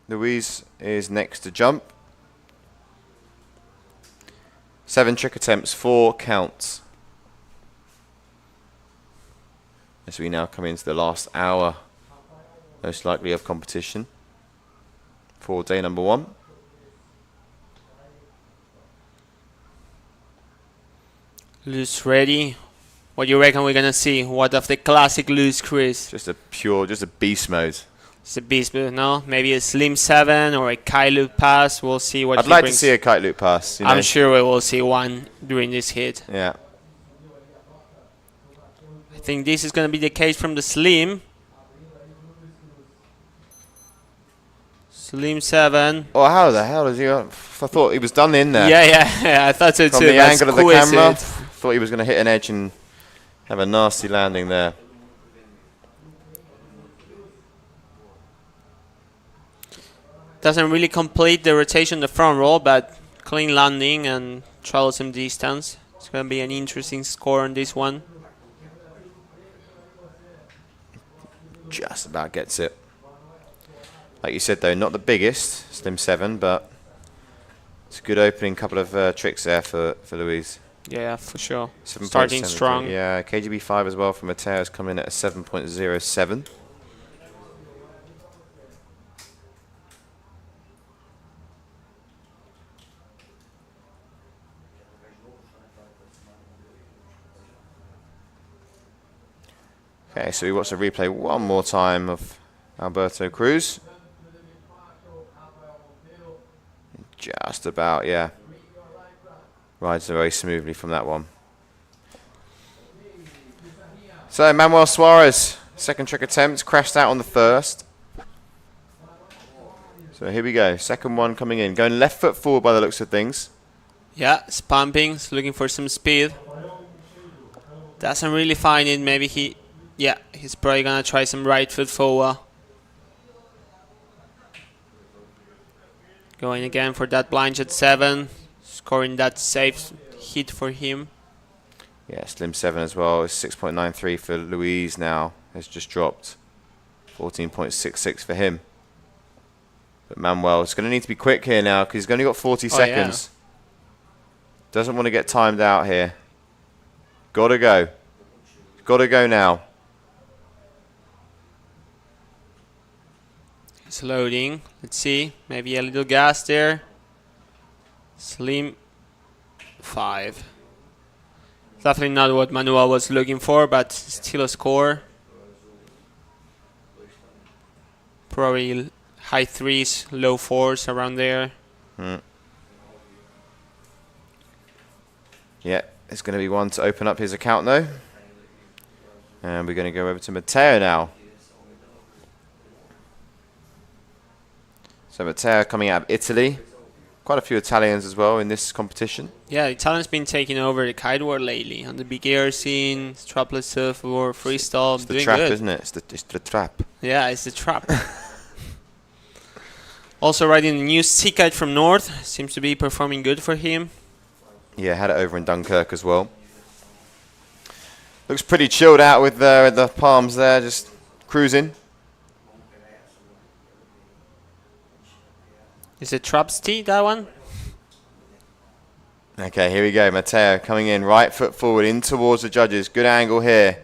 Luis is next to jump. 7 trick attempts, 4 counts. As we now come into the last hour, most likely, of competition for day number 1. Luis ready. What do you reckon we're going to see? What of the classic Luis Cruz? Just a beast mode. It's a beast move, no? Maybe a slim 7 or a kite loop pass. We'll see what I'd like to see a kite loop pass. I'm sure we will see one during this hit. Yeah. I think this is going to be the case from the slim. Slim 7. Oh, how the hell is he? I thought he was done in there. Yeah, I thought so too. From the angle of the camera, thought he was going to hit an edge and have a nasty landing there. Doesn't really complete the rotation the front roll, but clean landing and travels some distance. It's going to be an interesting score on this one. Just about gets it. Like you said though, not the biggest, slim 7, but it's a good opening couple of tricks there for Luis. Yeah, for sure. 7. Starting strong. Yeah, KGB 5 as well from Mateo is coming in at a 7.07. Okay, so we watch the replay one more time of Alberto Cruz. Just about, yeah. Rides very smoothly from that one. So Manuel Suarez, second trick attempt, crashed out on the first. So here we go, second one coming in. Going left foot forward by the looks of things. Yeah, it's pumping, it's looking for some speed. Doesn't really find it, maybe he's probably gonna try some right foot forward. Going again for that blind shot 7, scoring that safe hit for him. Yeah, slim 7 as well. It's 6.93 for Luis now. Has just dropped. 14.66 for him. But Manuel is going to need to be quick here now because he's only got 40 seconds. Yeah. Doesn't want to get timed out here. Gotta go. Gotta go now. It's loading. Let's see. Maybe a little gas there. Slim 5. Definitely not what Manuel was looking for, but still a score. Probably high 3s, low 4s around there. Yeah, it's going to be one to open up his account though. And we're going to go over to Matteo now. So Matteo coming out of Italy. Quite a few Italians as well in this competition. Yeah, Italian's been taking over the kite world lately. On the big air scene, strapless surfboard, freestyle, It's the doing trap, good. isn't it? It's the trap. Yeah, it's the trap. Also riding the new sea kite from North. Seems to be performing good for him. Yeah, had it over in Dunkirk as well. Looks pretty chilled out with the palms there, just cruising. Is it Trapsty, that one? Okay, here we go. Matteo coming in, right foot forward, in towards the judges. Good angle here.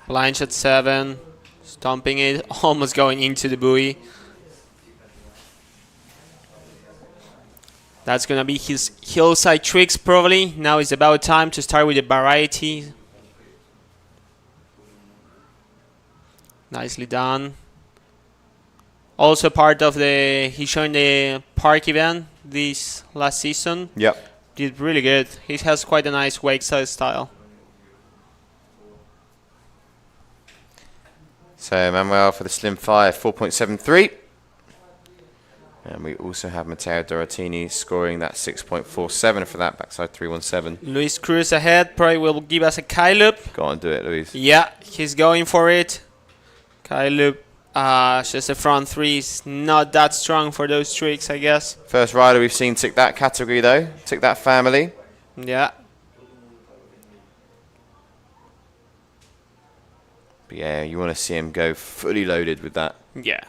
Blind shot 7. Stomping it, almost going into the buoy. That's going to be his hillside tricks probably. Now it's about time to start with the variety. Nicely done. Also part of he joined the park event this last season. Yep. Did really good. He has quite a nice wake side style. So Manuel for the slim 5, 4.73. And we also have Matteo Dorotini scoring that 6.47 for that backside 317. Luis Cruz ahead, probably will give us a Kite loop. Go on, do it, Luis. Yeah, he's going for it. Kite loop, just the front 3 is not that strong for those tricks, I guess. First rider we've seen tick that category though, tick that family. Yeah. But yeah, you want to see him go fully loaded with that. Yeah,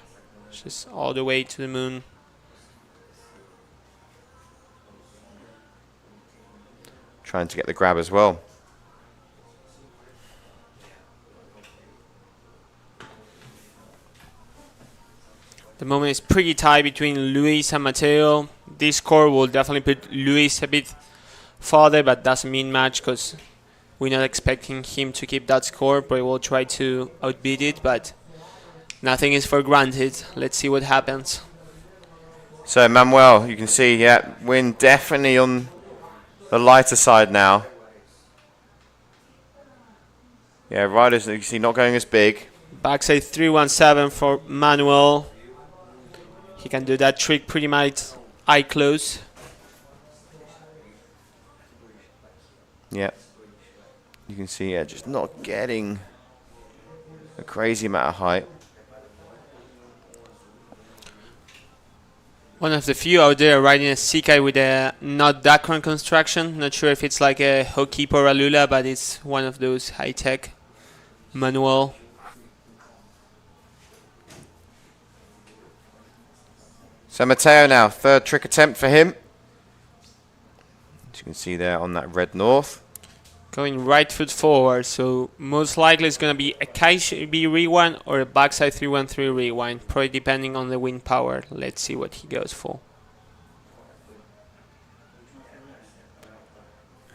just all the way to the moon. Trying to get the grab as well. The moment is pretty tight between Luis and Matteo. This score will definitely put Luis a bit farther, but doesn't mean much because we're not expecting him to keep that score, but we'll try to outbeat it, but nothing is for granted. Let's see what happens. So Manuel, you can see, yeah, wind definitely on the lighter side now. Yeah, riders, you see, not going as big. Backside 317 for Manuel. He can do that trick pretty much eye close. Yeah. You can see, yeah, just not getting a crazy amount of height. One of the few out there riding a sea kite with a not Dakron construction. Not sure if it's like a Hokipo or a Lula, but it's one of those high-tech manual. So Matteo now, third trick attempt for him. As you can see there on that red north. Going right foot forward, so most likely it's going to be a Cauipe rewind or a backside 313 rewind, probably depending on the wind power. Let's see what he goes for.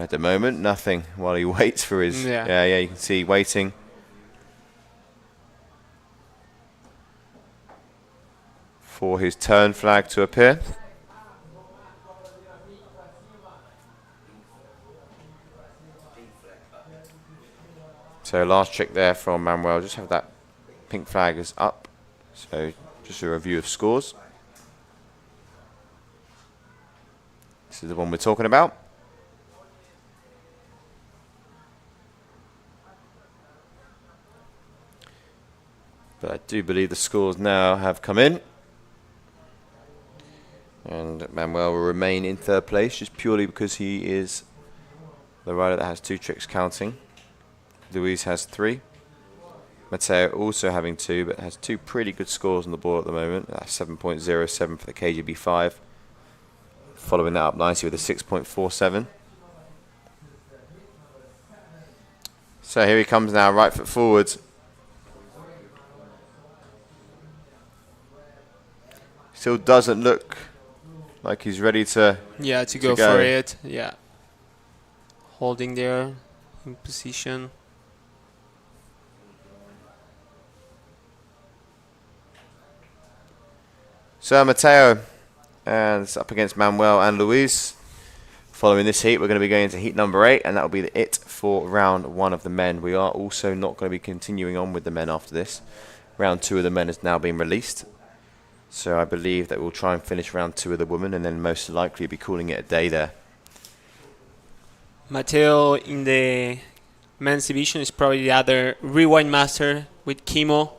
At the moment, nothing while he waits for his... Yeah, you can see waiting. For his turn flag to appear. So last trick there from Manuel, just have that pink flag is up. So just a review of scores. This is the one we're talking about. But I do believe the scores now have come in. And Manuel will remain in third place just purely because he is the rider that has 2 tricks counting. Luis has 3. Matteo also having 2, but has 2 pretty good scores on the board at the moment. That's 7.07 for the KGB 5. Following that up nicely with a 6.47. So here he comes now, right foot forward. Still doesn't look like he's ready to... Yeah, to go for it. Yeah. Holding there in position. So Matteo, and it's up against Manuel and Luis. Following this heat, we're going to be going into heat number 8, and that will be it for round 1 of the men. We are also not going to be continuing on with the men after this. Round 2 of the men has now been released. So I believe that we'll try and finish round 2 of the women, and then most likely be calling it a day there. Matteo in the men's division is probably the other rewind master with Kimo.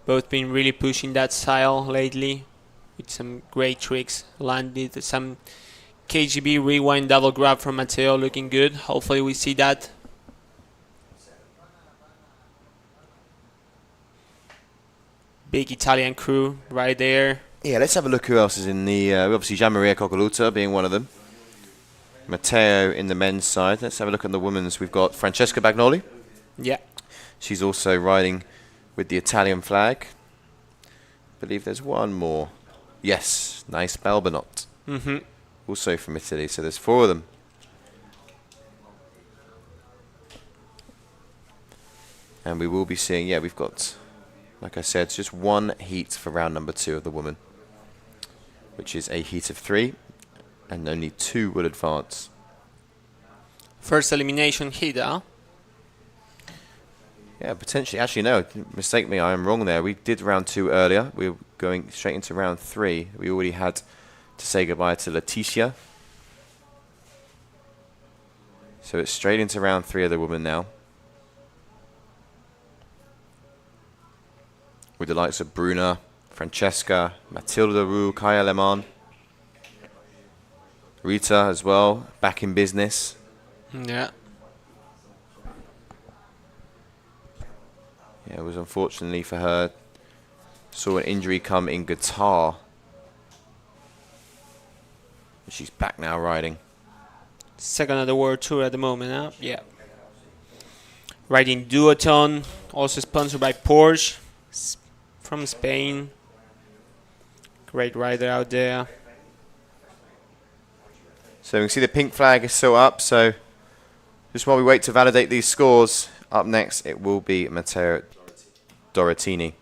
Both been really pushing that style lately with some great tricks. Landed some KGB rewind double grab from Matteo, looking good. Hopefully we see that. Big Italian crew right there. Yeah, let's have a look who else is in the... obviously, Gianmaria Coccoluta being one of them. Matteo in the men's side. Let's have a look at the women's. We've got Francesca Bagnoli. Yeah. She's also riding with the Italian flag. I believe there's one more. Yes, nice Balbanot. Also from Italy. So there's 4 of them. And we will be seeing... Yeah, we've got... Like I said, it's just 1 heat for round number 2 of the woman, which is a heat of 3, and only 2 will advance. First elimination heat, huh? Yeah, potentially. Actually, no, mistake me, I am wrong there. We did round 2 earlier. We were going straight into round 3. We already had to say goodbye to Leticia. So it's straight into round 3 of the woman now. With the likes of Bruna, Francesca, Matilda Roux, Kaya Leman, Rita as well, back in business. Yeah. Yeah, it was unfortunately for her. Saw an injury come in guitar. She's back now riding. Second of the World Tour at the moment, huh? Yeah. Riding Duotone, also sponsored by Porsche. From Spain. Great rider out there. So we can see the pink flag is still up. So just while we wait to validate these scores, up next it will be Matteo Dorotini.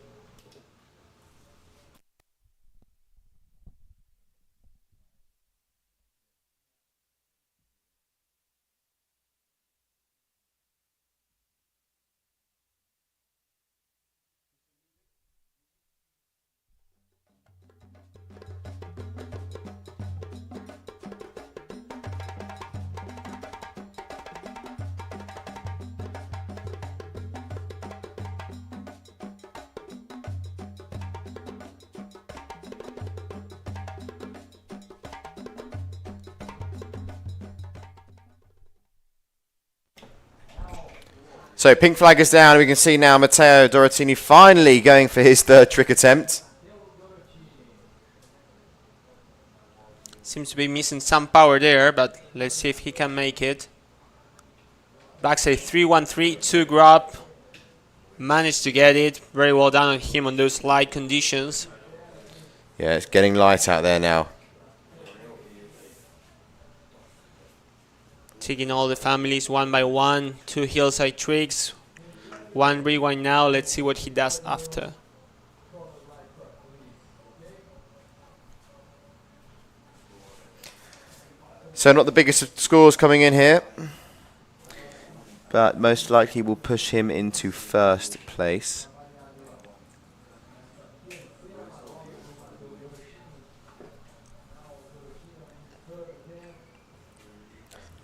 So pink flag is down. We can see now Matteo Dorotini finally going for his 3rd trick attempt. Seems to be missing some power there, but let's see if he can make it. Backside 3-1-3, 2 grab. Managed to get it. Very well done on him on those light conditions. Yeah, it's getting light out there now. Taking all the families one by one. 2 hillside tricks. 1 rewind now. Let's see what he does after. So not the biggest of scores coming in here, but most likely will push him into first place.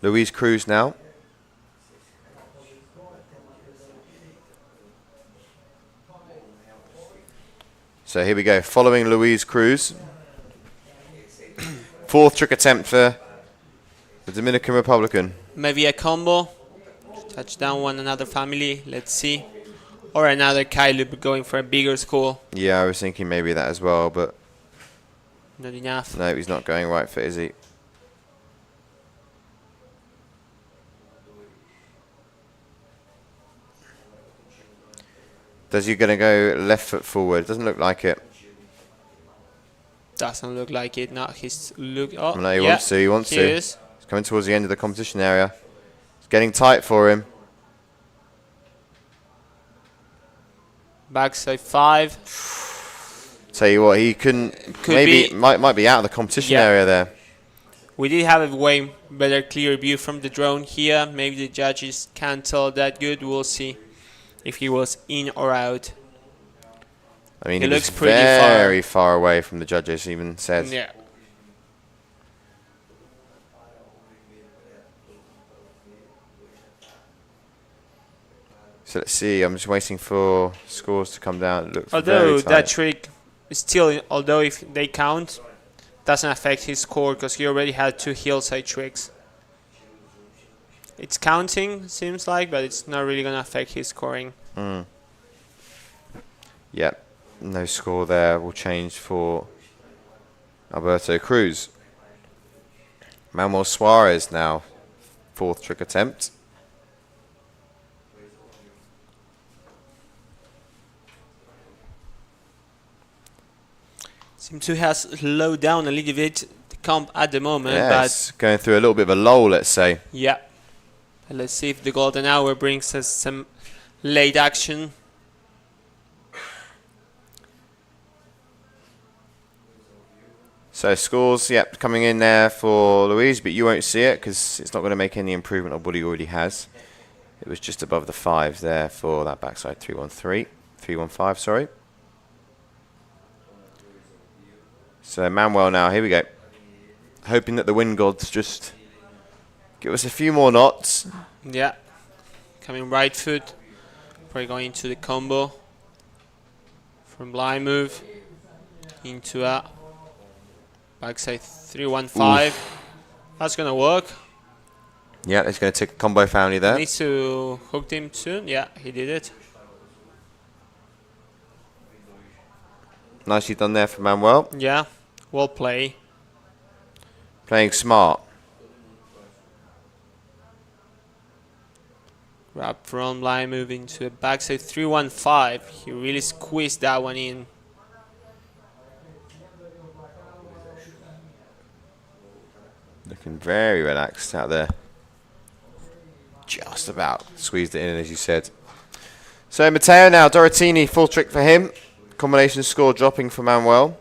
Luis Cruz now. So here we go, following Luis Cruz. 4th trick attempt for the Dominican Republican. Maybe a combo. Touch down one another family. Let's see. Or another kite loop going for a bigger score. Yeah, I was thinking maybe that as well, but Not enough. no, he's not going right foot, is he? Does he going to go left foot forward? Doesn't look like it. Doesn't look like it. Not his look. Oh, No, he yeah, wants to. He wants he to. is. He's coming towards the end of the competition area. It's getting tight for him. Backside 5. Tell you what, he couldn't. Could maybe be- might be out of the competition Yeah. area there. We did have a way better clear view from the drone here. Maybe the judges can't tell that good. We'll see if he was in or out. I mean, He he looks was pretty very far away from the judges. Even said. Yeah. So let's see. I'm just waiting for scores to come down. It looks Although very that tight. trick is still, although if they count, doesn't affect his score because he already had 2 hillside tricks. It's counting, seems like, but it's not really going to affect his scoring. Yep, no score there will change for Alberto Cruz. Manuel Suarez now, 4th trick attempt. Seems to have slowed down a little bit the comp at the moment, Yeah, but it's going through a little bit of a lull, let's say. yeah. Let's see if the golden hour brings us some late action. So scores, yep, coming in there for Luis, but you won't see it because it's not going to make any improvement on what he already has. It was just above the 5 there for that backside 315, sorry. So Manuel now, here we go. Hoping that the wind gods just give us a few more knots. Yeah. Coming right foot. Probably going into the combo. From blind move. Into a backside 315. That's going to work. Yeah, he's going to take a combo family there. Needs to hook him soon. Yeah, he did it. Nicely done there for Manuel. Yeah. Well play. Playing smart. Grab from blind move into a backside 315. He really squeezed that one in. Looking very relaxed out there. Just about squeezed it in, as you said. So Matteo now, Dorotini, 4th trick for him. Combination score dropping for Manuel.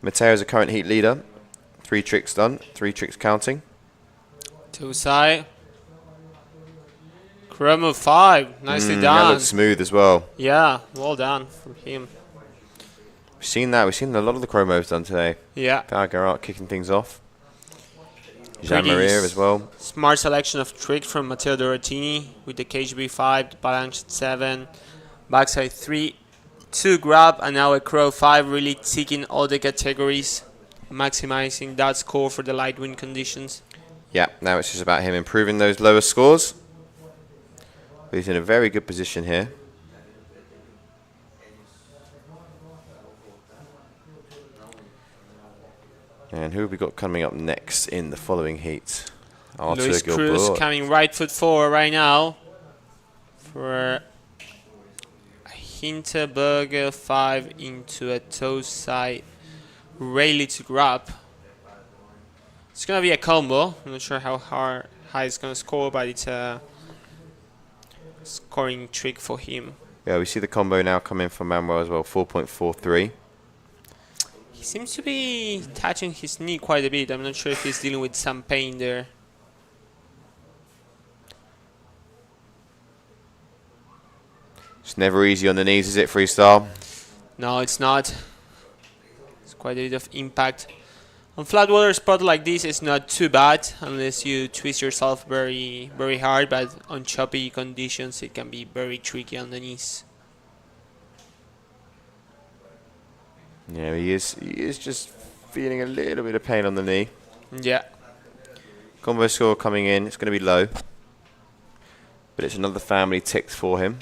Matteo is a current heat leader. 3 tricks done, 3 tricks counting. Two side. Chromo 5. Nicely That done. looks smooth as well. Yeah, well done from him. We've seen that. We've seen a lot of the chromos done today. Yeah. Gargarat kicking things off. Jean Pretty Maria as well. Smart selection of tricks from Matteo Dorotini with the KGB5, the balance 7, backside 3, 2 grab, and now a crow 5, really ticking all the categories, maximizing that score for the light wind conditions. Yeah, now it's just about him improving those lower scores. But he's in a very good position here. And who have we got coming up next in the following heat? Arthur Luis Cruz Gilbert. coming right foot forward right now for a Hinterberger 5 into a toe side, rally to grab. It's gonna be a combo. I'm not sure how high it's gonna score, but it's a scoring trick for him. Yeah, we see the combo now coming from Manuel as well, 4.43. He seems to be touching his knee quite a bit. I'm not sure if he's dealing with some pain there. It's never easy on the knees, is it, Freestyle? No, it's not. It's quite a bit of impact. On flat water spot like this, it's not too bad unless you twist yourself very, very hard. But on choppy conditions, it can be very tricky on the knees. Yeah, he is just feeling a little bit of pain on the knee. Yeah. Combo score coming in, it's going to be low. But it's another family ticks for him.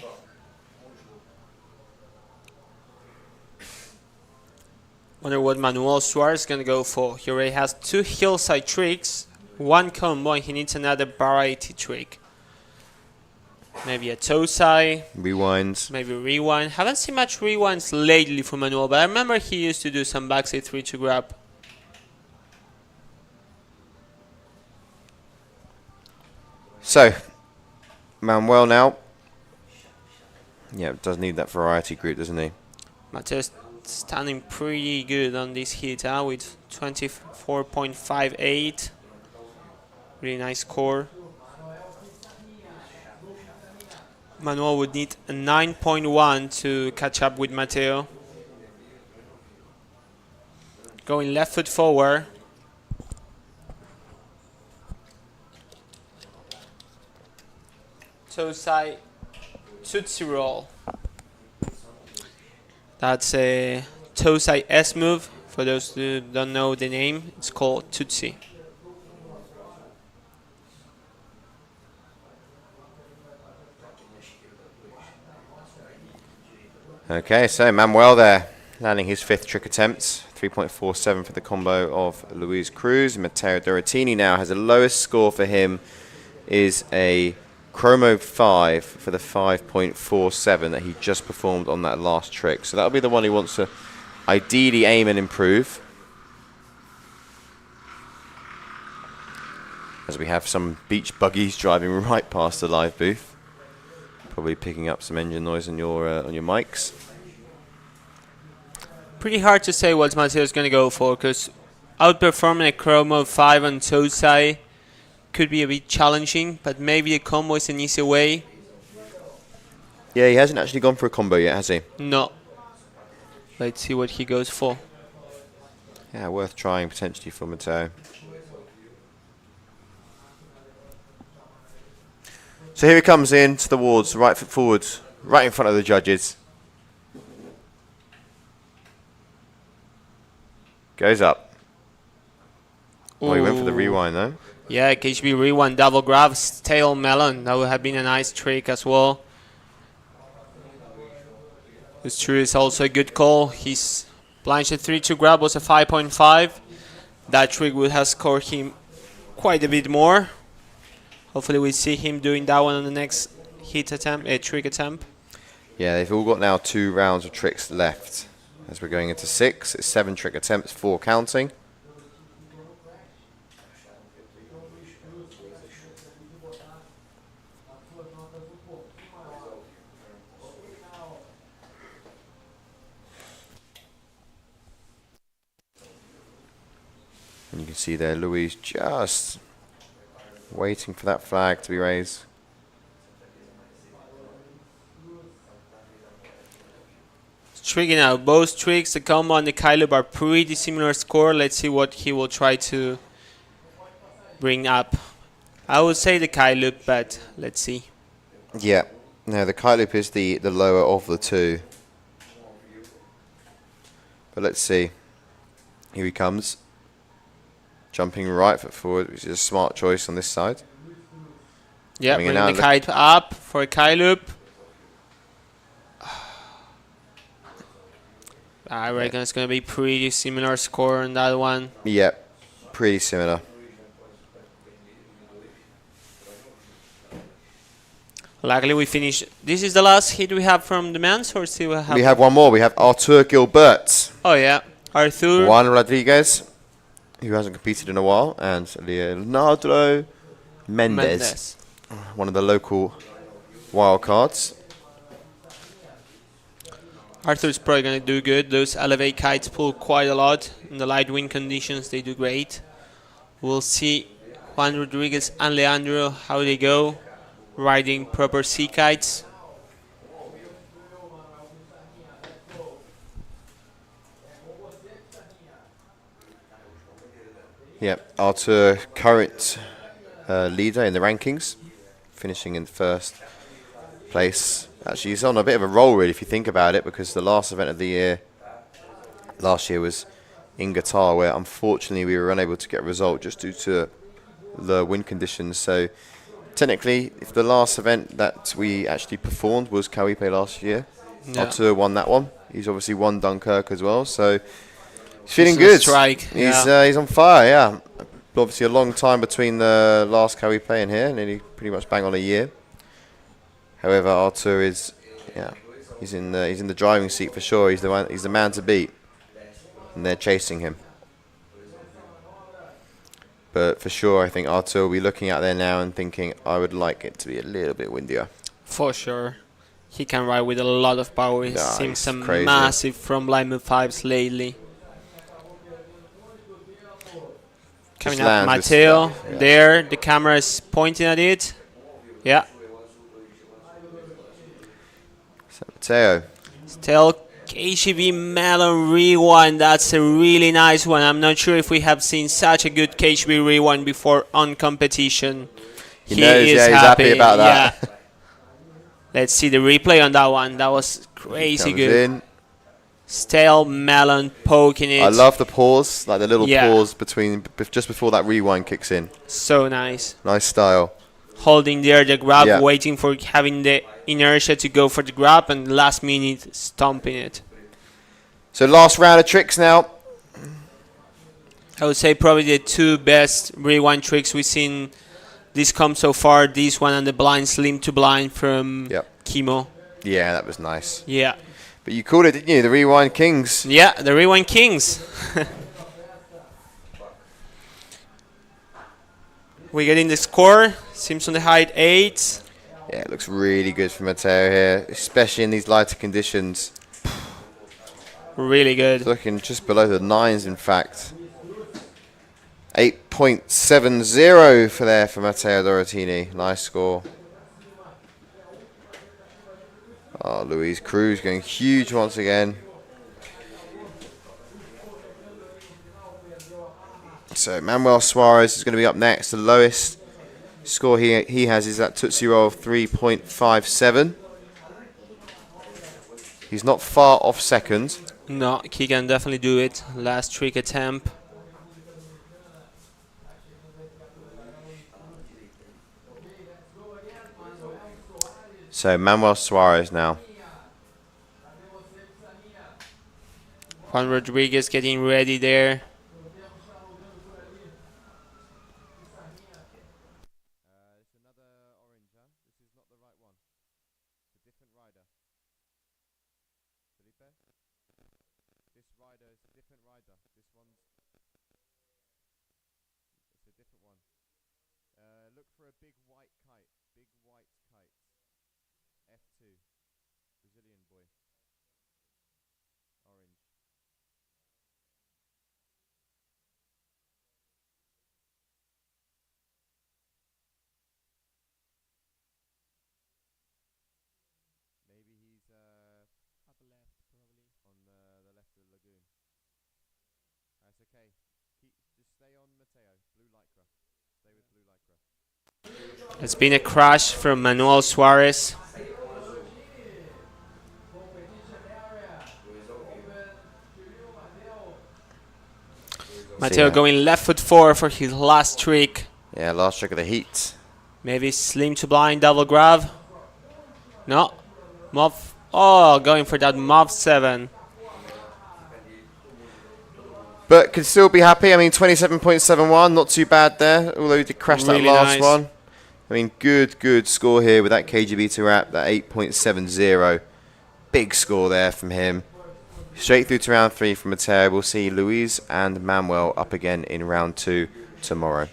Wonder what Manuel Suarez is going to go for. He already has 2 hillside tricks, 1 combo, and he needs another variety trick. Maybe a toe side. Rewinds. Maybe rewind. Haven't seen much rewinds lately from Manuel, but I remember he used to do some backside 3 to grab. So, Manuel now. Yeah, does need that variety group, doesn't he? Mateo's standing pretty good on this hit with 24.58. Really nice score. Manuel would need a 9.1 to catch up with Mateo. Going left foot forward. Toe side Tootsie roll. That's a toe side S move. For those who don't know the name, it's called Tootsie. Okay, so Manuel there, landing his 5th trick attempt. 3.47 for the combo of Luis Cruz. Matteo Dorotini now has the lowest score for him is a Chromo 5 for the 5.47 that he just performed on that last trick. So that'll be the one he wants to ideally aim and improve. As we have some beach buggies driving right past the live booth. Probably picking up some engine noise on your mics. Pretty hard to say what Mateo's going to go for, because outperforming a Chromo 5 on toe side could be a bit challenging, but maybe a combo is an easy way. Yeah, he hasn't actually gone for a combo yet, has he? No. Let's see what he goes for. Yeah, worth trying potentially for Mateo. So here he comes in to the wards, right foot forward, right in front of the judges. Goes up. Oh, he went for the rewind though. Yeah, KHB rewind double grab, tail melon. That would have been a nice trick as well. It's true, it's also a good call. His blanket 3 to grab was a 5.5. That trick would have scored him quite a bit more. Hopefully we see him doing that one on the next hit attempt, trick attempt. Yeah, they've all got now 2 rounds of tricks left. As we're going into 6, it's 7 trick attempts, 4 counting. And you can see there, Luis just waiting for that flag to be raised. Tricking out both tricks, the combo and the Cauipe are pretty similar score. Let's see what he will try to bring up. I would say the Cauipe, but let's see. Yeah, no, the Kite is the lower of the 2. But let's see. Here he comes. Jumping right foot forward, which is a smart choice on this side. Yeah, bring the Kite up for a Cauipe. I reckon it's going to be pretty similar score on that one. Yeah, pretty similar. Luckily, we finished. This is the last hit we have from the men's, or still have? We have one more. We have Artur Gilbert, Oh yeah, Arthur. Juan Rodriguez, who hasn't competed in a while, and Leonardo Mendes, one of the local wildcards. Arthur's probably going to do good. Those elevate kites pull quite a lot. In the light wind conditions, they do great. We'll see Juan Rodriguez and Leandro how they go riding proper sea kites. Yep, Artur, current leader in the rankings, finishing in first place. Actually, he's on a bit of a roll, really, if you think about it, because the last event of the year last year was in Qatar, where unfortunately we were unable to get a result just due to the wind conditions. So technically, if the last event that we actually performed was Cauipe last year, Artur won that one. He's obviously won Dunkirk as well, so he's feeling good. Strike. He's on fire, yeah. Obviously a long time between the last Cauipe and here, nearly pretty much bang on a year. However, Artur is, he's in the driving seat for sure. He's the man to beat, and they're chasing him. But for sure, I think Artur will be looking out there now and thinking, I would like it to be a little bit windier. For sure. He can ride with a lot of power. He's seen some crazy. massive from line move 5s lately. Coming up, Matteo. There, the camera is pointing at it. Yeah. So Matteo. Still KGV Melon Rewind. That's a really nice one. I'm not sure if we have seen such a good KGV Rewind before on competition. He knows, he's happy about that. Yeah. Let's see the replay on that one. That was crazy good. In. Stale melon poking it. I love the pause, like the little pause between just before that rewind kicks in. So nice. Nice style. Holding there the grab, waiting for having the inertia to go for the grab, and last minute stomping it. So last round of tricks now. I would say probably the two best rewind tricks we've seen this comp so far. This one and the blind slim to blind from Kimo. Yeah, that was nice. Yeah. But you called it, didn't you? The Rewind Kings. Yeah, the Rewind Kings. We're getting the score. Seems on the height 8. Yeah, it looks really good for Matteo here, especially in these lighter conditions. Really good. It's looking just below the 9s, in fact. 8.70 for Matteo Dorotini. Nice score. Oh, Luis Cruz going huge once again. So Manuel Suarez is going to be up next. The lowest score he has is that Tootsie Roll of 3.57. He's not far off second. No, he can definitely do it. Last trick attempt. So Manuel Suarez now. Juan Rodriguez getting ready there. Look for a big white kite. Big white kite. F2. Brazilian boy. Orange. Maybe he's up left, probably. On the left of the lagoon. That's okay. Just stay on Matteo. Blue lycra. Stay with blue lycra. It's been a crash from Manuel Suarez. Matteo going left foot forward for his last trick. Yeah, last trick of the heat. Maybe slim to blind double grab. No. Mov. Oh, going for that Mov 7. But can still be happy. I mean, 27.71, not too bad there. Although he did crash that Really last nice. one. I mean, good score here with that KGB to wrap, that 8.70. Big score there from him. Straight through to round 3 from Mateo. We'll see Luis and Manuel up again in round 2 tomorrow.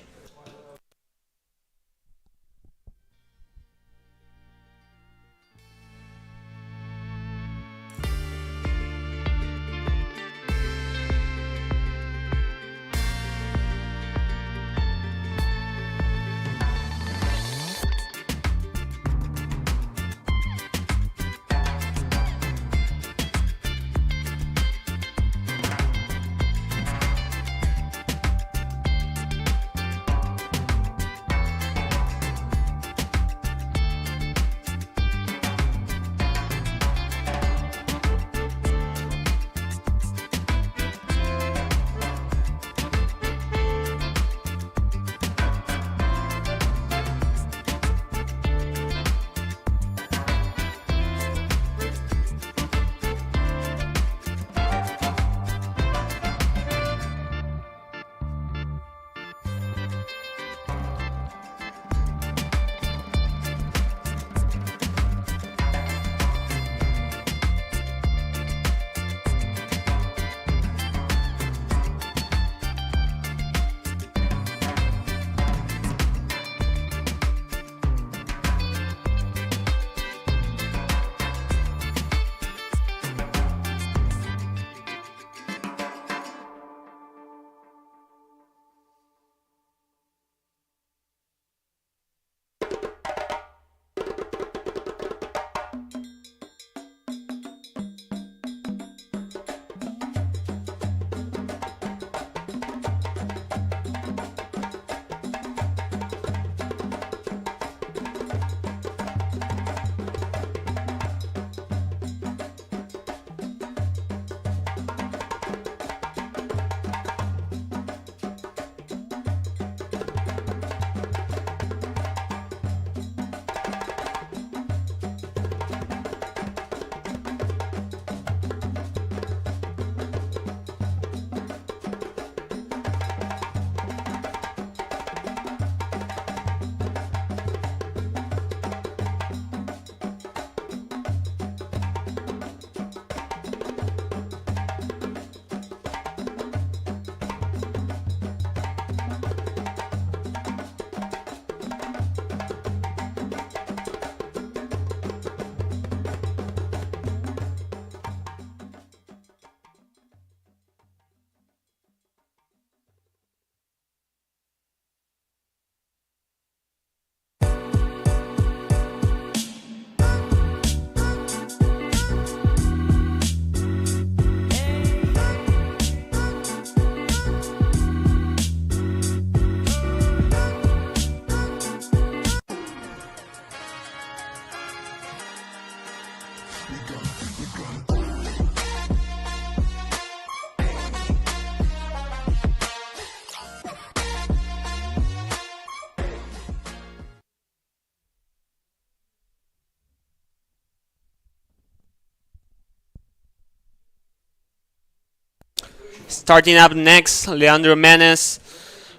Starting up next, Leandro Menes,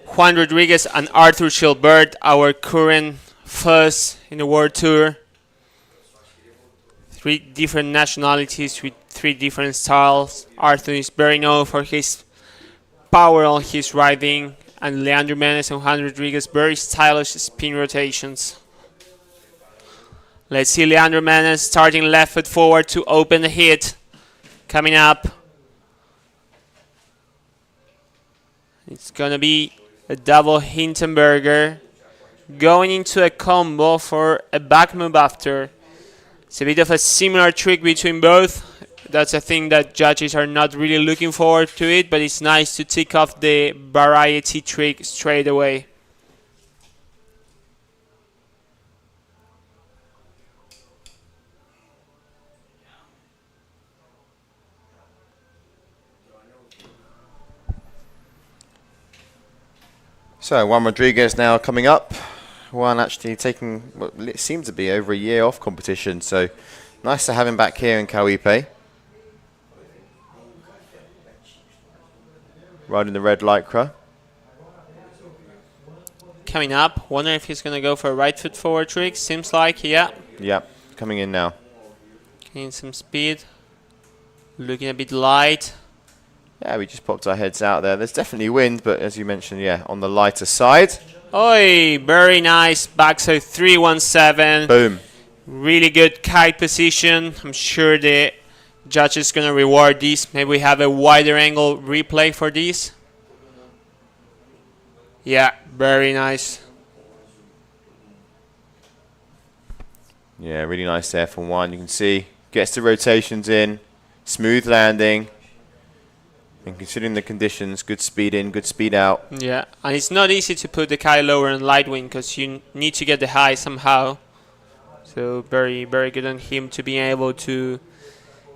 Juan Rodriguez, and Arthur Gilbert, our current first in the World Tour. 3 different nationalities with 3 different styles. Arthur is very known for his power on his riding, and Leandro Menes and Juan Rodriguez very stylish spin rotations. Let's see Leandro Menes starting left foot forward to open the hit. Coming up. It's going to be a double Hindenburger. Going into a combo for a back move after. It's a bit of a similar trick between both. That's a thing that judges are not really looking forward to it, but it's nice to tick off the variety trick straight away. So Juan Rodriguez now coming up. Juan actually taking what it seems to be over a year off competition, so nice to have him back here in Cauipe. Riding the red Lycra. coming up. Wonder if he's gonna go for a right foot forward trick. Seems like, yeah. Yeah, coming in now. Gaining some speed. Looking a bit light. Yeah, we just popped our heads out there. There's definitely wind, but as you mentioned, yeah, on the lighter side. Oi, very nice backside 317. Boom. Really good kite position. I'm sure the judge is gonna reward this. Maybe we have a wider angle replay for this. Yeah, very nice. Yeah, really nice there from one. You can see, gets the rotations in, smooth landing. And considering the conditions, good speed in, good speed out. Yeah, and it's not easy to put the kite lower in light wind because you need to get the high somehow. So very, very good on him to be able to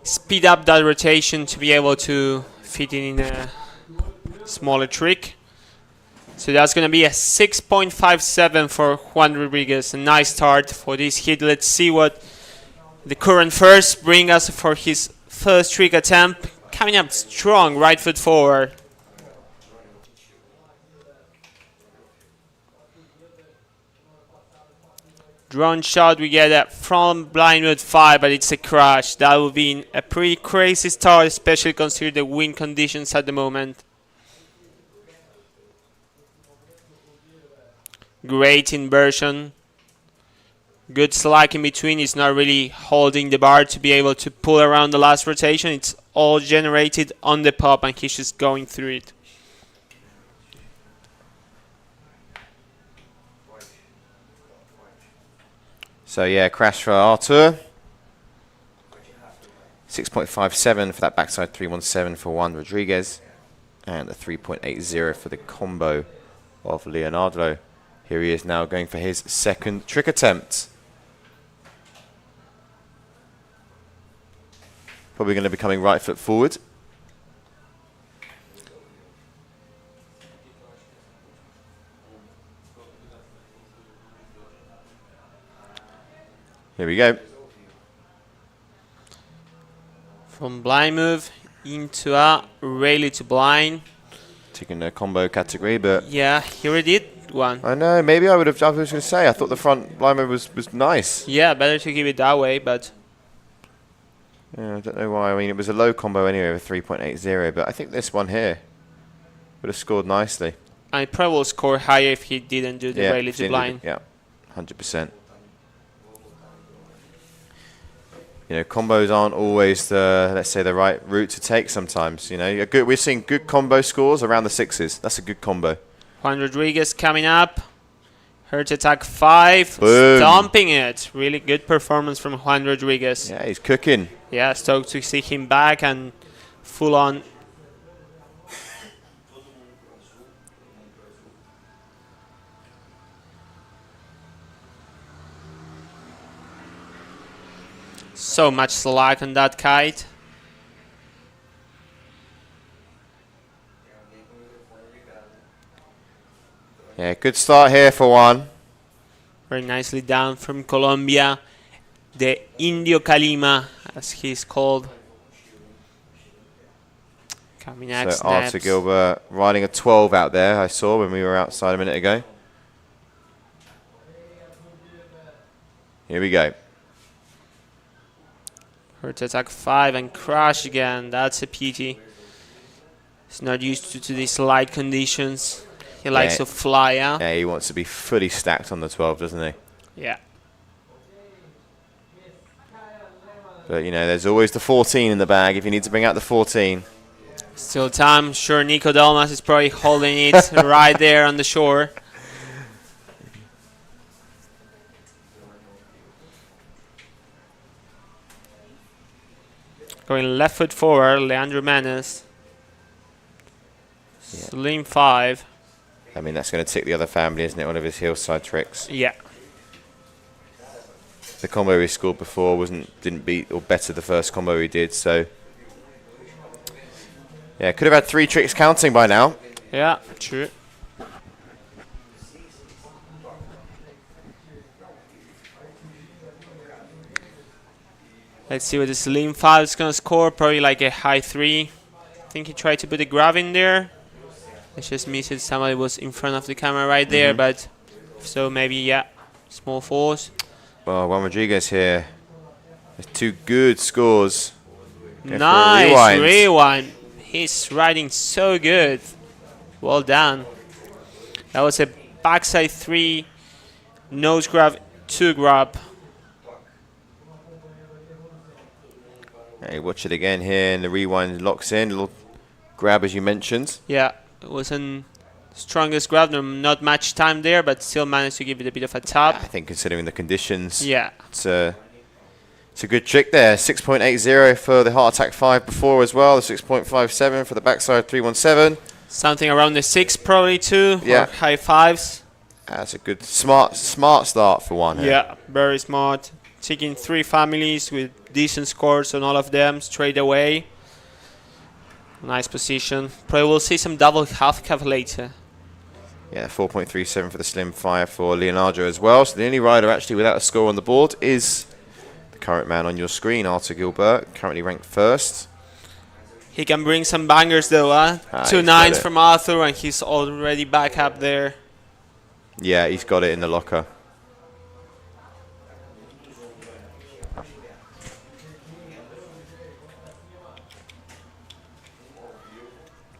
speed up that rotation to be able to fit it in a smaller trick. So that's going to be a 6.57 for Juan Rodriguez. A nice start for this hit. Let's see what the current first bring us for his first trick attempt. Coming up strong, right foot forward. Drone shot, we get that from Blindwood 5, but it's a crash. That would be a pretty crazy start, especially considering the wind conditions at the moment. Great inversion. Good slack in between. It's not really holding the bar to be able to pull around the last rotation. It's all generated on the pop and he's just going through it. So yeah, crash for Artur. 6.57 for that backside 317 for Juan Rodriguez. And a 3.80 for the combo of Leonardo. Here he is now going for his second trick attempt. Probably going to be coming right foot forward. Here we go. From blind move into a rally to blind. Taking the combo category, but Yeah, here we did one. I know, maybe I would have, I was going to say, I thought the front blind move was nice. Yeah, better to keep it that way, but Yeah, I don't know why. I mean, it was a low combo anyway with 3.80, but I think this one here would have scored nicely. I probably will score higher if he didn't do the rally if to he blind. did it, yeah, 100%. You know, combos aren't always the, let's say, the right route to take sometimes. You know, we're seeing good combo scores around the sixes. That's a good combo. Juan Rodriguez coming up. Hurt attack 5. Boom. Stomping it. Really good performance from Juan Rodriguez. Yeah, he's cooking. Yeah, stoked to see him back and full on. So much slack on that kite. Yeah, good start here for Juan. Very nicely down from Colombia. The Indio Calima, as he's called. Coming next. So Artur Gilbert riding a 12 out there, I saw when we were outside a minute ago. Here we go. Hurt attack 5 and crash again. That's a pity. He's not used to these light conditions. He likes to fly out. Yeah, he wants to be fully stacked on the 12, doesn't he? Yeah. But, you know, there's always the 14 in the bag if you need to bring out the 14. Still time. Sure, Nico Delmas is probably holding it right there on the shore. Going left foot forward, Leandro Manes. Yeah. Slim 5. I mean, that's going to tick the other family, isn't it? One of his hillside tricks. Yeah. The combo he scored before didn't beat or better the first combo he did, so yeah, could have had 3 tricks counting by now. Yeah, true. Let's see what the Slim 5 is going to score. Probably like a high 3. I think he tried to put a grab in there. It just missed it. Somebody was in front of the camera right there, but So maybe, yeah, small fours. Well, Juan Rodriguez here. There's 2 good scores. Go for a Nice rewind. rewind. He's riding so good. Well done. That was a backside 3, nose grab, 2 grab. Hey, watch it again here, and the rewind locks in. Little grab, as you mentioned. Yeah, it wasn't strongest grab. Not much time there, but still managed to give it a bit of a tap. I think considering the conditions, Yeah. it's a good trick there. 6.80 for the Heart Attack 5 before as well. The 6.57 for the backside 317. Something around the 6 probably too. Yeah. Or high 5s. That's a good, smart start for one here. Yeah, very smart. Taking 3 families with decent scores on all of them straight away. Nice position. Probably we'll see some double half cab later. Yeah, 4.37 for the Slim 5 for Leonardo as well. So the only rider actually without a score on the board is the current man on your screen, Arthur Gilbert, currently ranked 1st. He can bring some bangers though, huh? Ah, 2 he's got 9s it. from Arthur, and he's already back up there. Yeah, he's got it in the locker.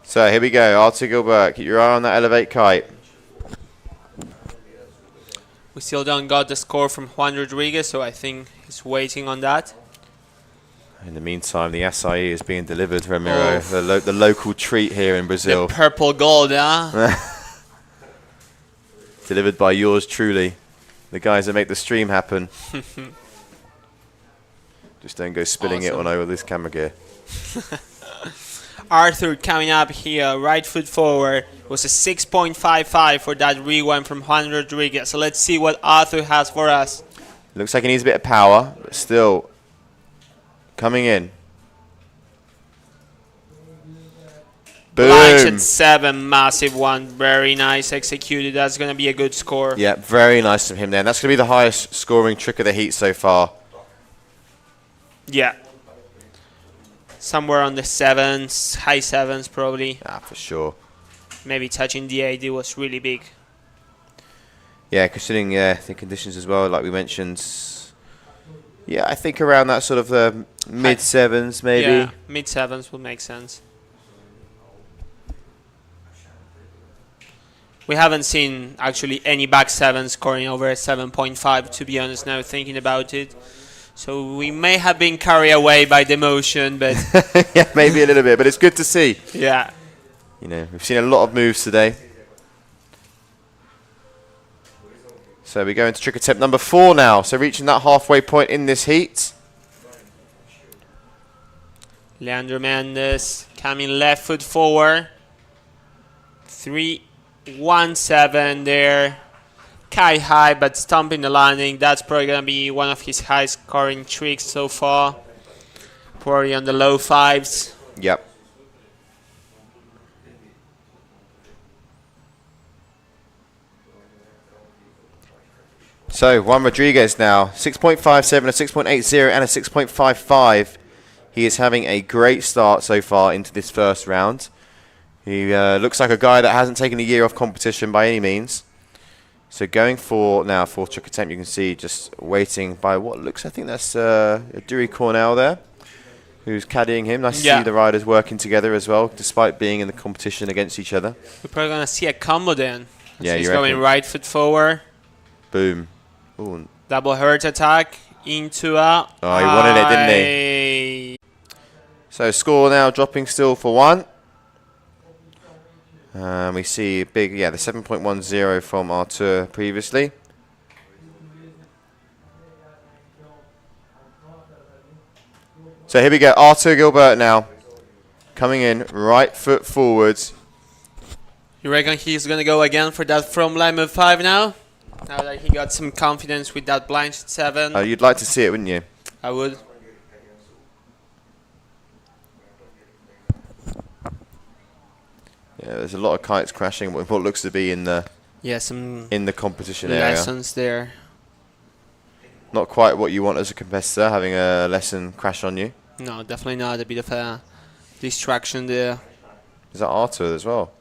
So here we go, Arthur Gilbert. Keep your eye on that elevate kite. We still don't got the score from Juan Rodriguez, so I think he's waiting on that. In the meantime, the acai is being delivered, Ramiro, Oh. the local treat here in Brazil. The purple gold, huh? Delivered by yours truly, the guys that make the stream happen. Just don't go spilling it Awesome. on over this camera gear. Arthur coming up here, right foot forward. It was a 6.55 for that rewind from Juan Rodriguez. So let's see what Arthur has for us. Looks like he needs a bit of power, but still coming in. Blanche Boom. at 7, massive one. Very nice executed. That's going to be a good score. Yeah, very nice from him there. And that's going to be the highest scoring trick of the heat so far. Yeah. Somewhere on the 7s, high 7s probably. Ah, for sure. Maybe touching the 8 was really big. Yeah, considering the conditions as well, like we mentioned. Yeah, I think around that sort of the mid 7s maybe. Yeah, mid 7s would make sense. We haven't seen actually any back 7 scoring over a 7.5, to be honest, now thinking about it. So we may have been carried away by the motion, but Yeah, maybe a little bit, but it's good to see. yeah. You know, we've seen a lot of moves today. So we go into trick attempt number 4 now. So reaching that halfway point in this heat. Leandro Mendes coming left foot forward. 3-1-7 there. Kite high, but stomping the landing. That's probably going to be one of his high scoring tricks so far. Probably on the low 5s. Yep. So Juan Rodriguez now, 6.57, a 6.80 and a 6.55. He is having a great start so far into this first round. He looks like a guy that hasn't taken a year off competition by any means. So going for now for trick attempt, you can see just waiting by what looks, I think that's Dewey Cornell there, who's caddying him. Nice to see the riders working together as well, despite being in the competition against each other. We're probably going to see a combo then. Yeah, he's you going reckon? right foot forward. Boom. Ooh. Double hurt attack into a... Oh, he wanted it, didn't he? So score now dropping still for 1. We see big, the 7.10 from Artur previously. So here we go, Artur Gilbert now. Coming in, right foot forwards. You reckon he's going to go again for that from line move 5 now? Now that he got some confidence with that blind 7. You'd like to see it, wouldn't you? I would. Yeah, there's a lot of kites crashing with what looks to be in the Some competition area. lessons there. Not quite what you want as a competitor, having a lesson crash on you. No, definitely not. A bit of a distraction there. Is that Artur as well?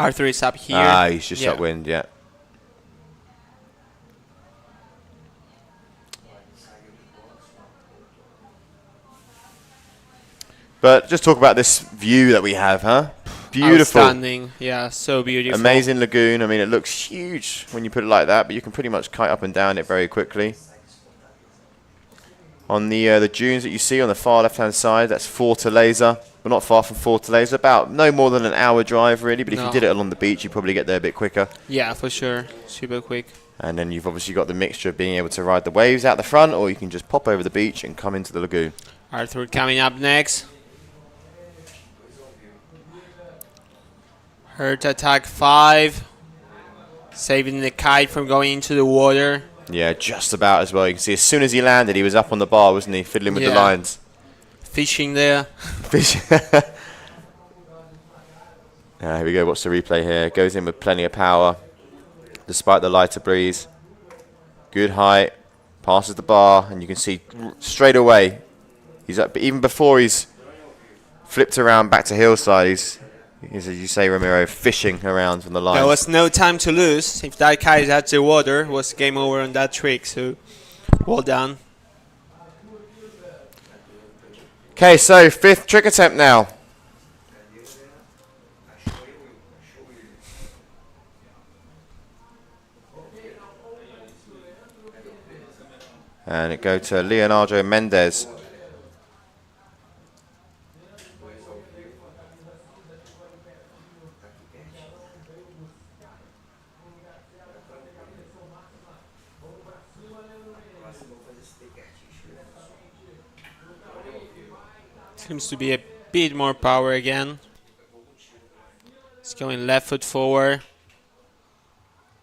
Arthur is up here. Ah, he's just Yeah. upwind, yeah. But just talk about this view that we have, huh? Beautiful. Outstanding. Yeah, so beautiful. Amazing lagoon. I mean, it looks huge when you put it like that, but you can pretty much kite up and down it very quickly. On the dunes that you see on the far left-hand side, that's Fortaleza. We're not far from Fortaleza, about no more than an hour drive, really. But if you did it along the beach, you'd probably get there a bit quicker. Yeah, for sure. Super quick. And then you've obviously got the mixture of being able to ride the waves out the front, or you can just pop over the beach and come into the lagoon. Arthur coming up next. Hurt attack 5. Saving the kite from going into the water. Yeah, just about as well. You can see as soon as he landed, he was up on the bar, wasn't he? Fiddling with the lines. Fishing there. Fish. Here we go. What's the replay here? Goes in with plenty of power, despite the lighter breeze. Good height. Passes the bar, and you can see straight away. He's up. Even before he's flipped around back to hillside, he's as you say, Ramiro, fishing around from the line. There was no time to lose. If that kite had the water, it was game over on that trick. So, well done. Okay, so 5th trick attempt now. And it goes to Leonardo Mendez. Seems to be a bit more power again. It's going left foot forward.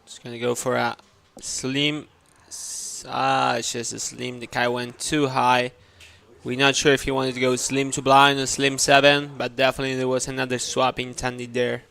It's going to go for a slim. It's just a slim. The kite went too high. We're not sure if he wanted to go slim to blind or slim 7, but definitely there was another swap intended there.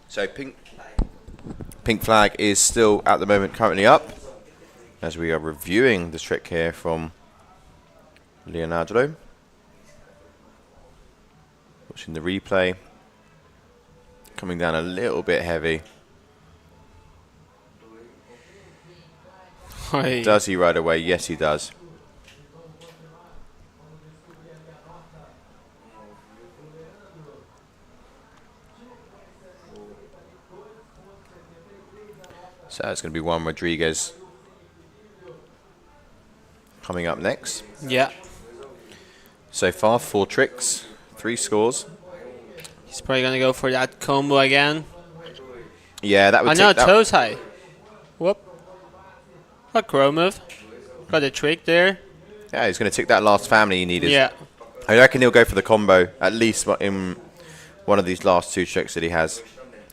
So pink flag is still at the moment currently up as we are reviewing the trick here from Leonardo. Watching the replay. Coming down a little bit heavy. Does he ride away? Yes, he does. So it's going to be Juan Rodriguez coming up next. Yeah. So far, 4 tricks, 3 scores. He's probably going to go for that combo again. Yeah, that would take that. Toes high. Whoop. A crow move. Got a trick there. Yeah, he's going to tick that last family he needed. Yeah. I reckon he'll go for the combo, at least in one of these last 2 tricks that he has.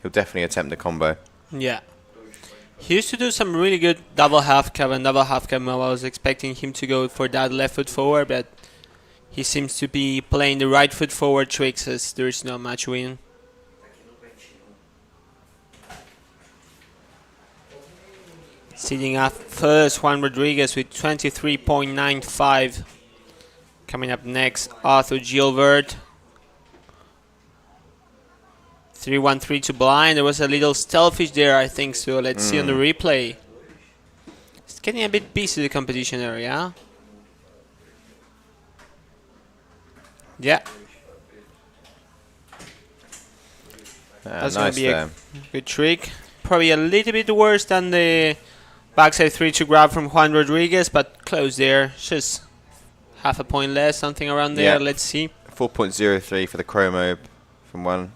He'll definitely attempt the combo. Yeah. He used to do some really good double half cab and double half cab. I was expecting him to go for that left foot forward, but he seems to be playing the right foot forward tricks as there's no match win. Sitting up first, Juan Rodriguez with 23.95. Coming up next, Arthur Gilbert. 3-1-3 to blind. There was a little stealthish there, I think, so let's see on the replay. It's getting a bit busy, the competition area. Yeah. That's going to be a good trick. Probably a little bit worse than the backside 3 to grab from Juan Rodriguez, but close there. Just half a point less, something around there. Let's see. 4.03 for the chromo from one.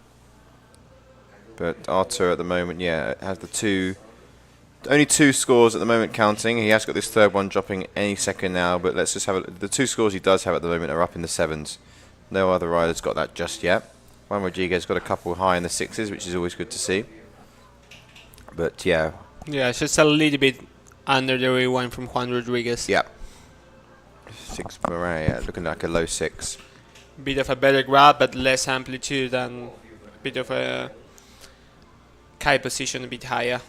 But Arthur at the moment, has only 2 scores at the moment counting. He has got this third one dropping any second now, but let's just have the 2 scores he does have at the moment are up in the 7s. No other rider's got that just yet. Juan Rodriguez got a couple high in the 6s, which is always good to see. But yeah. Yeah, it's just a little bit under the rewind from Juan Rodriguez. Yeah. 6 Moray, yeah, looking like a low 6. Bit of a better grab, but less amplitude and bit of a kite position a bit higher.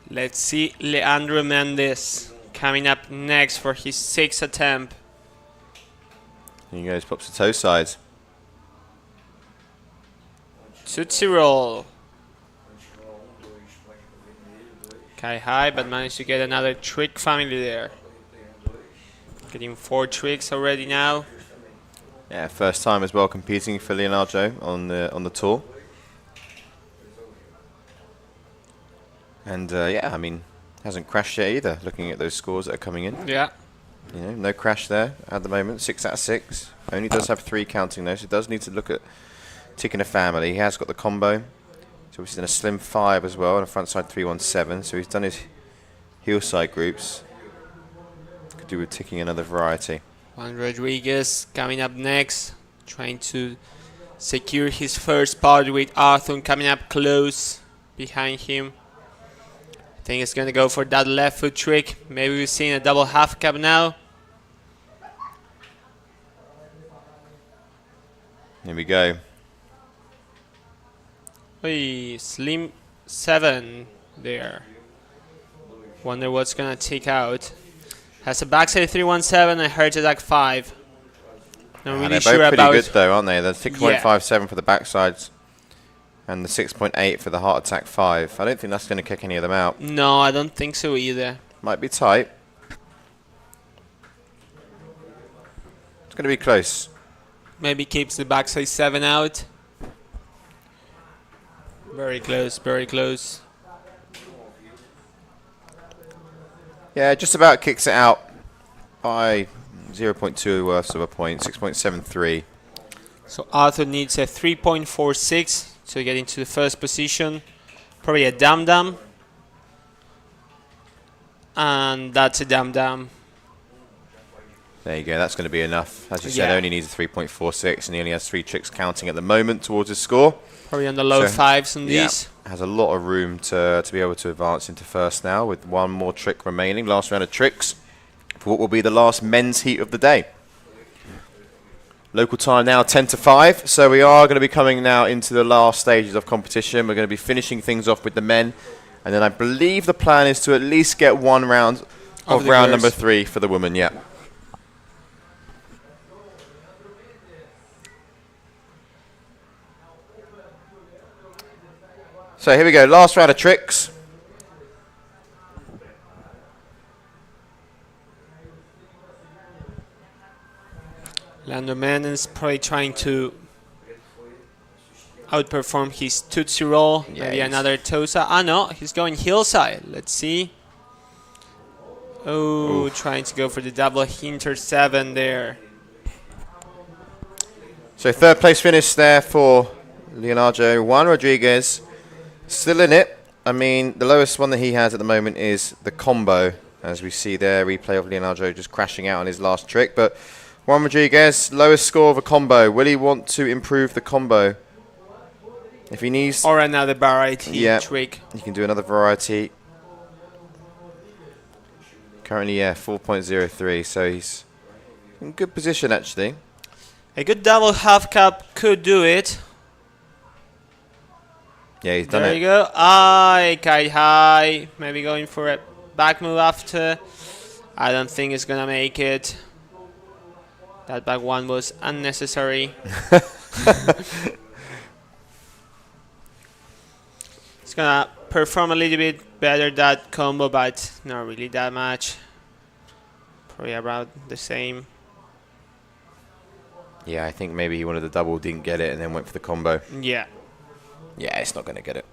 Let's see Leandro Mendes coming up next for his 6th attempt. Here he goes, pops the toe sides. Tootsie roll. Kite high, but managed to get another trick family there. Getting 4 tricks already now. Yeah, first time as well competing for Leonardo on the tour. And yeah, I mean, hasn't crashed yet either, looking at those scores that are coming in. Yeah. You know, no crash there at the moment, 6 out of 6. Only does have 3 counting though, so does need to look at ticking a family. He has got the combo. So he's done a slim 5 as well, and a front side 317. So he's done his heel side groups. Could do with ticking another variety. Juan Rodriguez coming up next, trying to secure his first spot with Arthur coming up close behind him. I think it's going to go for that left foot trick. Maybe we're seeing a double half cab now. Here we go. Oy, slim 7 there. Wonder what's going to take out. Has a backside 317 and heart attack 5. Not really they're sure both pretty about good though, aren't they? The 6.57 Yeah. for the backsides and the 6.8 for the heart attack 5. I don't think that's going to kick any of them out. No, I don't think so either. Might be tight. It's going to be close. Maybe keeps the backside 7 out. Very close, very close. Yeah, just about kicks it out by 0.2 worths of a point, 6.73. So Arthur needs a 3.46 to get into the first position. Probably a dam-dam. And that's a dam-dam. There you go, that's going to be enough. As you said, Yeah. only needs a 3.46 and he only has 3 tricks counting at the moment towards his score. Probably on the low So, 5s on Yeah, these. has a lot of room to be able to advance into first now with 1 more trick remaining. Last round of tricks for what will be the last men's heat of the day. Local time now 10 to 5, so we are going to be coming now into the last stages of competition. We're going to be finishing things off with the men, and then I believe the plan is to at least get 1 round of the round girls. number 3 for the women, yeah. So here we go, last round of tricks. Lando Mendes probably trying to outperform his Tootsie Roll. Yeah, Maybe he's- another Tosa. Ah, no, he's going hillside. Let's see. Oh, trying to go for the double hinter 7 there. So 3rd place finish there for Leonardo. Juan Rodriguez still in it. I mean, the lowest one that he has at the moment is the combo, as we see there, replay of Leonardo just crashing out on his last trick. But Juan Rodriguez, lowest score of a combo. Will he want to improve the combo? If he needs, Or another variety Yeah. trick. he can do another variety. Currently, yeah, 4.03, so he's in good position actually. A good double half cab could do it. Yeah, he's done There it. you go. Ah, kite high. Maybe going for a back move after. I don't think it's going to make it. That back one was unnecessary. It's going to perform a little bit better that combo, but not really that much. Probably about the same. Yeah, I think maybe he wanted the double, didn't get it, and then went for the combo. Yeah. Yeah, it's not going to get it.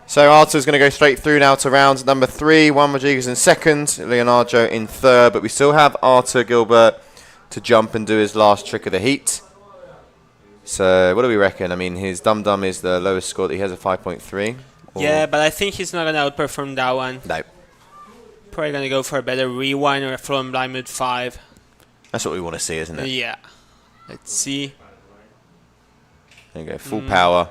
So Arthur's going to go straight through now to round number 3. Juan Rodriguez in 2nd, Leonardo in 3rd. But we still have Arthur Gilbert to jump and do his last trick of the heat. So what do we reckon? I mean, his dum-dum is the lowest score that he has, a 5.3. Yeah, but I think he's not going to outperform that one. No. Probably going to go for a better rewind or a flown blind mode 5. That's what we want to see, isn't it? Yeah. Let's see. There you go, full power.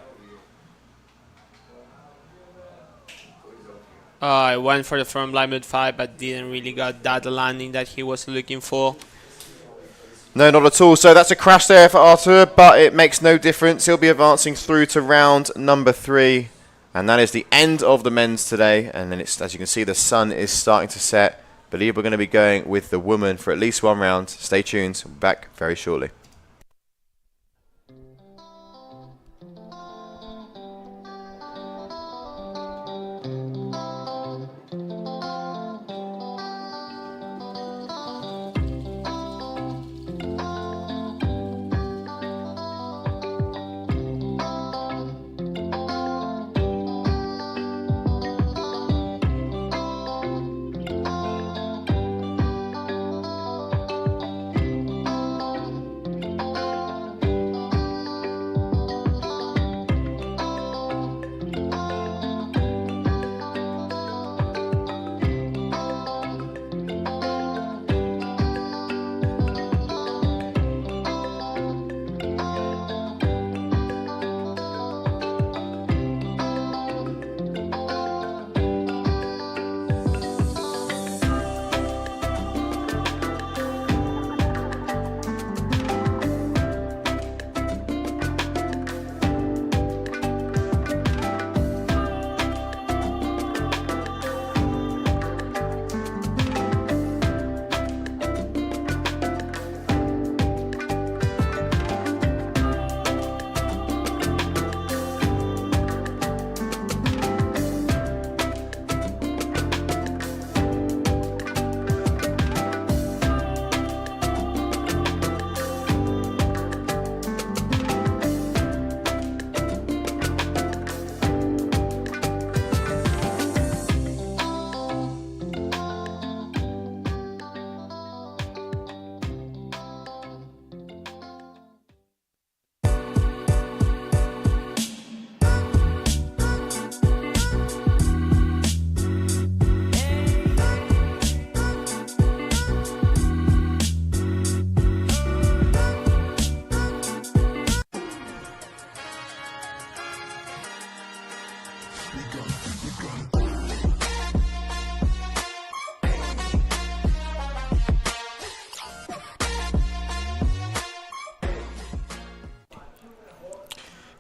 I went for the front blind mid 5, but didn't really got that landing that he was looking for. No, not at all. So that's a crash there for Arthur, but it makes no difference. He'll be advancing through to round number 3. And that is the end of the men's today. And then it's, as you can see, the sun is starting to set. Believe we're going to be going with the woman for at least one round. Stay tuned. We'll be back very shortly.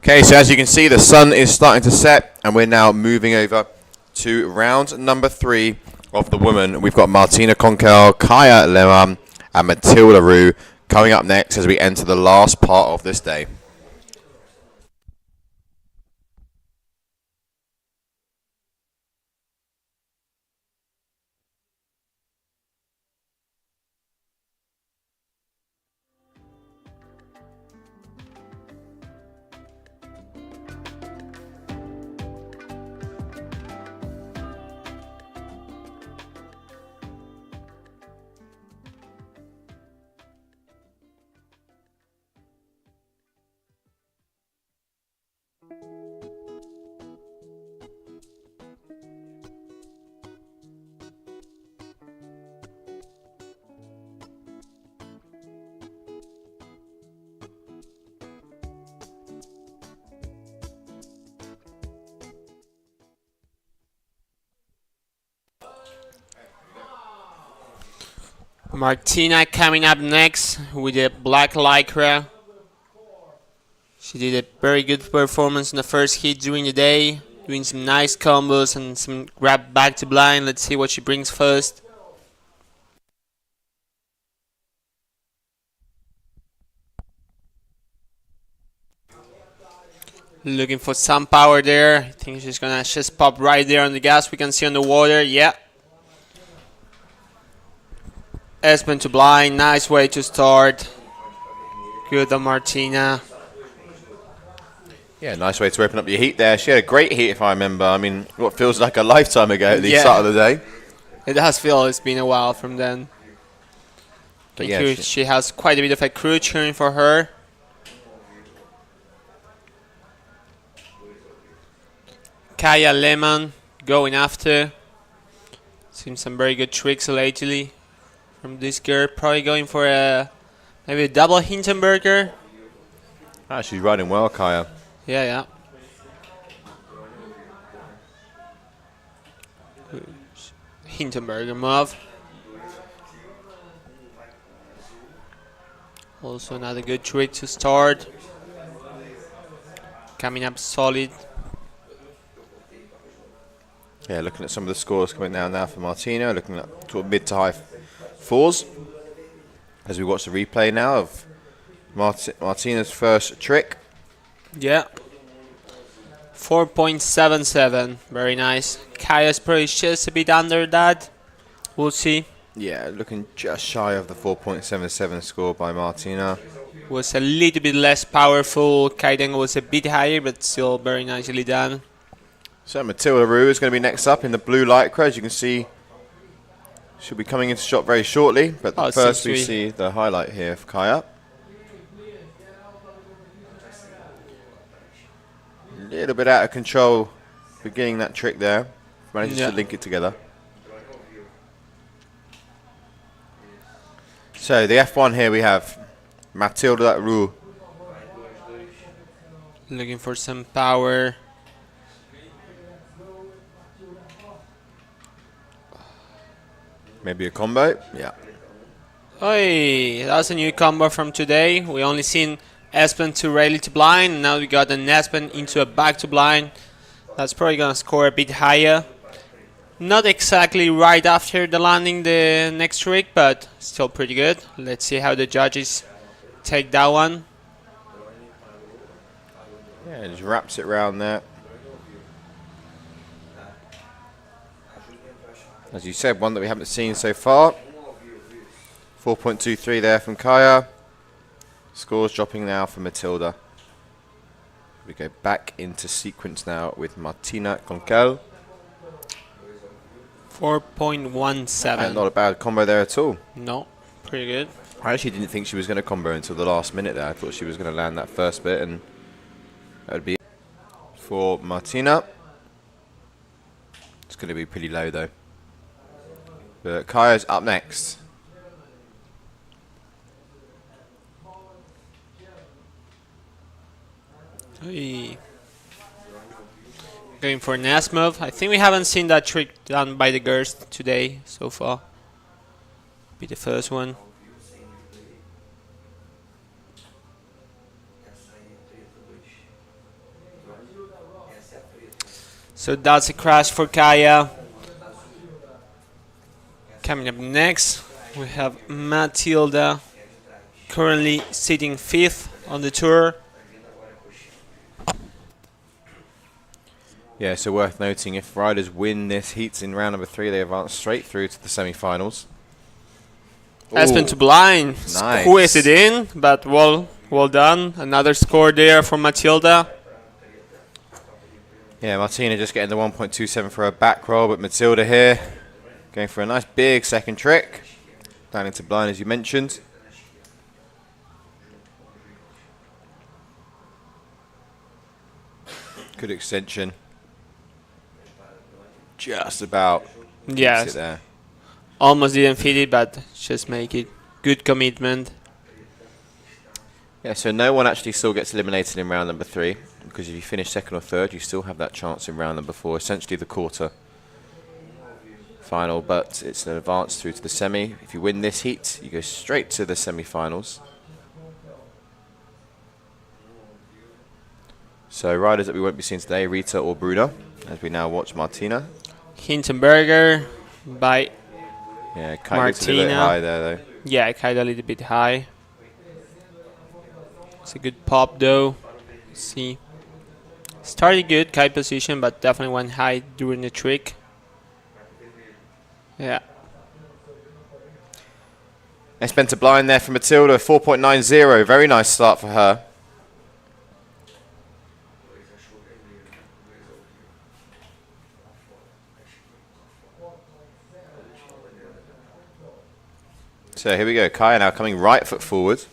Okay, so as you can see, the sun is starting to set, and we're now moving over to round number 3 of the women. We've got Martina Conkel, Kaya Lehmann, and Matilda Roux coming up next as we enter the last part of this day. Martina coming up next with the black lycra. She did a very good performance in the first hit during the day, doing some nice combos and some grab back to blind. Let's see what she brings first. Looking for some power there. I think she's gonna just pop right there on the gas. We can see on the water. Yeah. Espen to blind, nice way to start. Good on Martina. Yeah, nice way to open up your heat there. She had a great heat, if I remember. I mean, what feels like a lifetime ago at the start of the day. It does feel it's been a while from then. But yeah, she has quite a bit of a crew cheering for her. Kaya Lehmann going after. Seen some very good tricks lately from this girl. Probably going for maybe a double Hindenburger. Ah, she's riding well, Kaya. Yeah, yeah. Hindenburger move. Also another good trick to start. Coming up solid. Yeah, looking at some of the scores coming down now for Martina, looking at sort of mid to high fours. As we watch the replay now of Martina's first trick. Yeah. 4.77. Very nice. Kaya's probably just a bit under that. We'll see. Yeah, looking just shy of the 4.77 score by Martina. Was a little bit less powerful. Kite was a bit higher, but still very nicely done. So Matilda Rue is going to be next up in the blue lycra. As you can see, she'll be coming into shot very shortly. But first we see the highlight here of Kaya. A little bit out of control beginning that trick there. Manages to link it together. So the F1 here we have Matilda Rue. Looking for some power. Maybe a combo. Yeah. Oi, that's a new combo from today. We only seen Espen to rally to blind. Now we got an Espen into a back to blind. That's probably gonna score a bit higher. Not exactly right after the landing the next trick, but still pretty good. Let's see how the judges take that one. Yeah, just wraps it around there. As you said, one that we haven't seen so far. 4.23 there from Kaya. Scores dropping now for Matilda. We go back into sequence now with Martina Conkel. 4.17. Not a bad combo there at all. No, pretty good. I actually didn't think she was going to combo until the last minute there. I thought she was going to land that first bit, and that would be it for Martina. It's going to be pretty low though. But Kaya's up next. Hey. Going for an ass move. I think we haven't seen that trick done by the girls today so far. Be the first one. So that's a crash for Kaya. Coming up next, we have Matilda, currently sitting 5th on the tour. Yeah, so worth noting, if riders win this heats in round number 3, they advance straight through to the semi-finals. Espen to blind, nice. Squeeze it in, but well done. Another score there for Matilda. Yeah, Martina just getting the 1.27 for her back roll, but Matilda here going for a nice big second trick. Down into blind, as you mentioned. Good extension. Just about. Yes. It there. Almost didn't fit it, but just make it. Good commitment. Yeah, so no one actually still gets eliminated in round number 3, because if you finish 2nd or 3rd, you still have that chance in round number 4, essentially the quarter final, but it's an advance through to the semi. If you win this heat, you go straight to the semi-finals. So riders that we won't be seeing today, Rita or Bruna, as we now watch Martina. Hindenburger by Yeah, Kite Martina. looks a little bit high there though. Yeah, Kite a little bit high. It's a good pop though. Let's see. Started good, Kite position, but definitely went high during the trick. Yeah. Espen to blind there for Matilda, 4.90. Very nice start for her. So here we go, Kaya now coming right foot forward.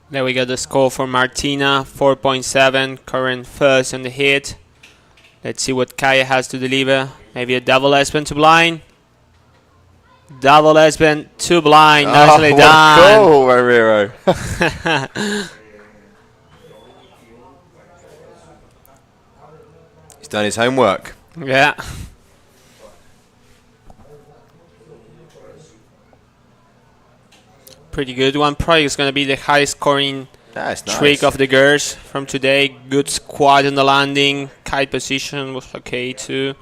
There we go, the score for Martina, 4.7, current first on the hit. Let's see what Kaya has to deliver. Maybe a double Espen to blind. Double S-bend, too blind. Oh, Nicely what done. a goal, Herrero. He's done his homework. Yeah. Pretty good one. Probably is going to be the highest scoring That's trick nice. of the girls from today. Good squat on the landing. Kite position was okay too.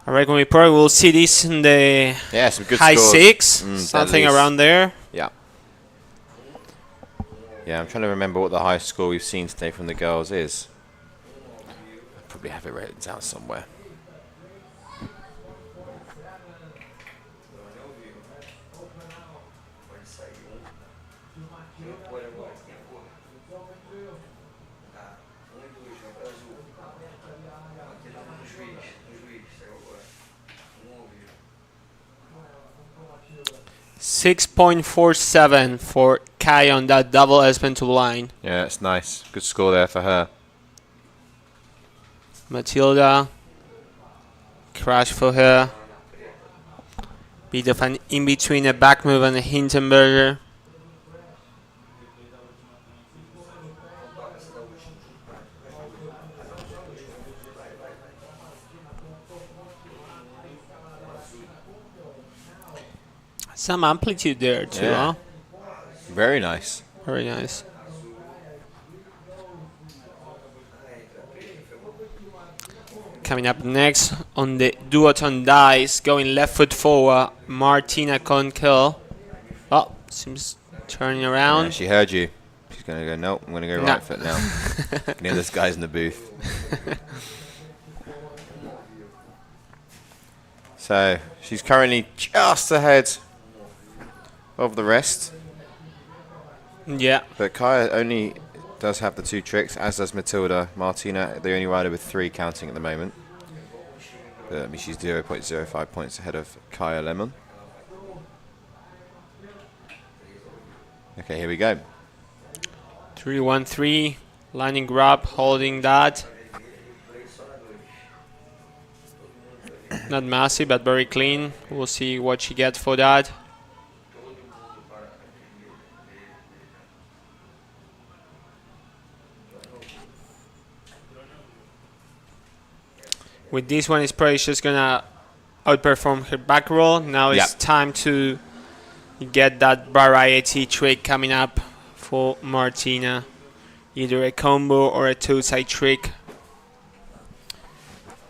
I reckon we probably will see this in the Yeah, some good high scores. 6, At something least. around there. Yeah. Yeah, I'm trying to remember what the highest score we've seen today from the girls is. I probably have it written down somewhere. .47 for Kai on that double S-bend to blind. Yeah, it's nice. Good score there for her. Matilda, crash for her. Bit of an in-between a back move and a Hindenburger. Some amplitude there too, Yeah. huh? Very nice. Very nice. Coming up next on the duotone dice, going left foot forward, Martina Conkel. Oh, seems turning Yeah, around. she heard you. She's going to go, nope, I'm going to go No. right foot now. Can hear this guy's in the booth. So, she's currently just ahead of the rest. Yeah, But Kaya only does have the 2 tricks, as does Matilda. Martina, the only rider with 3 counting at the moment. But, I mean, she's 0.05 points ahead of Kaya Lemon. Okay, here we go. 3-1-3, landing grab, holding that. Not massive, but very clean. We'll see what she gets for that. With this one, it's probably just gonna outperform her back roll. Now it's time to get that variety trick coming up for Martina. Either a combo or a 2-side trick.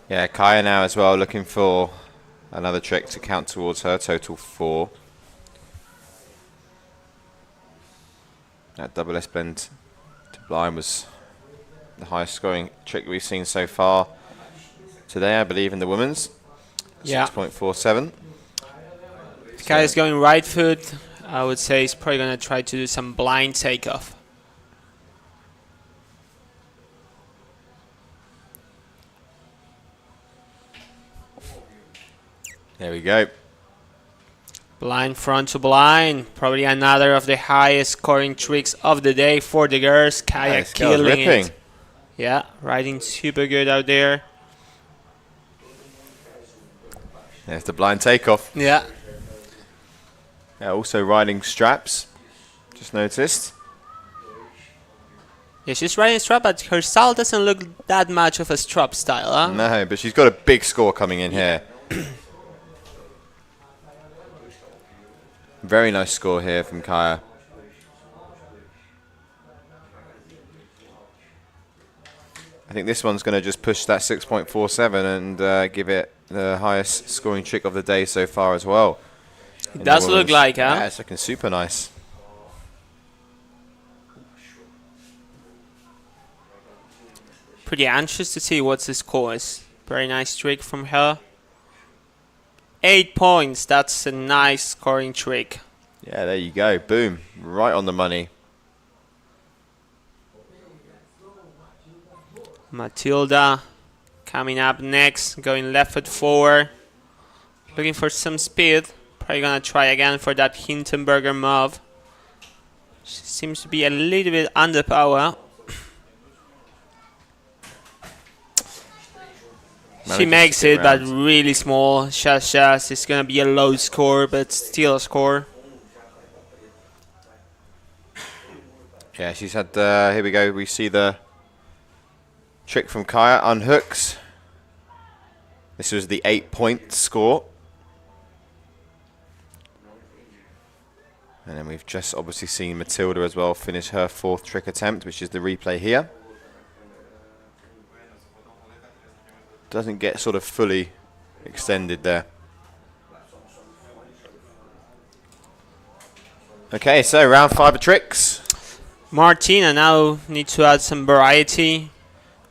Yeah, Kaya now as well looking for another trick to count towards her total 4. That double S-bend to blind was the highest scoring trick we've seen so far today, I believe, in the women's. Yeah. 6.47. Kaya's going right foot. I would say he's probably going to try to do some blind takeoff. There we go. Blind front to blind. Probably another of the highest scoring tricks of the day for the girls. Kaya This girl's killing ripping. it. Yeah, riding super good out there. There's the blind takeoff. Yeah. Yeah, also riding straps. Just noticed. Yeah, she's riding a strap, but her style doesn't look that much of a strap style, huh? No, but she's got a big score coming in here. Very nice score here from Kaya. I think this one's going to just push that 6.47 and give it the highest scoring trick of the day so far as well. It does look like, huh? Yeah, it's looking super nice. Pretty anxious to see what the score is. Very nice trick from her. 8 points. That's a nice scoring trick. Yeah, there you go. Boom. Right on the money. Matilda coming up next. Going left foot forward. Looking for some speed. Probably going to try again for that Hindenburger move. She seems to be a little bit under power. She makes it, but really small. Just. It's gonna be a low score, but still a score. Yeah, she's had, here we go, we see the trick from Kaya, unhooks. This was the 8-point score. And then we've just obviously seen Matilda as well finish her 4th trick attempt, which is the replay here. Doesn't get sort of fully extended there. Okay, so round 5 of tricks. Martina now needs to add some variety.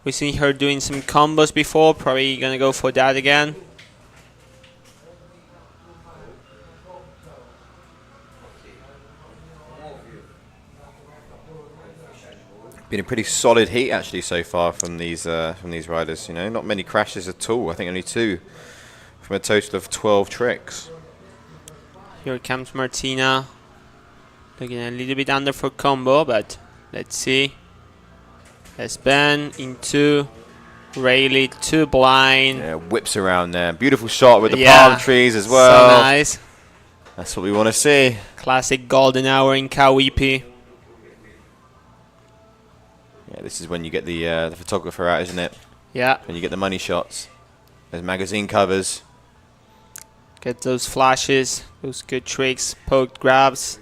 We've seen her doing some combos before, probably gonna go for that again. Been a pretty solid heat actually so far from these riders. You know, not many crashes at all. I think only 2 from a total of 12 tricks. Here comes Martina. Looking a little bit under for combo, but let's see. S-bend into Rayleigh, 2 blind. Yeah, whips around there. Beautiful shot with the palm trees as well. So nice. That's what we want to see. Classic golden hour in Cauipe. Yeah, this is when you get the photographer out, isn't it? Yeah. When you get the money shots. Those magazine covers. Get those flashes, those good tricks, poked grabs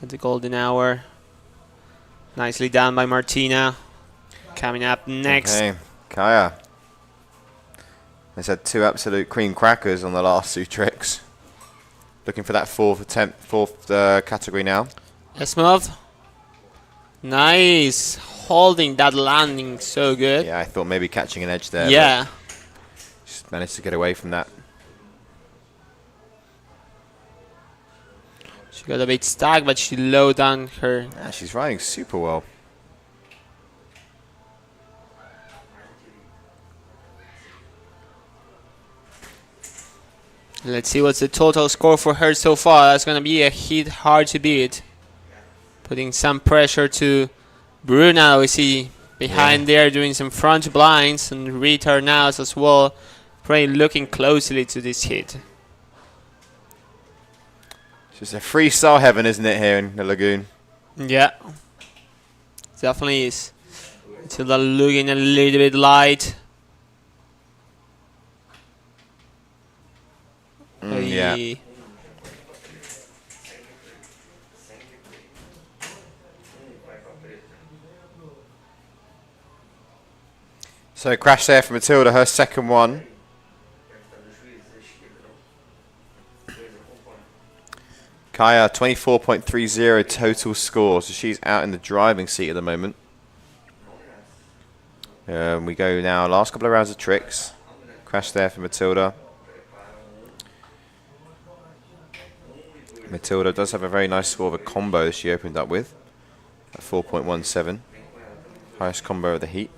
at the golden hour. Nicely done by Martina. Coming up next. Okay, Kaya. Has had 2 absolute cream crackers on the last 2 tricks. Looking for that 4th attempt, 4th category now. Esmov. Nice. Holding that landing so good. Yeah, I thought maybe catching an edge there. Yeah. Just managed to get away from that. She got a bit stuck, but she lowered down her. Yeah, she's riding super well. Let's see what's the total score for her so far. That's going to be a hit hard to beat. Putting some pressure to Bruna. We see behind there doing some front blinds and return outs as well. Probably looking closely to this hit. It's just a freestyle heaven, isn't it, here in the lagoon? Yeah. Definitely is. Until they're looking a little bit light. Yeah. So crash there for Matilda, her 2nd one. Kaya, 24.30 total score, so she's out in the driving seat at the moment. We go now, last couple of rounds of tricks. Crash there for Matilda. Matilda does have a very nice score of a combo that she opened up with at 4.17. Highest combo of the heat.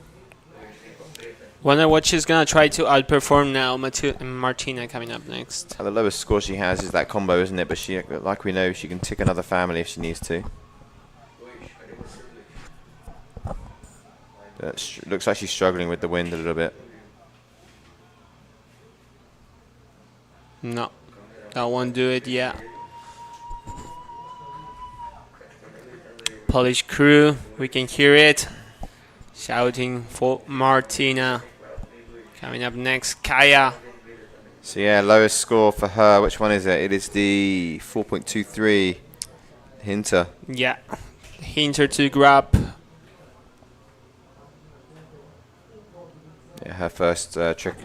Wonder what she's going to try to outperform now. Martina coming up next. The lowest score she has is that combo, isn't it? But she, like we know, she can tick another family if she needs to. Looks like she's struggling with the wind a little bit. No, that won't do it yet. Polish crew, we can hear it. Shouting for Martina. Coming up next, Kaya. So yeah, lowest score for her. Which one is it? It is the 4.23 Hinter. Yeah, Hinter to grab. Yeah, her first trick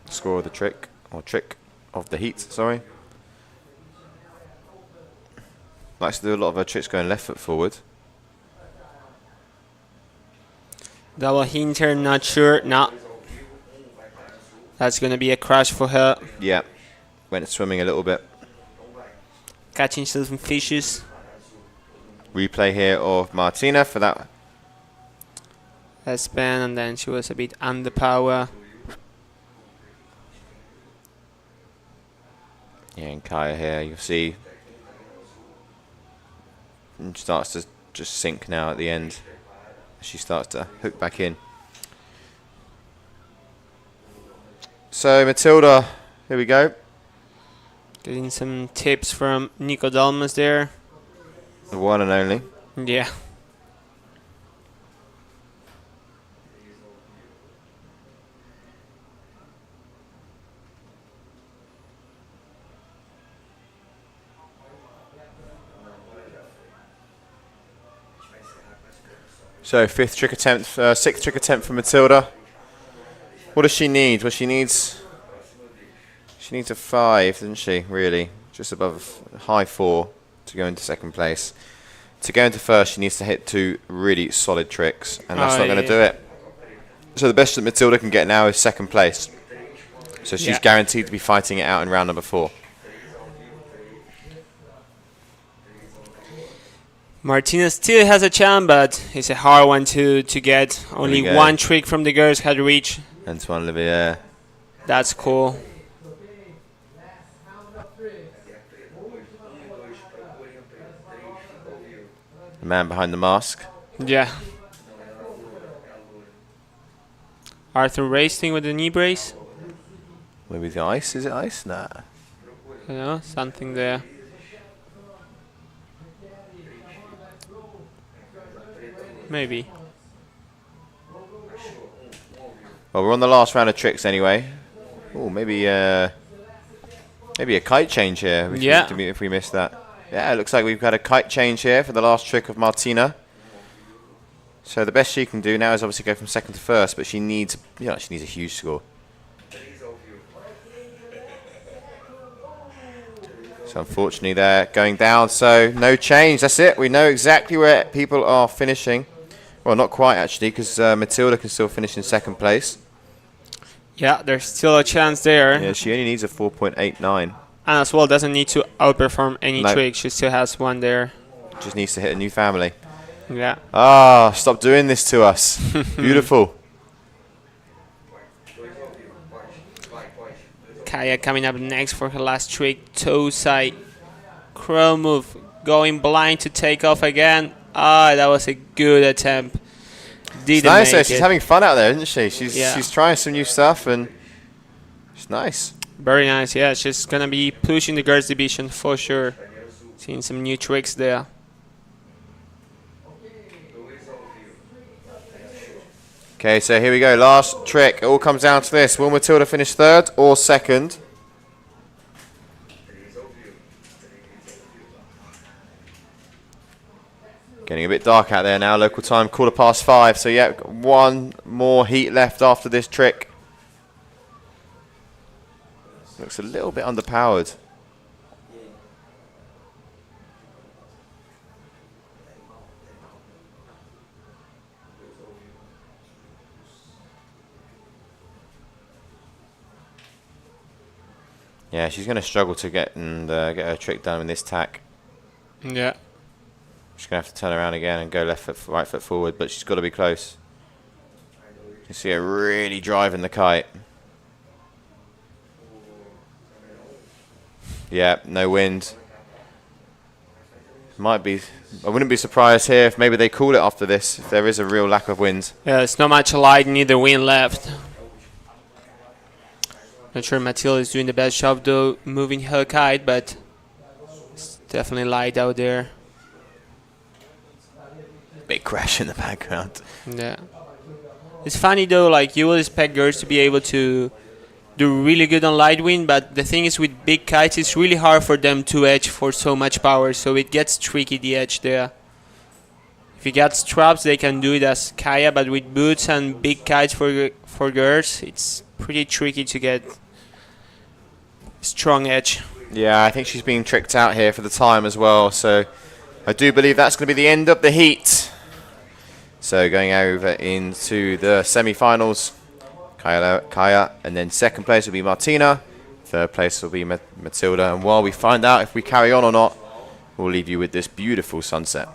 score of the trick, or trick of the heat, sorry. Likes to do a lot of her tricks going left foot forward. Double Hinter, not sure. No. That's going to be a crash for her. Yeah, went swimming a little bit. Catching some fishes. Replay here of Martina for that. S-bend, and then she was a bit under power. Yeah, and Kaya here, you'll see. And starts to just sink now at the end. She starts to hook back in. So Matilda, here we go. Getting some tips from Nico Dalmas there. The one and only. Yeah. So sixth trick attempt from Matilda. What does she need? Well, she needs a 5, doesn't she? Really, just above high 4 to go into second place. To go into first, she needs to hit 2 really solid tricks, and that's not going to do it. So the best that Matilda can get now is second place. So she's guaranteed to be fighting it out in round number 4. Martina still has a chance, but it's a hard one to get. Only one trick from the girls had reached. Antoine Olivier. That's cool. The man behind the mask. Yeah. Arthur racing with the knee brace. Maybe the ice. Is it ice? Nah. You know, something there. Maybe. Well, we're on the last round of tricks anyway. Oh, maybe a kite change here. If we missed that. Yeah, it looks like we've got a kite change here for the last trick of Martina. So the best she can do now is obviously go from second to first, but she needs a huge score. So unfortunately they're going down, so no change. That's it. We know exactly where people are finishing. Well, not quite actually, because Matilda can still finish in second place. Yeah, there's still a chance there. Yeah, she only needs a 4.89. And as well doesn't need to outperform any trick. She still has one there. Just needs to hit a new family. Yeah. Ah, stop doing this to us. Beautiful. Kaya coming up next for her last trick. Toe side. Crow move. Going blind to take off again. Ah, that was a good attempt. It's nice though. She's having fun out there, isn't she? She's trying some new stuff and it's nice. Very nice. Yeah, she's going to be pushing the girls division for sure. Seeing some new tricks there. Okay, so here we go. Last trick. It all comes down to this. Will Matilda finish third or second? Getting a bit dark out there now. Local time, 5:15. So yeah, one more heat left after this trick. Looks a little bit underpowered. Yeah, she's going to struggle to get her trick done with this tack. Yeah. She's going to have to turn around again and go right foot forward, but she's got to be close. You can see her really driving the kite. Yeah, no wind. Might be. I wouldn't be surprised here if maybe they call it after this, if there is a real lack of wind. Yeah, there's not much light, neither wind left. Not sure Matilda is doing the best job though, moving her kite, but it's definitely light out there. Big crash in the background. Yeah. It's funny though, like you would expect girls to be able to do really good on light wind, but the thing is with big kites, it's really hard for them to edge for so much power, so it gets tricky, the edge there. If you got straps, they can do it as Kaya, but with boots and big kites for girls, it's pretty tricky to get strong edge. Yeah, I think she's being tricked out here for the time as well, so I do believe that's going to be the end of the heat. So going over into the semi-finals, Kaya, and then second place will be Martina, third place will be Matilda, and while we find out if we carry on or not, we'll leave you with this beautiful sunset.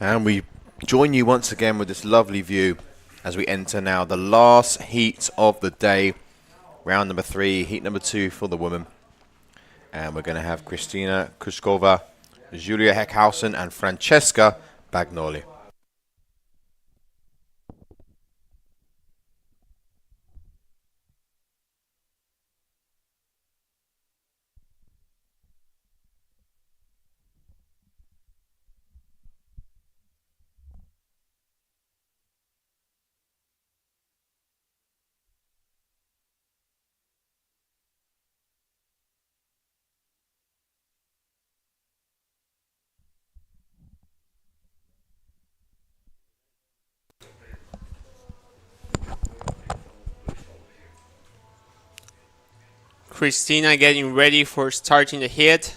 And we join you once again with this lovely view as we enter now the last heat of the day. Round number 3, heat number 2 for the women. And we're going to have Kristina Kuskova, Julia Heckhausen and Francesca Bagnoli. Christina getting ready for starting the hit.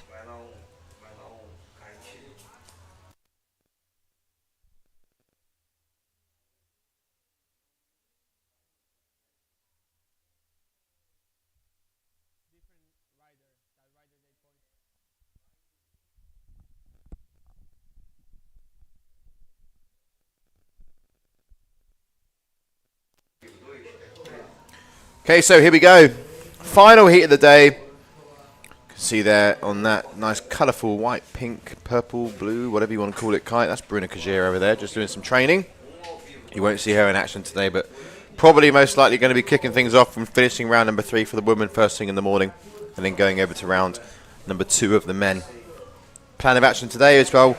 Okay, so here we go. Final heat of the day. You can see there on that nice colourful white, pink, purple, blue, whatever you want to call it, kite. That's Bruna Kajir over there, just doing some training. You won't see her in action today, but probably most likely going to be kicking things off from finishing round number 3 for the women first thing in the morning, and then going over to round number 2 of the men. Plan of action today as well.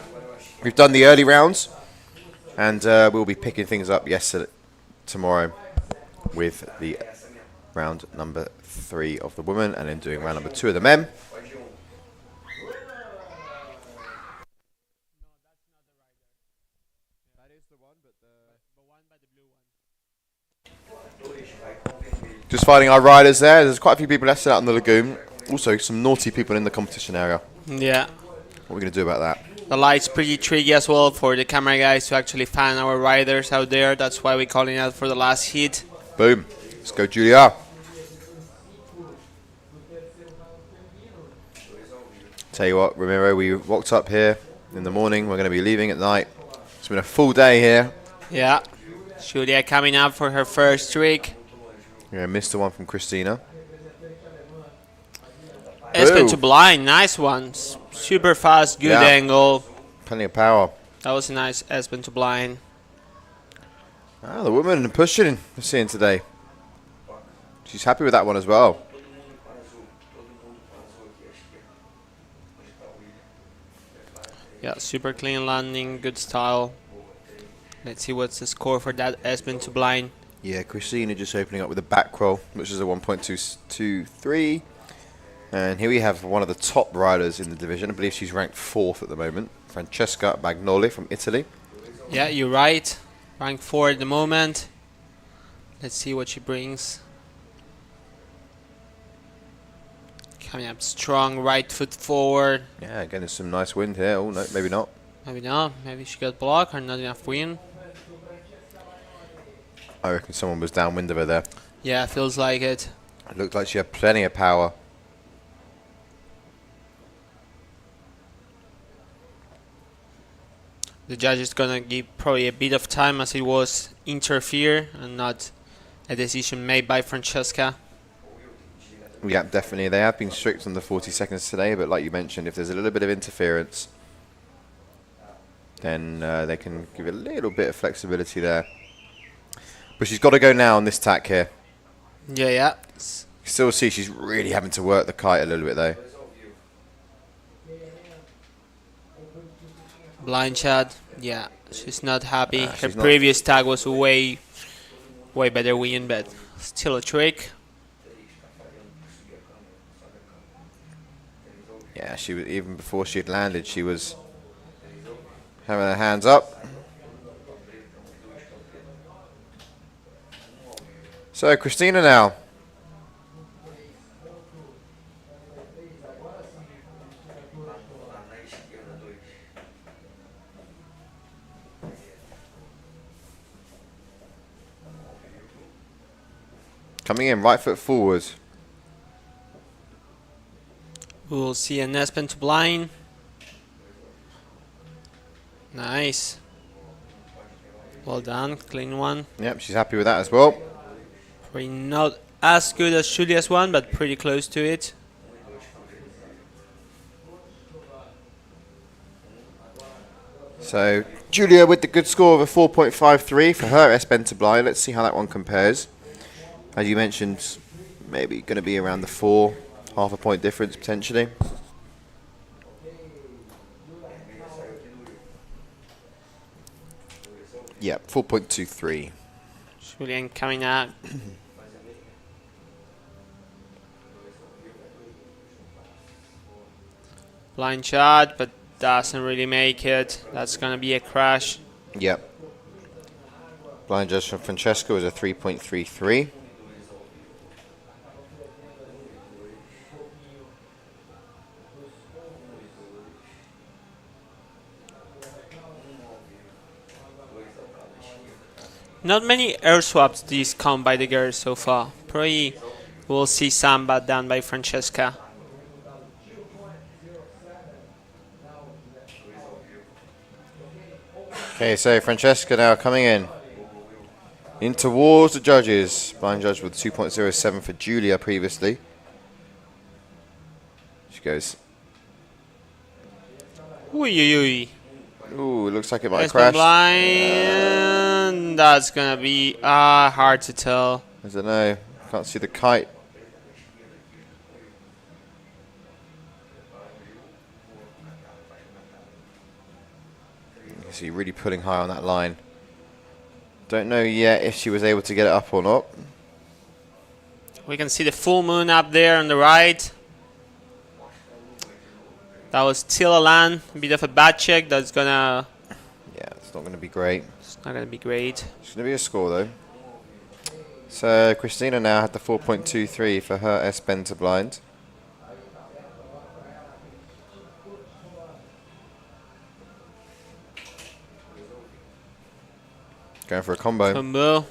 We've done the early rounds, and we'll be picking things up tomorrow with the round number 3 of the women, and then doing round number 2 of the men. Just finding our riders there. There's quite a few people left out in the lagoon. Also, some naughty people in the competition area. Yeah. What are we going to do about that? The light's pretty tricky as well for the camera guys to actually find our riders out there. That's why we're calling out for the last hit. Boom. Let's go, Julia. Tell you what, Ramiro, we walked up here in the morning. We're going to be leaving at night. It's been a full day here. Yeah. Julia coming up for her first trick. Yeah, missed the one from Christina. Espen to blind, nice one. Super fast, good angle. Plenty of power. That was a nice Espen to blind. Ah, the woman pushing we're seeing today. She's happy with that one as well. Yeah, super clean landing, good style. Let's see what's the score for that Espen to blind. Yeah, Christina just opening up with a back roll, which is a 1.223. And here we have one of the top riders in the division. I believe she's ranked 4th at the moment. Francesca Bagnoli from Italy. Yeah, you're right. Ranked 4 at the moment. Let's see what she brings. Coming up strong, right foot forward. Yeah, again, there's some nice wind here. Oh, no, maybe not. Maybe not. Maybe she got blocked or not enough wind. I reckon someone was downwind of her there. Yeah, feels like it. It looked like she had plenty of power. The judge is gonna give probably a bit of time as it was interfere and not a decision made by Francesca. Yeah, definitely. They have been strict on the 40 seconds today, but like you mentioned, if there's a little bit of interference, then they can give a little bit of flexibility there. But she's got to go now on this tack here. Yeah, yeah. You still see she's really having to work the kite a little bit though. Blind shot. Yeah, she's not happy. Her She's not. previous tag was way better win, but still a trick. Yeah, she was, even before she had landed, she was having her hands up. So Christina now. Coming in, right foot forward. We'll see an Espen to blind. Nice. Well done, clean one. Yep, she's happy with that as well. Probably not as good as Julia's one, but pretty close to it. So Julia with the good score of a 4.53 for her S bend to blind. Let's see how that one compares. As you mentioned, maybe going to be around the 4, half a point difference potentially. Yep, 4.23. Julian coming out. Blind shot, but doesn't really make it. That's gonna be a crash. Yep. Blind judge from Francesca was a 3.33. Not many air swaps these come by the girls so far. Probably we'll see some, but done by Francesca. Okay, so Francesca now coming in towards the judges. Blind judge with 2.07 for Julia previously. She goes. Ooh. Ooh, it looks like it might have S bend crashed. blind. That's gonna be hard to tell. I don't know. Can't see the kite. You can see really pulling high on that line. Don't know yet if she was able to get it up or not. We can see the full moon up there on the right. That was still a land. A bit of a bad check. That's gonna. Yeah, it's not going to be great. It's not gonna be great. It's going to be a score though. So Christina now had the 4.23 for her S bend to blind. Going for a combo. Combo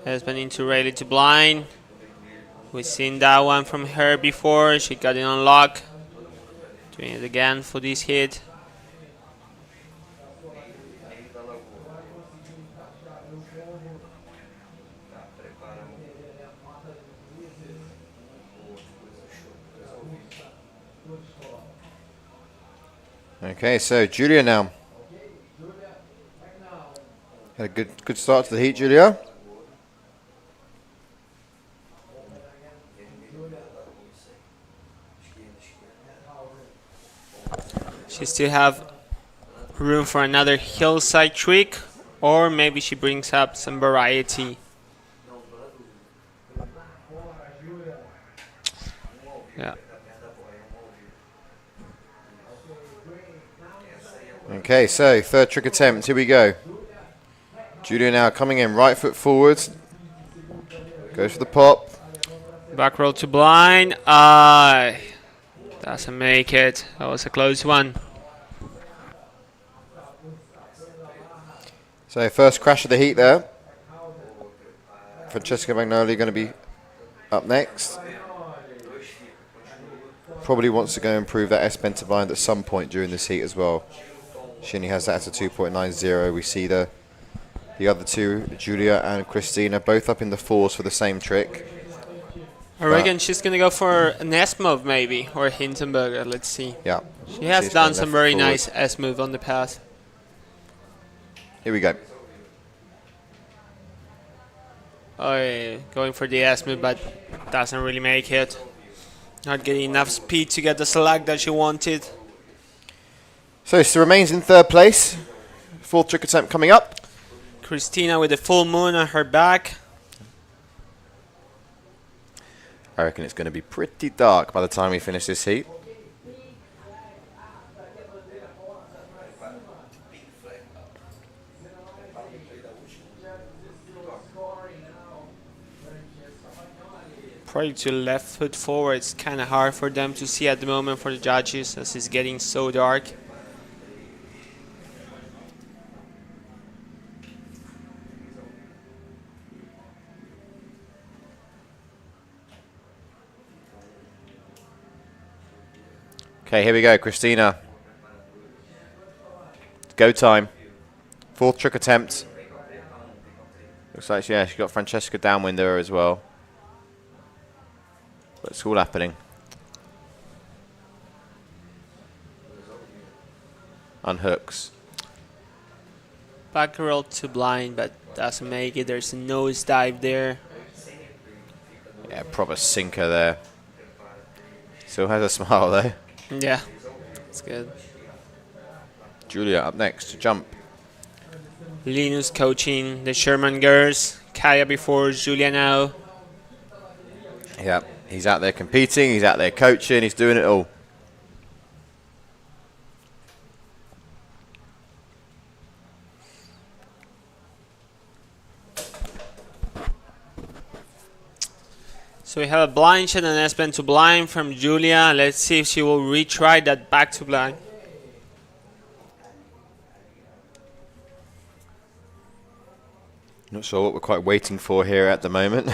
has been into ready to blind. We've seen that one from her before. She got it on lock. Doing it again for this hit. Okay, so Julia now. Had a good start to the heat, Julia. She still have room for another hillside trick, or maybe she brings up some variety. Yeah. Okay, so third trick attempt. Here we go. Julia now coming in, right foot forwards. Goes for the pop. Back roll to blind. Doesn't make it. That was a close one. So first crash of the heat there. Francesca Magnoli going to be up next. Probably wants to go improve that S bend to blind at some point during this heat as well. She only has that at a 2.90. We see the other two, Julia and Christina, both up in the 4s for the same trick. I reckon she's going to go for an S move maybe, or a Hindenburger. Let's see. Yeah. She has She's done going some left very forward. nice S move on the past. Here we go. Oh, yeah, going for the S move, but doesn't really make it. Not getting enough speed to get the select that she wanted. So she remains in third place. Fourth trick attempt coming up. Christina with the full moon on her back. I reckon it's going to be pretty dark by the time we finish this heat. Probably to left foot forward. It's kind of hard for them to see at the moment for the judges as it's getting so dark. Okay, here we go, Christina. Go time. Fourth trick attempt. Looks like, yeah, she's got Francesca downwind there as well. But it's all happening. Unhooks. Back roll to blind, but doesn't make it. There's a nose dive there. Yeah, proper sinker there. Still has a smile though. Yeah, it's good. Julia up next to jump. Linus coaching the Sherman girls. Kaya before, Julia now. Yeah, he's out there competing, he's out there coaching, he's doing it all. So we have a blind shot and an S-bend to blind from Julia. Let's see if she will retry that back to blind. Not sure what we're quite waiting for here at the moment.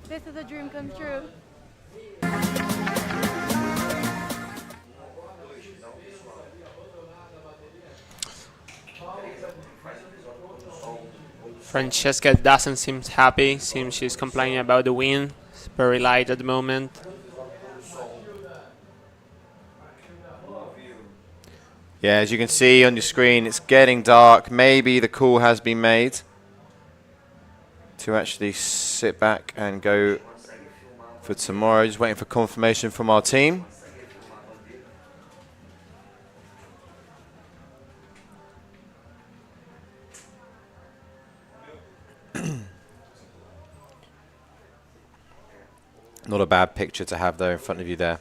This is a dream come true. Francesca doesn't seem happy. Seems she's complaining about the wind. It's very light at the moment. Yeah, as you can see on your screen, it's getting dark. Maybe the call has been made to actually sit back and go for tomorrow. Just waiting for confirmation from our team. Not a bad picture to have though in front of you there.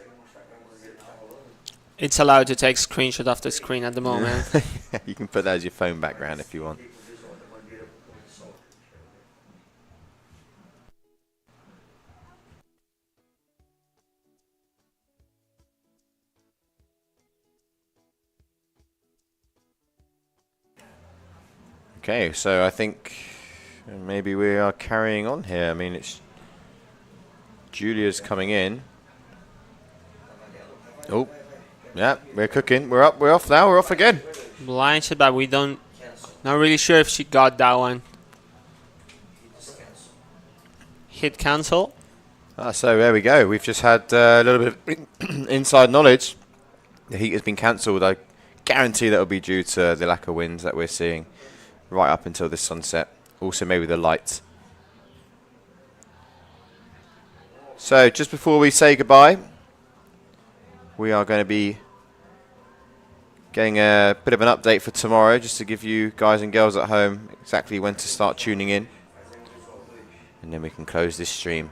It's allowed to take screenshot of the screen at the moment. You can put that as your phone background if you want. Okay, so I think maybe we are carrying on here. I mean, it's Julia's coming in. Oh, yeah, we're cooking. We're up. We're off now. We're off again. Blind shot, but we don't. Not really sure if she got that one. Hit cancel. So there we go. We've just had a little bit of inside knowledge. The heat has been cancelled. I guarantee that will be due to the lack of winds that we're seeing right up until this sunset. Also maybe the light. So just before we say goodbye, we are going to be getting a bit of an update for tomorrow, just to give you guys and girls at home exactly when to start tuning in. And then we can close this stream.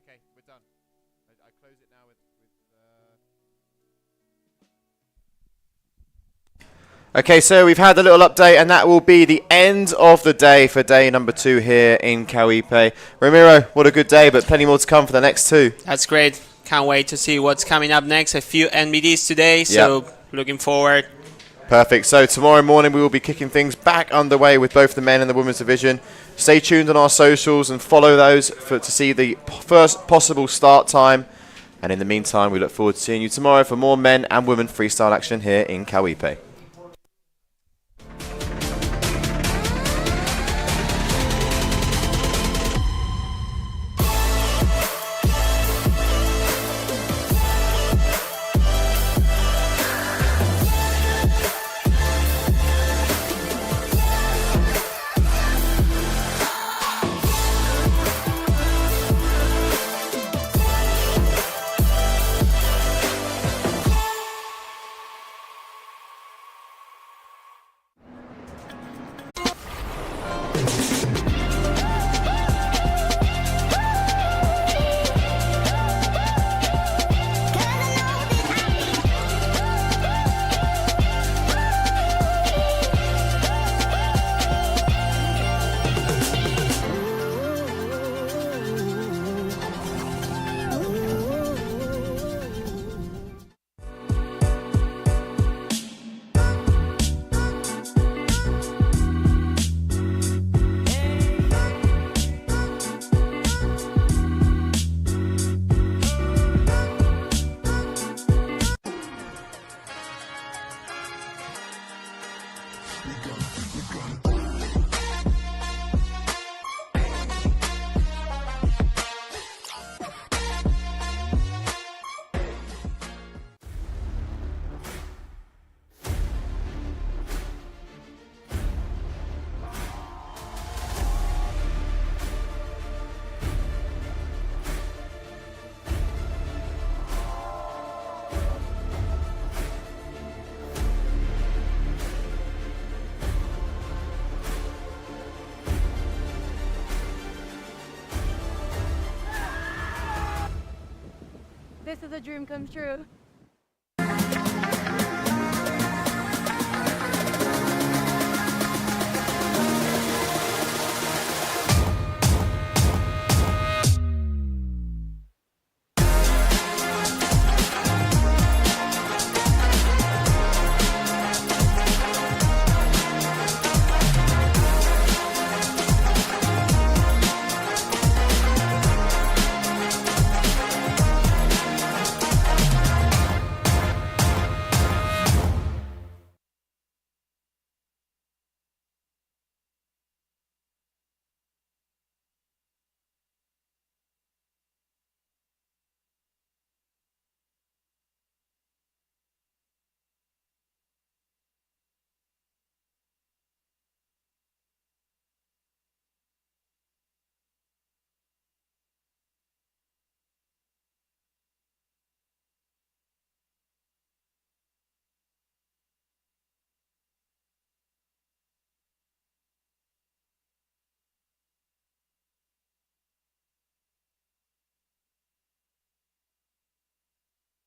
Okay, we're done. I close it now with Okay, so we've had a little update, and that will be the end of the day for day number 2 here in Cauipe. Ramiro, what a good day, but plenty more to come for the next 2. That's great. Can't wait to see what's coming up next. A few NBDs today, so looking forward. Perfect. So tomorrow morning we will be kicking things back underway with both the men and the women's division. Stay tuned on our socials and follow those to see the first possible start time And in the meantime, we look forward to seeing you tomorrow for more men and women freestyle action here in Cauipe. This is a dream come true.